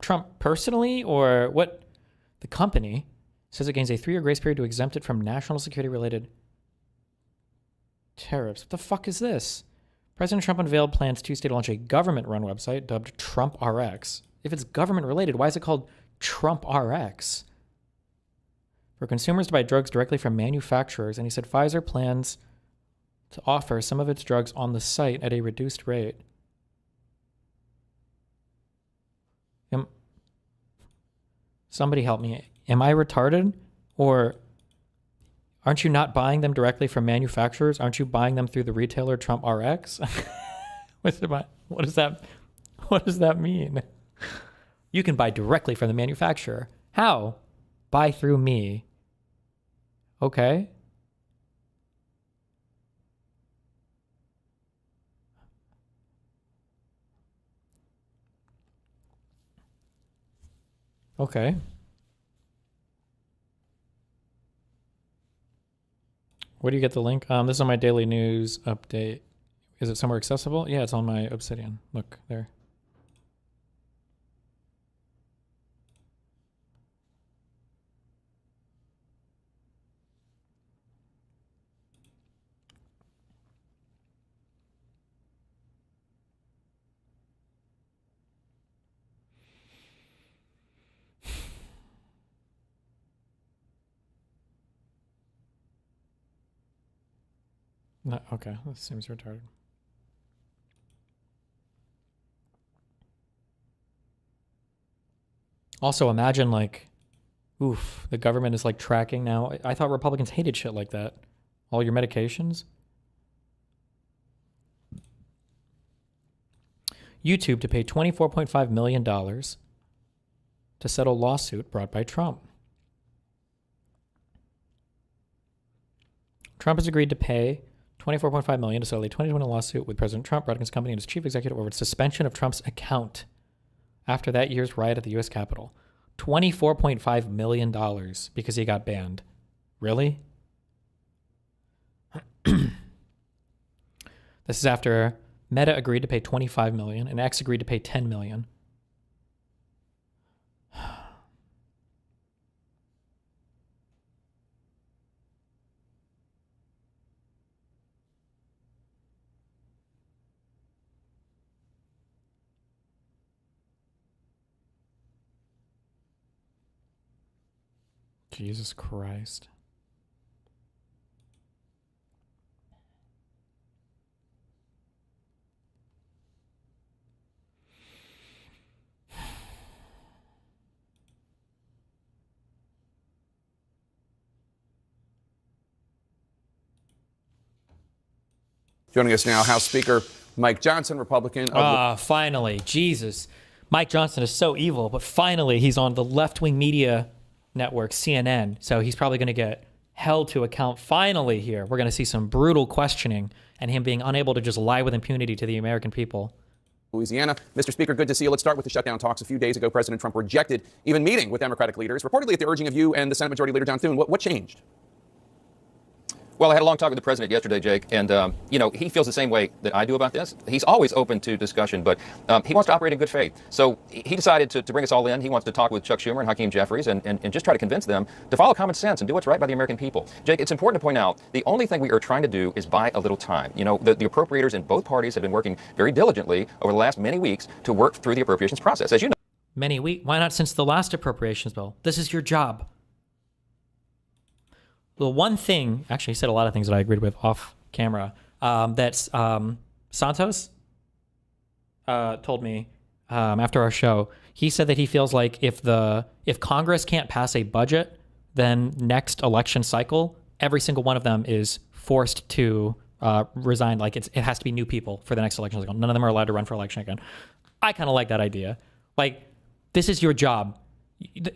Trump personally, or what? The company says it gains a 3-year grace period to exempt it from national security related tariffs. What the fuck is this? President Trump unveiled plans Tuesday to launch a government-run website dubbed Trump RX. If it's government-related, why is it called Trump RX? For consumers to buy drugs directly from manufacturers, and he said Pfizer plans to offer some of its drugs on the site at a reduced rate. Somebody help me. Am I retarded? Or aren't you not buying them directly from manufacturers? Aren't you buying them through the retailer Trump RX? What does that mean? You can buy directly from the manufacturer. How? Buy through me. Okay. Okay. Where do you get the link? This is on my daily news update. Is it somewhere accessible? Yeah, it's on my Obsidian. Look there. No, okay, that seems retarded. Also, imagine like, oof, the government is like tracking now. I thought Republicans hated shit like that. All your medications. YouTube to pay $24.5 million to settle lawsuit brought by Trump. Trump has agreed to pay $24.5 million to settle a 2020 lawsuit with President Trump, Rodigan's company, and his chief executive over its suspension of Trump's account after that year's riot at the U.S. Capitol. $24.5 million because he got banned. Really? This is after Meta agreed to pay $25 million and X agreed to pay $10 million. Jesus Christ. Joining us now, House Speaker Mike Johnson, Republican. Finally. Jesus. Mike Johnson is so evil, but finally he's on the left-wing media network, CNN. So he's probably going to get held to account. Finally here, we're going to see some brutal questioning and him being unable to just lie with impunity to the American people. Louisiana. Mr. Speaker, good to see you. Let's start with the shutdown talks. A few days ago, President Trump rejected even meeting with Democratic leaders, reportedly at the urging of you and the Senate Majority Leader John Thune. What changed? Well, I had a long talk with the president yesterday, Jake, and, he feels the same way that I do about this. He's always open to discussion, but he wants to operate in good faith. So he decided to bring us all in. He wants to talk with Chuck Schumer and Hakeem Jeffries and just try to convince them to follow common sense and do what's right by the American people. Jake, it's important to point out the only thing we are trying to do is buy a little time. The appropriators in both parties have been working very diligently over the last many weeks to work through the appropriations process. As you know, Many weeks? Why not since the last appropriations bill? This is your job. The one thing, actually, he said a lot of things that I agreed with off camera, that Santos told me after our show. He said that he feels like if Congress can't pass a budget, then next election cycle, every single one of them is forced to resign. Like it has to be new people for the next election cycle. None of them are allowed to run for election again. I kind of like that idea. Like, this is your job.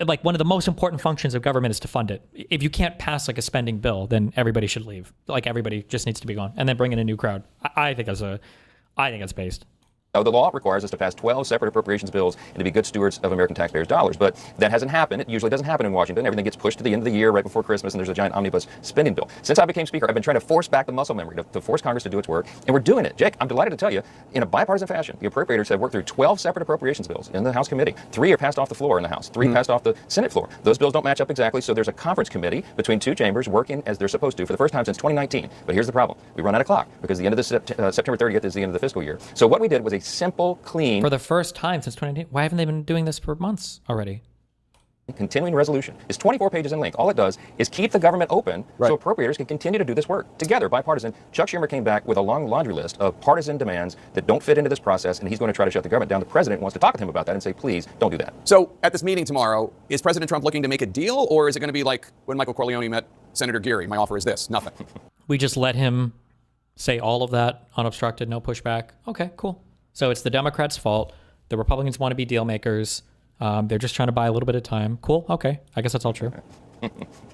Like, one of the most important functions of government is to fund it. If you can't pass like a spending bill, then everybody should leave. Like, everybody just needs to be gone, and then bring in a new crowd. I think it's based. The law requires us to pass 12 separate appropriations bills and to be good stewards of American taxpayers' dollars. But that hasn't happened. It usually doesn't happen in Washington. Everything gets pushed to the end of the year right before Christmas, and there's a giant omnibus spending bill. Since I became Speaker, I've been trying to force back the muscle memory to force Congress to do its work, and we're doing it. Jake, I'm delighted to tell you, in a bipartisan fashion, the appropriators have worked through 12 separate appropriations bills in the House committee. 3 are passed off the floor in the House. 3 passed off the Senate floor. Those bills don't match up exactly, so there's a conference committee between 2 chambers working as they're supposed to for the first time since 2019. But here's the problem. We run out of clock because the end of the September 30th is the end of the fiscal year. So what we did was a simple, clean... For the first time since 2019. Why haven't they been doing this for months already? Continuing resolution is 24 pages in length. All it does is keep the government open so appropriators can continue to do this work. Together, bipartisan, Chuck Schumer came back with a long laundry list of partisan demands that don't fit into this process, and he's going to try to shut the government down. The president wants to talk with him about that and say, please, don't do that. So at this meeting tomorrow, is President Trump looking to make a deal, or is it going to be like when Michael Corleone met Senator Geary? My offer is this, nothing. We just let him say all of that unobstructed, no pushback. Okay, cool. So it's the Democrats' fault. The Republicans want to be deal makers. They're just trying to buy a little bit of time. Cool. Okay. I guess that's all true.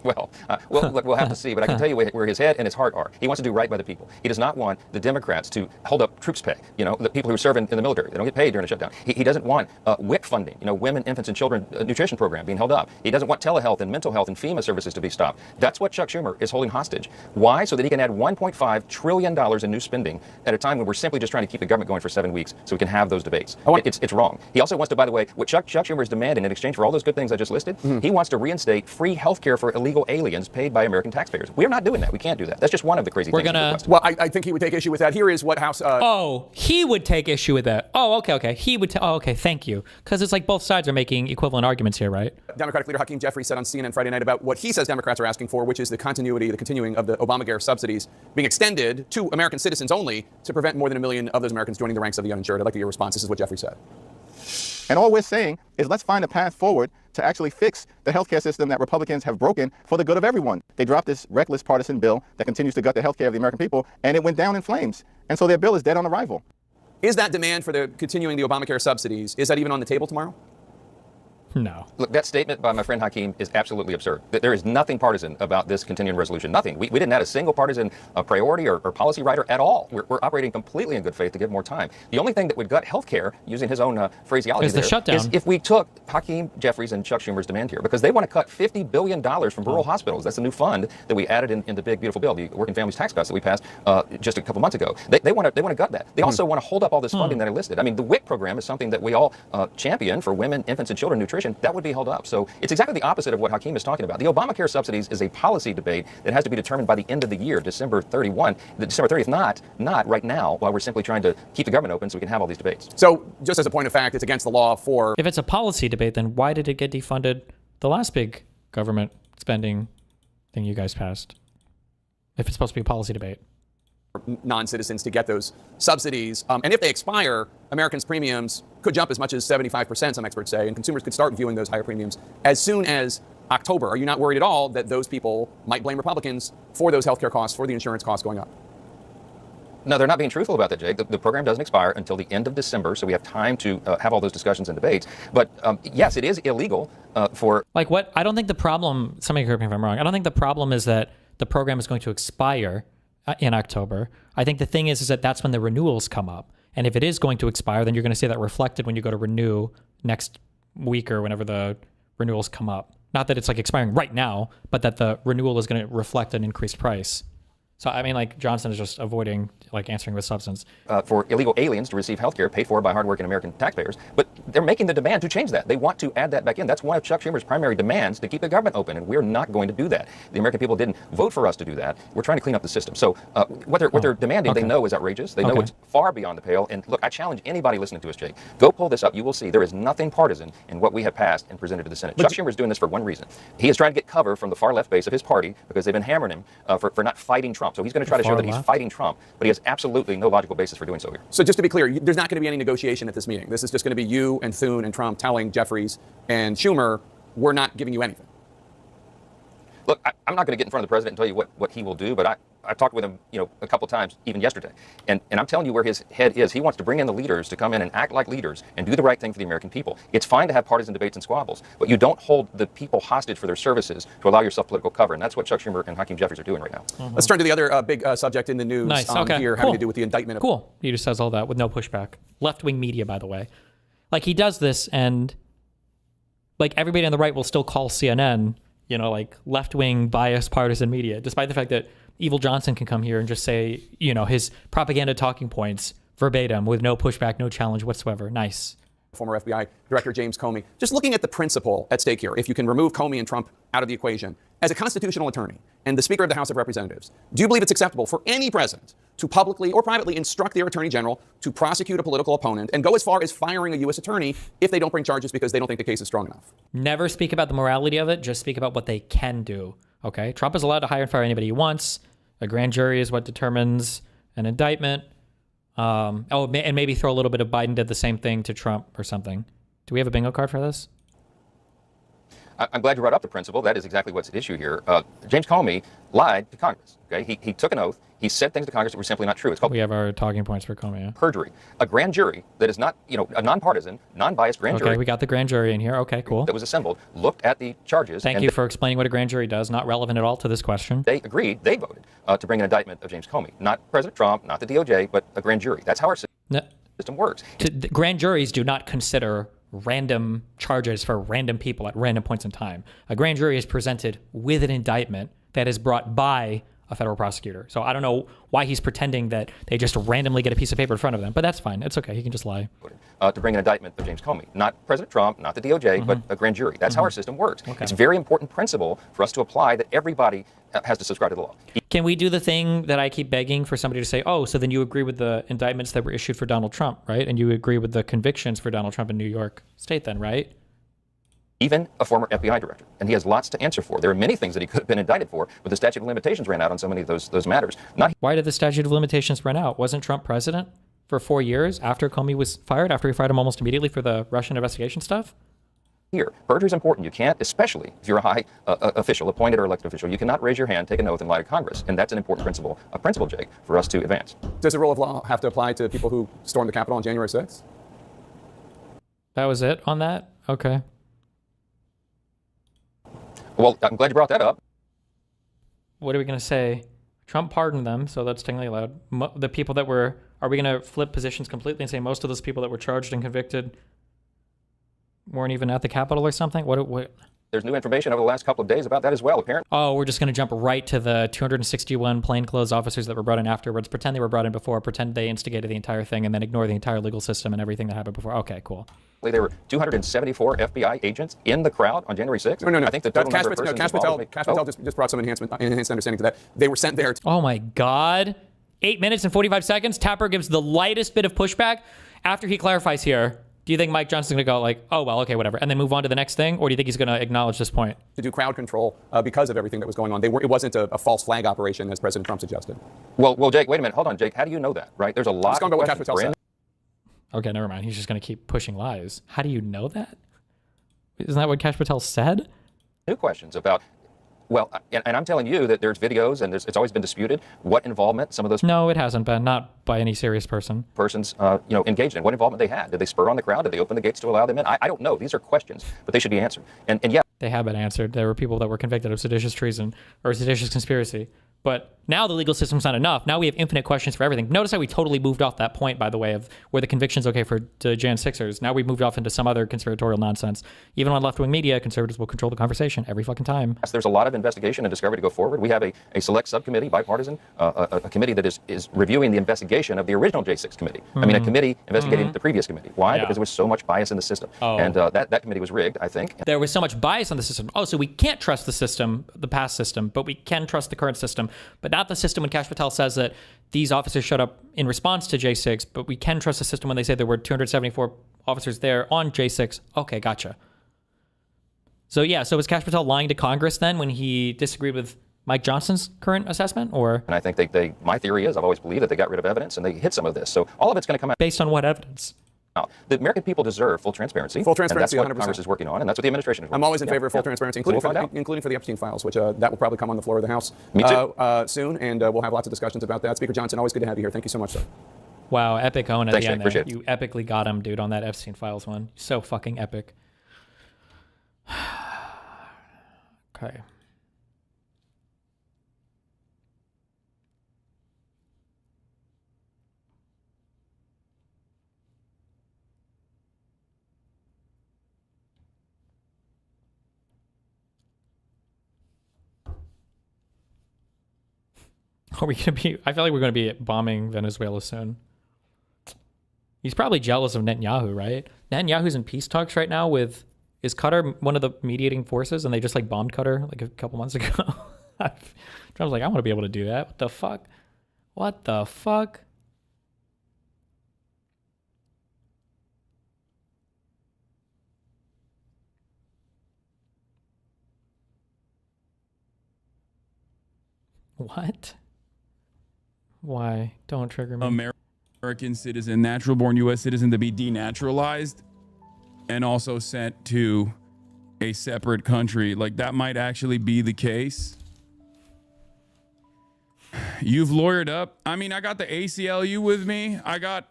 Well, look, we'll have to see, but I can tell you where his head and his heart are. He wants to do right by the people. He does not want the Democrats to hold up troops pay, the people who serve in the military. They don't get paid during a shutdown. He doesn't want WIC funding, women, infants, and children nutrition program being held up. He doesn't want telehealth and mental health and FEMA services to be stopped. That's what Chuck Schumer is holding hostage. Why? So that he can add $1.5 trillion in new spending at a time when we're simply just trying to keep the government going for 7 weeks so we can have those debates. It's wrong. He also wants to, by the way, what Chuck Schumer is demanding in exchange for all those good things I just listed, he wants to reinstate free health care for illegal aliens paid by American taxpayers. We're not doing that. We can't do that. That's just one of the crazy things. Well, I think he would take issue with that. Here is what House... he would take issue with that. Oh, okay. He would... okay, thank you. Because it's like both sides are making equivalent arguments here, right? Democratic leader Hakeem Jeffries said on CNN Friday night about what he says Democrats are asking for, which is the continuing of the Obamacare subsidies being extended to American citizens only to prevent more than 1 million of those Americans joining the ranks of the uninsured. I'd like to get your response. This is what Jeffries said. And all we're saying is let's find a path forward to actually fix the healthcare system that Republicans have broken for the good of everyone. They dropped this reckless partisan bill that continues to gut the healthcare of the American people, and it went down in flames. And so their bill is dead on arrival. Is that demand for continuing the Obamacare subsidies, is that even on the table tomorrow? No. Look, that statement by my friend Hakeem is absolutely absurd. There is nothing partisan about this continuing resolution. Nothing. We didn't add a single partisan priority or policy rider at all. We're operating completely in good faith to give more time. The only thing that would gut health care, using his own phraseology is the shutdown. Is if we took Hakeem Jeffries and Chuck Schumer's demand here, because they want to cut $50 billion from rural hospitals. That's a new fund that we added in the big, beautiful bill, the Working Families Tax Cuts that we passed just a couple months ago. They want to gut that. They also want to hold up all this funding that I listed. I mean, the WIC program is something that we all champion for women, infants, and children nutrition. That would be held up. So it's exactly the opposite of what Hakeem is talking about. The Obamacare subsidies is a policy debate that has to be determined by the end of the year, December 30th, not right now, while we're simply trying to keep the government open so we can have all these debates. So just as a point of fact, it's against the law for... If it's a policy debate, then why did it get defunded the last big government spending thing you guys passed? If it's supposed to be a policy debate. Non-citizens to get those subsidies. And if they expire, Americans' premiums could jump as much as 75%, some experts say, and consumers could start viewing those higher premiums as soon as October. Are you not worried at all that those people might blame Republicans for those healthcare costs, for the insurance costs going up? No, they're not being truthful about that, Jake. The program doesn't expire until the end of December, so we have time to have all those discussions and debates. But yes, it is illegal for... Like what? I don't think the problem, somebody correct me if I'm wrong, I don't think the problem is that the program is going to expire in October. I think the thing is that that's when the renewals come up. And if it is going to expire, then you're going to see that reflected when you go to renew next week or whenever the renewals come up. Not that it's like expiring right now, but that the renewal is going to reflect an increased price. So, I mean, like, Johnson is just avoiding, like, answering with substance. For illegal aliens to receive health care paid for by hardworking American taxpayers. But they're making the demand to change that. They want to add that back in. That's one of Chuck Schumer's primary demands, to keep the government open, and we're not going to do that. The American people didn't vote for us to do that. We're trying to clean up the system. So what they're demanding, they know is outrageous. They know it's far beyond the pale. And look, I challenge anybody listening to us, Jake. Go pull this up. You will see there is nothing partisan in what we have passed and presented to the Senate. Chuck Schumer is doing this for one reason. He is trying to get cover from the far left base of his party because they've been hammering him for not fighting Trump. So he's going to try to show that he's fighting Trump, but he has absolutely no logical basis for doing so here. So just to be clear, there's not going to be any negotiation at this meeting. This is just going to be you and Thune and Trump telling Jeffries and Schumer, we're not giving you anything. Look, I'm not going to get in front of the president and tell you what he will do, but I talked with him, a couple times, even yesterday. And I'm telling you where his head is. He wants to bring in the leaders to come in and act like leaders and do the right thing for the American people. It's fine to have partisan debates and squabbles, but you don't hold the people hostage for their services to allow yourself political cover. And that's what Chuck Schumer and Hakeem Jeffries are doing right now. Let's turn to the other big subject in the news here, having to do with the indictment. Cool. He just says all that with no pushback. Left-wing media, by the way. Like, he does this, and, like, everybody on the right will still call CNN, like, left-wing biased partisan media, despite the fact that Evil Johnson can come here and just say, his propaganda talking points verbatim with no pushback, no challenge whatsoever. Nice. Former FBI Director James Comey. Just looking at the principle at stake here, if you can remove Comey and Trump out of the equation, as a constitutional attorney and the Speaker of the House of Representatives, do you believe it's acceptable for any president to publicly or privately instruct their attorney general to prosecute a political opponent and go as far as firing a U.S. attorney if they don't bring charges because they don't think the case is strong enough? Never speak about the morality of it. Just speak about what they can do. Okay? Trump is allowed to hire and fire anybody he wants. A grand jury is what determines an indictment. And maybe throw a little bit of Biden did the same thing to Trump or something. Do we have a bingo card for this? I'm glad you brought up the principle. That is exactly what's at issue here. James Comey lied to Congress. Okay, he took an oath. He said things to Congress that were simply not true. It's called we have our talking points for Comey. Yeah? Perjury. A grand jury that is not, a nonpartisan, non-biased grand jury. Okay, we got the grand jury in here. Okay, cool. That was assembled, looked at the charges. Thank you for explaining what a grand jury does. Not relevant at all to this question. They agreed. They voted to bring an indictment of James Comey, not President Trump, not the DOJ, but a grand jury. That's how our system works. Grand juries do not consider random charges for random people at random points in time. A grand jury is presented with an indictment that is brought by a federal prosecutor. So I don't know why he's pretending that they just randomly get a piece of paper in front of them, but that's fine. It's okay. He can just lie. To bring an indictment of James Comey, not President Trump, not the DOJ, but a grand jury. That's how our system works. Okay. It's a very important principle for us to apply that everybody has to subscribe to the law. Can we do the thing that I keep begging for somebody to say, oh, so then you agree with the indictments that were issued for Donald Trump, right? And you agree with the convictions for Donald Trump in New York State then, right? Even a former FBI director, and he has lots to answer for. There are many things that he could have been indicted for, but the statute of limitations ran out on so many of those matters. Why did the statute of limitations run out? Wasn't Trump president for 4 years after Comey was fired, after he fired him almost immediately for the Russian investigation stuff? Here, perjury is important. You can't, especially if you're a high official, appointed or elected official, you cannot raise your hand, take an oath, and lie to Congress. And that's an important principle, Jake, for us to advance. Does the rule of law have to apply to people who stormed the Capitol on January 6th? That was it on that? Okay. Well, I'm glad you brought that up. What are we going to say? Trump pardoned them, so that's technically allowed. The people that were... Are we going to flip positions completely and say most of those people that were charged and convicted weren't even at the Capitol or something? What? There's new information over the last couple of days about that as well, apparently. Oh, we're just going to jump right to the 261 plainclothes officers that were brought in afterwards, pretend they were brought in before, pretend they instigated the entire thing, and then ignore the entire legal system and everything that happened before. Okay, cool. There were 274 FBI agents in the crowd on January 6th. No. I think the total number of persons Kash Patel just brought some enhanced understanding to that. They were sent there. Oh my God. 8 minutes and 45 seconds. Tapper gives the lightest bit of pushback. After he clarifies here, do you think Mike Johnson's going to go like, oh, well, okay, whatever, and then move on to the next thing? Or do you think he's going to acknowledge this point? To do crowd control because of everything that was going on. It wasn't a false flag operation, as President Trump suggested. Well, Jake, wait a minute. Hold on, Jake. How do you know that, right? There's a lot of questions. Okay, never mind. He's just going to keep pushing lies. How do you know that? Isn't that what Kash Patel said? New questions about... Well, and I'm telling you that there's videos, and it's always been disputed what involvement some of those... No, it hasn't been. Not by any serious person. Persons, engaged in. What involvement they had. Did they spur on the crowd? Did they open the gates to allow them in? I don't know. These are questions, but they should be answered. And yeah... They have been answered. There were people that were convicted of seditious treason or seditious conspiracy. But now the legal system's not enough. Now we have infinite questions for everything. Notice how we totally moved off that point, by the way, of where the conviction's okay for Jan 6ers. Now we've moved off into some other conspiratorial nonsense. Even on left-wing media, conservatives will control the conversation every fucking time. There's a lot of investigation and discovery to go forward. We have a select subcommittee, bipartisan, a committee that is reviewing the investigation of the original J6 committee. I mean, a committee investigating the previous committee. Why? Because there was so much bias in the system. And that committee was rigged, I think. There was so much bias on the system. Oh, so we can't trust the system, the past system, but we can trust the current system, but not the system when Kash Patel says that these officers showed up in response to J6, but we can trust the system when they say there were 274 officers there on J6. Okay, gotcha. So yeah, so was Kash Patel lying to Congress then when he disagreed with Mike Johnson's current assessment, or? And I think my theory is, I've always believed that they got rid of evidence and they hid some of this. So all of it's going to come out. Based on what evidence? Now, the American people deserve full transparency. Full transparency, and that's what 100%. Congress is working on, and that's what the administration is working on. I'm always in favor of full transparency, including for the Epstein files, which that will probably come on the floor of the House soon, and we'll have lots of discussions about that. Speaker Johnson, always good to have you here. Thank you so much, sir. Wow, epic own at Thanks, the end Jake, there. appreciate it. You epically got him, dude, on that Epstein files one. So fucking epic. Okay. Are we gonna be? I feel like we're gonna be bombing Venezuela soon. He's probably jealous of Netanyahu, right? Netanyahu's in peace talks right now with. Is Qatar one of the mediating forces, and they just like bombed Qatar like a couple months ago? Trump's like, I want to be able to do that. What the fuck? What the fuck? What? Why? Don't trigger me. American citizen, natural born U.S. citizen to be denaturalized and also sent to a separate country. Like, that might actually be the case. You've lawyered up. I mean, I got the ACLU with me. I got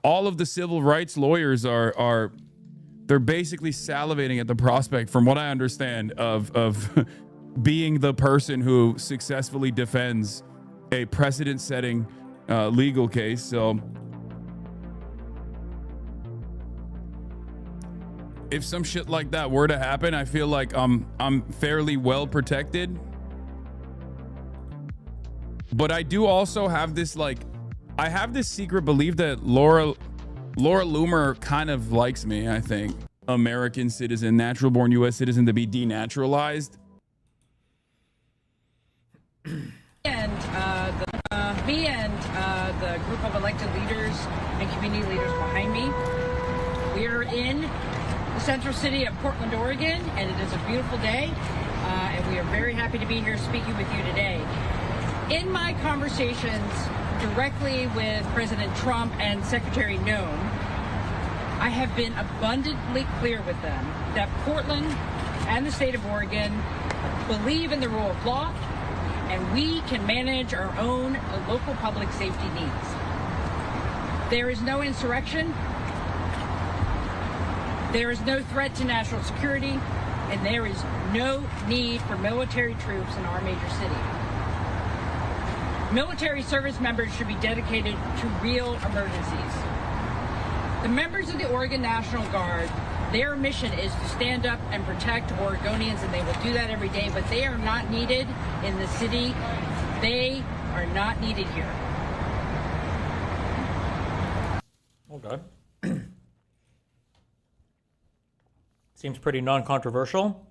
all of the civil rights lawyers are they're basically salivating at the prospect, from what I understand, of being the person who successfully defends a precedent-setting legal case. So if some shit like that were to happen, I feel like I'm fairly well protected. But I do also have this, like, I have this secret belief that Laura Loomer kind of likes me, I think. American citizen, natural born U.S. citizen to be denaturalized. And me and the group of elected leaders and community leaders behind me, we are in the central city of Portland, Oregon, and it is a beautiful day, and we are very happy to be here speaking with you today. In my conversations directly with President Trump and Secretary Noem, I have been abundantly clear with them that Portland and the state of Oregon believe in the rule of law, and we can manage our own local public safety needs. There is no insurrection, there is no threat to national security, and there is no need for military troops in our major city. Military service members should be dedicated to real emergencies. The members of the Oregon National Guard, their mission is to stand up and protect Oregonians, and they will do that every day, but they are not needed in the city. They are not needed here. Okay. Seems pretty non-controversial.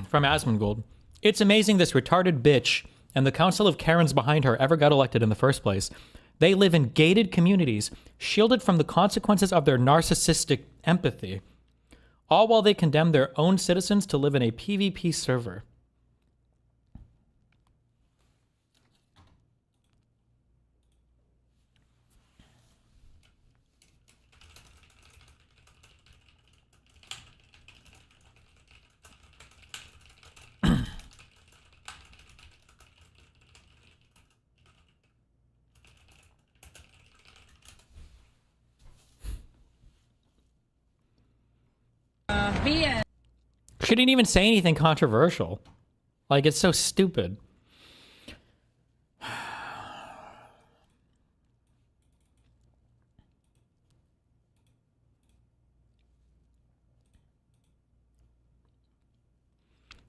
From Asmongold. It's amazing this retarded bitch and the Council of Karens behind her ever got elected in the first place. They live in gated communities, shielded from the consequences of their narcissistic empathy, all while they condemn their own citizens to live in a PvP server. She didn't even say anything controversial. Like, it's so stupid.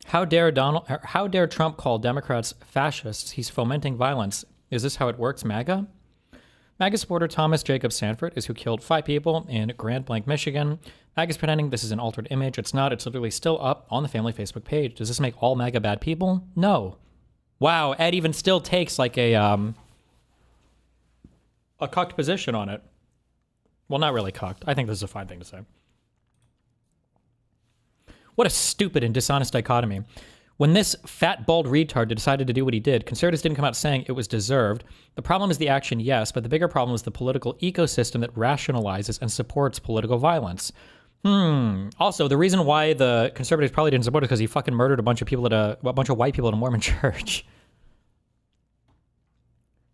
How dare Trump call Democrats fascists? He's fomenting violence. Is this how it works, MAGA? MAGA supporter Thomas Jacob Sanford is who killed 5 people in Grand Blanc, Michigan. MAGA's pretending this is an altered image. It's not. It's literally still up on the family Facebook page. Does this make all MAGA bad people? No. Wow, Ed even still takes like a cucked position on it. Well, not really cucked. I think this is a fine thing to say. What a stupid and dishonest dichotomy. When this fat, bald retard decided to do what he did, conservatives didn't come out saying it was deserved. The problem is the action, yes, but the bigger problem is the political ecosystem that rationalizes and supports political violence. Also, the reason why the conservatives probably didn't support it is because he fucking murdered a bunch of people a bunch of white people at a Mormon church.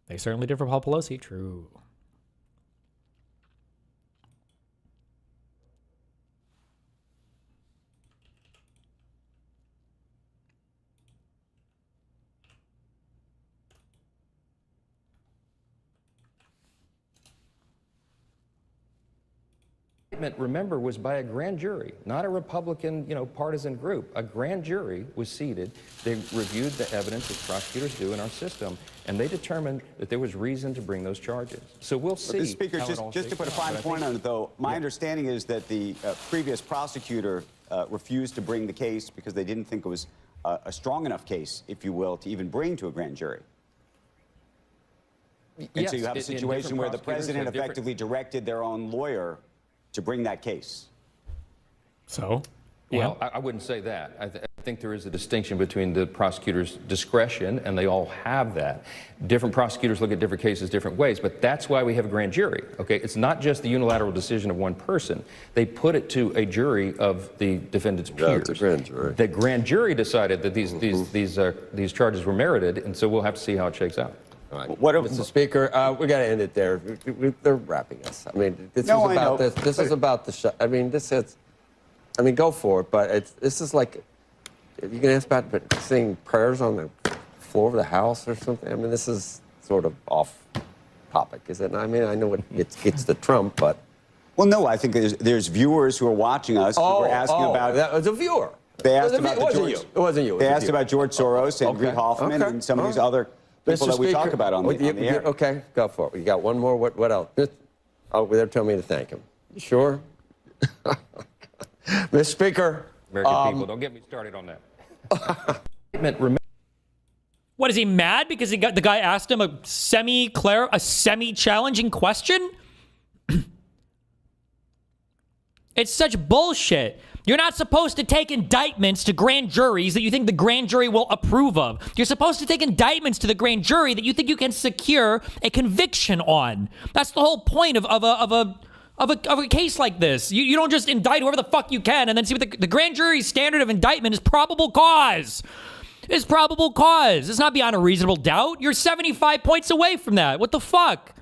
They certainly did for Paul Pelosi. True. Remember, was by a grand jury, not a Republican, partisan group. A grand jury was seated. They reviewed the evidence, as prosecutors do in our system, and they determined that there was reason to bring those charges. So we'll see. Mr. Speaker, just to put a fine point on it, though, my understanding is that the previous prosecutor refused to bring the case because they didn't think it was a strong enough case, if you will, to even bring to a grand jury. And so you have a situation where the president effectively directed their own lawyer to bring that case. So? Well, I wouldn't say that. I think there is a distinction between the prosecutor's discretion, and they all have that. Different prosecutors look at different cases different ways, but that's why we have a grand jury, okay? It's not just the unilateral decision of one person. They put it to a jury of the defendant's peers. It's a grand jury. The grand jury decided that these charges were merited, and so we'll have to see how it shakes out. All right. Mr. Speaker, we got to end it there. They're wrapping us. I mean, this is about this. This is about the show. I mean, this is. I mean, go for it. But this is like, you can ask about saying prayers on the floor of the House or something. I mean, this is sort of off topic, is it? I mean, I know it gets the Trump, but. Well, no, I think there's viewers who are watching us who are asking about. That was a viewer. They asked it about wasn't you. It wasn't you. They asked about George Soros and Reid Hoffman and some of these other people that we talk about on the air. Okay, go for it. You got one more. What else? Oh, they're telling me to thank him. You sure? Mr. Speaker. American people, don't get me started on that. What, is he mad because the guy asked him a semi-challenging question? It's such bullshit. You're not supposed to take indictments to grand juries that you think the grand jury will approve of. You're supposed to take indictments to the grand jury that you think you can secure a conviction on. That's the whole point of a case like this. You don't just indict whoever the fuck you can and then see what the grand jury's standard of indictment is probable cause. It's probable cause. It's not beyond a reasonable doubt. You're 75 points away from that. What the fuck?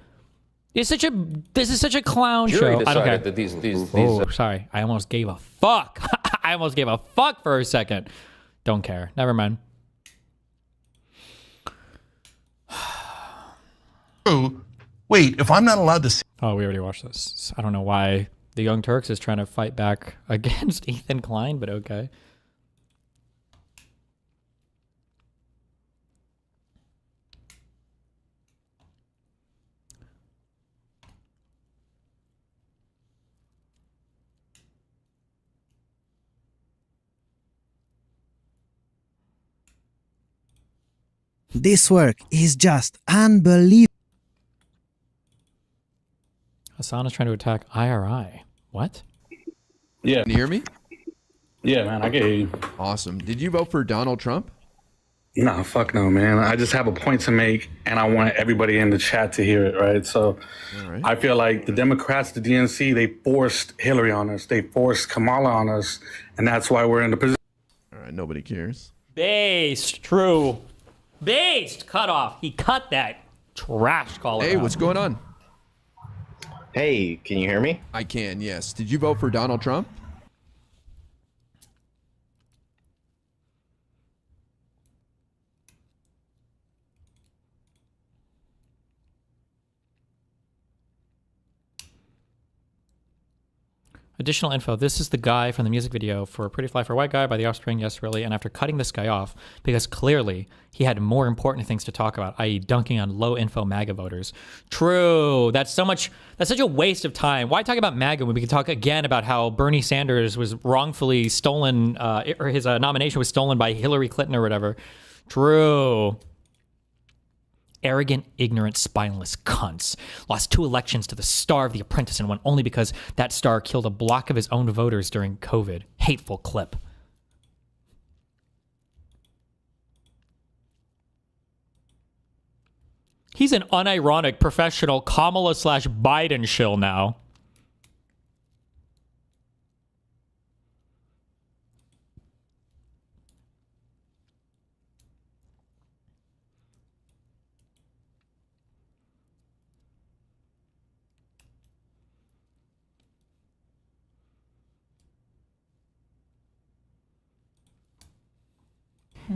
This is such a clown show. I don't care. That sorry. I almost gave a fuck. I almost gave a fuck for a second. Don't care. Never mind. Wait, if I'm not allowed to see. Oh, we already watched this. I don't know why the Young Turks is trying to fight back against Ethan Klein, but okay. This work is just unbelievable. Hassan is trying to attack IRI. What? Yeah. Can you hear me? Yeah, man, I can hear you. Awesome. Did you vote for Donald Trump? Nah, fuck no, man. I just have a point to make, and I want everybody in the chat to hear it, right? So I feel like the Democrats, the DNC, they forced Hillary on us. They forced Kamala on us, and that's why we're in the position. All right, nobody cares. Based. True. Based. Cut off. He cut that trash caller. Hey, what's going on? Hey, can you hear me? I can, yes. Did you vote for Donald Trump? Additional info. This is the guy from the music video for Pretty Fly for a White Guy by The Offspring, Yes Really, and after cutting this guy off, because clearly he had more important things to talk about, i.e. dunking on low info MAGA voters. True. That's such a waste of time. Why talk about MAGA when we can talk again about how Bernie Sanders was wrongfully stolen, or his nomination was stolen by Hillary Clinton or whatever. True. Arrogant, ignorant, spineless cunts. Lost 2 elections to the star of The Apprentice and won only because that star killed a block of his own voters during COVID. Hateful clip. He's an unironic professional Kamala/Biden shill now.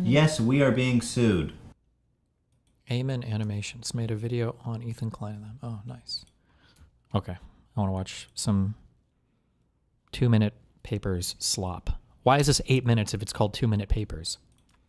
Yes, we are being sued. Amen Animations made a video on Ethan Klein and them. Oh, nice. Okay. I want to watch some 2-minute papers slop. Why is this 8 minutes if it's called 2-minute papers?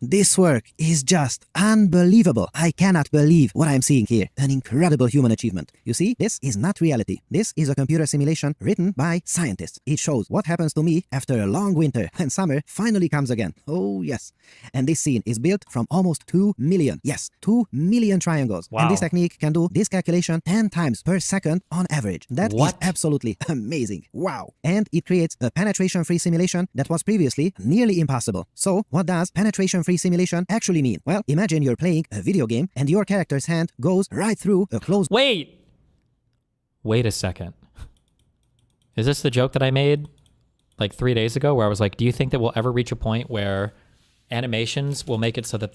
This work is just unbelievable. I cannot believe what I'm seeing here. An incredible human achievement. You see, this is not reality. This is a computer simulation written by scientists. It shows what happens to me after a long winter when summer finally comes again. Oh, yes. And this scene is built from almost 2 million. Yes, 2 million triangles. Wow. And this technique can do this calculation 10 times per second on average. That is absolutely amazing. Wow. And it creates a penetration-free simulation that was previously nearly impossible. So, what does penetration-free simulation actually mean? Well, imagine you're playing a video game and your character's hand goes right through a closed... Wait a second. Is this the joke that I made like 3 days ago where I was like, do you think that we'll ever reach a point where animations will make it so that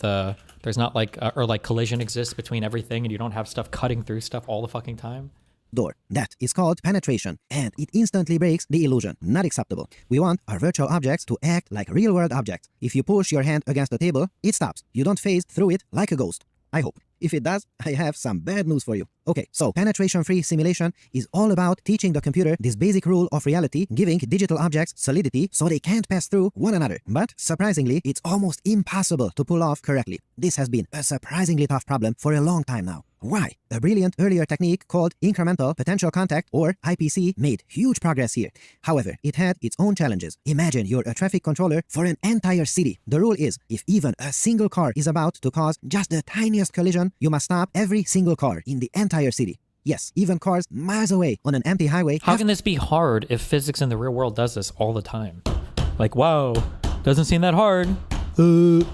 there's not like, or like collision exists between everything and you don't have stuff cutting through stuff all the fucking time? door. That is called penetration, and it instantly breaks the illusion. Not acceptable. We want our virtual objects to act like real-world objects. If you push your hand against the table, it stops. You don't phase through it like a ghost. I hope. If it does, I have some bad news for you. Okay, so penetration-free simulation is all about teaching the computer this basic rule of reality, giving digital objects solidity so they can't pass through one another. But surprisingly, it's almost impossible to pull off correctly. This has been a surprisingly tough problem for a long time now. Why? A brilliant earlier technique called incremental potential contact, or IPC, made huge progress here. However, it had its own challenges. Imagine you're a traffic controller for an entire city. The rule is, if even a single car is about to cause just the tiniest collision, you must stop every single car in the entire city. Yes, even cars miles away on an empty highway. How can this be hard if physics in the real world does this all the time? Like, wow, doesn't seem that hard. To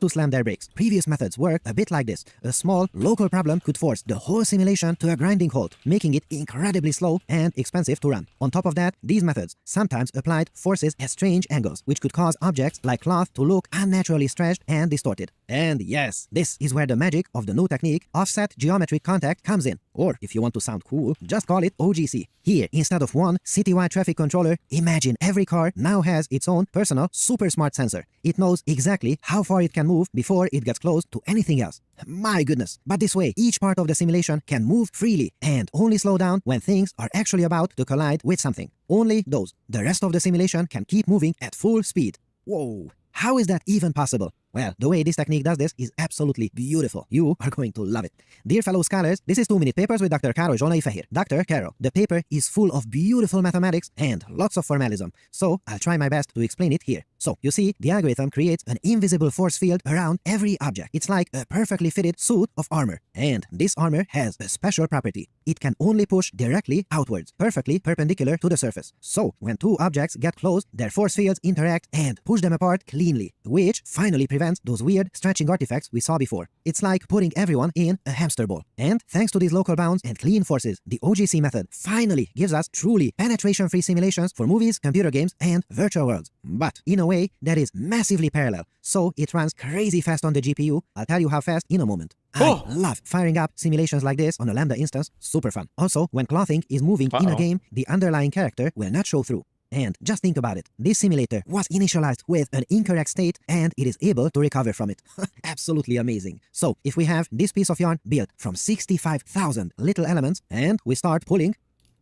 slam their brakes. Previous methods work a bit like this. A small, local problem could force the whole simulation to a grinding halt, making it incredibly slow and expensive to run. On top of that, these methods sometimes applied forces at strange angles, which could cause objects like cloth to look unnaturally stretched and distorted. And yes, this is where the magic of the new technique, offset geometric contact, comes in. Or, if you want to sound cool, just call it OGC. Here, instead of one citywide traffic controller, imagine every car now has its own personal super smart sensor. It knows exactly how far it can move before it gets close to anything else. My goodness. But this way, each part of the simulation can move freely and only slow down when things are actually about to collide with something. Only those. The rest of the simulation can keep moving at full speed. Whoa. How is that even possible? Well, the way this technique does this is absolutely beautiful. You are going to love it. Dear fellow scholars, this is 2-Minute Papers with Dr. Caro Jonai Fehir. Dr. Caro, the paper is full of beautiful mathematics and lots of formalism, so I'll try my best to explain it here. So, you see, the algorithm creates an invisible force field around every object. It's like a perfectly fitted suit of armor. And this armor has a special property. It can only push directly outwards, perfectly perpendicular to the surface. So, when two objects get close, their force fields interact and push them apart cleanly, which finally prevents those weird stretching artifacts we saw before. It's like putting everyone in a hamster ball. And thanks to these local bounds and clean forces, the OGC method finally gives us truly penetration-free simulations for movies, computer games, and virtual worlds. But in a way that is massively parallel, so it runs crazy fast on the GPU. I'll tell you how fast in a moment. I love firing up simulations like this on a Lambda instance. Super fun. Also, when clothing is moving in a game, the underlying character will not show through. And just think about it. This simulator was initialized with an incorrect state and it is able to recover from it. Absolutely amazing. So, if we have this piece of yarn built from 65,000 little elements and we start pulling,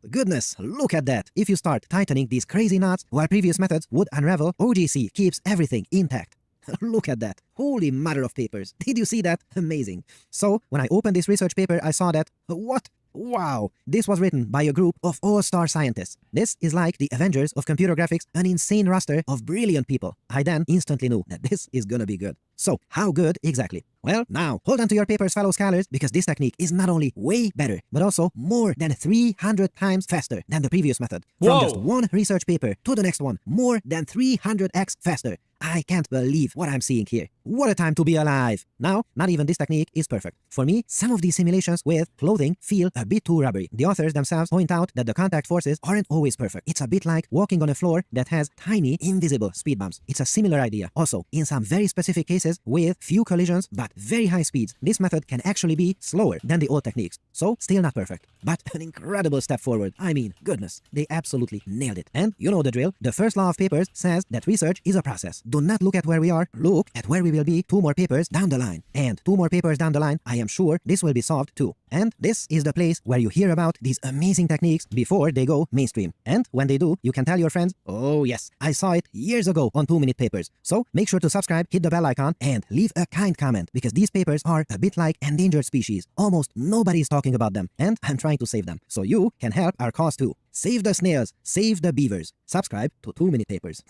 Goodness, look at that. If you start tightening these crazy knots while previous methods would unravel, OGC keeps everything intact. Look at that. Holy mother of papers. Did you see that? Amazing. So, when I opened this research paper, I saw that, what? Wow, this was written by a group of all-star scientists. This is like the Avengers of computer graphics, an insane roster of brilliant people. I then instantly knew that this is gonna be good. So, how good exactly? Well, now, hold on to your papers, fellow scholars, because this technique is not only way better, but also more than 300 times faster than the previous method. From just one research paper to the next one, more than 300x faster. I can't believe what I'm seeing here. What a time to be alive. Now, not even this technique is perfect. For me, some of these simulations with clothing feel a bit too rubbery. The authors themselves point out that the contact forces aren't always perfect. It's a bit like walking on a floor that has tiny, invisible speed bumps. It's a similar idea. Also, in some very specific cases with few collisions but very high speeds, this method can actually be slower than the old techniques. So, still not perfect, but an incredible step forward. I mean, goodness, they absolutely nailed it. And you know the drill. The first law of papers says that research is a process. Do not look at where we are, look at where we will be 2 more papers down the line. And 2 more papers down the line, I am sure this will be solved too. And this is the place where you hear about these amazing techniques before they go mainstream. And when they do, you can tell your friends, oh yes, I saw it years ago on 2-minute papers. So make sure to subscribe, hit the bell icon, and leave a kind comment, because these papers are a bit like endangered species. Almost nobody is talking about them, and I'm trying to save them. So you can help our cause too. Save the snails, save the beavers. Subscribe to 2-minute papers.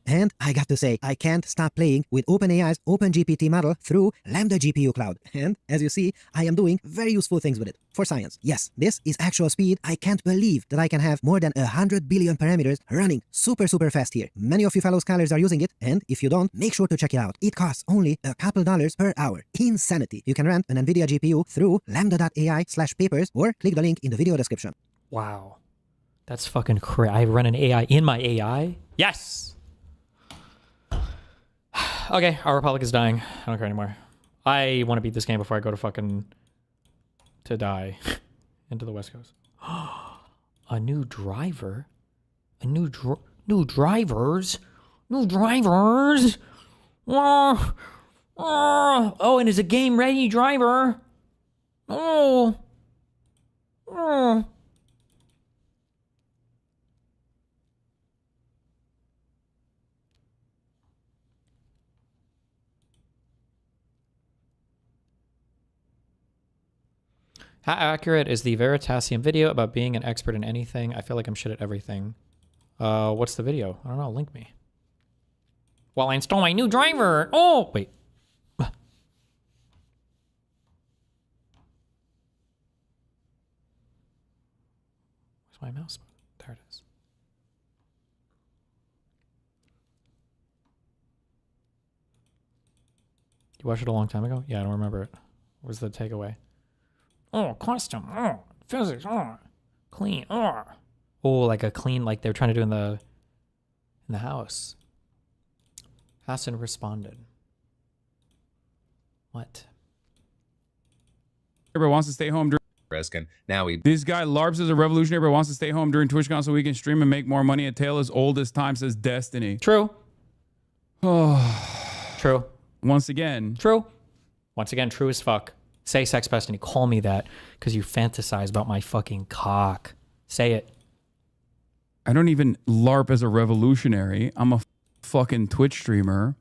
And I got to say, I can't stop playing with OpenAI's OpenGPT model through Lambda GPU Cloud. And as you see, I am doing very useful things with it for science. Yes, this is actual speed. I can't believe that I can have more than 100 billion parameters running super fast here. Many of you fellow scholars are using it, and if you don't, make sure to check it out. It costs only a couple dollars per hour. Insanity. You can rent an NVIDIA GPU through lambda.ai/papers or click the link in the video description. Wow. That's fucking crazy. I run an AI in my AI? Yes! Okay, our republic is dying. I don't care anymore. I want to beat this game before I go to die into the West Coast. A new driver? New drivers? Oh, and it's a game ready driver. Oh. How accurate is the Veritasium video about being an expert in anything? I feel like I'm shit at everything. What's the video? I don't know. Link me. Well, I install my new driver. Oh, wait. Where's my mouse? There it is. You watched it a long time ago? Yeah, I don't remember it. What was the takeaway? Oh, custom. Oh, physics. Oh, clean. Oh, like a clean, like they were trying to do in the house. Hassan responded. What? Everybody wants to stay home during Reskin. Now he. This guy LARPs as a revolutionary, but wants to stay home during TwitchCon so we can stream and make more money. A tale as old as time, says Destiny. True. Oh. True. Once again. True. Once again, true as fuck. Say Sex Destiny. Call me that because you fantasize about my fucking cock. Say it. I don't even LARP as a revolutionary. I'm a fucking Twitch streamer.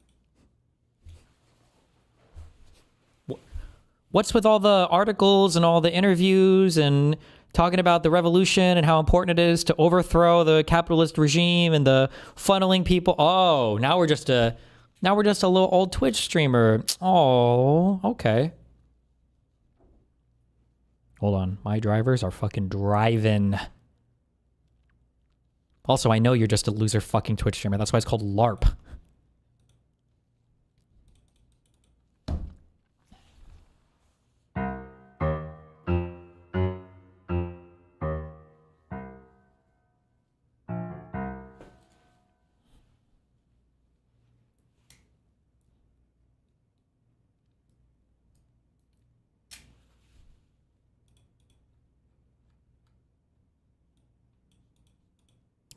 What's with all the articles and all the interviews and talking about the revolution and how important it is to overthrow the capitalist regime and the funneling people? Oh, now we're just a little old Twitch streamer. Oh, okay. Hold on. My drivers are fucking driving. Also, I know you're just a loser fucking Twitch streamer. That's why it's called LARP.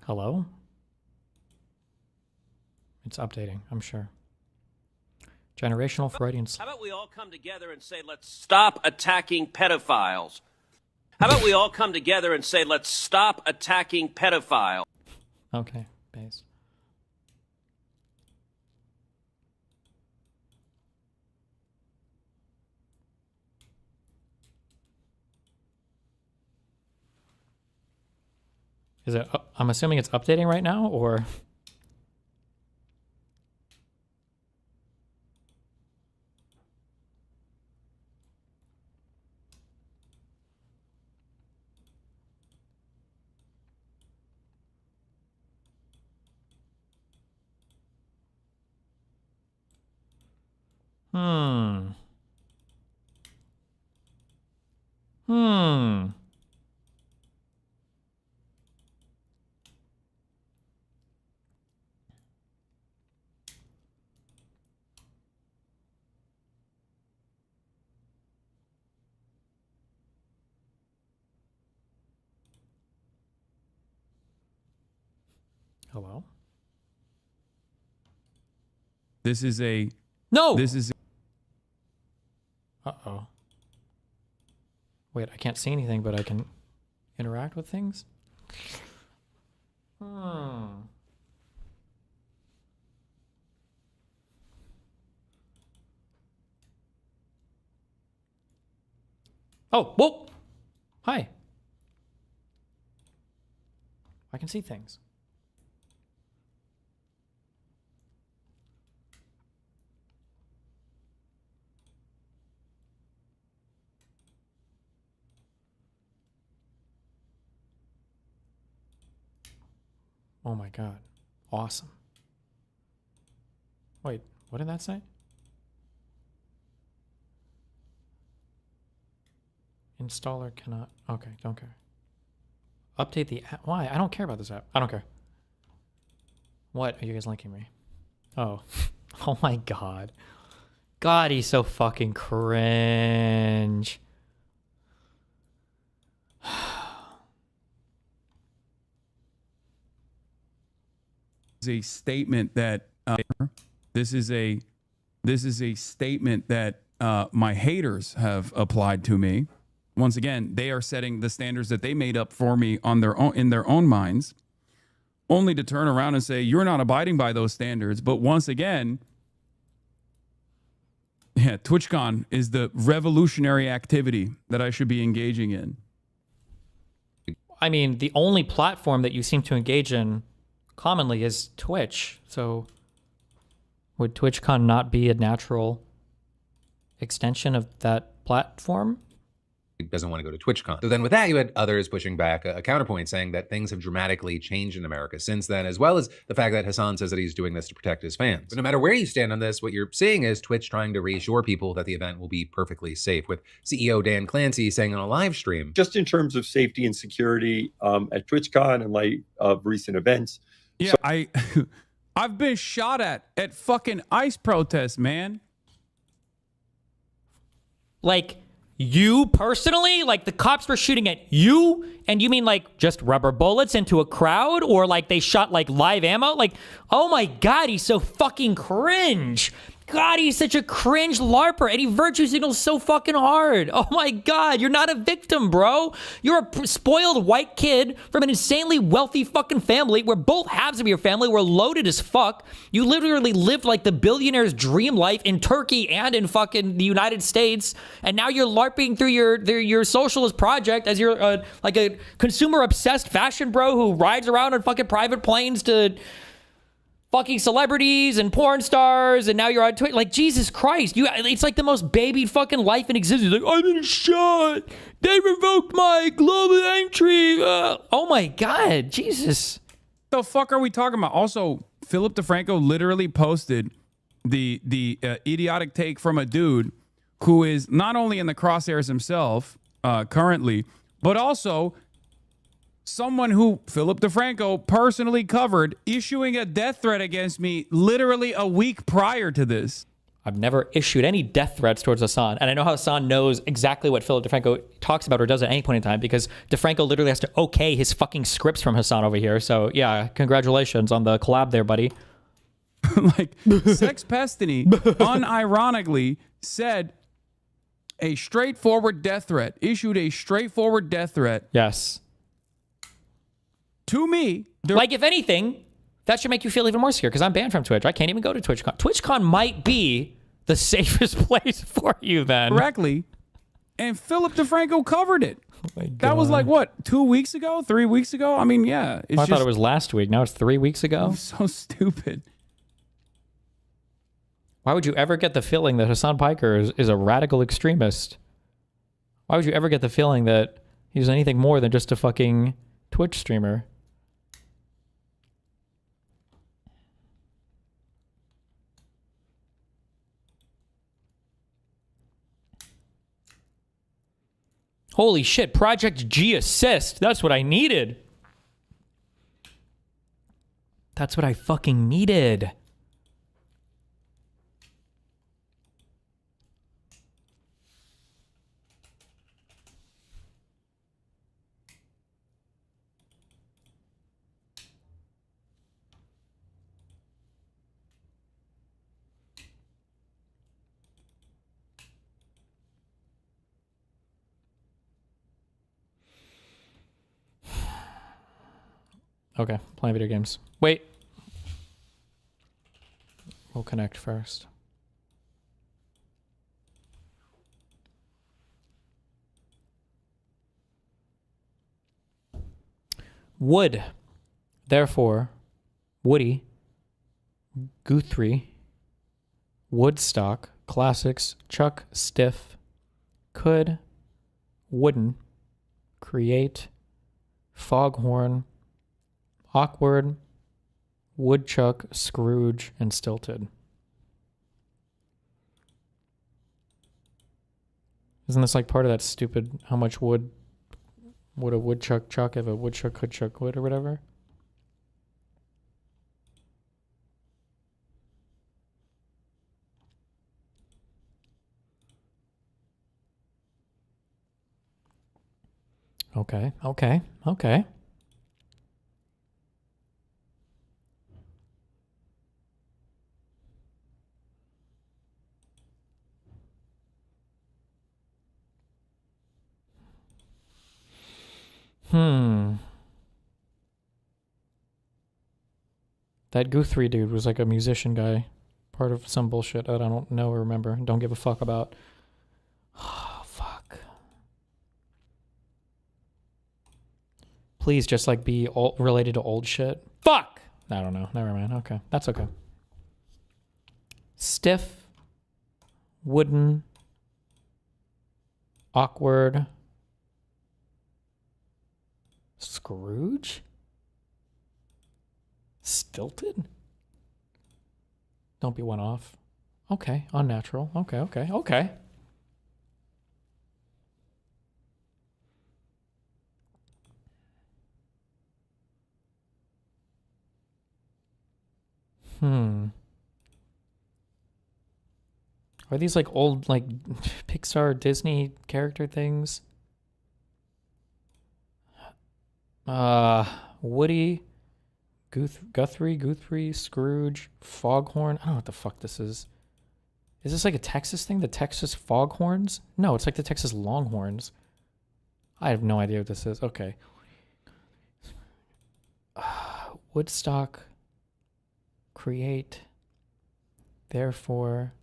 Hello? It's updating, I'm sure. Generational Freudian. How about we all come together and say, let's stop attacking pedophiles? How about we all come together and say, let's stop attacking pedophiles? Okay, base. Is it? I'm assuming it's updating right now, or? Hello? This is a... No! This is... Uh-oh. Wait, I can't see anything, but I can interact with things? Oh, whoa! Hi. I can see things. Oh my god. Awesome. Wait, what did that say? Installer cannot... Okay, don't care. Update the app. Why? I don't care about this app. I don't care. What are you guys linking me? Oh. Oh my god. God, he's so fucking cringe. A statement that this is a statement that my haters have applied to me. Once again, they are setting the standards that they made up for me on their own, in their own minds, only to turn around and say you're not abiding by those standards. But once again, yeah, TwitchCon is the revolutionary activity that I should be engaging in. I mean, the only platform that you seem to engage in commonly is Twitch. So would TwitchCon not be a natural extension of that platform? Doesn't want to go to TwitchCon. So then with that, you had others pushing back a counterpoint saying that things have dramatically changed in America since then, as well as the fact that Hassan says that he's doing this to protect his fans. But no matter where you stand on this, what you're seeing is Twitch trying to reassure people that the event will be perfectly safe, with CEO Dan Clancy saying on a live stream, just in terms of safety and security at TwitchCon in light of recent events. Yeah, I've been shot at fucking ICE protests, man. Like, you personally? Like, the cops were shooting at you? And you mean, like, just rubber bullets into a crowd? Or, like, they shot, like, live ammo? Like, oh my god, he's so fucking cringe. God, he's such a cringe LARPer, and he virtue signals so fucking hard. Oh my god, you're not a victim, bro. You're a spoiled white kid from an insanely wealthy fucking family where both halves of your family were loaded as fuck. You literally lived like the billionaire's dream life in Turkey and in fucking the United States, and now you're LARPing through your socialist project as you're like a consumer-obsessed fashion bro who rides around on fucking private planes to fucking celebrities and porn stars, and now you're on Twitter. Like, Jesus Christ, it's like the most babied fucking life in existence. Like, I've been shot. They revoked my global entry. Oh my god, Jesus. The fuck are we talking about? Also, Philip DeFranco literally posted the idiotic take from a dude who is not only in the crosshairs himself currently, but also someone who Philip DeFranco personally covered, issuing a death threat against me literally a week prior to this. I've never issued any death threats towards Hassan, and I know how Hassan knows exactly what Philip DeFranco talks about or does at any point in time, because DeFranco literally has to okay his fucking scripts from Hassan over here. So yeah, congratulations on the collab there, buddy. Like, Sex Pestiny unironically said A straightforward death threat. Issued a straightforward death threat. Yes. To me. Like, if anything, that should make you feel even more secure because I'm banned from Twitch. I can't even go to TwitchCon. TwitchCon might be the safest place for you then. Correctly. And Philip DeFranco covered it. Oh that was like, what, 2 weeks ago? 3 weeks ago? I mean, yeah. It's I thought it was last week. Now it's 3 weeks ago. So stupid. Why would you ever get the feeling that Hassan Piker is a radical extremist? Why would you ever get the feeling that he's anything more than just a fucking Twitch streamer? Holy shit, Project G Assist. That's what I needed. That's what I fucking needed. Okay, playing video games. Wait. We'll connect first. Wood. Therefore, Woody, Guthrie, Woodstock, Classics, Chuck, Stiff, could, wouldn't, create, Foghorn, Awkward, Woodchuck, Scrooge, and Stilted. Isn't this like part of that stupid how much wood would a woodchuck chuck if a woodchuck could chuck wood or whatever? Okay, okay, okay. That Guthrie dude was like a musician guy. Part of some bullshit that I don't know or remember. Don't give a fuck about. Oh, fuck. Please just like be all related to old shit. Fuck! I don't know. Never mind. Okay. That's okay. Stiff. Wooden. Awkward. Scrooge? Stilted? Don't be one off. Okay, unnatural. Okay, okay, okay. Are these like old like Pixar Disney character things? Woody, Guthrie, Scrooge, Foghorn. I don't know what the fuck this is. Is this like a Texas thing? The Texas Foghorns? No, it's like the Texas Longhorns. I have no idea what this is. Okay. Woodstock. Create. Therefore.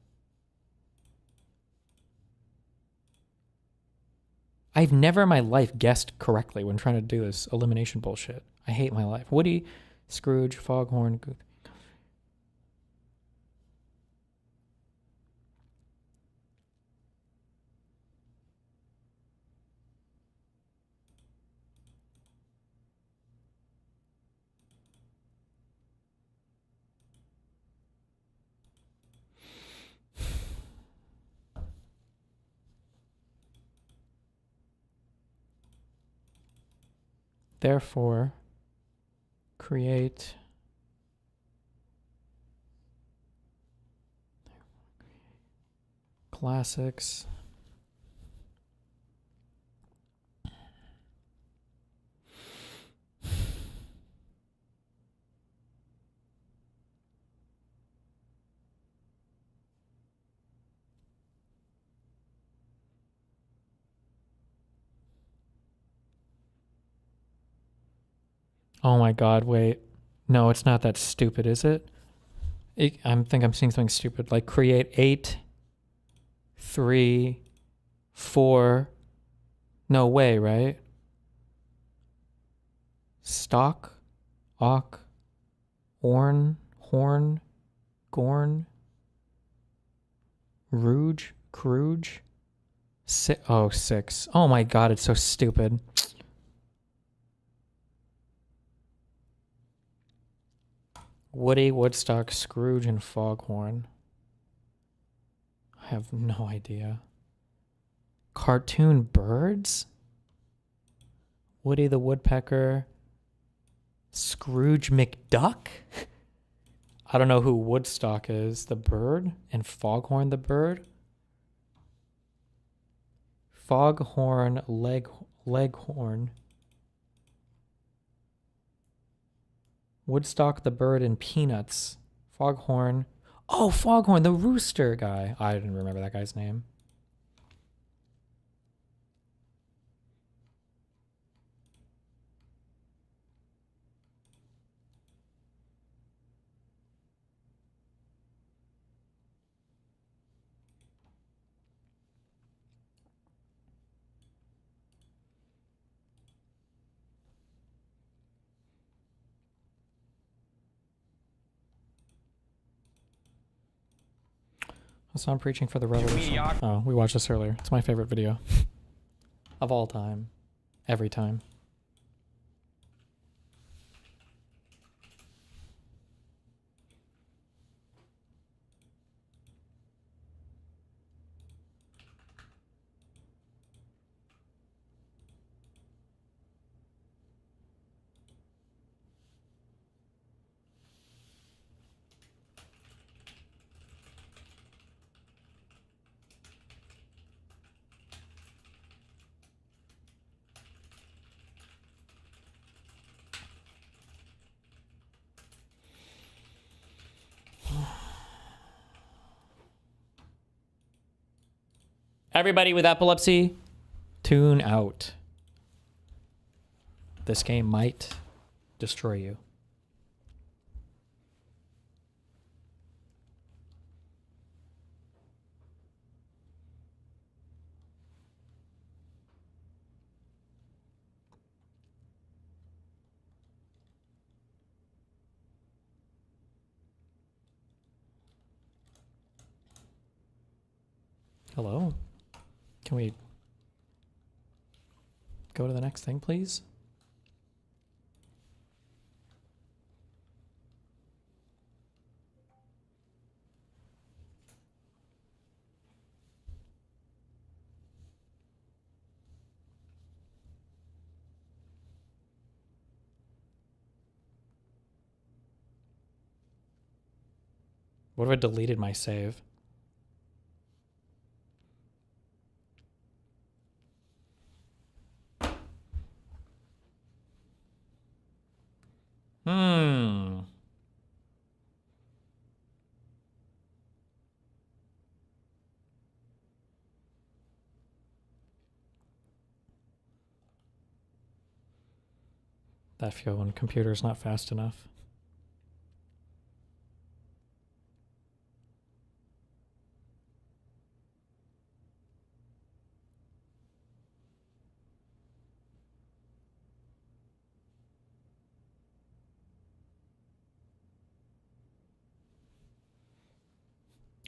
I've never in my life guessed correctly when trying to do this elimination bullshit. I hate my life. Woody, Scrooge, Foghorn, Guthrie. Therefore, create classics. Oh my god, wait. No, it's not that stupid, is it? I think I'm seeing something stupid. Like create 8, 3, 4. No way, right? Stock, Ock, Orn, Horn, Gorn, Rouge, Crouge. 6. Oh my god, it's so stupid. Woody, Woodstock, Scrooge, and Foghorn. I have no idea. Cartoon birds? Woody the Woodpecker. Scrooge McDuck? I don't know who Woodstock is, the bird, and Foghorn the bird. Foghorn Leghorn. Woodstock the bird and Peanuts. Foghorn. Oh, Foghorn, the rooster guy. I didn't remember that guy's name. So I'm preaching for the revolution. Oh, we watched this earlier. It's my favorite video of all time. Every time. Everybody with epilepsy, tune out. This game might destroy you. Hello? Can we go to the next thing, please? What if I deleted my save? That phone computer's not fast enough.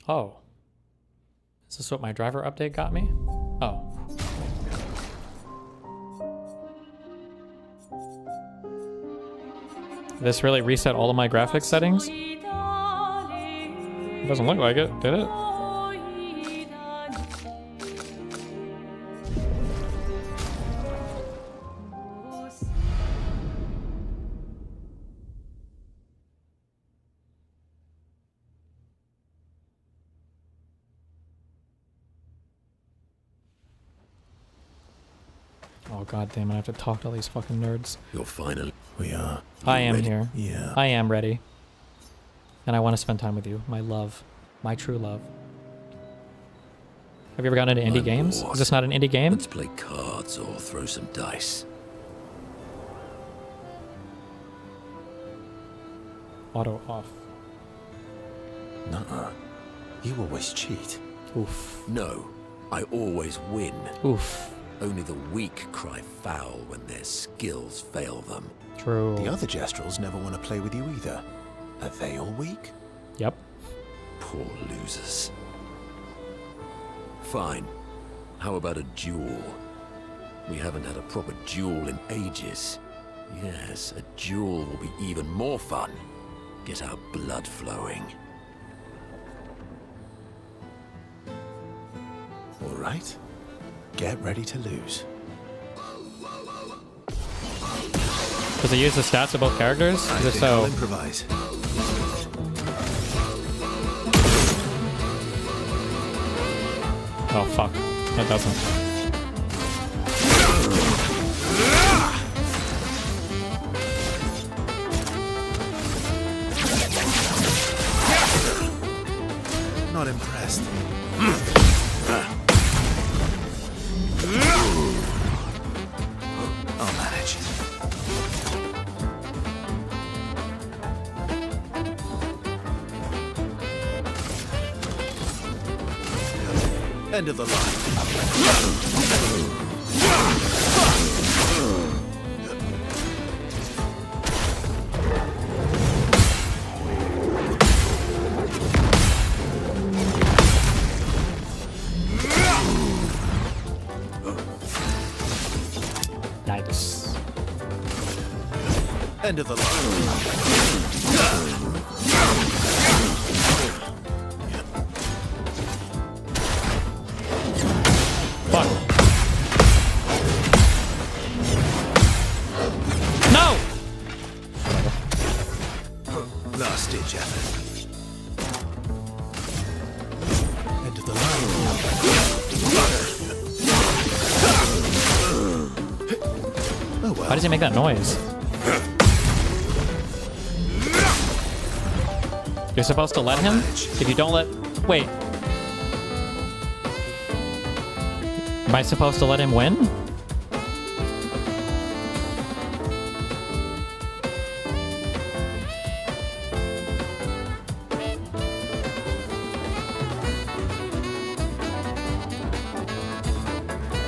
Oh. Is this what my driver update got me? Oh. This really reset all of my graphics settings? It doesn't look like it, did it? Oh god damn it, I have to talk to all these fucking nerds. You're finally. We are. I am ready? here. Yeah. I am ready. And I want to spend time with you, my love. My true love. Have you ever gotten into indie games? bored. Is this not an indie game? Let's play cards or throw some dice. Auto off. Nuh-uh. You always cheat. Oof. No, I always win. Oof. Only the weak cry foul when their skills fail them. True. The other Jestrels never want to play with you either. Are they all weak? Yep. Poor losers. Fine. How about a duel? We haven't had a proper duel in ages. Yes, a duel will be even more fun. Get our blood flowing. All right. Get ready to lose. Does it use the stats of both characters? I Is it think so? I'll improvise. Oh fuck. That doesn't. Not impressed. I'll manage. End of the Nice. End of the Fuck. No! Last ditch effort. End of the Why does he make that noise? You're supposed to let him? If you don't let... Wait. Am I supposed to let him win?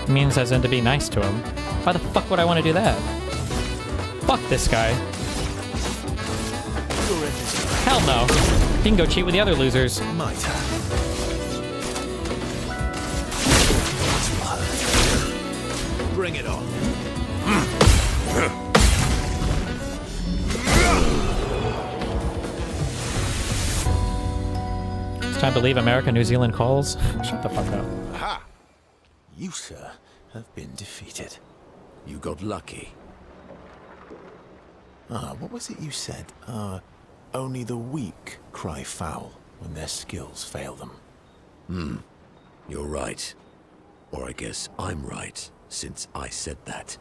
Means as in to be nice to him. Why the fuck would I want to do that? Fuck this guy. Hell no. He can go cheat with the other losers. My turn. Bring it on. It's time to leave America. New Zealand calls. Shut the fuck up. Aha! You, sir, have been defeated. You got lucky. What was it you said? Only the weak cry foul when their skills fail them. You're right. Or I guess I'm right, since I said that.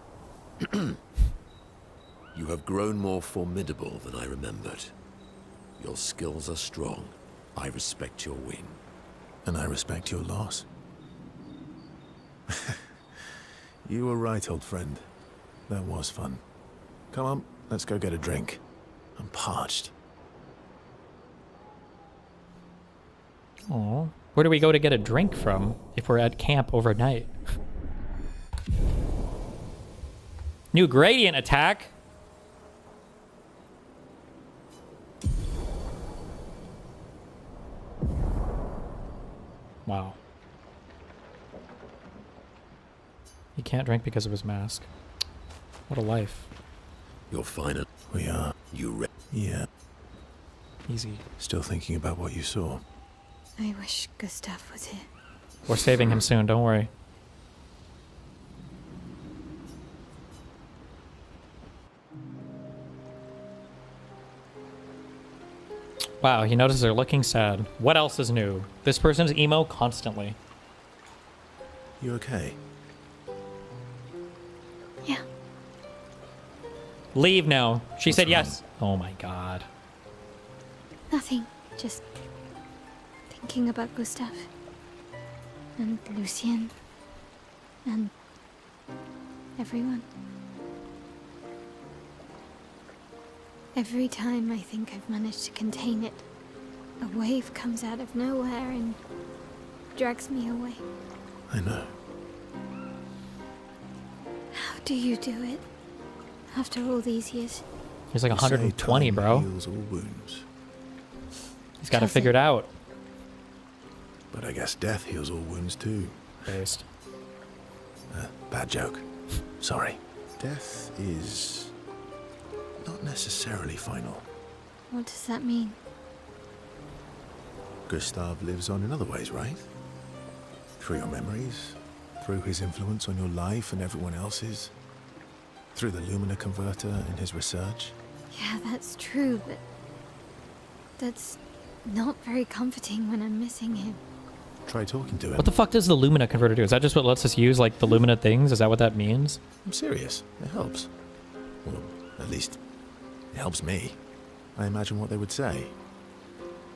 You have grown more formidable than I remembered. Your skills are strong. I respect your win. And I respect your loss. You were right, old friend. That was fun. Come on, let's go get a drink. I'm parched. Aw. Where do we go to get a drink from if we're at camp overnight? New gradient attack? Wow. He can't drink because of his mask. What a life. You're fine. We are. You yeah. Easy. Still thinking about what you saw. I wish Gustav was here. We're saving him soon, don't worry. Wow, he notices they're looking sad. What else is new? This person's emo constantly. You okay? Yeah. Leave now. She said yes. Oh my god. Nothing. Just thinking about Gustav. And Lucien. And everyone. Every time I think I've managed to contain it, a wave comes out of nowhere and drags me away. I know. How do you do it? After all these years? He's like You say 120, time bro. heals all wounds. He's got to figure it out. But I guess death heals all wounds too. Based. Bad joke. Sorry. Death is not necessarily final. What does that mean? Gustav lives on in other ways, right? Through your memories, through his influence on your life and everyone else's, through the Lumina converter and his research. Yeah, that's true, but that's not very comforting when I'm missing him. Try talking to him. What the fuck does the Lumina converter do? Is that just what lets us use like the Lumina things? Is that what that means? I'm serious. It helps. Well, at least it helps me. I imagine what they would say,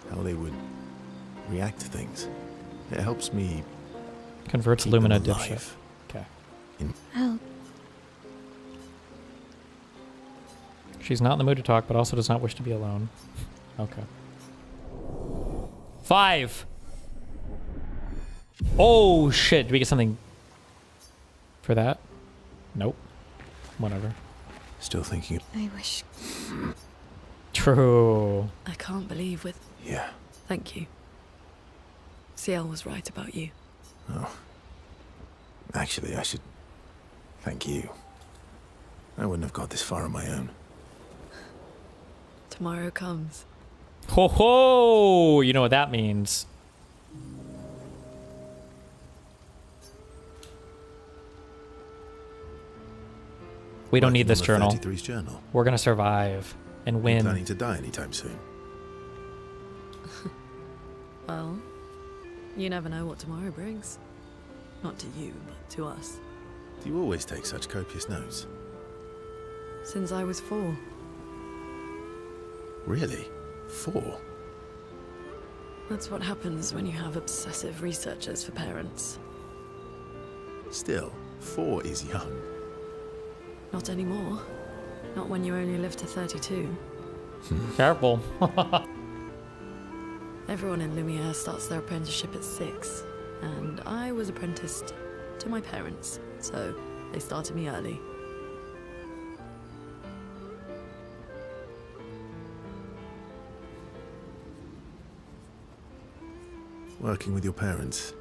how they would react to things. It helps me Converts keep Lumina them dipshit. alive. Okay. Oh, She's not in the mood to talk, but also does not wish to be alone. Okay. 5. Oh shit! Did we get something for that? Nope. Whatever. Still thinking. I wish. True. I can't believe with... Yeah. Thank you. Ciel was right about you. Oh. Actually, I should thank you. I wouldn't have got this far on my own. Tomorrow comes. Ho ho! You know what that means. We don't need this journal. 33's journal. We're gonna survive and You win. planning to die anytime soon? Well, you never know what tomorrow brings. Not to you, but to us. Do you always take such copious notes? Since I was 4. Really? 4? That's what happens when you have obsessive researchers for parents. Still, 4 is young. Not anymore. Not when you only live to 32. Careful. Everyone in Lumiere starts their apprenticeship at 6, and I was apprenticed to my parents, so they started me early. Working with your parents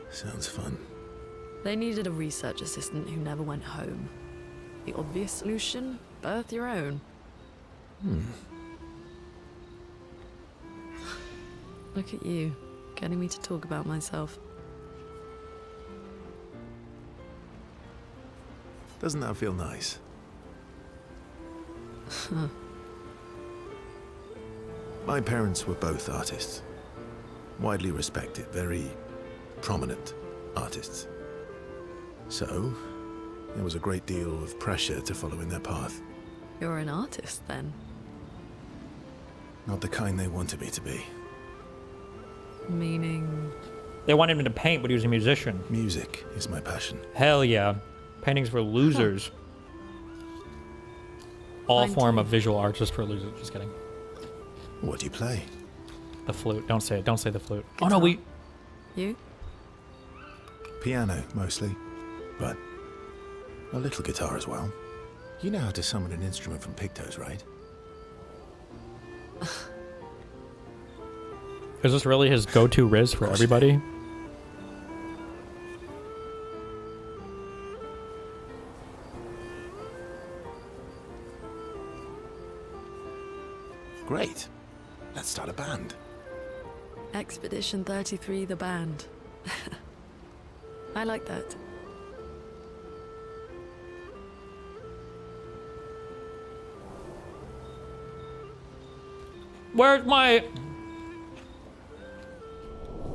sounds fun. They needed a research assistant who never went home. The obvious solution? Birth your own. Look at you, getting me to talk about myself. Doesn't that feel nice? My parents were both artists. Widely respected, very prominent artists. So, there was a great deal of pressure to follow in their path. You're an artist, then? Not the kind they wanted me to be. Meaning? They wanted him to paint, but he was a musician. Music is my passion. Hell yeah. Paintings for losers. All Mine form too. of visual art just for losers. Just kidding. What do you play? The flute. Don't say it. Don't say the flute. Oh no, we... You? Piano, mostly. But a little guitar as well. You know how to summon an instrument from Pictos, right? Is this really his go-to riz for everybody? Great. Let's start a band. Expedition 33, the band. I like that. Where's my...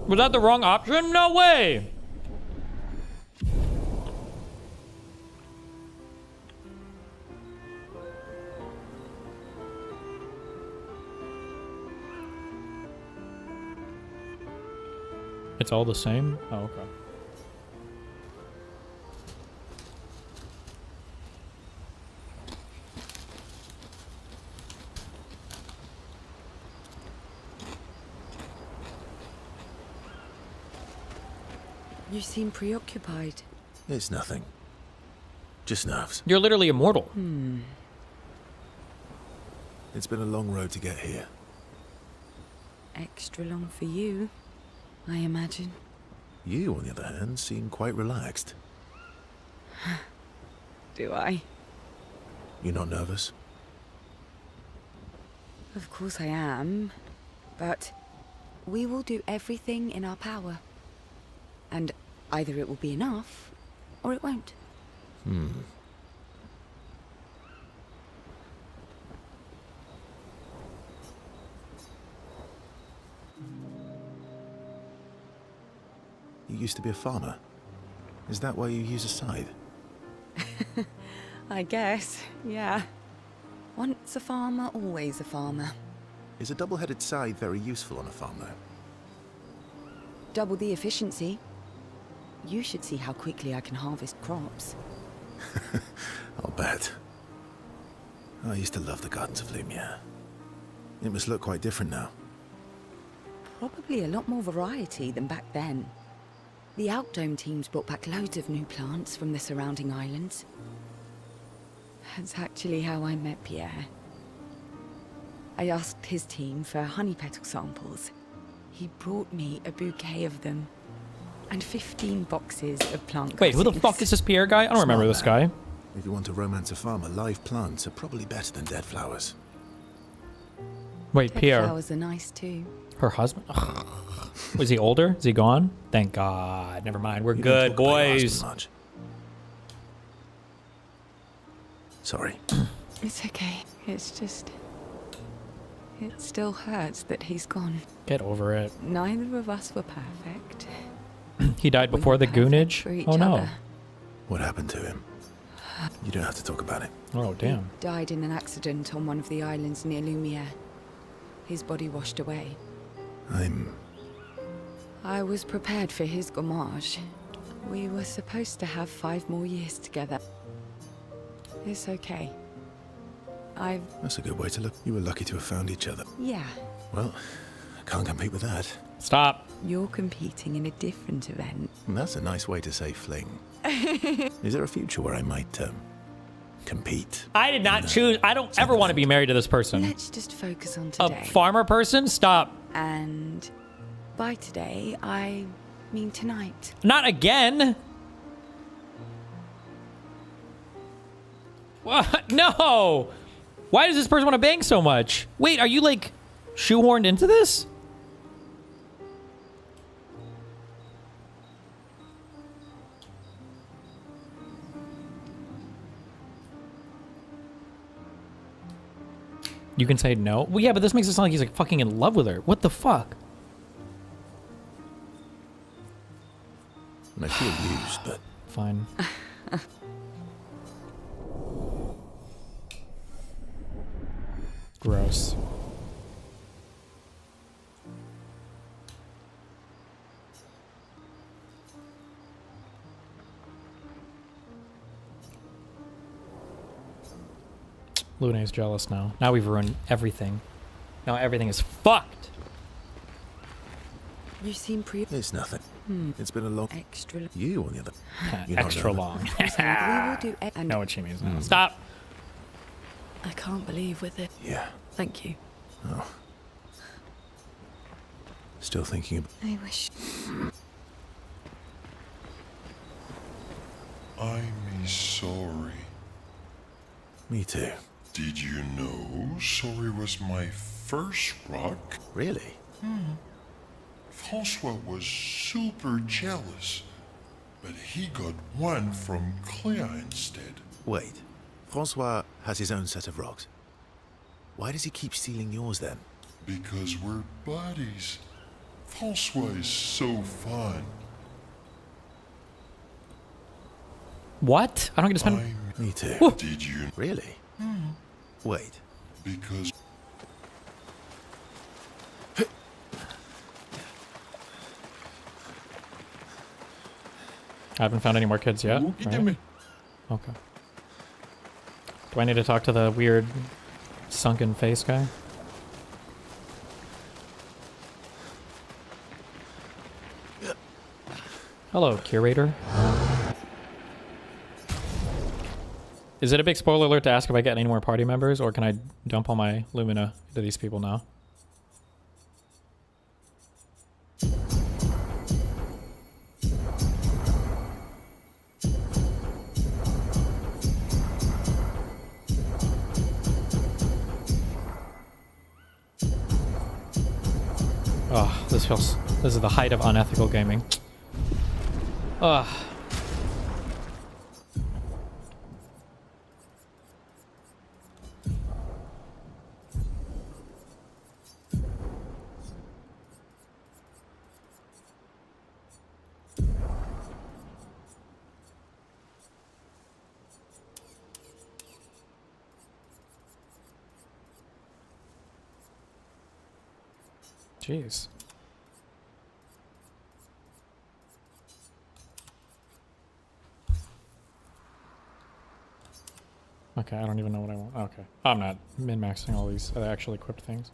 Was that the wrong option? No way! It's all the same? Oh, okay. You seem preoccupied. It's nothing. Just nerves. You're literally immortal. It's been a long road to get here. Extra long for you, I imagine. You, on the other hand, seem quite relaxed. Do I? You're not nervous? Of course I am. But we will do everything in our power. And either it will be enough, or it won't. You used to be a farmer. Is that why you use a scythe? I guess, yeah. Once a farmer, always a farmer. Is a double-headed scythe very useful on a farm, though? Double the efficiency. You should see how quickly I can harvest crops. I'll bet. I used to love the gardens of Lumiere. It must look quite different now. Probably a lot more variety than back then. The Outdome teams brought back loads of new plants from the surrounding islands. That's actually how I met Pierre. I asked his team for honey petal samples. He brought me a bouquet of them. And 15 boxes of plant Wait, who the cuttings. fuck is this Pierre guy? I don't remember this guy. If you want to romance a farmer, live plants are probably better than dead flowers. Wait, Dead Pierre. flowers are nice too. Her husband? Was he older? Is he gone? Thank God. Never mind. We're You don't good, talk about your boys. husband much. Sorry. It's okay. It's just... It still hurts that he's gone. Get over it. Neither of us were perfect. He died before the goonage? for each Oh no. other. What happened to him? You don't have to talk about it. Oh damn. Died in an accident on one of the islands near Lumiere. His body washed away. I was prepared for his gommage. We were supposed to have 5 more years together. It's okay. That's a good way to look. You were lucky to have found each other. Yeah. Well, can't compete with that. Stop. You're competing in a different event. That's a nice way to say fling. Is there a future where I might compete? I did not choose. I don't ever want to be married to this person. Let's just focus on A today. farmer person? Stop. And by today, I mean tonight. Not again. What? No. Why does this person want to bang so much? Wait, are you like shoehorned into this? You can say no. Well, yeah, but this makes it sound like he's like fucking in love with her. What the fuck? I feel used, but fine. Gross. Luna's jealous now. Now we've ruined everything. Now everything is fucked. You seem it's nothing. It's been a long. Extra. You, on the other. You're not Extra nervous. long. We will do I know what she means now. Stop. I can't believe with it. Yeah. Thank you. Oh. Still thinking about. I wish. I'm sorry. Me too. Did you know Sorry was my first rock? Really? Francois was super jealous, but he got one from Clea instead. Wait. Francois has his own set of rocks. Why does he keep stealing yours then? Because we're buddies. Francois is so fun. What? I don't get to spend. Me too. Woo. Did you? Really? Wait. Because. I haven't found any more kids yet. Right? Okay. Do I need to talk to the weird sunken face guy? Hello, curator. Is it a big spoiler alert to ask if I get any more party members, or can I dump all my Lumina to these people now? Oh, this is the height of unethical gaming. Ugh. Jeez. Okay, I don't even know what I want. Okay. I'm not min-maxing all these actually equipped things.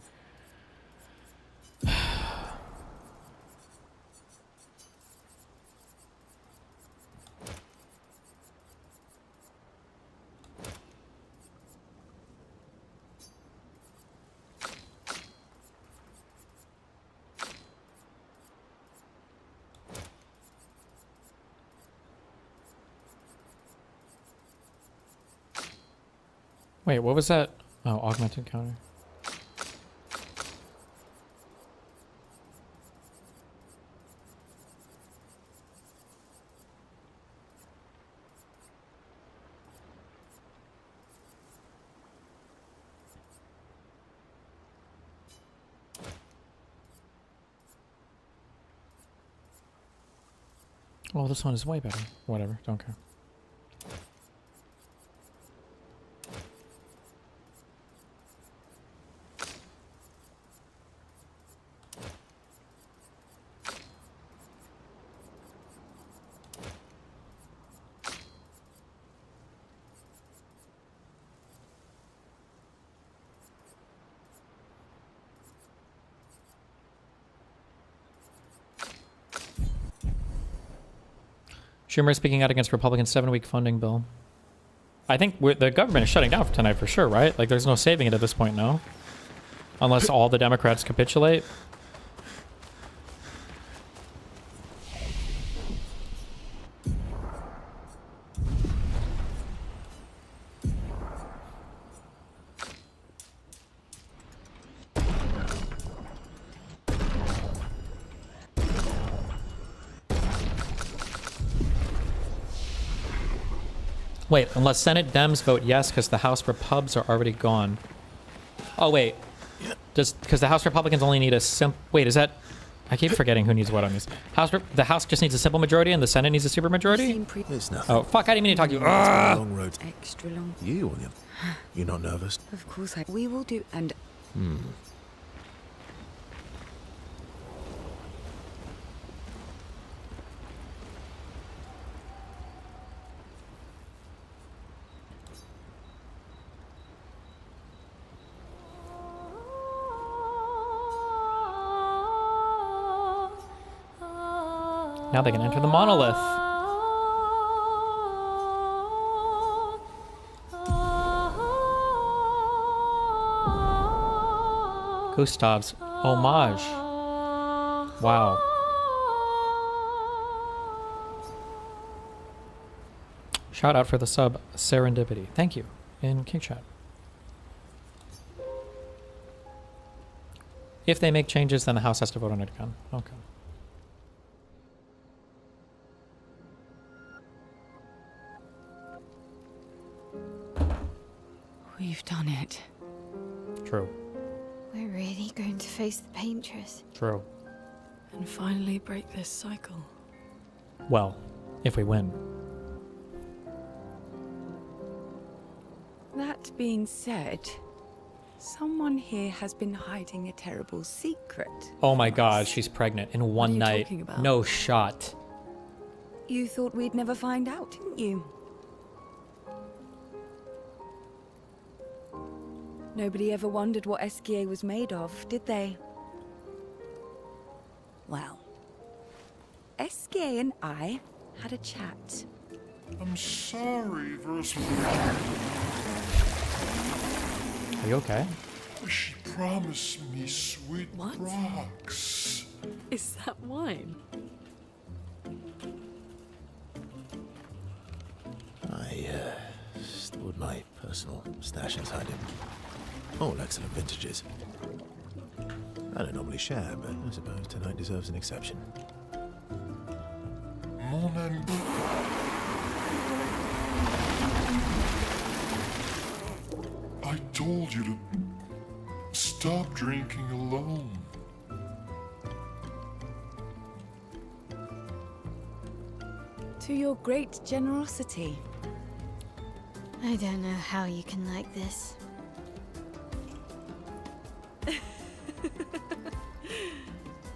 Wait, what was that? Oh, augmented counter. Oh, this one is way better. Whatever, don't care. Schumer is speaking out against Republicans' 7-week funding bill. I think the government is shutting down for tonight for sure, right? Like, there's no saving it at this point, no? Unless all the Democrats capitulate. Wait, unless Senate Dems vote yes because the House Repubs are already gone. Oh, wait. Just because the House Republicans only need a wait, is that... I keep forgetting who needs what on these. The House just needs a simple majority and the Senate needs a super majority? It's nothing. Oh, fuck, I didn't mean to talk to you. It's been a long road. Extra long. You, you're not nervous? Of course we will do, and... Now they can enter the monolith. Gustav's homage. Wow. Shout out for the sub, Serendipity. Thank you. In King Chat. If they make changes, then the House has to vote on it again. Okay. We've done it. True. We're really going to face the Paintress. True. And finally break this cycle. Well, if we win. That being said, someone here has been hiding a terrible secret. Oh my god, she's pregnant in one night. talking about? No shot. You thought we'd never find out, didn't you? Nobody ever wondered what Esquier was made of, did they? Well, SK and I had a chat. I'm sorry, Versal. Are you okay? She promised me sweet rocks. Is that wine? I stored my personal stash inside him. All excellent vintages. I don't normally share, but I suppose tonight deserves an exception. Morning. I told you to stop drinking alone. To your great generosity. I don't know how you can like this.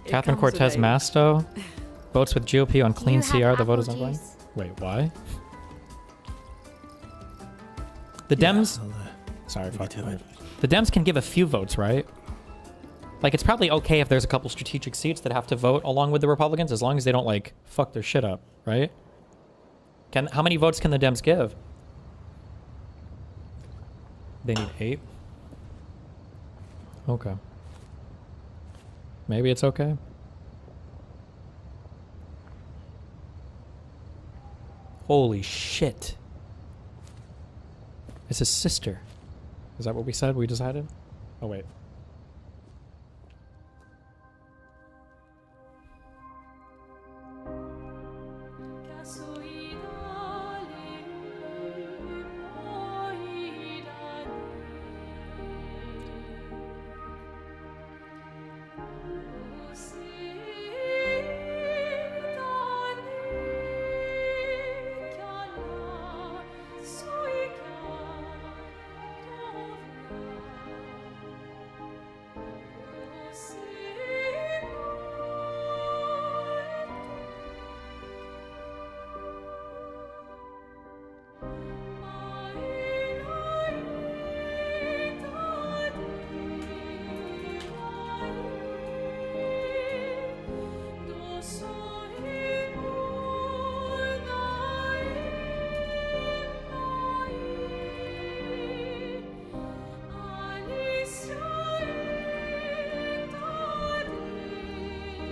Catherine comes with Cortez age. Masto votes with GOP on Clean You have CR. The vote is apple ongoing. juice? Wait, why? The Dems. I'll, Sorry, fuck. to it. The Dems can give a few votes, right? Like, it's probably okay if there's a couple strategic seats that have to vote along with the Republicans, as long as they don't, like, fuck their shit up, right? How many votes can the Dems give? They need 8? Okay. Maybe it's okay. Holy shit. It's his sister. Is that what we said? We decided? Oh, wait.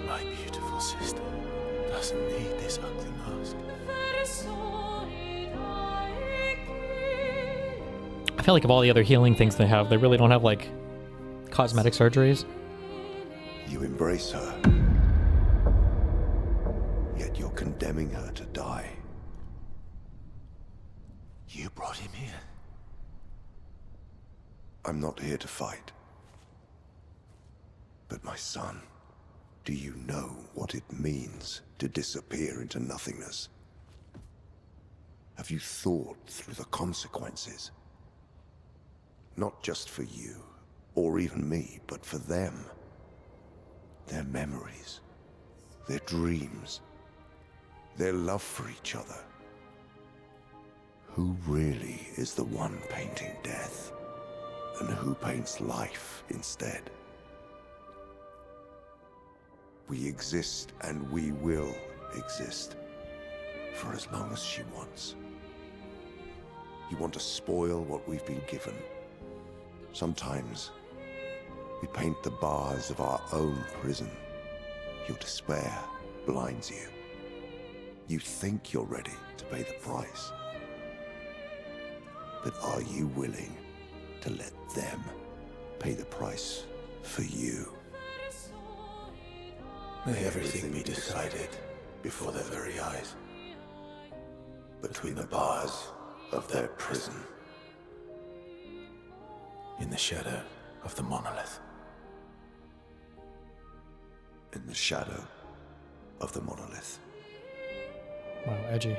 My beautiful sister doesn't need this ugly mask. I feel like of all the other healing things they have, they really don't have, like, cosmetic surgeries. You embrace her, yet you're condemning her to die. You brought him here. I'm not here to fight. But my son, do you know what it means to disappear into nothingness? Have you thought through the consequences? Not just for you, or even me, but for them. Their memories, their dreams, their love for each other. Who really is the one painting death, and who paints life instead? We exist, and we will exist, for as long as she wants. You want to spoil what we've been given. Sometimes, we paint the bars of our own prison. Your despair blinds you. You think you're ready to pay the price. But are you willing to let them pay the price for you? May everything be decided before their very eyes. Between the bars of their prison. In the shadow of the monolith. In the shadow of the monolith. Wow, edgy.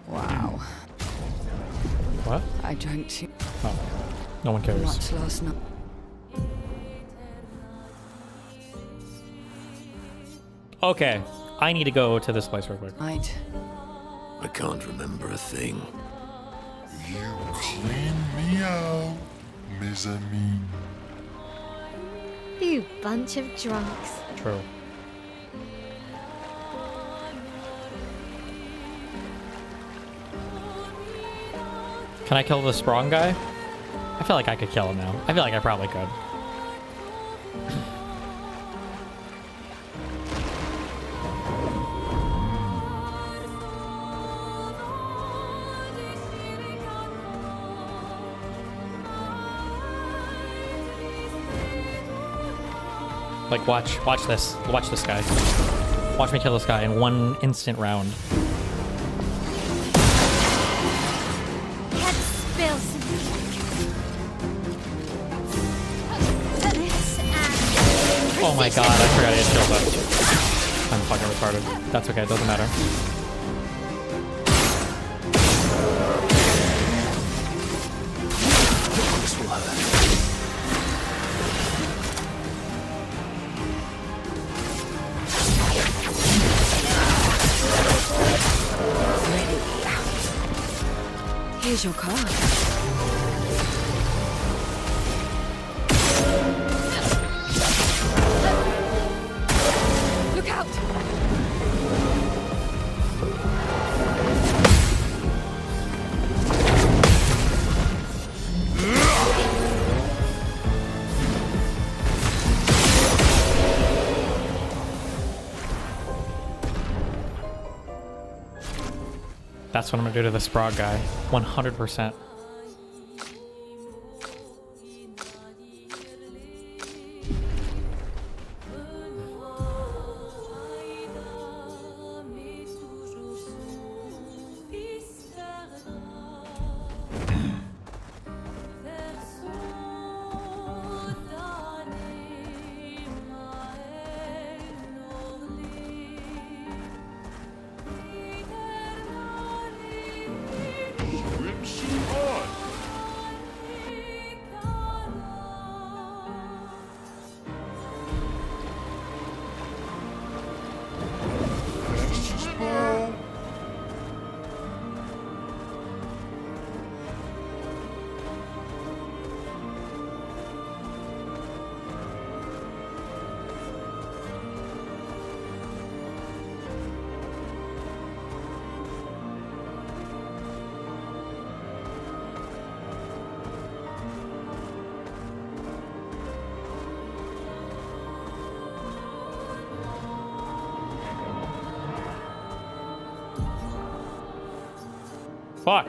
Wow. What? I drank too. Oh. No one cares. Much last night. Okay, I need to go to this place real quick. Right. I can't remember a thing. You clean me out, mes amis. You bunch of drunks. True. Can I kill the Sprong guy? I feel like I could kill him now. I feel like I probably could. Like, watch this. Watch this guy. Watch me kill this guy in one instant round. Can't spill some. Oh my god, I forgot I had killed that. I'm fucking retarded. That's okay, it doesn't matter. This will hurt. Here's your card. Look out! That's what I'm gonna do to the Sprog guy. 100%. Fuck.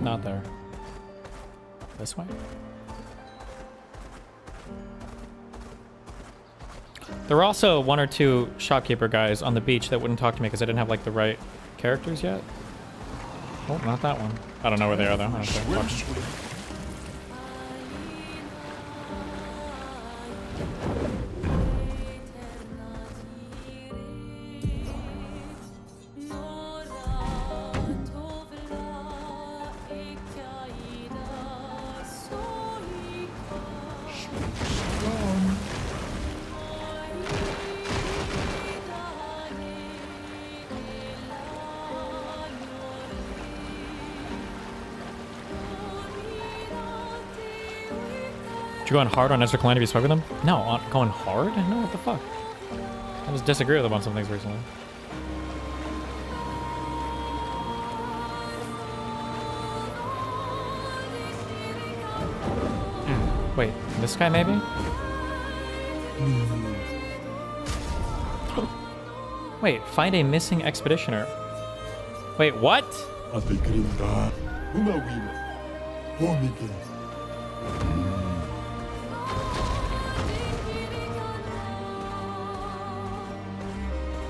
Not there. This way? There were also one or two shopkeeper guys on the beach that wouldn't talk to me because I didn't have like the right characters yet. Oh, not that one. I don't know where they are though. I don't care. Fuck. Did you go on hard on Ezra Klein if you spoke with him? No, going hard? No, what the fuck? I just disagree with him on some things recently. Wait, this guy maybe? Wait, find a missing expeditioner. Wait, what?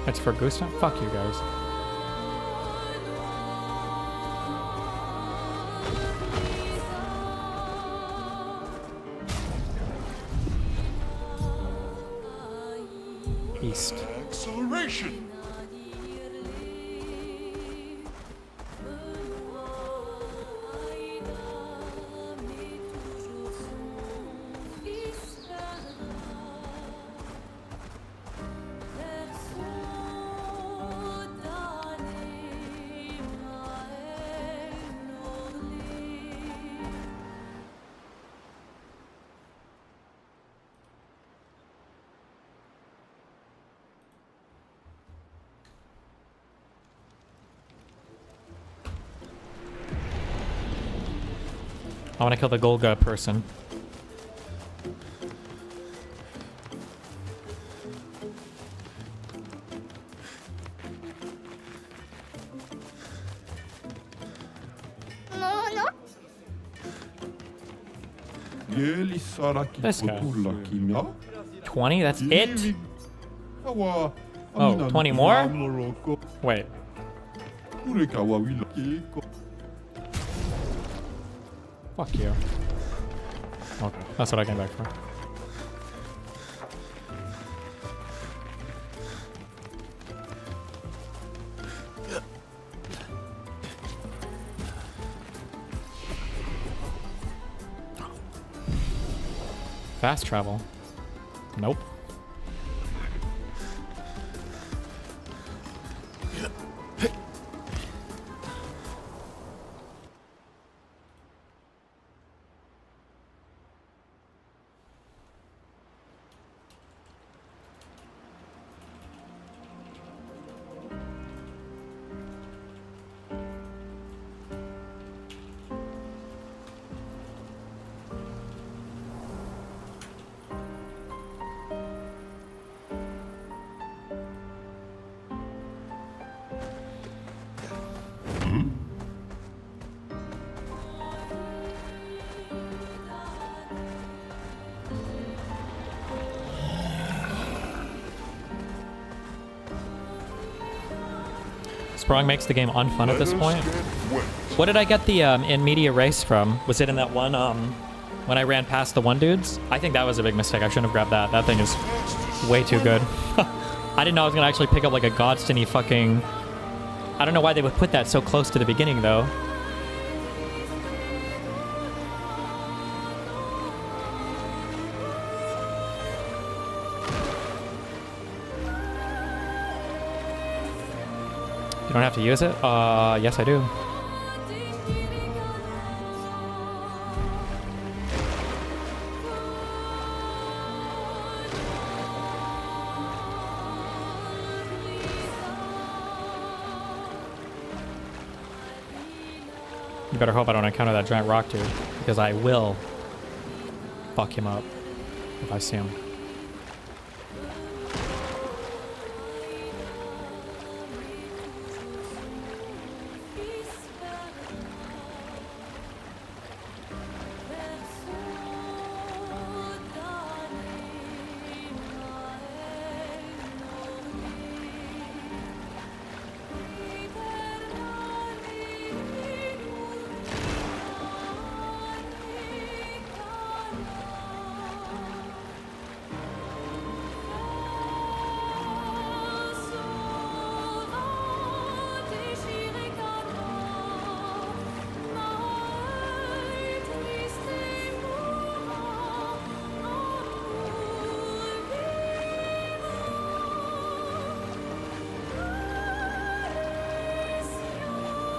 It's for Gustav? Fuck you guys. East. Acceleration. want to kill the Golga person. This guy. 20? That's it? Oh, 20 more? Wait. Fuck you. Okay, that's what I came back for. Fast travel. Nope. Sprung makes the game unfun at this point. What did I get the in media race from? Was it in that one when I ran past the one dudes? I think that was a big mistake. I shouldn't have grabbed that. That thing is way too good. I didn't know I was gonna actually pick up like a Godston-y fucking... I don't know why they would put that so close to the beginning though. You don't have to use it? Yes I do. You better hope I don't encounter that giant rock dude, because I will fuck him up if I see him.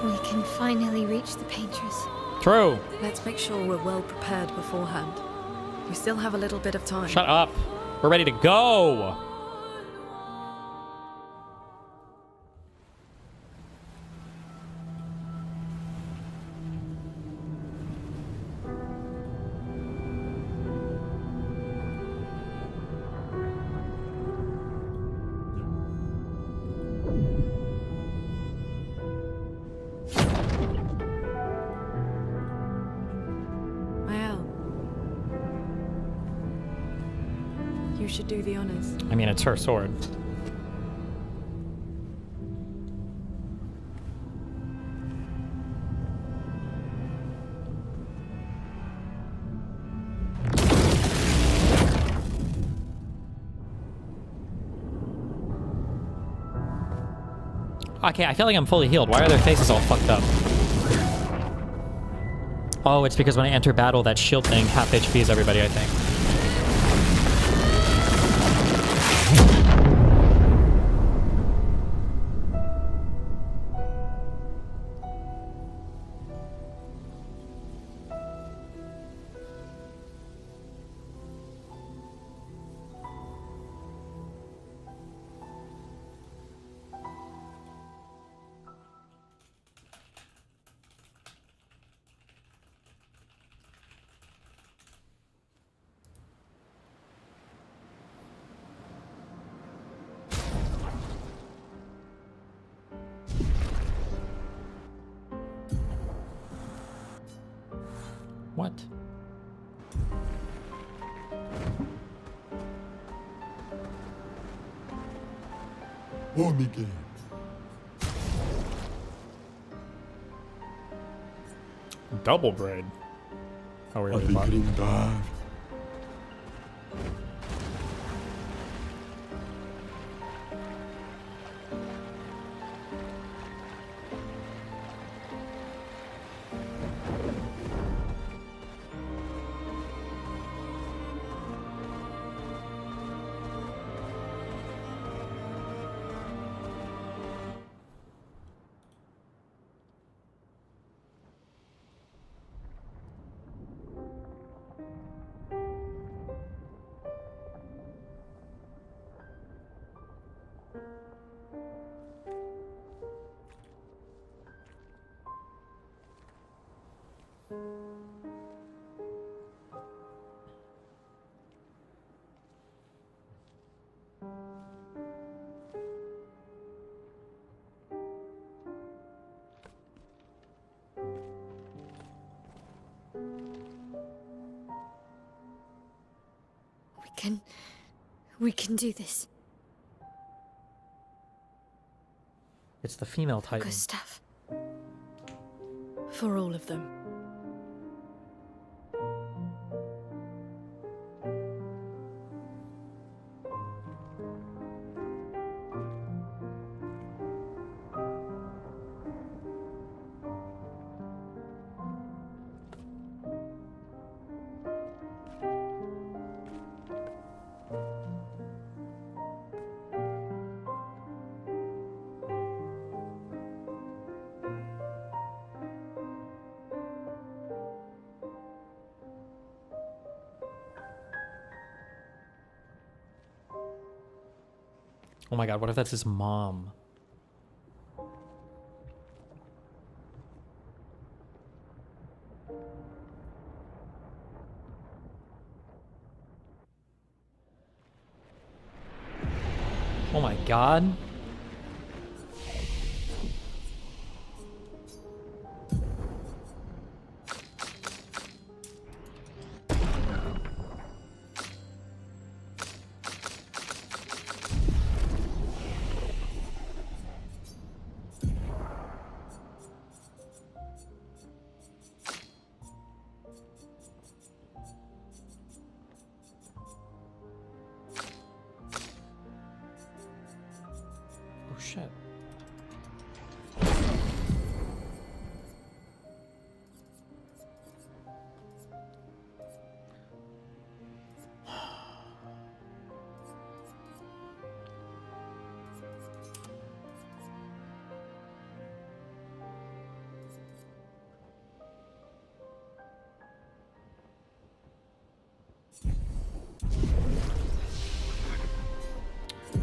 We can finally reach the painters. True. Let's make sure we're well prepared beforehand. We still have a little bit of time. Shut up. We're ready to go. You should do the honors. I mean, it's her sword. Okay, I feel like I'm fully healed. Why are their faces all fucked up? Oh, it's because when I enter battle, that shield thing half HPs everybody, I think. What? On again. Double braid. Oh, we're Are they getting bad? We can do this. It's the female Titan. Gustav. For all of them. Oh my god, what if that's his mom? Oh my god. Oh shit.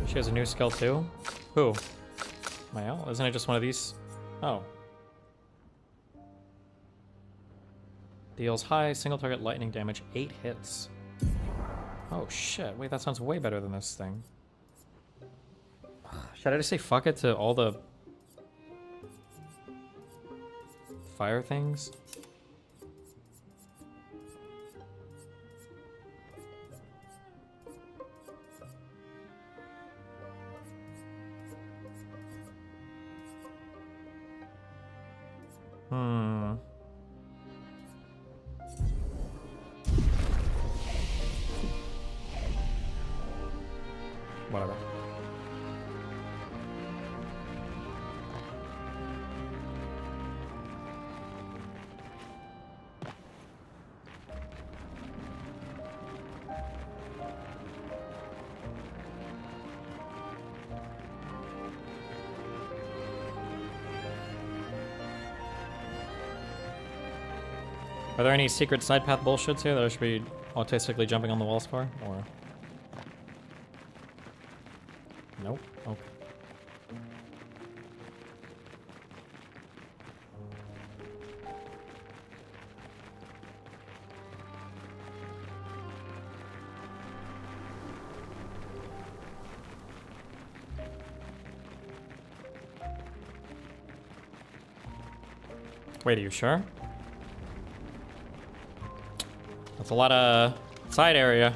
She has a new skill too? Who? Mael? Isn't it just one of these? Oh. Deals high single target lightning damage, 8 hits. Oh shit, wait, that sounds way better than this thing. Should I just say fuck it to all the fire things? Whatever. Are there any secret side path bullshits here that I should be autistically jumping on the walls for? Or nope. Okay. Wait, are you sure? a lot of side area.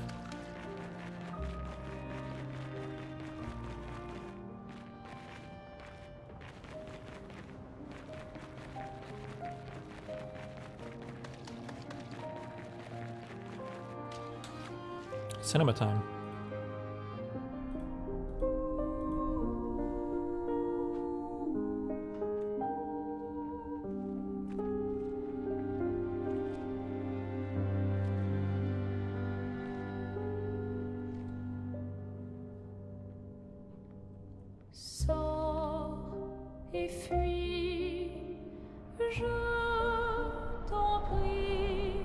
Cinema time. Sors et fuis, je t'en prie.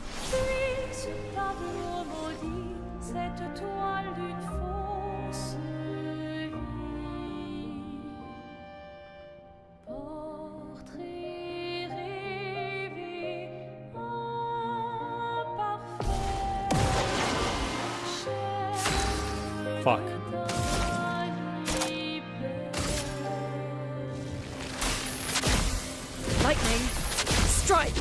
Fuis ce tableau maudit, cette toile d'une fausse vie. Portrait rêvé, imparfait. Fuck. Lightning, strike!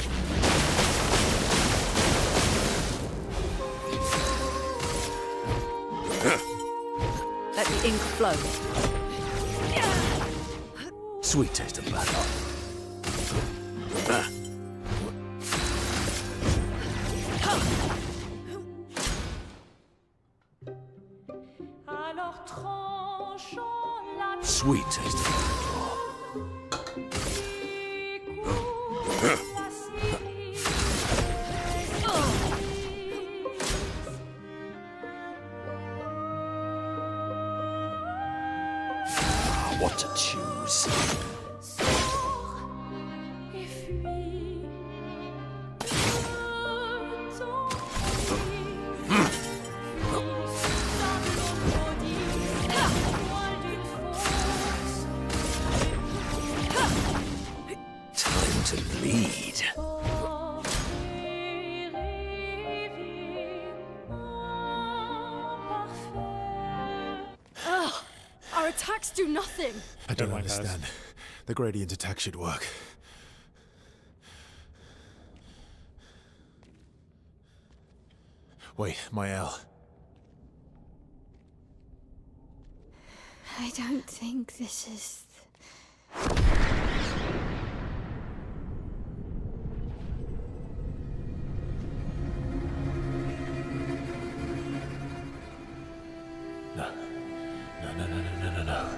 Let the ink flow. Sweet taste of blood. Alors tranchons la Sweet taste of blood. What to choose? et fuis. Time to bleed. Ugh, our attacks do nothing. I don't understand. The gradient attack should work. Wait, Mael. I don't think this is... No. No.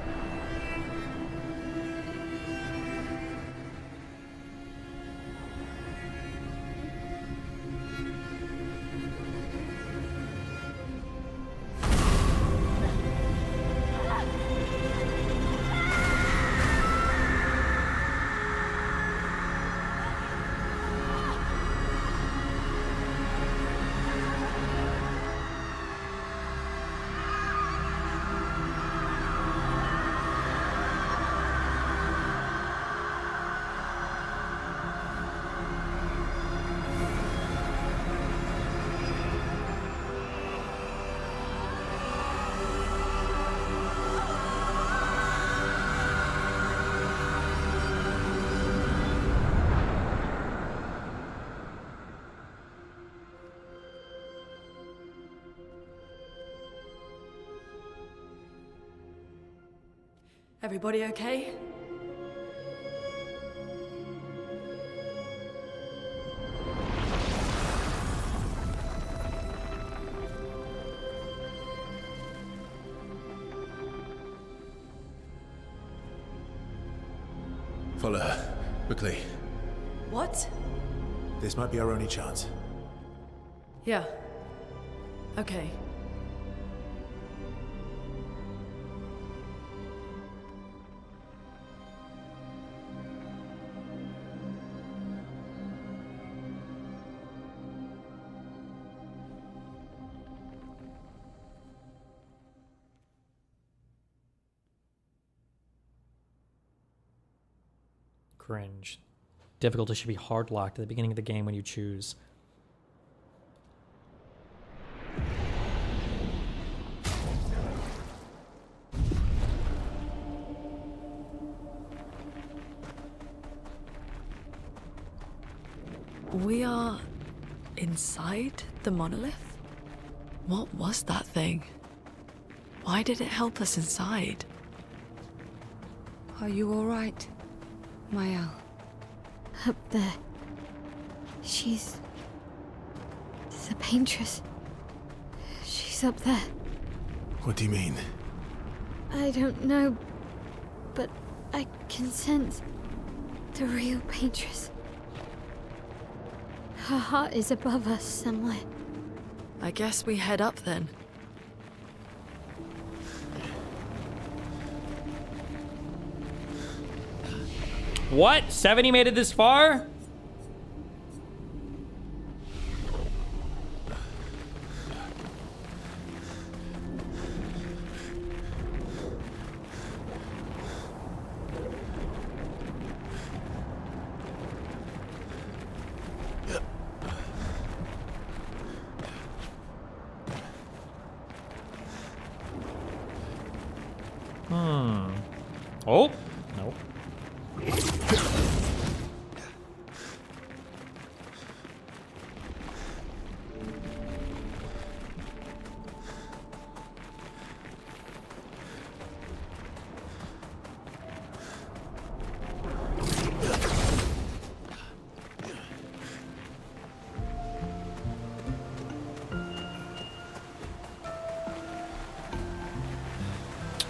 Everybody okay? Follow her. Quickly. What? This might be our only chance. Yeah. Okay. Cringe. Difficulty should be hard locked at the beginning of the game when you choose. We are inside the monolith? What was that thing? Why did it help us inside? Are you all right, Mael? Up there. She's... the paintress. She's up there. What do you mean? I don't know, but I can sense the real paintress. Her heart is above us somewhere. I guess we head up then. What? 70 made it this far? Oh, nope.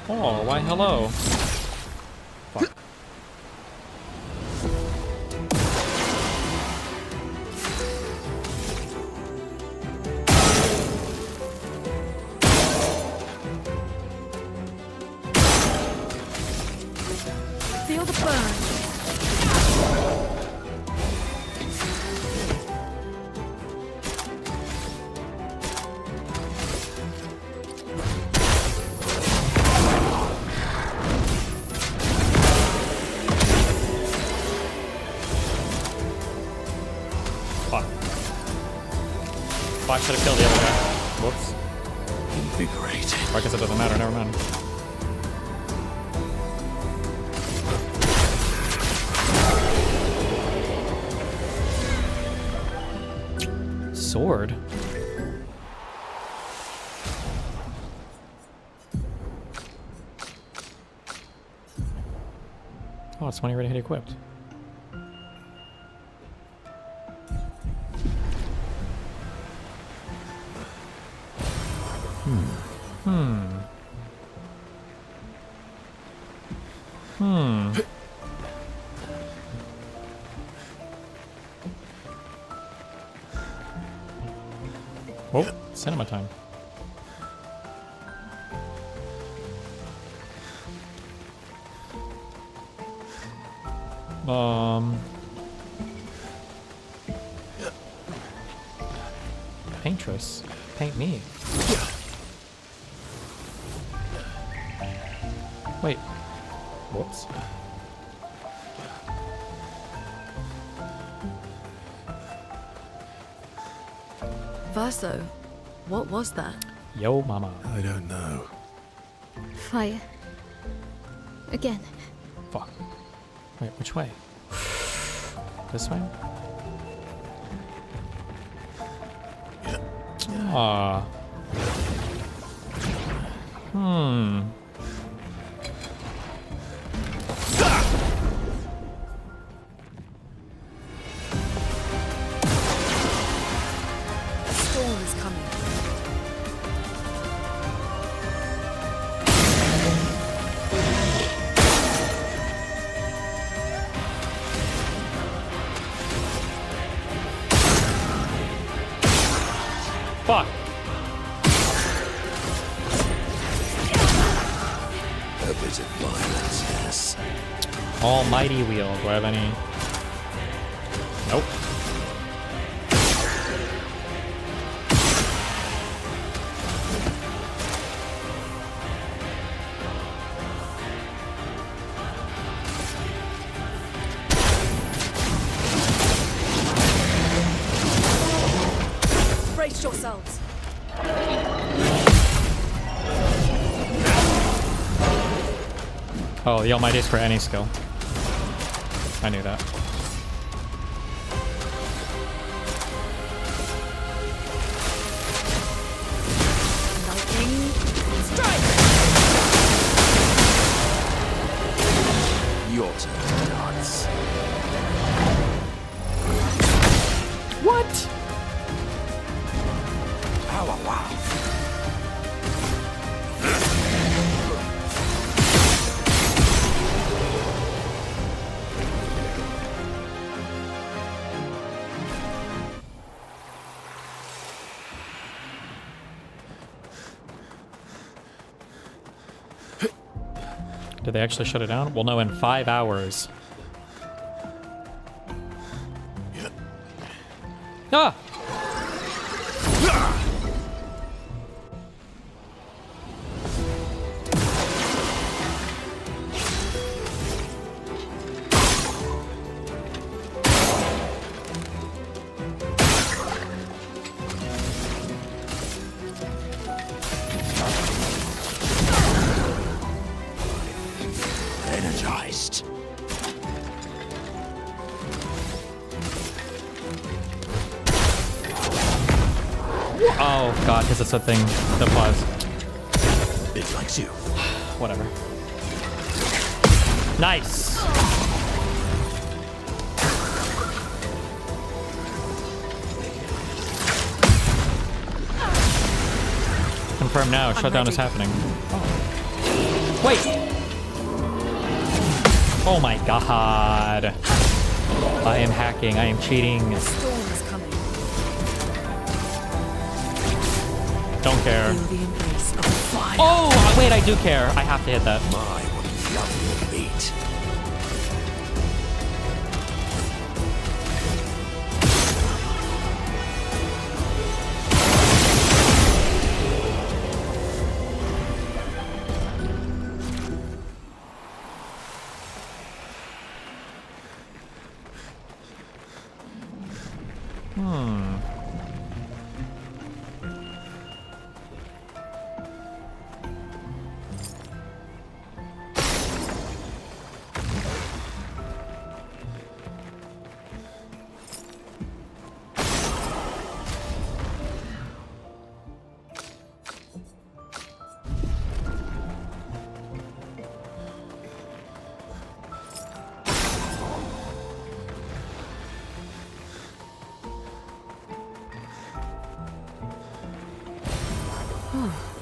Oh, why hello? Fuck. Feel the burn. I should have killed the other guy. Whoops. Invigorating. I guess it doesn't matter, never mind. Sword? Oh, it's when you already had equipped. Oh, cinema time. Paintress, paint me. Wait. Whoops. Verso, what was that? Yo, mama. I don't know. Fire. Again. Fuck. Wait, which way? This way? Ah. Storm is coming. Fuck. A bit of violence, yes. Almighty wheel. Do I have any? Nope. Brace yourselves. Oh, the Almighty is for any skill. I knew that. nuts. What? Power wow. Did they actually shut it down? Well, no, in 5 hours. Ah! Energized. Oh god, because it's a thing that applies. It likes you. Whatever. Nice! Confirm now, shutdown is happening. Oh. Wait! Oh my god. I am hacking, I am cheating. Don't care. Oh, wait, I do care. I have to hit that. My, what a lovely beat.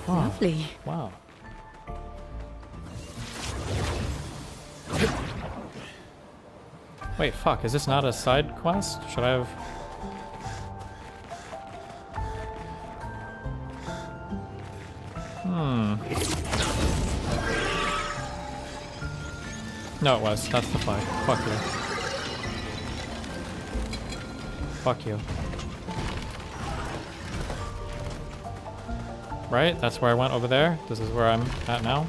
Lovely. Wow. Wait, fuck, is this not a side quest? Should I have... No, it was. That's the flag. Fuck you. Fuck you. Right? That's where I went over there. This is where I'm at now.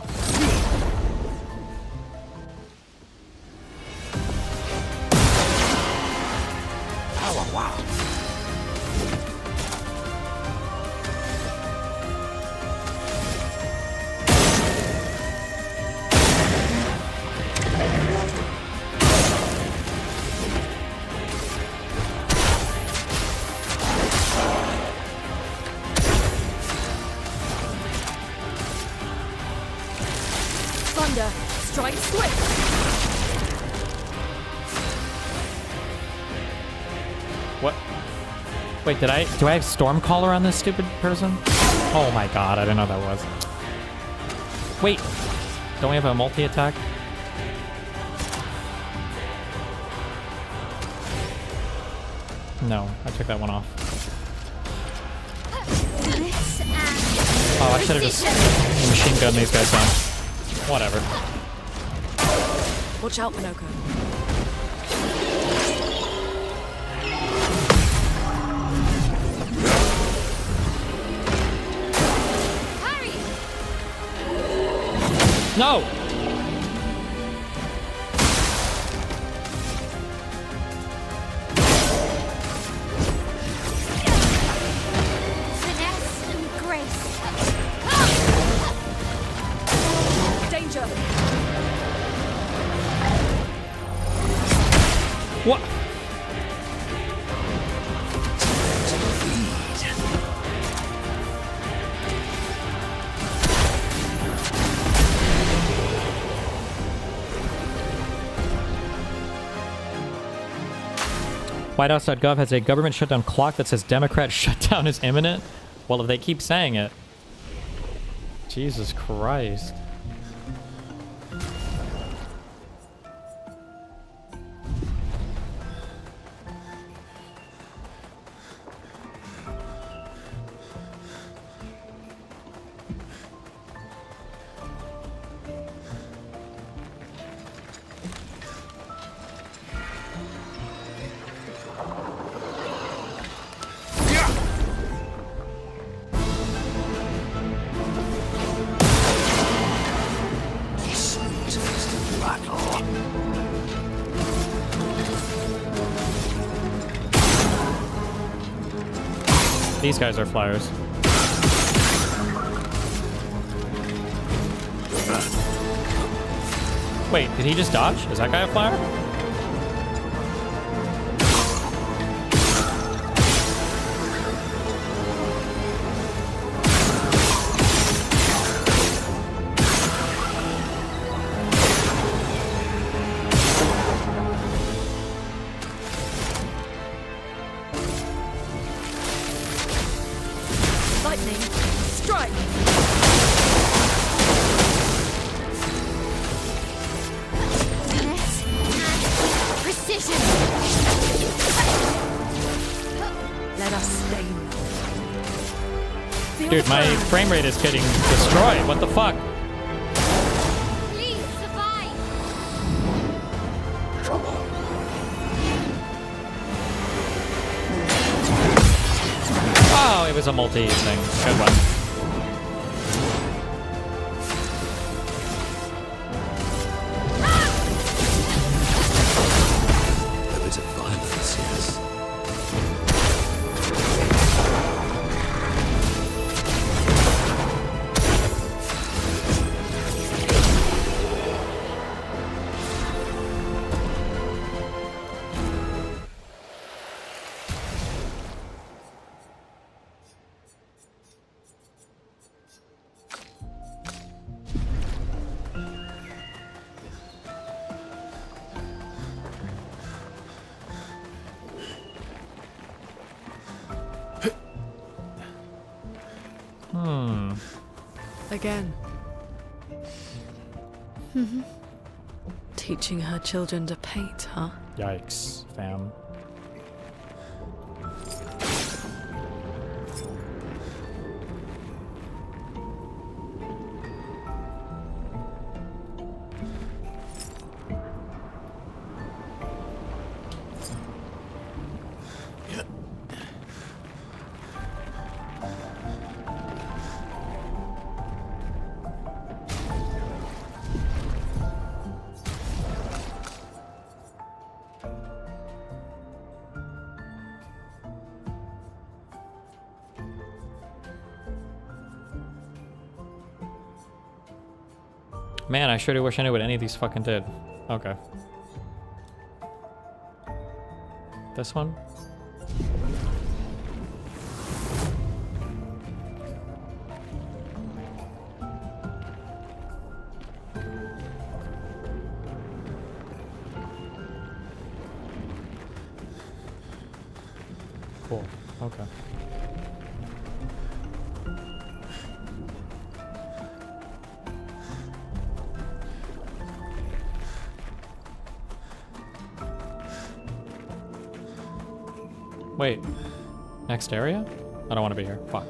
Power wow. Thunder, strike swift. What? Wait, do I have Stormcaller on this stupid person? Oh my god, I didn't know that was. Wait, don't we have a multi-attack? No, I took that one off. Oh, I should have just machine gunned these guys down. Whatever. Watch out, Pinocchio. No! Finesse and grace. Danger! What? Whitehouse.gov has a government shutdown clock that says Democrat shutdown is imminent. Well, if they keep saying it. Jesus Christ. These guys are flyers. Wait, did he just dodge? Is that guy a flyer? Lightning, strike! Finesse and precision. Let us stay. Dude, my frame rate is getting destroyed. What the fuck? Please survive. Oh, it was a multi thing. Good one. A bit of violence, yes. Again. Teaching her children to paint, huh? Yikes, fam. Man, I sure do wish I knew what any of these fucking did. Okay. This one? Cool. Okay. Wait. Next area? I don't want to be here. Fuck.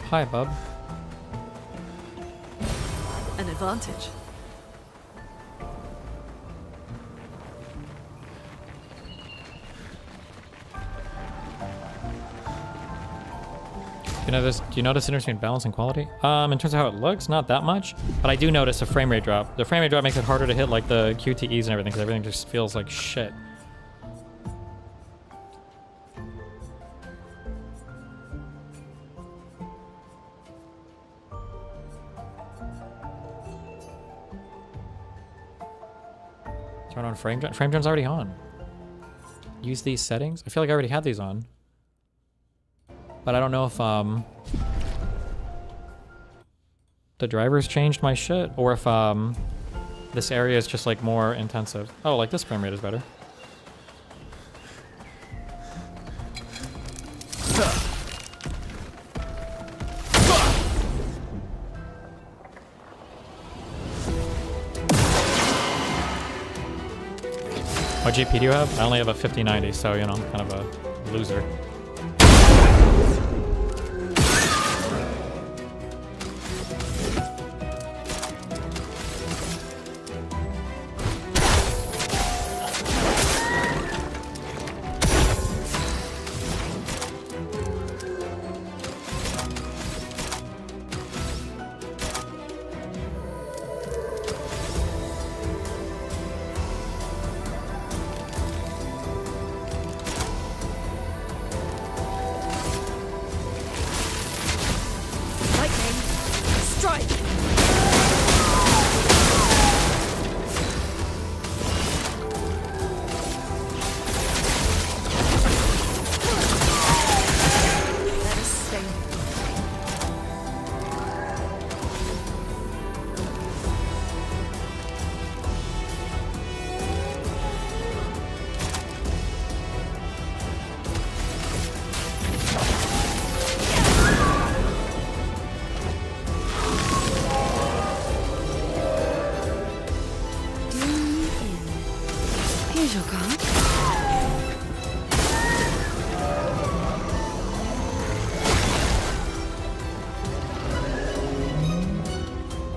Hi, bub. An advantage. Do you notice the difference between balance and quality? In terms of how it looks, not that much, but I do notice a frame rate drop. The frame rate drop makes it harder to hit like the QTEs and everything because everything just feels like shit. Turn on frame gen. Frame gen's already on. Use these settings. I feel like I already had these on. But I don't know if the drivers changed my shit or if this area is just like more intensive. Oh, like this frame rate is better. What GP do you have? I only have a 5090, so you know, I'm kind of a loser.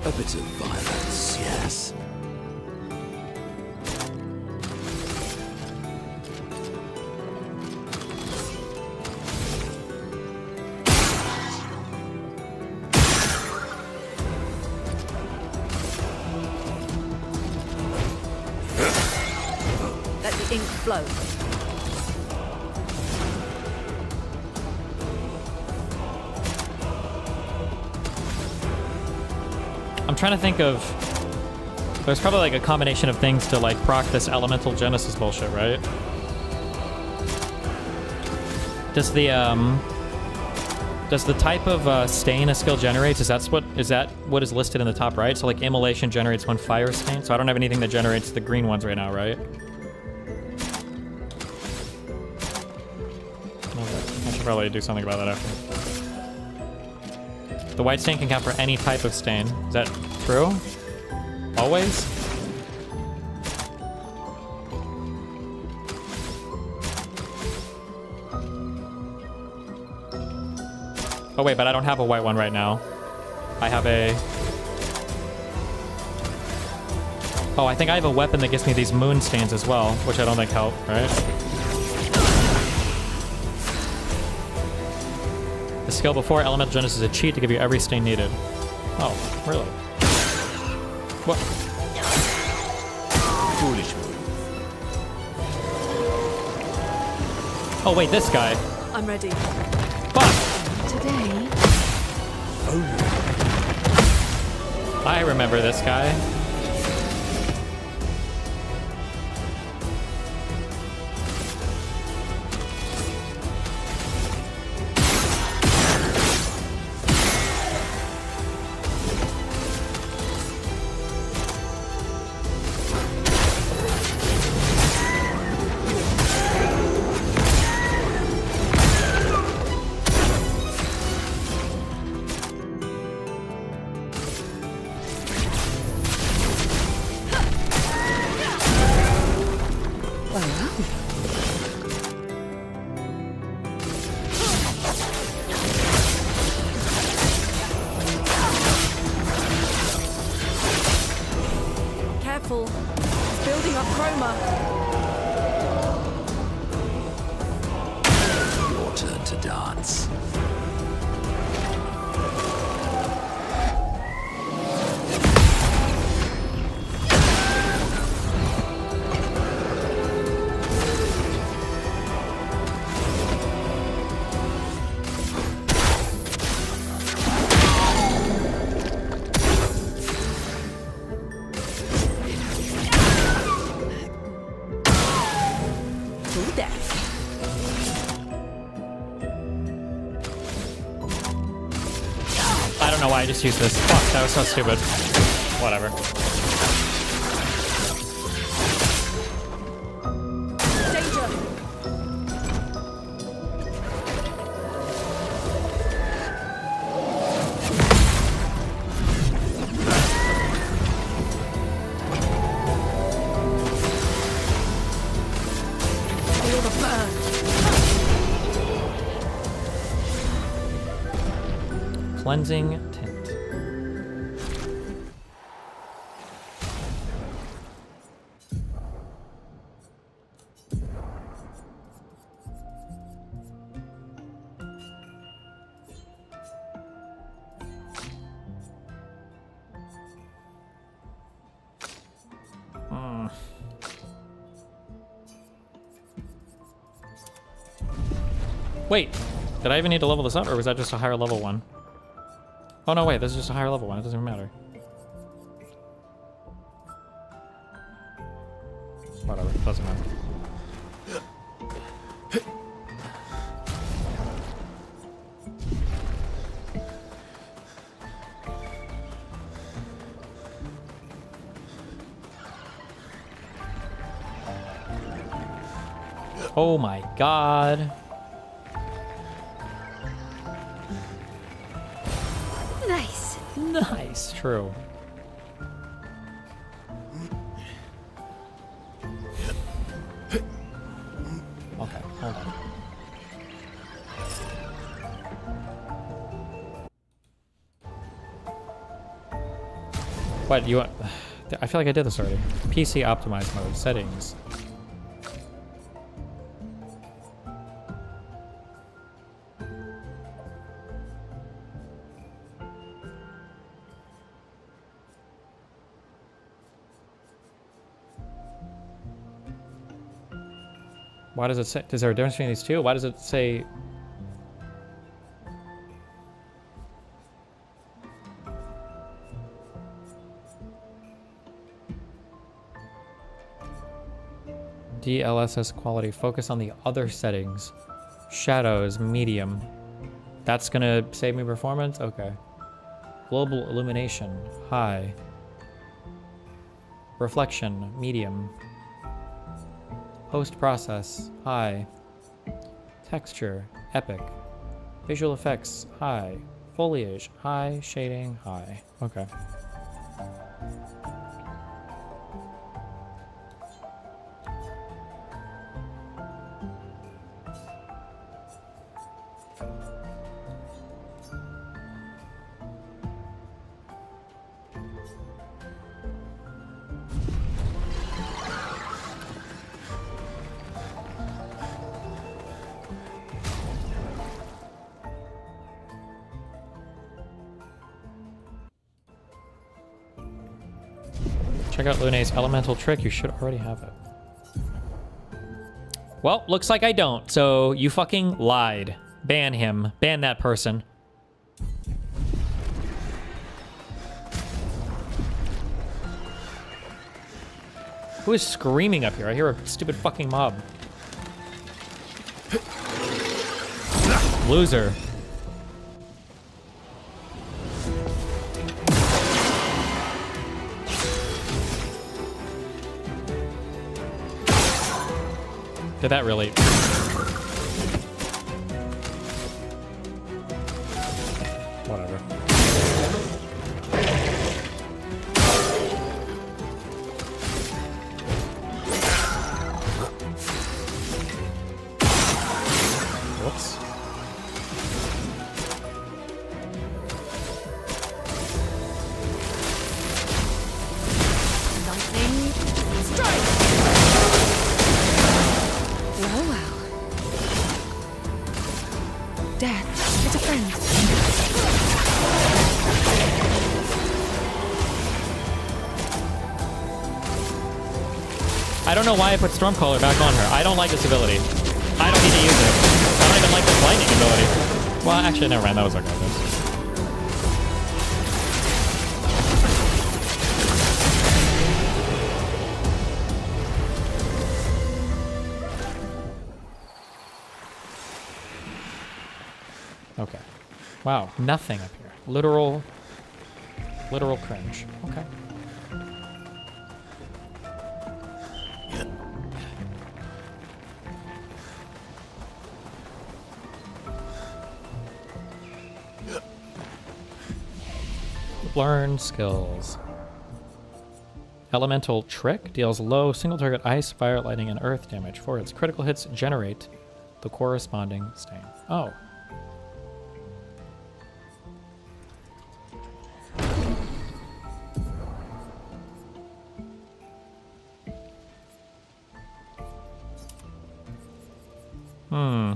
A bit of violence, yes. Let the ink flow. I'm trying to think of... There's probably like a combination of things to like proc this elemental genesis bullshit, right? Does the type of stain a skill generates, is that what is listed in the top right? So like immolation generates one fire stain, so I don't have anything that generates the green ones right now, right? I should probably do something about that after. The white stain can count for any type of stain. Is that true? Always? Oh wait, but I don't have a white one right now. I have a... Oh, I think I have a weapon that gives me these moon stains as well, which I don't think help, right? The skill before Elemental Genesis is a cheat to give you every stain needed. Oh, really? What? Foolish move. Oh wait, this guy. I'm ready. Fuck! Today. I remember this guy. Careful. It's building up chroma. Your turn to dance. brutal death. I don't know why I just used this. Fuck, that was so stupid. Whatever. Cleansing tint. Wait, did I even need to level this up, or was that just a higher level one? Oh no, wait, this is just a higher level one. It doesn't even matter. Whatever, doesn't matter. Oh my god. Nice. Nice, true. Okay, hold on. What, you want... I feel like I did this already. PC optimized mode, settings. Why does it say, is there a difference between these two? Why does it say... DLSS quality, focus on the other settings. Shadows, medium. That's gonna save me performance? Okay. Global illumination, high. Reflection, medium. Post-process, high. Texture, epic. Visual effects, high. Foliage, high. Shading, high. Okay. Check out Lune's elemental trick. You should already have it. Well, looks like I don't. So you fucking lied. Ban him. Ban that person. Who is screaming up here? I hear a stupid fucking mob. Loser. Did that really? Whatever. Whoops. Lightning strike. Well, well. Death, it's a friend. I don't know why I put Stormcaller back on her. I don't like this ability. I don't need to use it. I don't even like this lightning ability. Well, actually, never mind. That was okay. Okay. Wow, nothing up here. Literal cringe. Okay. Learn skills. Elemental Trick deals low single target ice, fire, lightning, and earth damage. For its critical hits, generate the corresponding stain. Oh. Hmm.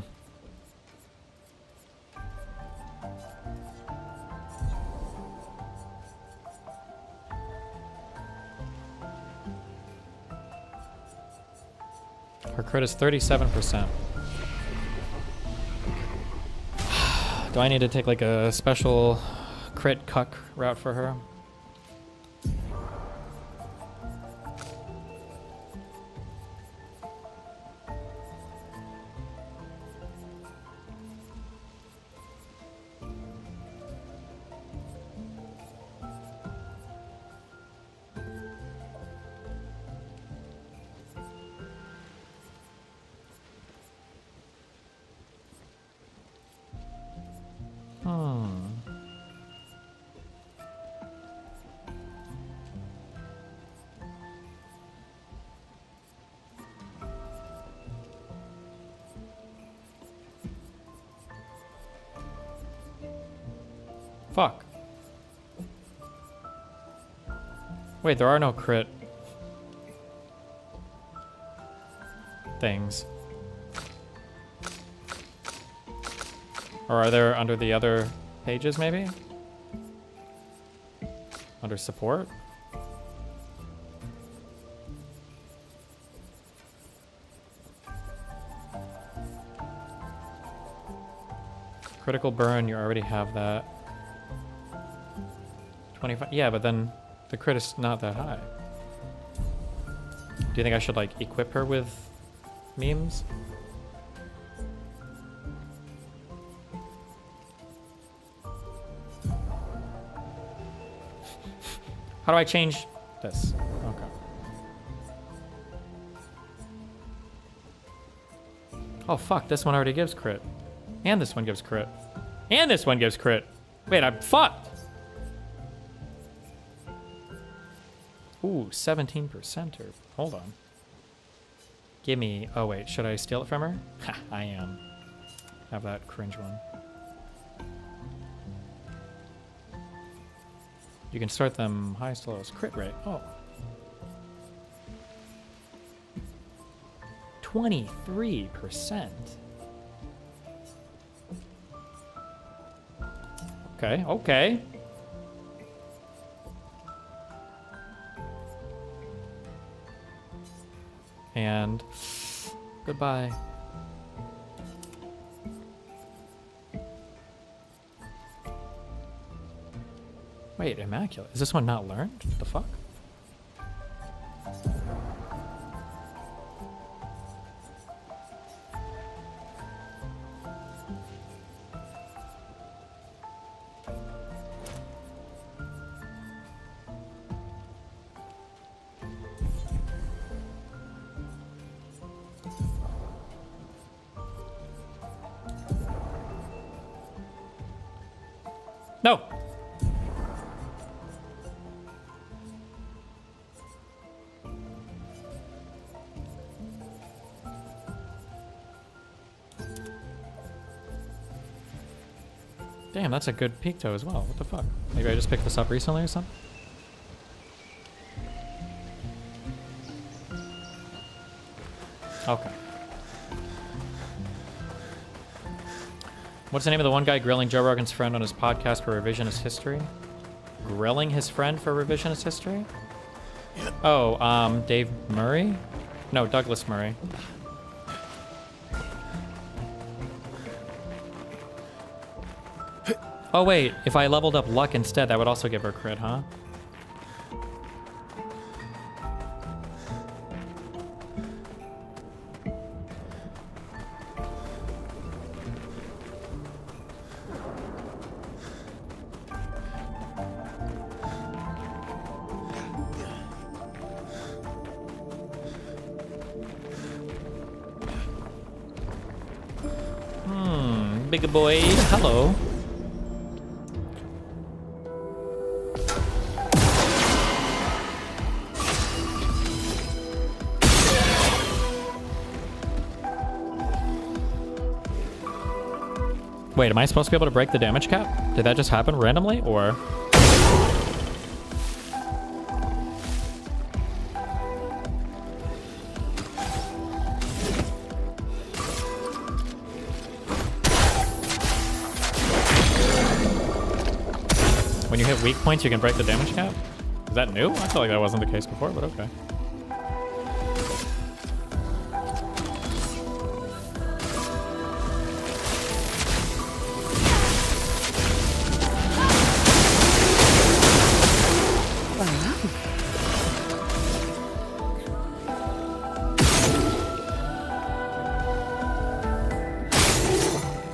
Her crit is 37%. Do I need to take like a special crit cuck route for her? Fuck. Wait, there are no crit things. Or are there under the other pages, maybe? Under support? Critical burn, you already have that. 25, yeah, but then the crit is not that high. Do you think I should like equip her with memes? How do I change this? Okay. Oh fuck, this one already gives crit. And this one gives crit. And this one gives crit. Wait, I'm fucked. Ooh, 17%. Hold on. Give me... Oh, wait. Should I steal it from her? Ha, I am. Have that cringe one. You can start them highest to lowest. Crit rate. Oh. 23%. Okay, okay. And goodbye. Wait, immaculate. Is this one not learned? What the fuck? No. Damn, that's a good peak toe as well. What the fuck? Maybe I just picked this up recently or something? Okay. What's the name of the one guy grilling Joe Rogan's friend on his podcast for revisionist history? Grilling his friend for revisionist history? Oh, Dave Murray? No, Douglas Murray. Oh wait, if I leveled up luck instead, that would also give her crit, huh? big boy. Hello. Wait, am I supposed to be able to break the damage cap? Did that just happen randomly, or? When you hit weak points, you can break the damage cap? Is that new? I feel like that wasn't the case before, but okay.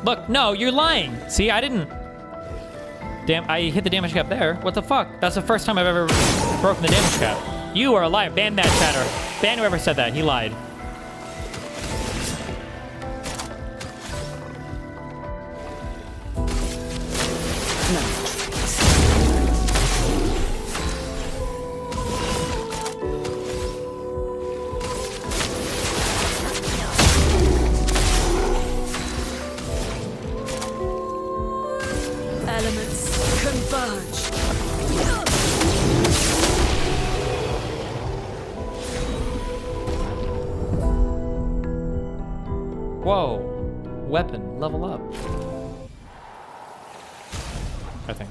Look, no, you're lying. See, I didn't. Damn, I hit the damage cap there. What the fuck? That's the first time I've ever broken the damage cap. You are a liar. Ban that chatter. Ban whoever said that. He lied. Elements converge. Whoa. Weapon. Level up. I think.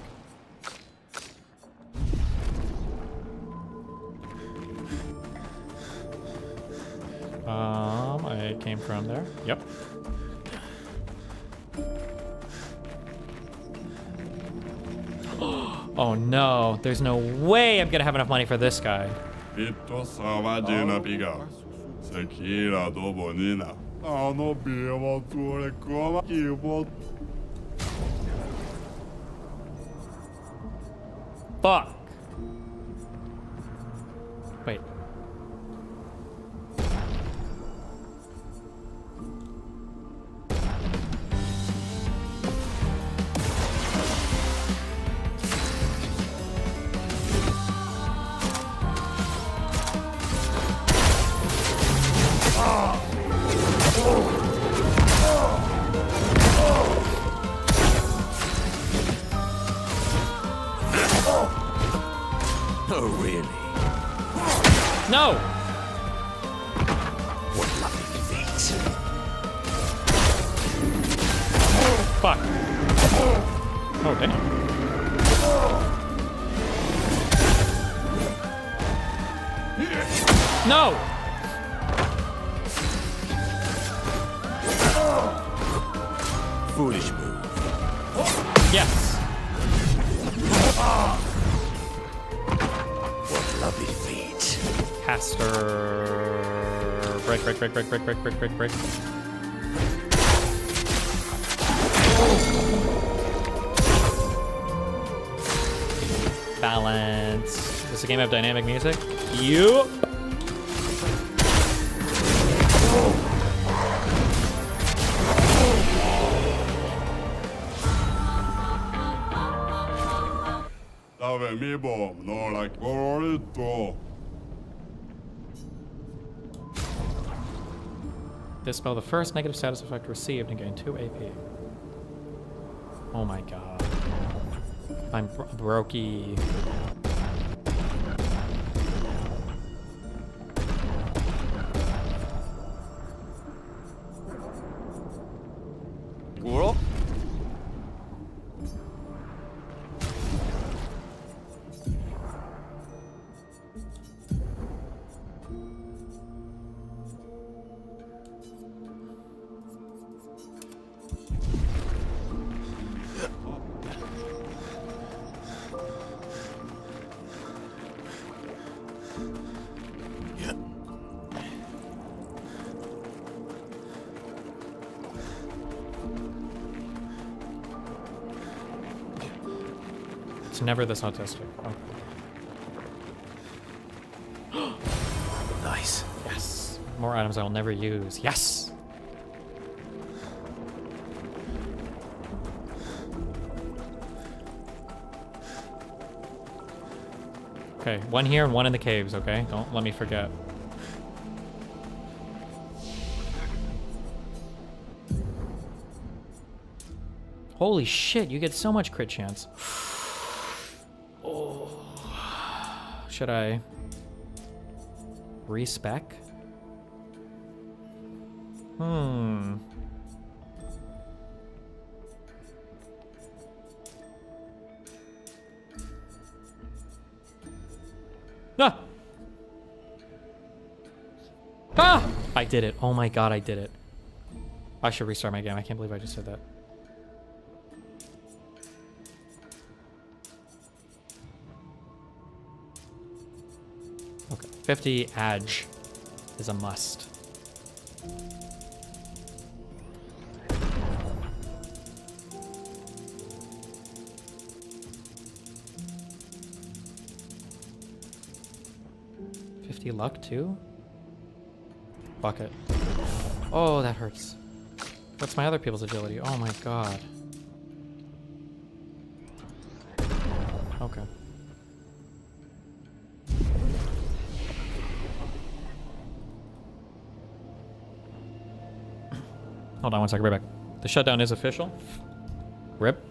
I came from there. Yep. Oh no, there's no way I'm gonna have enough money for this guy. Fuck. Wait. Oh, really? No! What lucky feet. Fuck. Oh, damn. No! Foolish move. Yes. What lovely feet. Caster. Break, break, break, break, break, break, break, break, break. Balance. Does the game have dynamic music? Yup. Dispel the first negative status effect received and gain 2 AP. Oh my god. I'm brokey. Goro? It's never this autistic. Oh. Nice. Yes. More items I will never use. Yes. Okay, one here and one in the caves, okay? Don't let me forget. Holy shit, you get so much crit chance. Oh. Should I respec? Ah! Ah! I did it. Oh my god, I did it. I should restart my game. I can't believe I just said that. Okay, 50 Adge is a must. Luck too? Fuck it. Oh, that hurts. What's my other people's agility? Oh my god. Okay. Hold on one second, right back. The shutdown is official. RIP.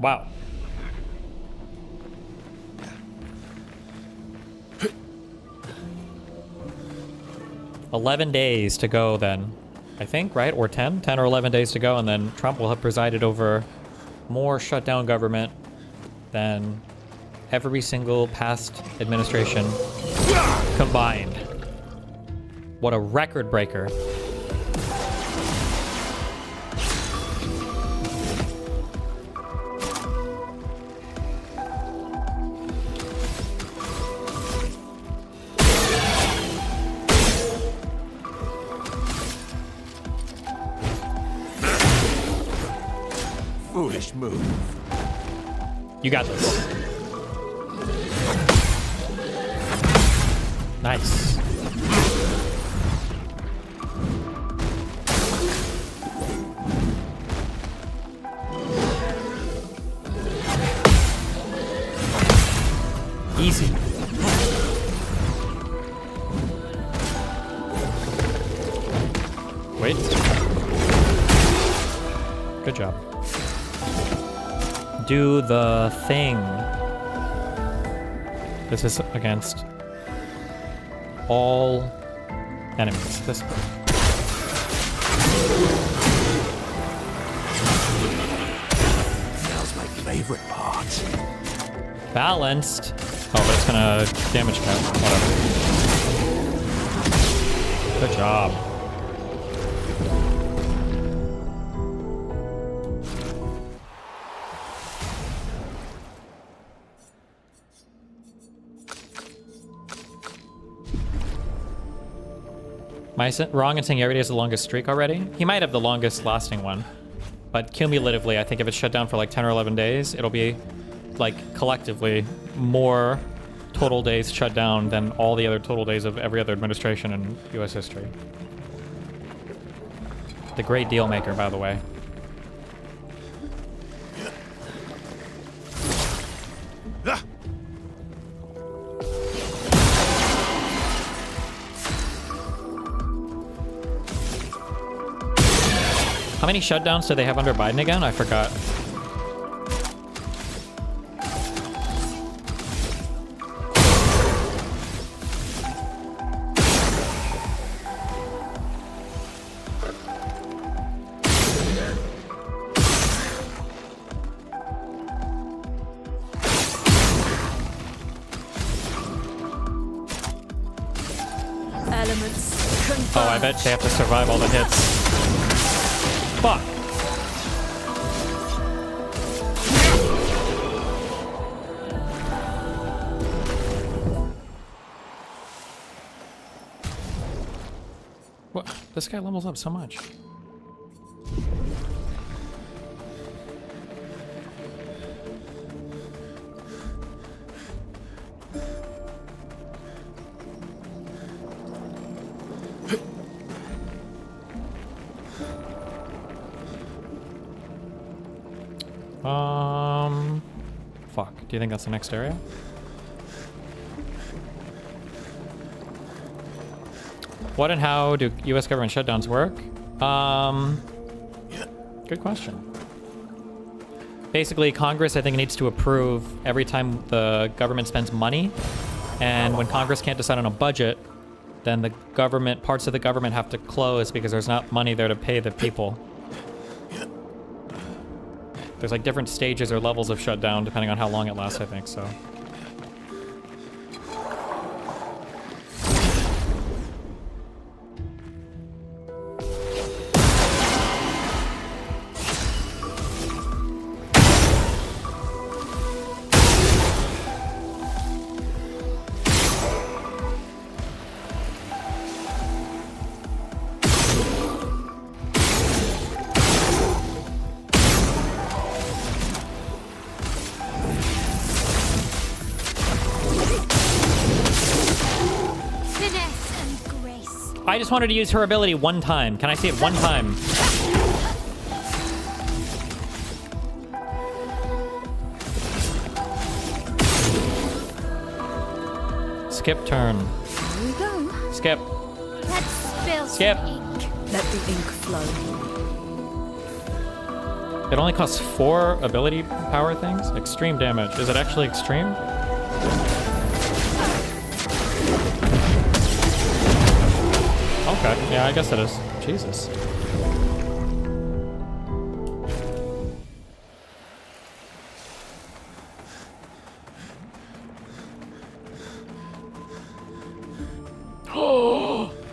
Wow. $11 days to go then. I think, right? Or 10 or 11 days to go, and then Trump will have presided over more shutdown government than every single past administration combined. What a record breaker. Foolish move. You got this. Nice. Easy. Wait. Good job. Do the thing. This is against all enemies. This way. Now's my favorite part. Balanced. Oh, but it's gonna damage cap. Whatever. Good job. Am I wrong in saying he already has the longest streak already? He might have the longest lasting one. But cumulatively, I think if it's shut down for like 10 or 11 days, it'll be like collectively more total days shut down than all the other total days of every other administration in US history. The great deal maker, by the way. How many shutdowns do they have under Biden again? I forgot. Elements. Oh, I bet they have to survive all the hits. Fuck. What? This guy levels up so much. Fuck. Do you think that's the next area? What and how do US government shutdowns work? Good question. Basically, Congress, I think, needs to approve every time the government spends money. And when Congress can't decide on a budget, then the government, parts of the government have to close because there's not money there to pay the people. There's like different stages or levels of shutdown depending on how long it lasts, I think, so. I just wanted to use her ability one time. Can I see it one time? Skip turn. Here we go. Skip. Let's spill Skip. some ink. Let the ink flow. It only costs 4 ability power things. Extreme damage. Is it actually extreme? Okay. Okay, yeah, I guess it is. Jesus.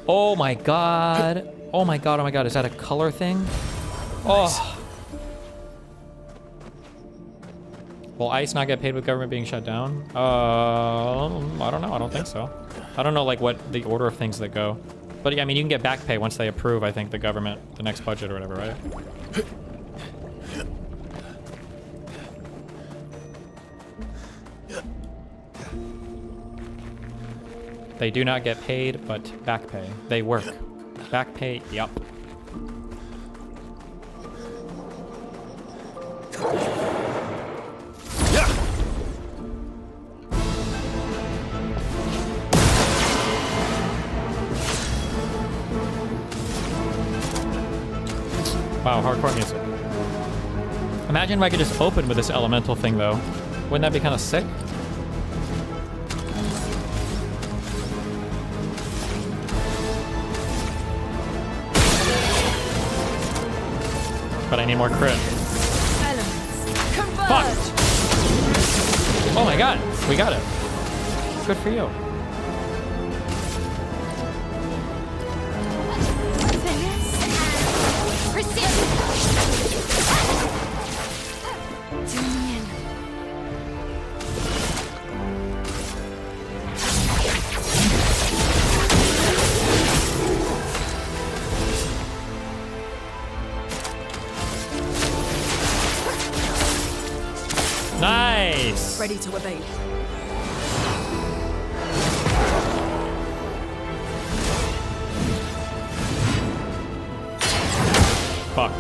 Oh my god. Oh my god, oh my god. Is that a color thing? Oh. Will ICE not get paid with government being shut down? I don't know. I don't think so. I don't know like what the order of things that go. But yeah, I mean, you can get back pay once they approve, I think, the government, the next budget or whatever, right? They do not get paid, but back pay. They work. Back pay, yup. Wow, hardcore music. Imagine if I could just open with this elemental thing, though. Wouldn't that be kind of sick? But I need more crit. Fuck! Oh my god, we got it. Good for you. Nice! Ready to evade. Fuck.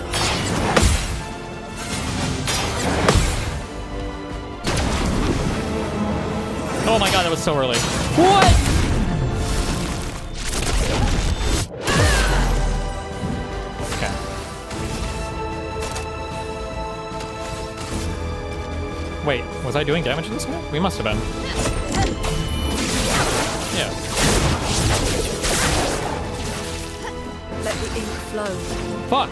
Oh my god, that was so early. What? Okay. Wait, was I doing damage to this guy? We must have been. Yeah. Let the ink flow. Fuck!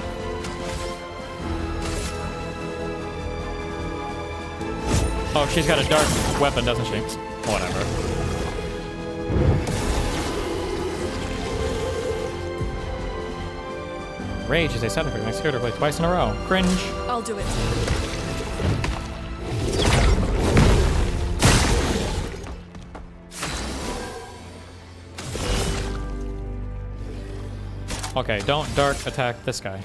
Oh, she's got a dark weapon, doesn't she? Whatever. Rage is a side effect. Makes character play twice in a row. Cringe. I'll do it. Okay, don't dark attack this guy.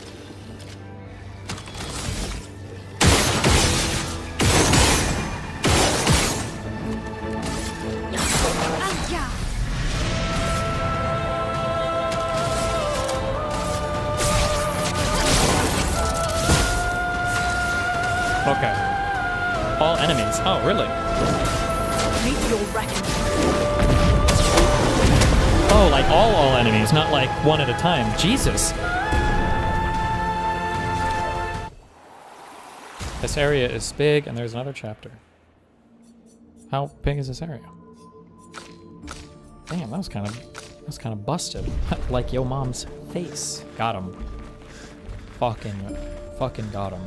Okay. All enemies. Oh, really? Meet your reckoning. Oh, like all enemies, not like one at a time. Jesus. This area is big, and there's another chapter. How big is this area? Damn, that was kind of busted. Like yo mom's face. Got him. Fucking got him.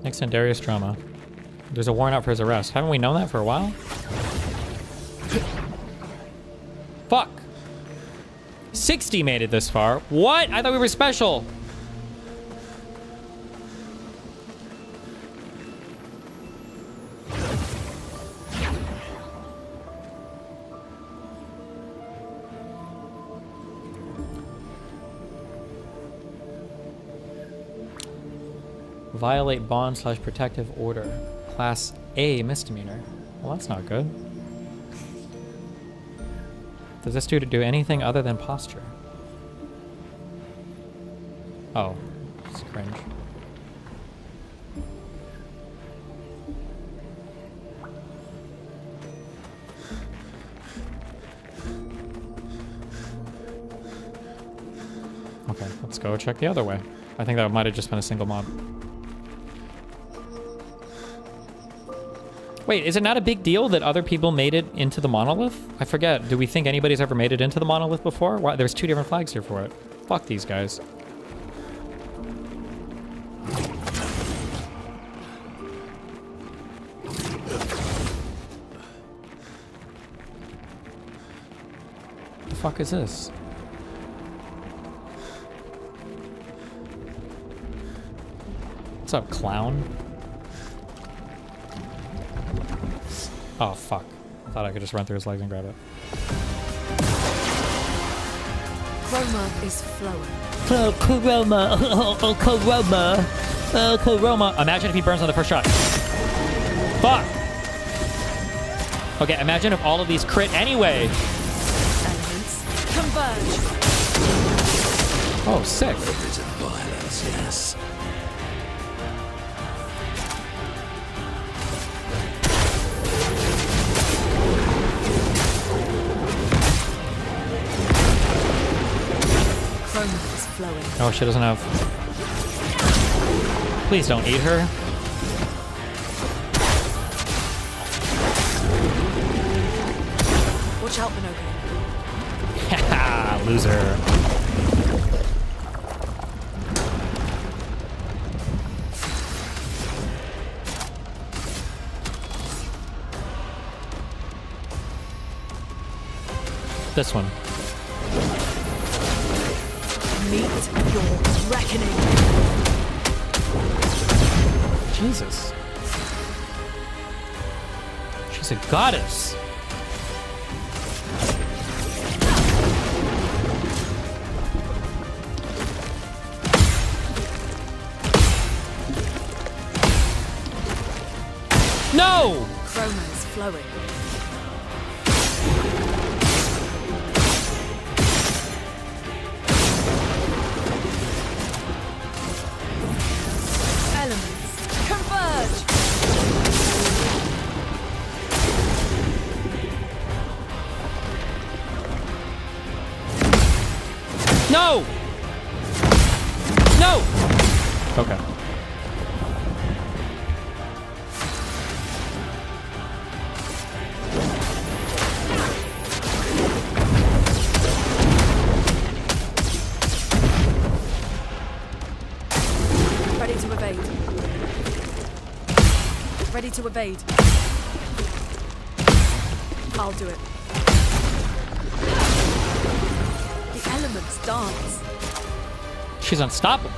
Nixon Darius drama. There's a warrant out for his arrest. Haven't we known that for a while? Fuck. 60 made it this far. What? I thought we were special. Violate bond/protective order. Class A misdemeanor. Well, that's not good. Does this dude do anything other than posture? Oh, it's cringe. Okay, let's go check the other way. I think that might have just been a single mob. Wait, is it not a big deal that other people made it into the monolith? I forget. Do we think anybody's ever made it into the monolith before? Why? There's 2 different flags here for it. Fuck these guys. What the fuck is this? What's up, clown? Oh, fuck. I thought I could just run through his legs and grab it. Chroma is flowing. Oh, Chroma. Oh, Chroma. Oh, Chroma. Imagine if he burns on the first shot. Fuck. Okay, imagine if all of these crit anyway. Elements converge. Oh, sick. Violence, yes. Chroma is flowing. Oh, she doesn't have... Please don't eat her. Watch out, Pinocchio. Haha, loser. This one. Meet your reckoning. Jesus. She's a goddess. No! Chroma is flowing. Elements converge. No! No! Okay. Ready to evade. Ready to evade. I'll do it. The elements dance. She's unstoppable.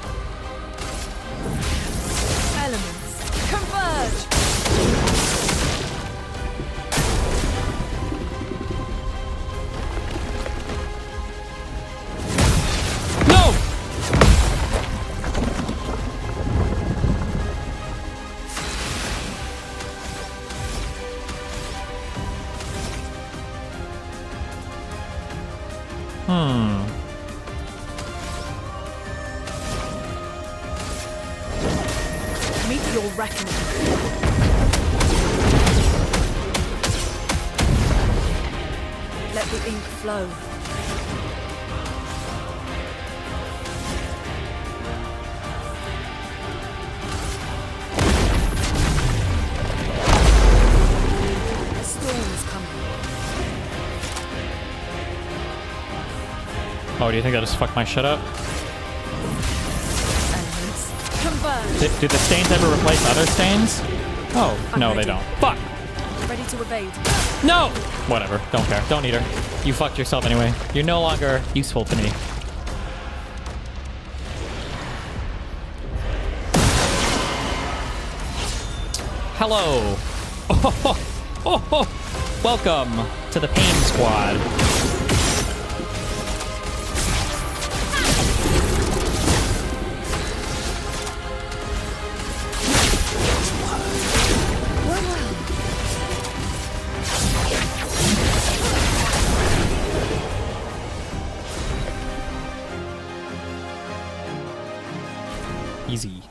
Elements converge. No! Meet your reckoning. Let the ink flow. A storm is coming. Oh, do you think I just fucked my shit up? Elements converge. Do the stains ever replace other stains? Oh, no, they don't. Fuck! Ready to evade. No! Whatever. Don't care. Don't eat her. You fucked yourself anyway. You're no longer useful to me. Hello. Welcome to the Pain Squad. Easy.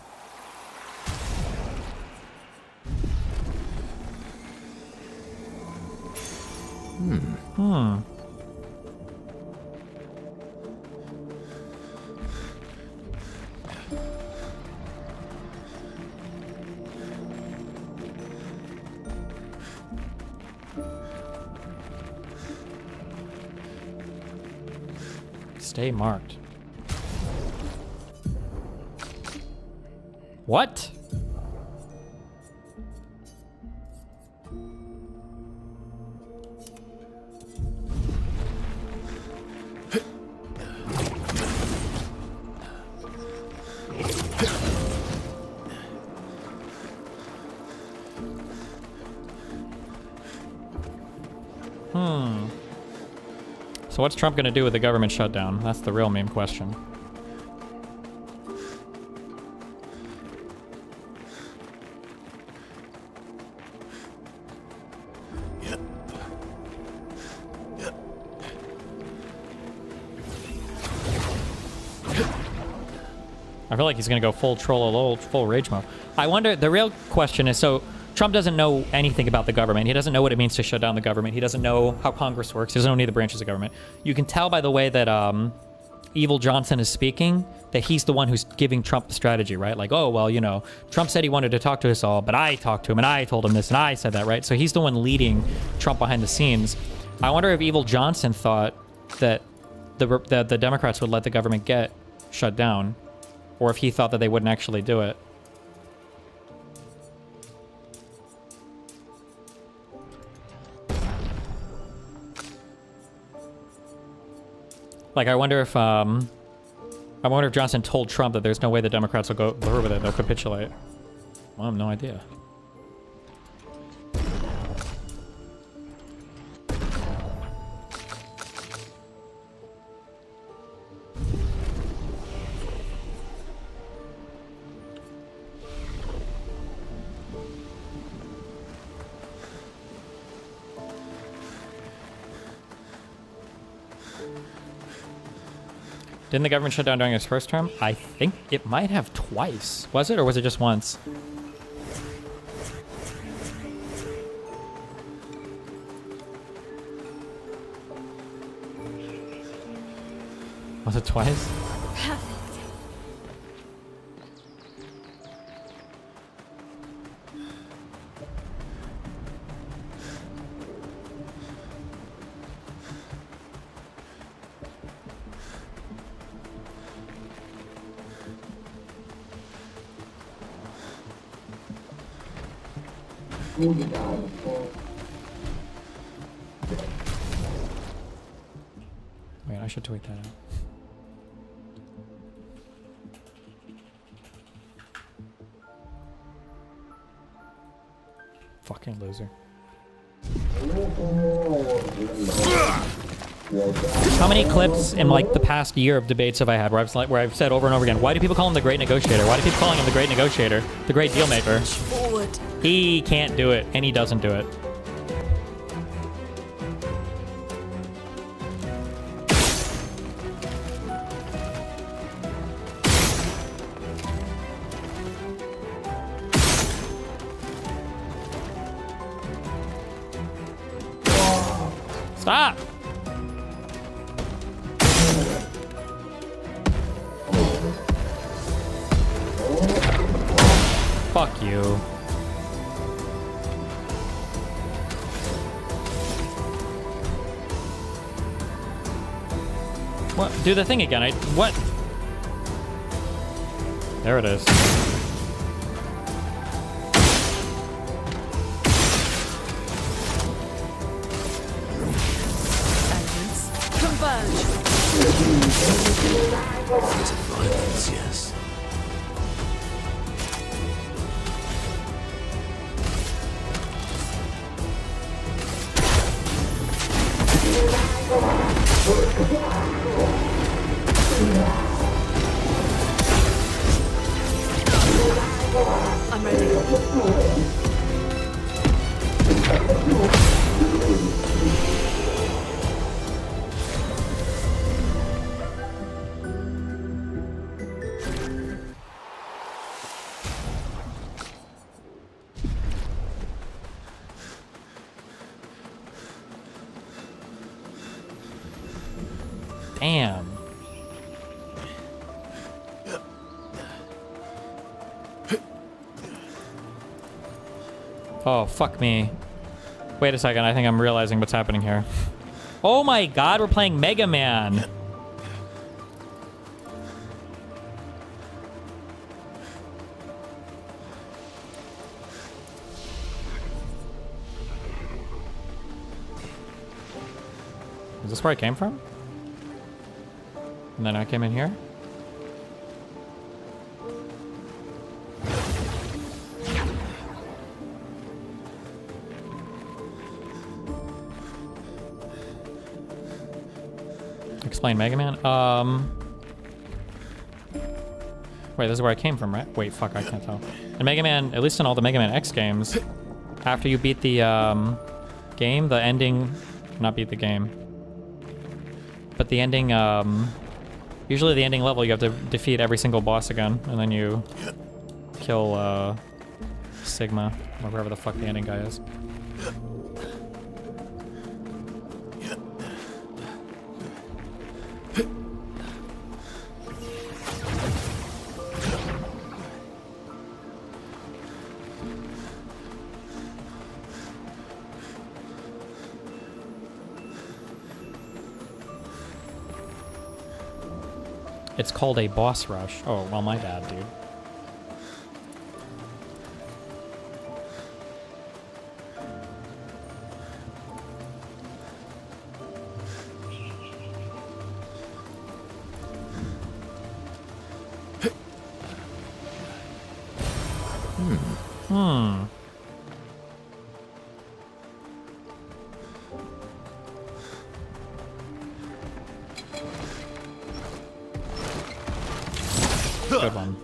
Stay marked. What? So what's Trump going to do with the government shutdown? That's the real main question. I feel like he's going to go full troll, full rage mode. I wonder, the real question is, so Trump doesn't know anything about the government. He doesn't know what it means to shut down the government. He doesn't know how Congress works. He doesn't know any of the branches of government. You can tell by the way that Evil Johnson is speaking that he's the one who's giving Trump the strategy, right? Like, oh, well, you know, Trump said he wanted to talk to us all, but I talked to him and I told him this and I said that, right? So he's the one leading Trump behind the scenes. I wonder if Evil Johnson thought that the Democrats would let the government get shut down, or if he thought that they wouldn't actually do it. Like, I wonder if Johnson told Trump that there's no way the Democrats will go through with it. They'll capitulate. Well, I have no idea. Didn't the government shut down during his first term? I think it might have twice. Was it, or was it just once? Was it twice? Wait, I should tweet that out. Fucking loser. How many clips in like the past year of debates have I had where I've said over and over again, why do people call him the great negotiator? Why do people call him the great negotiator? The great deal maker? He can't do it, and he doesn't do it. Stop! Fuck you. What? Do the thing again. What? There it is. Converge. Violence, yes. I'm ready. Damn. Oh, fuck me. Wait a second, I think I'm realizing what's happening here. Oh my god, we're playing Mega Man. this where I came from? And then I came in here? Explain Mega Man. Wait, this is where I came from, right? Wait, fuck, I can't tell. In Mega Man, at least in all the Mega Man X games, after you beat the game, the ending, not beat the game, but the ending, usually the ending level, you have to defeat every single boss again, and then you kill Sigma, or whoever the fuck the ending guy is. It's called a boss rush. Oh, well, my bad, dude. Good one.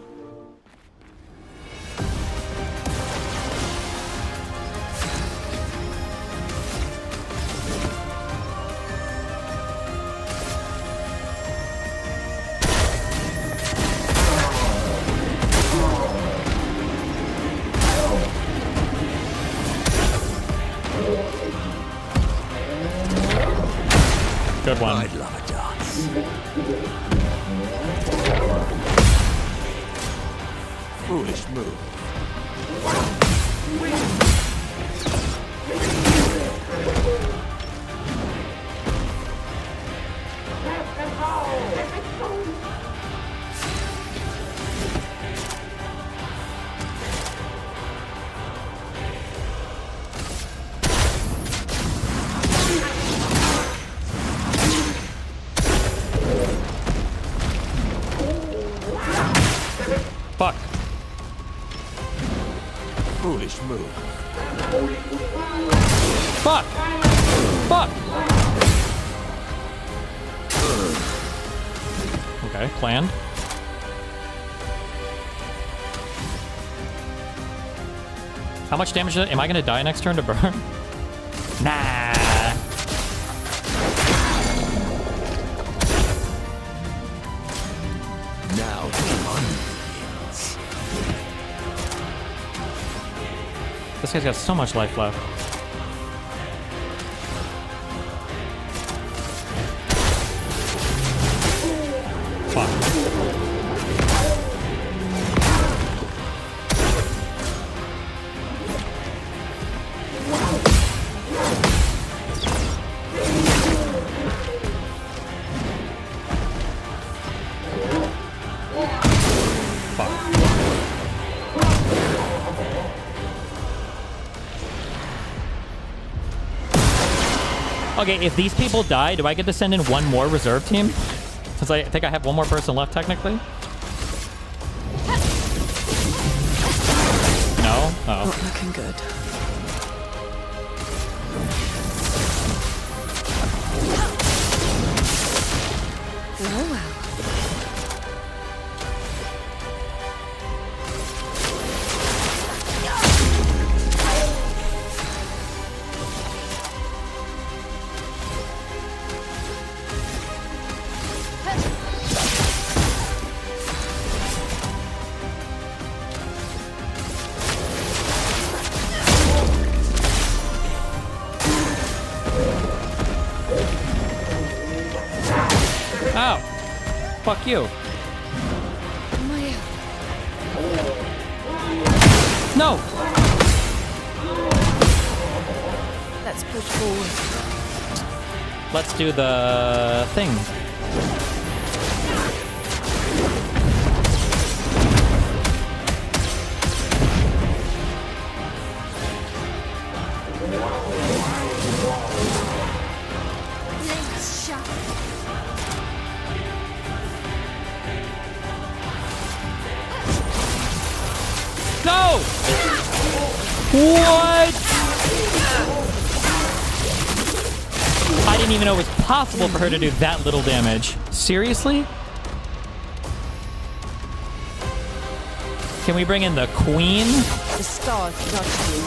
Good one. I'd love a dance. Foolish move. Fuck. Foolish move. Fuck! Fuck! Okay, planned. How much damage am I gonna die next turn to burn? Nah. Now the fun begins. This guy's got so much life left. Fuck. Okay, if these people die, do I get to send in one more reserve team? Since I think I have one more person left, technically. No? Oh. Not looking good. Well, well. Ow! Fuck you. No! Let's push forward. Let's do the thing. Let's What? I didn't even know it was possible for her to do that little damage. Seriously? Can we bring in the queen? The stars touched you.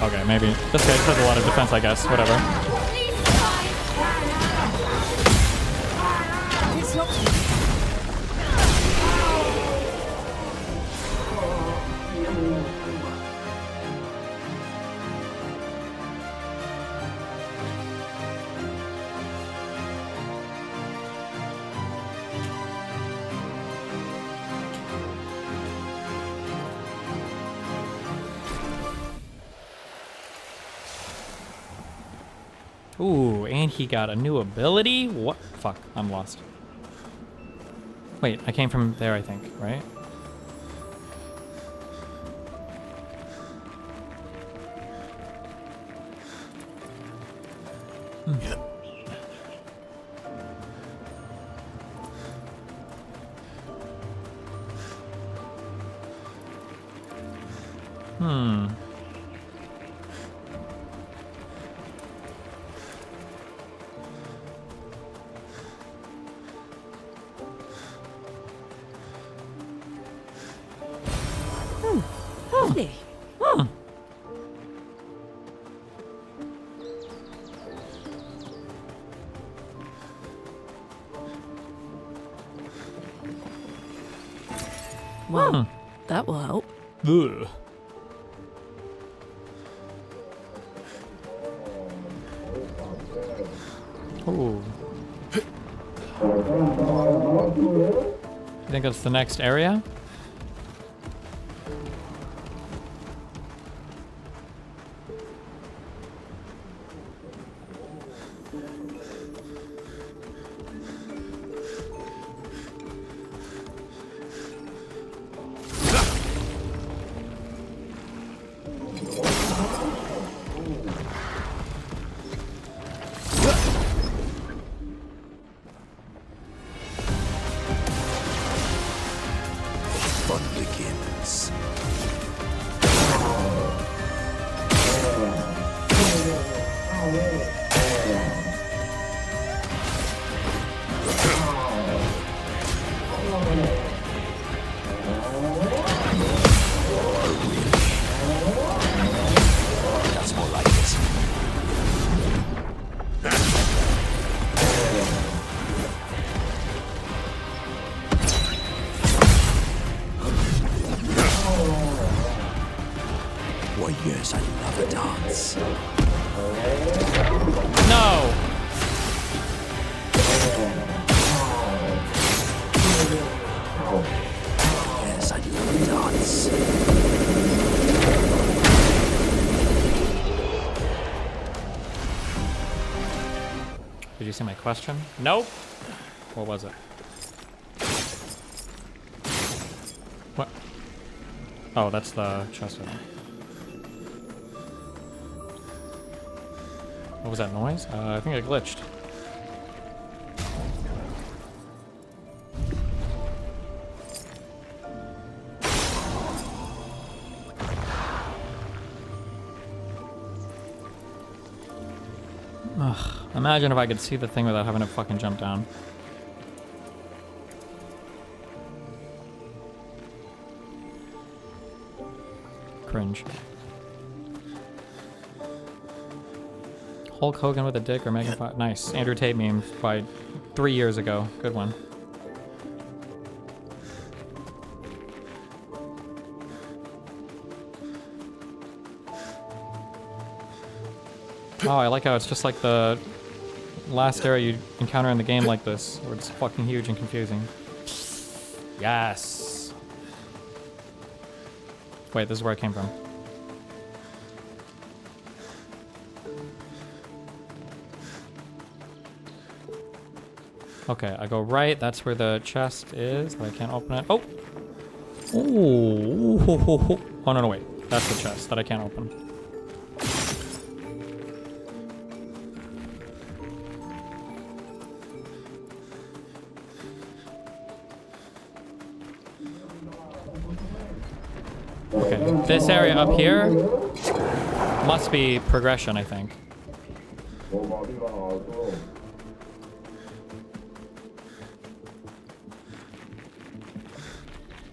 Okay, maybe. This guy has a lot of defense, I guess. Whatever. It's not Ooh, and he got a new ability? What? Fuck, I'm lost. Wait, I came from there, I think, right? Hmm. lovely. Hmm. Well, that will help. Ugh. Ooh. You think that's the next area? Fun begins. That's more like it. Why, yes, I love a dance. No. Yes, I love a dance. Did you see my question? Nope. What was it? What? Oh, that's the chest. What was that noise? I think it glitched. Ugh. Imagine if I could see the thing without having to fucking jump down. Cringe. Hulk Hogan with a dick or Megan Fox? Nice. Andrew Tate meme by 3 years ago. Good one. Oh, I like how it's just like the last area you encounter in the game like this, where it's fucking huge and confusing. Yes. Wait, this is where I came from. Okay, I go right. That's where the chest is, but I can't open it. Oh! Ooh. Oh, no, wait. That's the chest that I can't open. Okay, this area up here must be progression, I think.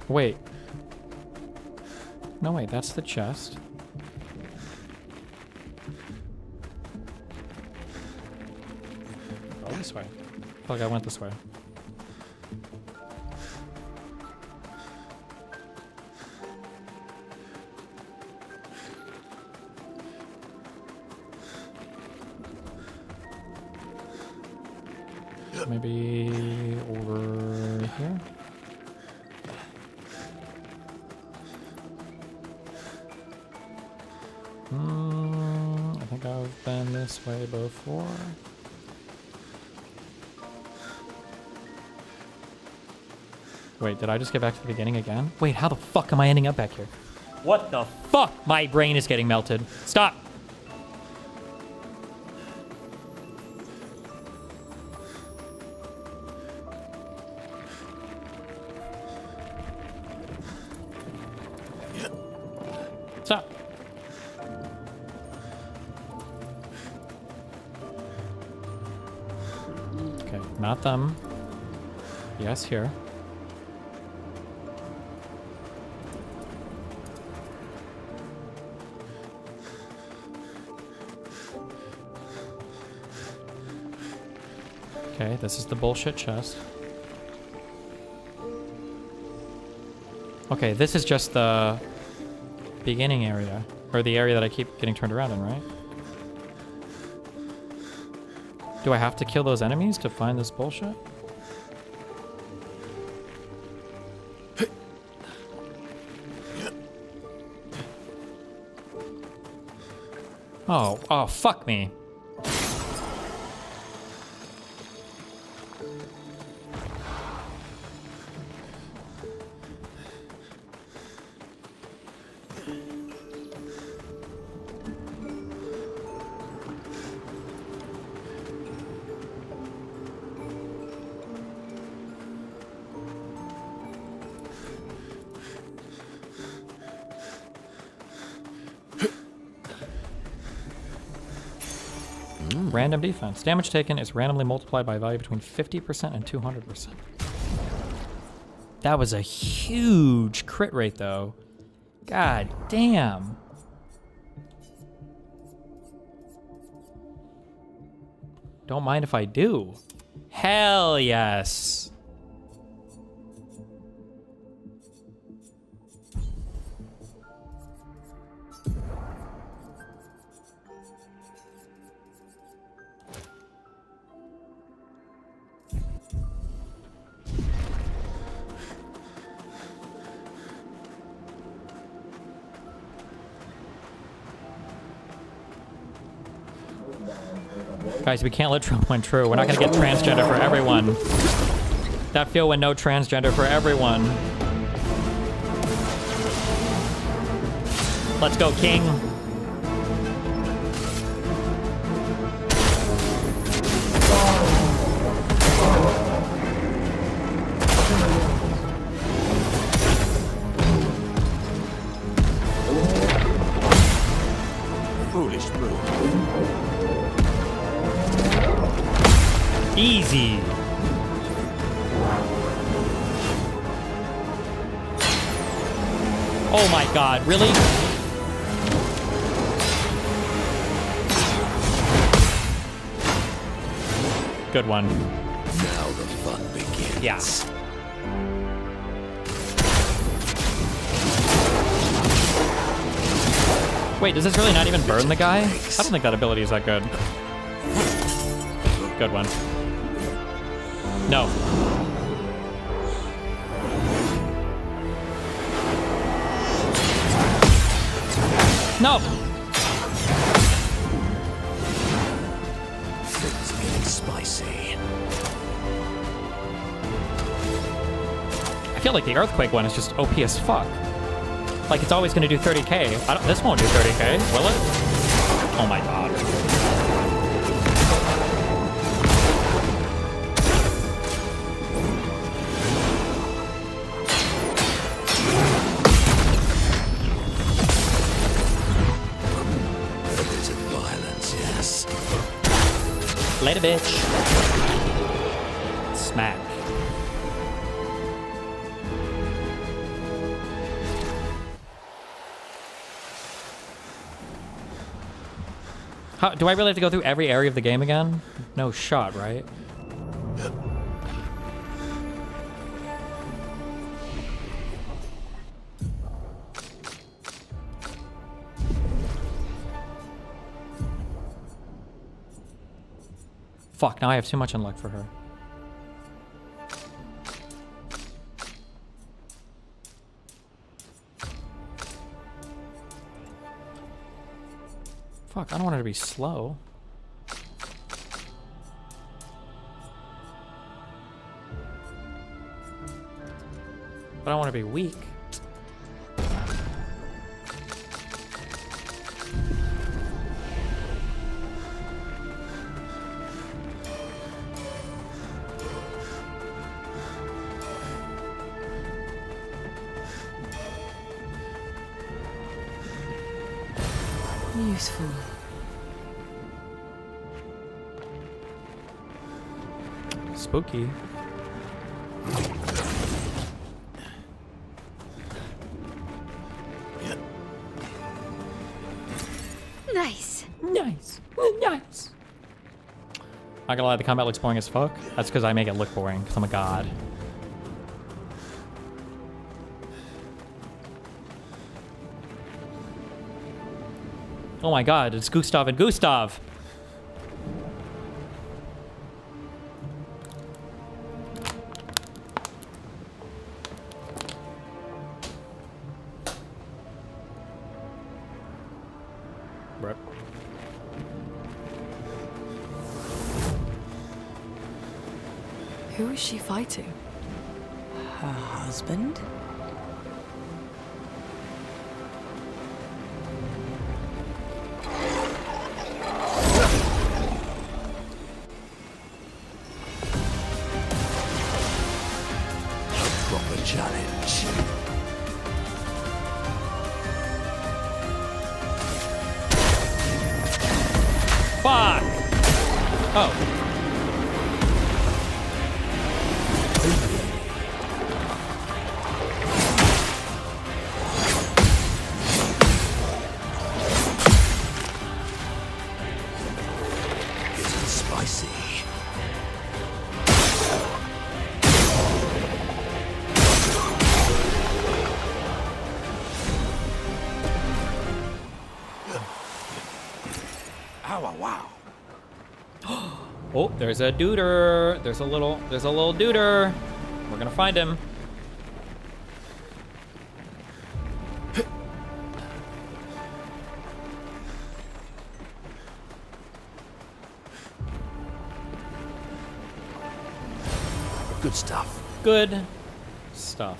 Wait. No, wait, that's the chest. Oh, this way. I feel like I went this way. Maybe over here? I think I've been this way before. Wait, did I just get back to the beginning again? Wait, how the fuck am I ending up back here? What the fuck? My brain is getting melted. Stop! Stop. Okay, not them. Yes, here. Okay, this is the bullshit chest. Okay, this is just the beginning area, or the area that I keep getting turned around in, right? Do I have to kill those enemies to find this bullshit? Oh, fuck me. Random defense. Damage taken is randomly multiplied by a value between 50% and 200%. That was a huge crit rate, though. God damn. Don't mind if I do. Hell yes. Guys, we can't let Trump win true. We're not gonna get transgender for everyone. That feel when no transgender for everyone. Let's go, King. Foolish move. Easy. Oh my god, really? Good one. Now the fun begins. Yes. Wait, does this really not even burn the guy? I don't think that ability is that good. Good one. No. No! Things are getting spicy. I feel like the Earthquake one is just OP as fuck. Like, it's always gonna do 30k. This won't do 30k, will it? Oh my god. Later, bitch. Smack. How, do I really have to go through every area of the game again? No shot, right? Fuck, now I have too much unluck for her. Fuck, I don't want her to be slow. But I want her to be weak. Useful. Spooky. Nice. Nice. Nice. Not gonna lie, the combat looks boring as fuck. That's because I make it look boring, because I'm a god. Oh my god, it's Gustav and Gustav! Rip. Who is she fighting? Her husband? Proper challenge. Fuck! Oh. Getting spicy. Ow, wow. Oh, there's a duder. There's a little duder. We're gonna find him. Good stuff. Good stuff.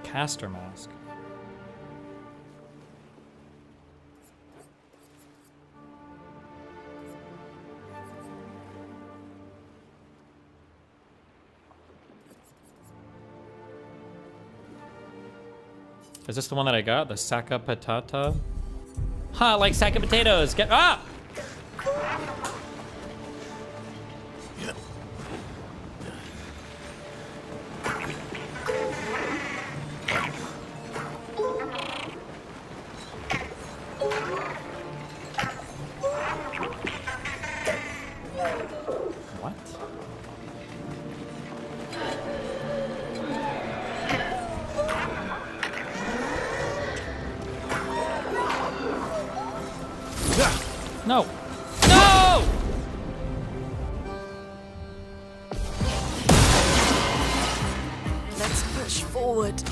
Caster mask. Is this the one that I got? The Sacca Patata? Ha, like sack of potatoes. Get ah! What? No. No! Let's push forward. forward.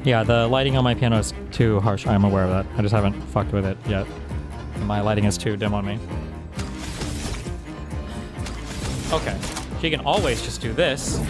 Yeah, the lighting on my piano is too harsh. I'm aware of that. I just haven't fucked with it yet. My lighting is too dim on me. Okay. She can always just do this.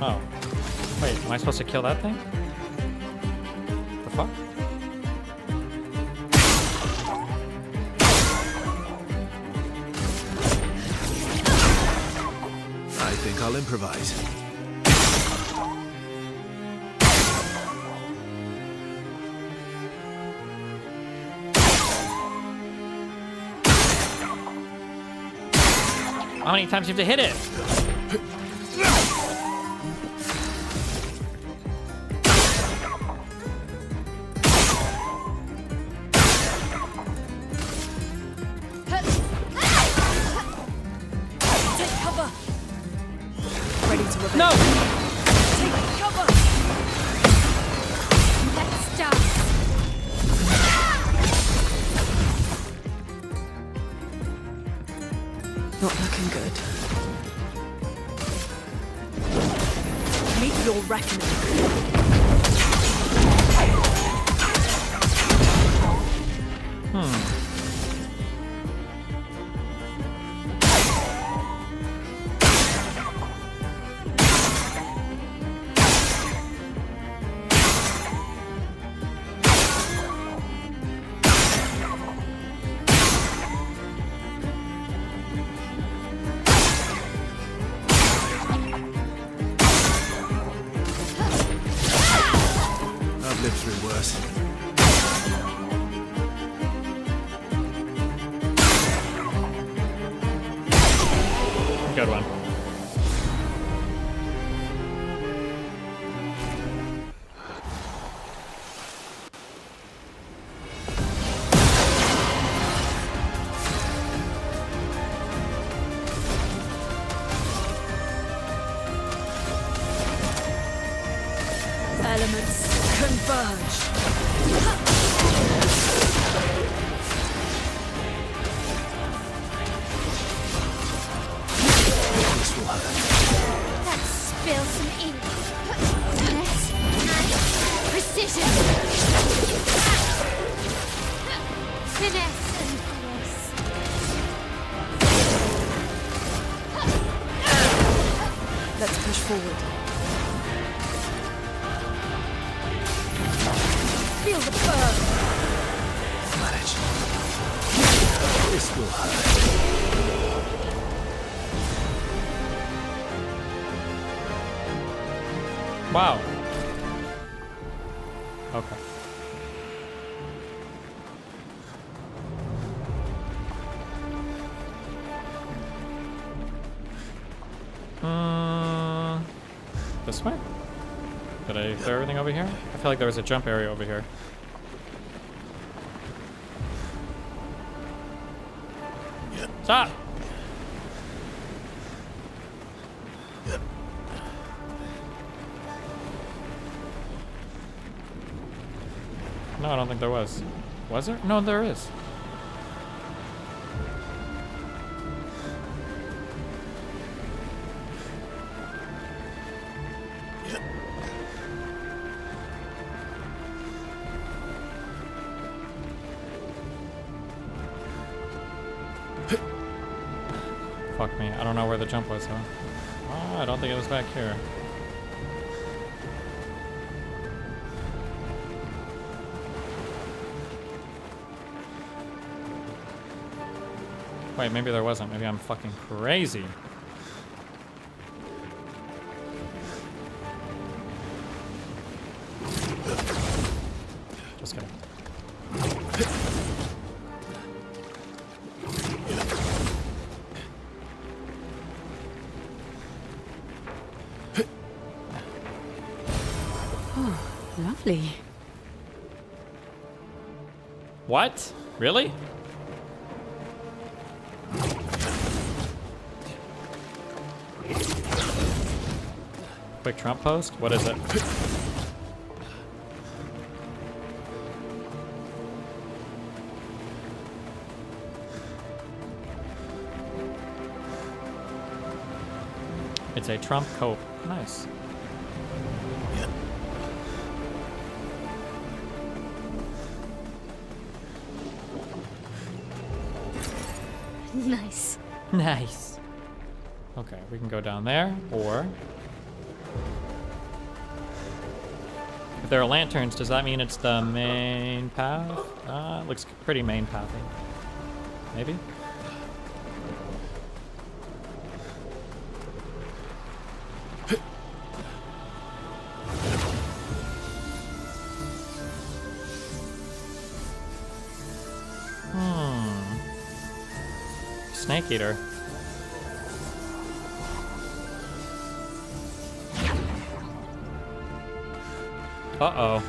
Oh. Wait, am I supposed to kill that thing? The fuck? I think I'll improvise. How many times do you have to hit it? No! Take cover! Let's start! Not looking good. Meet your reckoning. I've lived through worse. Good one. Elements converge. This will hurt. Let's spill some ink. Finesse and precision. Finesse and grace. Let's push forward. Feel the burn. Manage. This will hurt. Wow. Okay. This way? Did I clear everything over here? I feel like there was a jump area over here. Stop! No, I don't think there was. Was there? No, there is. Fuck me. I don't know where the jump was, though. Oh, I don't think it was back here. Wait, maybe there wasn't. Maybe I'm fucking crazy. Lovely. What? Really? Quick Trump post? What is it? It's a Trump cope. Nice. Nice. Nice. Okay, we can go down there, or... If there are lanterns, does that mean it's the main path? Looks pretty main pathy. Maybe? Snake Eater. Uh-oh.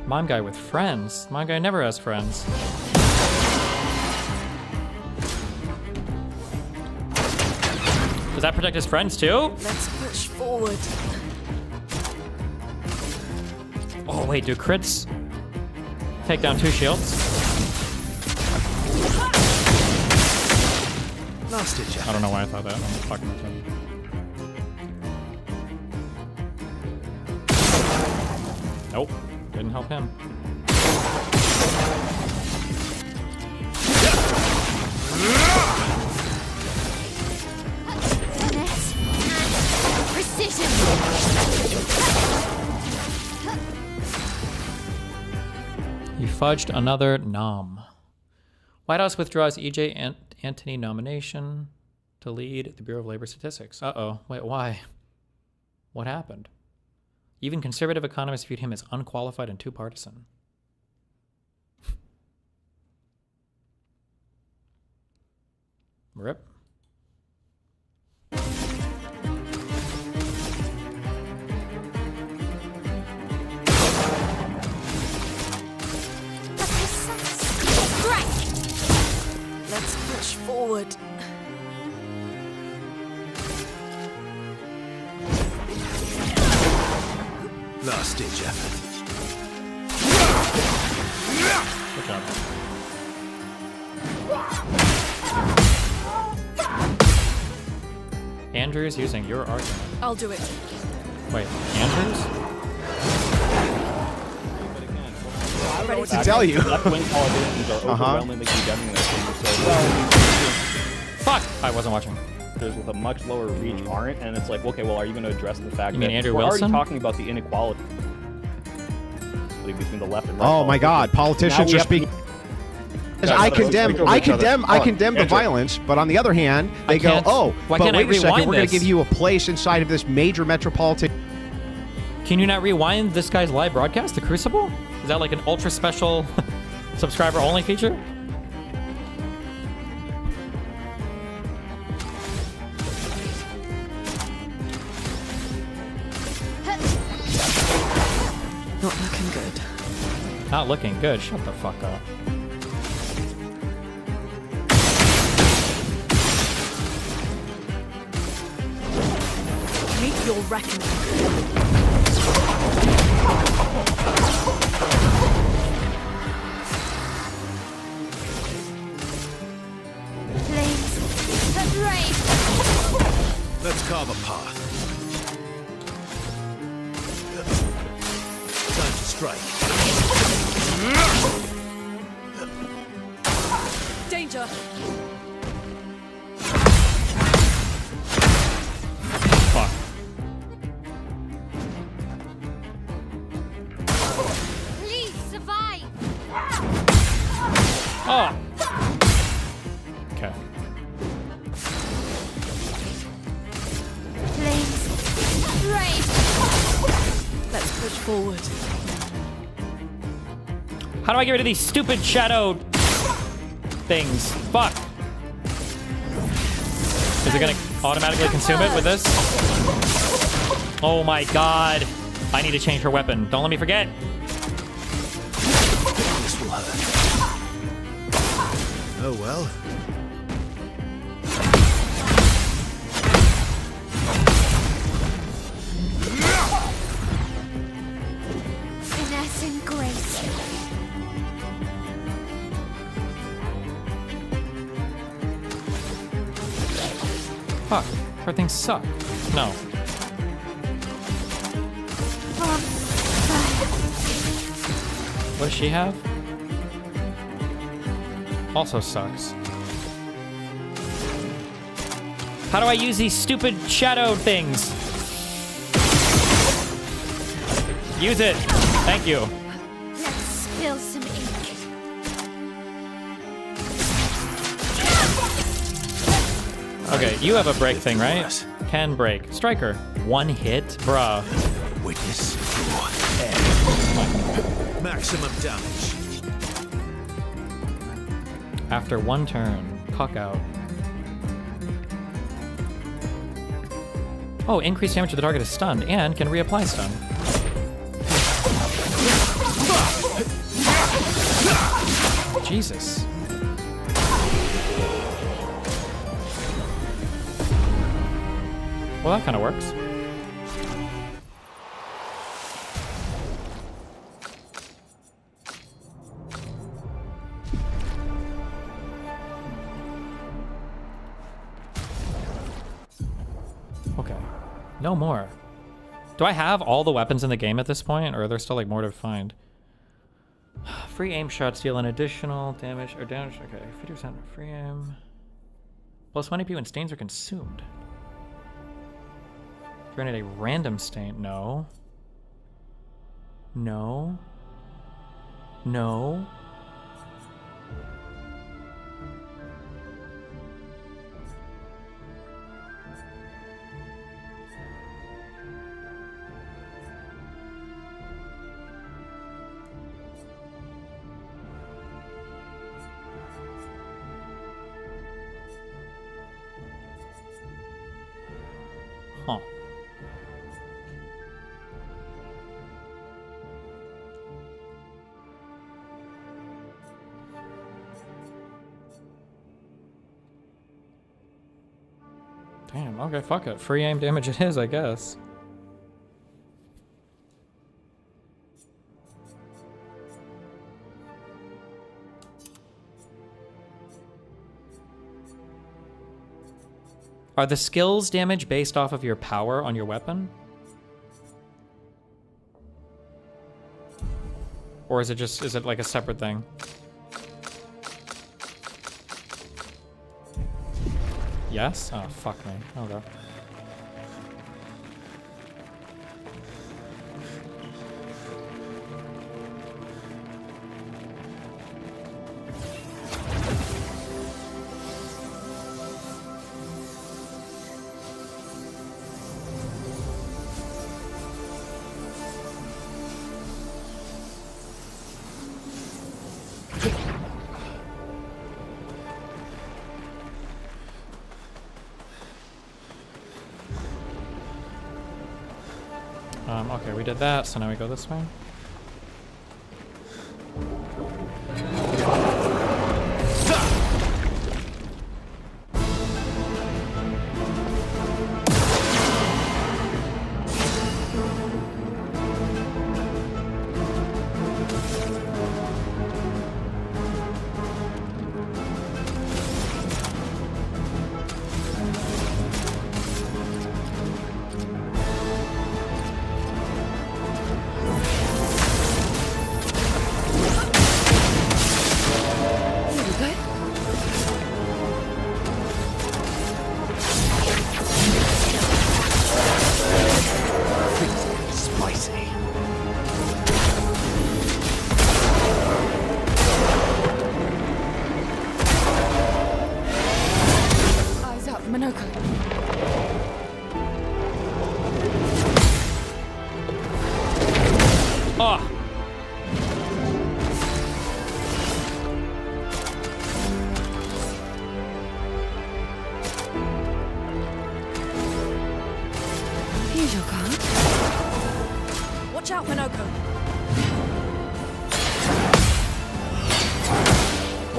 Mime guy with friends. Mime guy never has friends. Does that protect his friends too? Let's push forward. Oh wait, do crits take down 2 shields? Last ditch. I don't know why I thought that. I'm fucking with him. Nope, didn't help him. Precision. You fudged another nom. White House withdraws E.J. Antony nomination to lead the Bureau of Labor Statistics. Uh-oh. Wait, why? What happened? Even conservative economists viewed him as unqualified and too partisan. Rip. Let's push forward. Last ditch effort. Good job. Andrews using your argument. I'll do it. Wait, Andrews? I don't know what to tell you. Left-wing politicians are overwhelmingly condemning this thing. So, well, fuck! I wasn't watching. There's with a much lower reach aren't, and it's like, okay, well, are you going to address the fact You that mean Andrew we're Wilson? already talking about the inequality between the left and right? Oh my God! Politicians are speaking. I condemn the violence, but on the other hand, they go, "Oh, but wait a second, we're going to give you a place inside of this major metropolitan." Can you not rewind this guy's live broadcast, The Crucible? Is that like an ultra special subscriber only feature? Not looking good. Not looking good. Shut the fuck up. Meet your reckoning. Let's carve a path. Time to strike. Danger. Fuck. Please survive. Oh. Okay. Let's push forward. How do I get rid of these stupid shadow things? Fuck. Is it gonna automatically consume it with this? Oh my god. I need to change her weapon. Don't let me forget. This will hurt. Oh well. Finesse and grace. Fuck. Her things suck. No. What does she have? Also sucks. How do I use these stupid shadow things? Use it. Thank you. Let's spill some ink. Okay, you have a break thing, right? Can break. Striker. One hit? Bruh. Witness your end. Maximum damage. After one turn. Cock out. Oh, increased damage to the target is stunned and can reapply stun. Jesus. Well, that kind of works. Okay. No more. Do I have all the weapons in the game at this point, or are there still like more to find? Free aim shots deal an additional damage or damage. Okay, 50% free aim. Plus 1 AP when stains are consumed. Granted a random stain. No. No. No. Huh. Damn, okay, fuck it. Free aim damage it is, I guess. Are the skills damage based off of your power on your weapon? Or is it like a separate thing? Yes? Oh, fuck me. Okay. Okay, we did that, so now we go this way.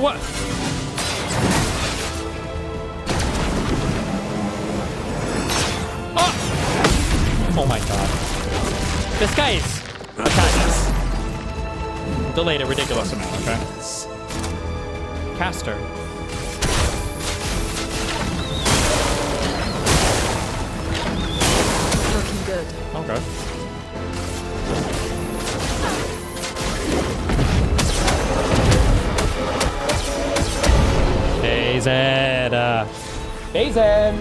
What? Oh my god. This guy is kindness. Delayed a ridiculous amount, okay? Caster. Looking good. Okay. Dazen. Dazen.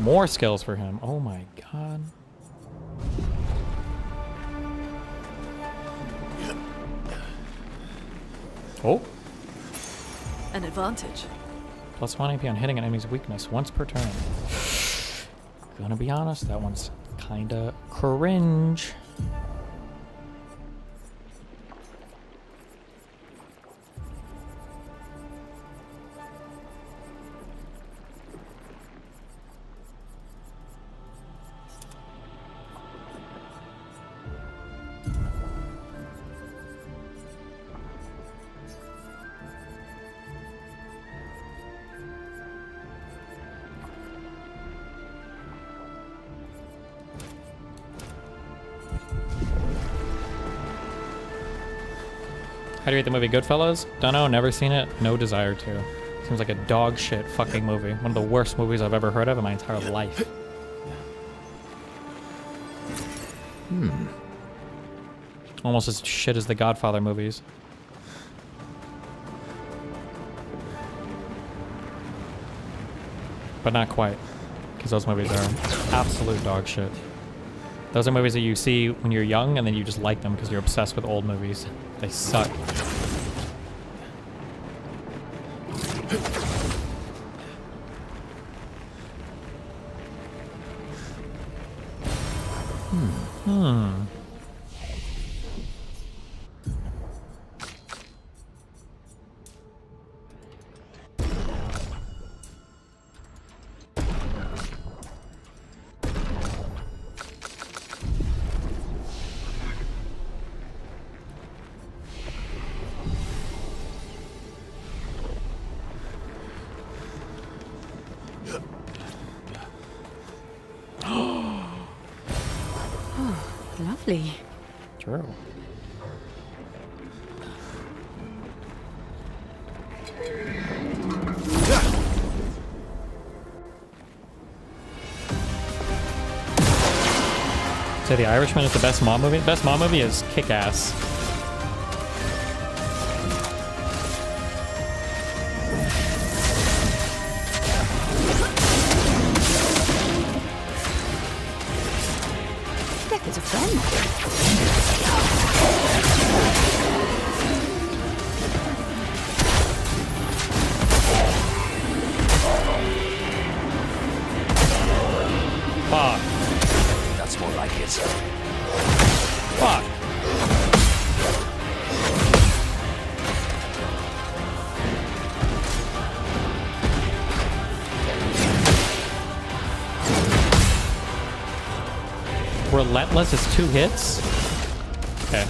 More skills for him. Oh my god. Oh. An advantage. +1 AP on hitting an enemy's weakness once per turn. Gonna be honest, that one's kinda cringe. How do you rate the movie Goodfellas? Dunno, never seen it, no desire to. Seems like a dog shit fucking movie. One of the worst movies I've ever heard of in my entire life. Almost as shit as the Godfather movies. But not quite, because those movies are absolute dog shit. Those are movies that you see when you're young and then you just like them because you're obsessed with old movies. They suck. Lovely. True. Say The Irishman is the best mob movie? Best mob movie is Kick-Ass. It's a friend. Fuck. That's more like it. Fuck. Relentless is 2 hits? Okay.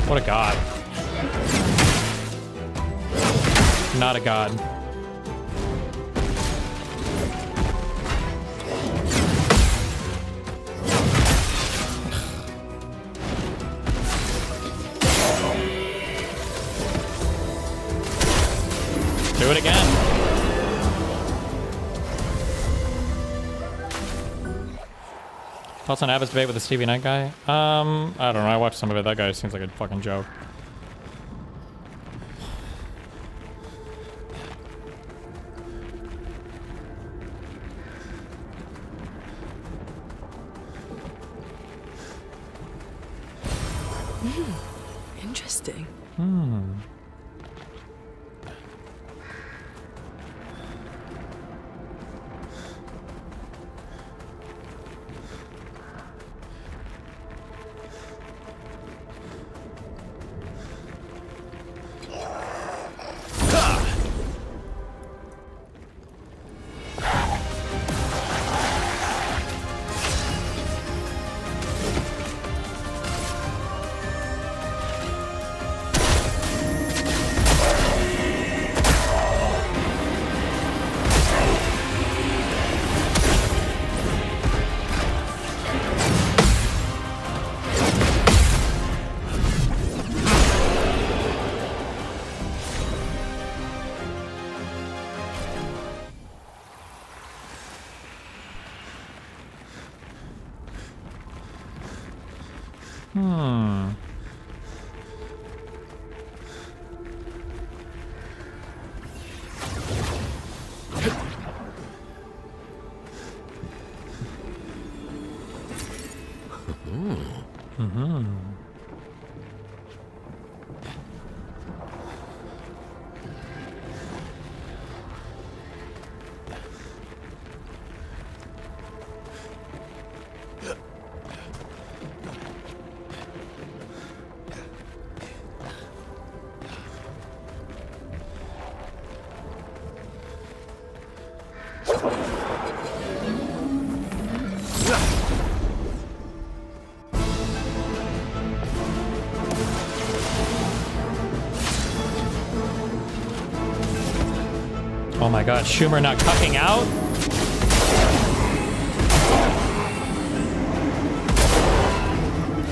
What a god. Not a god. Do it again. Thoughts on Abbott's debate with the Stevie Knight guy? I don't know. I watched some of it. That guy seems like a fucking joke. Interesting. Oh my god, Schumer not cucking out?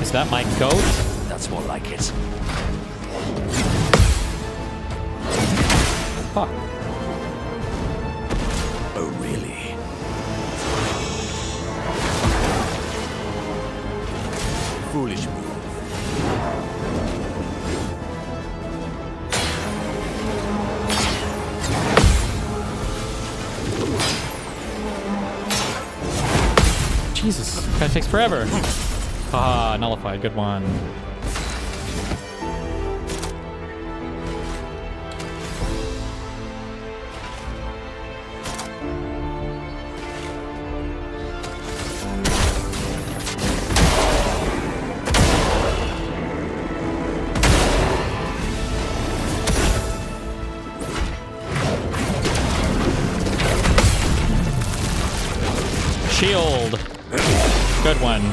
Is that my goat? That's more like it. Fuck. Oh, really? Foolish move. Jesus, that takes forever. Ah, nullified. Good one. Shield. Good one.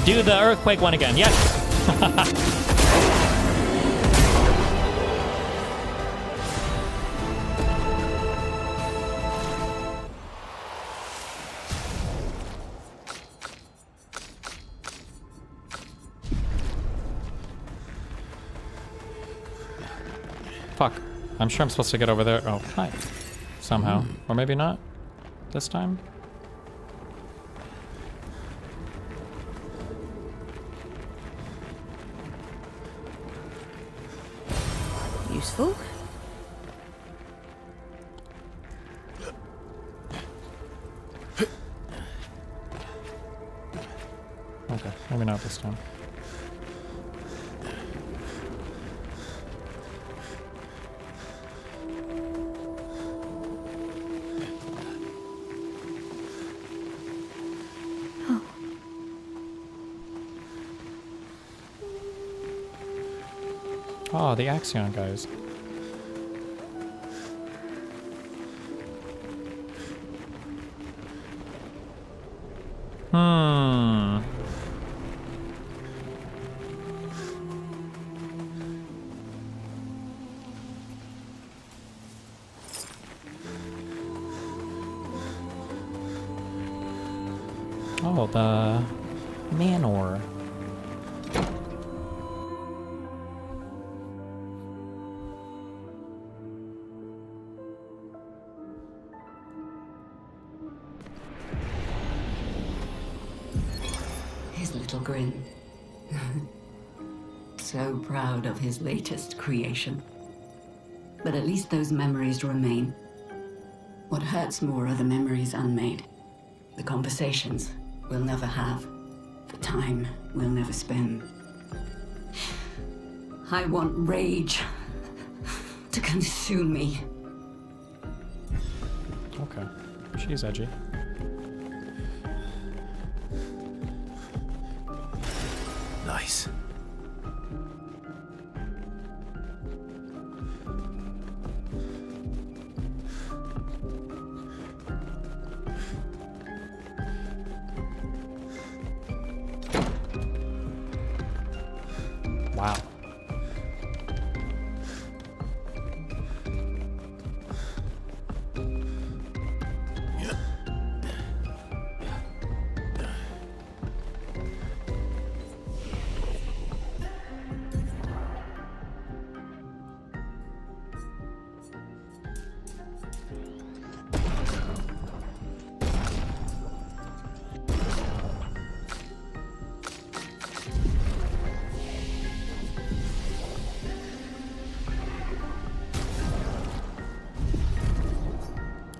Do the earthquake one again. Yes. Fuck. I'm sure I'm supposed to get over there. Oh, hi. Somehow. Or maybe not. This time? Useful. Okay, maybe not this time. Oh, the Axion guys. Oh, the Manor. little grin. So proud of his latest creation. But at least those memories remain. What hurts more are the memories unmade. The conversations we'll never have. The time we'll never spend. I want rage to consume me. Okay. She's edgy. Nice. Wow.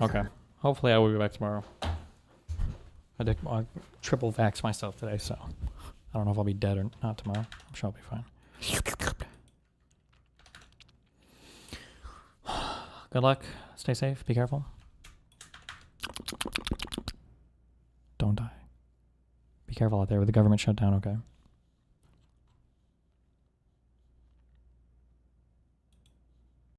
Okay. Hopefully I will be back tomorrow. I triple vax myself today, so I don't know if I'll be dead or not tomorrow. I'm sure I'll be fine. Good luck. Stay safe. Be careful. Don't die. Be careful out there with the government shutdown, okay?